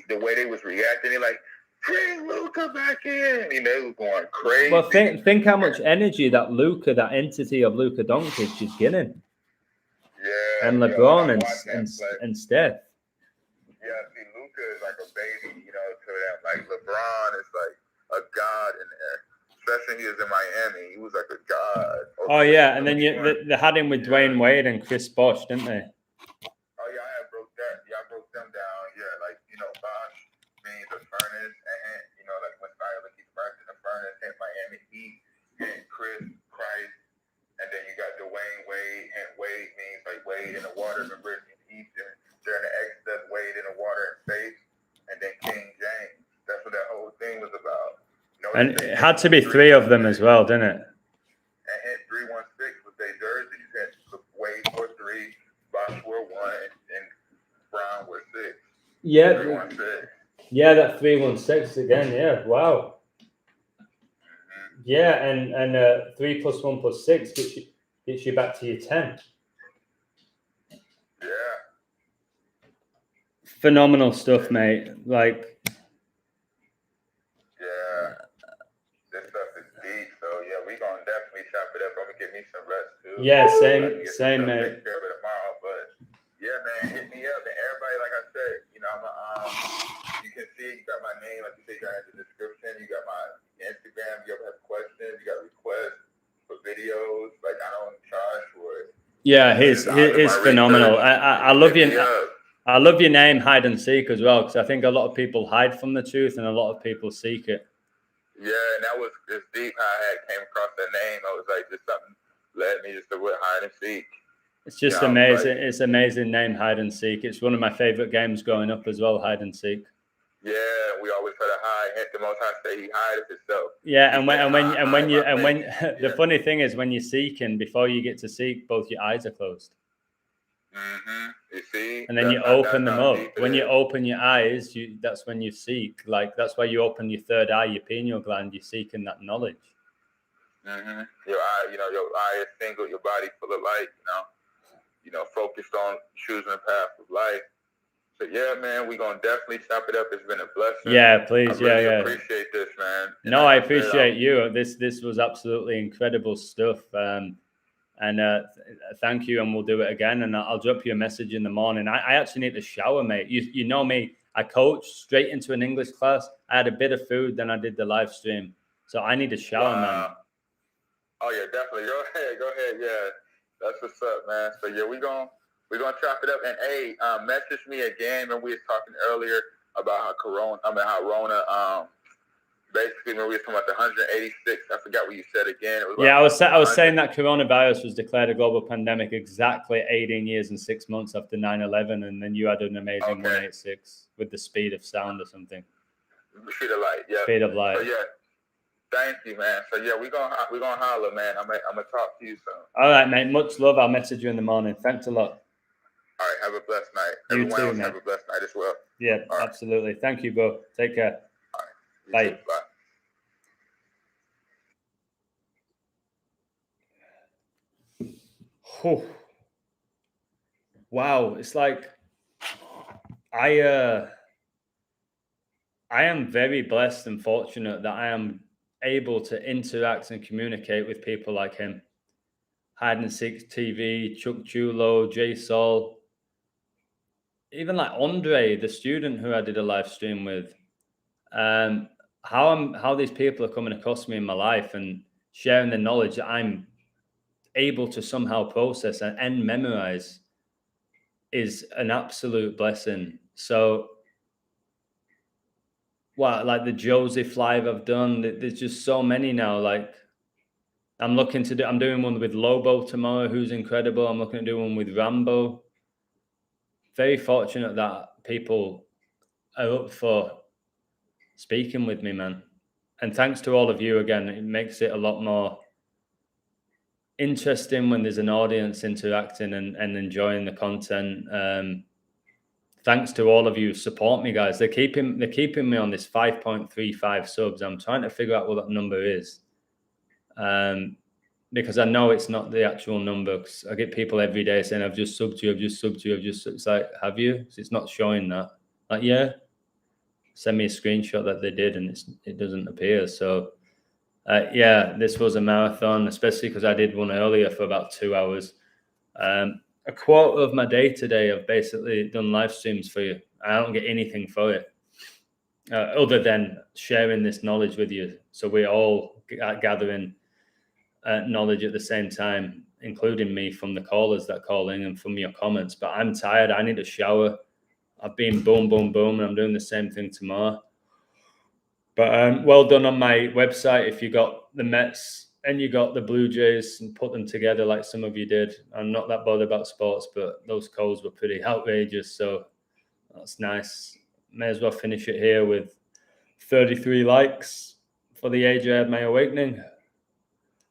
the way they was reacting, they're like, bring Luka back in. They was going crazy. Well, think how much energy that Luka, that entity of Luka Doncic is getting. Yeah. And LeBron and Steph. Yeah, see, Luka is like a baby, to them. Like LeBron is like a god in there. Especially he was in Miami. He was like a god. Oh yeah, and then they had him with Dwayne Wade and Chris Bosh, didn't they? Oh yeah, I broke them down. Yeah, like Bosh means a furnace, and like when Styler keeps burnt in the furnace, and Miami Heat, and Chris Christ, and then you got Dwayne Wade, and Wade means like Wade in the water. Remember in Eastern during the Exodus, Wade in the water and faith, and then King James. That's what that whole thing was about. And it had to be 3 of them as well, didn't it? And 316 was their jerseys. You had Wade for 3, Bosh were 1, and Brown were 6. Yeah. 316. Yeah, that 316 again. Yeah, wow. Mm-hmm. Yeah, and 3 + 1 + 6 gets you back to your 10. Yeah. Phenomenal stuff, mate. Like. Yeah. This stuff is deep, so yeah, we gonna definitely chop it up. I'm gonna get me some rest too. Yeah, same, mate. Take care of it tomorrow, but yeah, man, hit me up. And everybody, like I said, you can see you got my name, like you said, you got in the description. You got my Instagram. You ever have questions? You got requests for videos. Like I don't charge for it. Yeah, he's phenomenal. I love you. I love your name, Hide and Seek, as well, because I think a lot of people hide from the truth and a lot of people seek it. Yeah, and that was just deep how I came across that name. I was like, just something led me just to Hide and Seek. It's just amazing. It's amazing name, Hide and Seek. It's one of my favorite games growing up as well, Hide and Seek. Yeah, we always try to hide. The Most High say He hideth Himself. Yeah, Yeah. the funny thing is when you're seeking, before you get to seek, both your eyes are closed. Mm-hmm. You see, And then you open them up. When you open your eyes, that's when you seek. Like that's why you open your third eye, your pineal gland. You're seeking that knowledge. Mm-hmm. Your eye, your eye is single, your body full of light. Focused on choosing the path of life. So yeah, man, we're gonna definitely chop it up. It's been a blessing. Yeah, please. I really appreciate this, man. And I appreciate you. This was absolutely incredible stuff. Thank you, and we'll do it again. And I'll drop you a message in the morning. I actually need to shower, mate. You know me. I coach straight into an English class. I had a bit of food, then I did the live stream. So I need a shower, man. Oh yeah, definitely. Go ahead. Yeah, that's what's up, man. So yeah, we're gonna chop it up. And hey, message me again. When we was talking earlier about how Rona. Basically, when we were talking about the 186, I forgot what you said again. I was saying that coronavirus was declared a global pandemic exactly 18 years and 6 months after 9/11, and then you had an amazing 186 with the speed of sound or something. Speed of light, yeah. Speed of light. So yeah, thank you, man. So yeah, we're gonna holler, man. I'm gonna talk to you soon. All right, mate. Much love. I'll message you in the morning. Thanks a lot. All right, have a blessed night. Everyone else have a blessed night as well. Yeah, absolutely. Thank you, bro. Take care. All right. Bye. Bye. Oh. Wow, it's like I am very blessed and fortunate that I am able to interact and communicate with people like him. Hide and Seek TV, Chuck Chulo, Jay Saul, even like Andre, the student who I did a live stream with. How these people are coming across me in my life and sharing the knowledge that I'm able to somehow process and memorize is an absolute blessing. So, like the Joseph live I've done, there's just so many now. Like I'm doing one with Lobo tomorrow, who's incredible. I'm looking to do one with Rambo. Very fortunate that people are up for speaking with me, man. And thanks to all of you again. It makes it a lot more interesting when there's an audience interacting and enjoying the content. Thanks to all of you who support me, guys. They're keeping me on this 5.35 subs. I'm trying to figure out what that number is, because I know it's not the actual number. 'Cause I get people every day saying, "I've just subbed you. I've just subbed you. It's like, have you? It's not showing that. Like, yeah. Send me a screenshot that they did, and it doesn't appear. So, yeah, this was a marathon, especially because I did one earlier for about 2 hours. A quarter of my day today, I've basically done live streams for you. I don't get anything for it other than sharing this knowledge with you. So we're all gathering knowledge at the same time, including me from the callers that call in and from your comments. But I'm tired. I need a shower. I've been boom, boom, boom, and I'm doing the same thing tomorrow. But well done on my website. If you got the Mets and you got the Blue Jays and put them together like some of you did. I'm not that bothered about sports, but those calls were pretty outrageous. So that's nice. May as well finish it here with 33 likes for the age I had my awakening.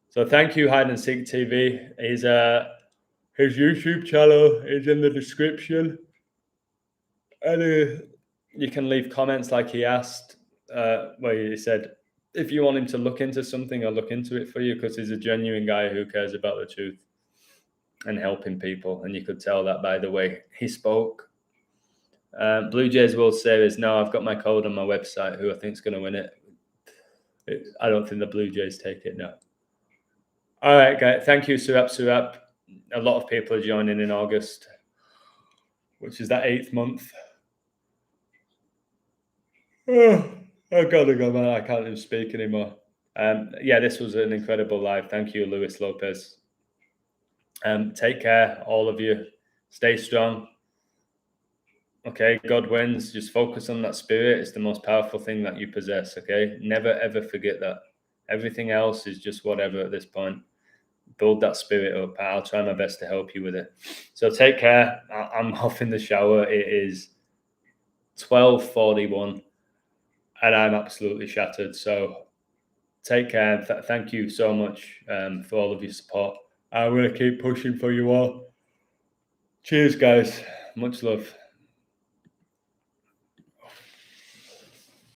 So thank you, Hide and Seek TV. His YouTube channel is in the description. And you can leave comments like he asked, where he said, if you want him to look into something, I'll look into it for you, because he's a genuine guy who cares about the truth and helping people. And you could tell that by the way he spoke. Blue Jays World Series. No, I've got my code on my website. Who I think is going to win it? I don't think the Blue Jays take it, no. All right, guys. Thank you, Surap. A lot of people are joining in August, which is that 8th month. I gotta go, man. I can't even speak anymore. Yeah, this was an incredible live. Thank you, Luis Lopez. Take care, all of you. Stay strong. Okay, God wins. Just focus on that spirit. It's the most powerful thing that you possess, okay? Never, ever forget that. Everything else is just whatever at this point. Build that spirit up. I'll try my best to help you with it. So take care. I'm off in the shower. It is 12:41. and I'm absolutely shattered. So take care. And thank you so much for all of your support. I'm going to keep pushing for you all. Cheers, guys. Much love.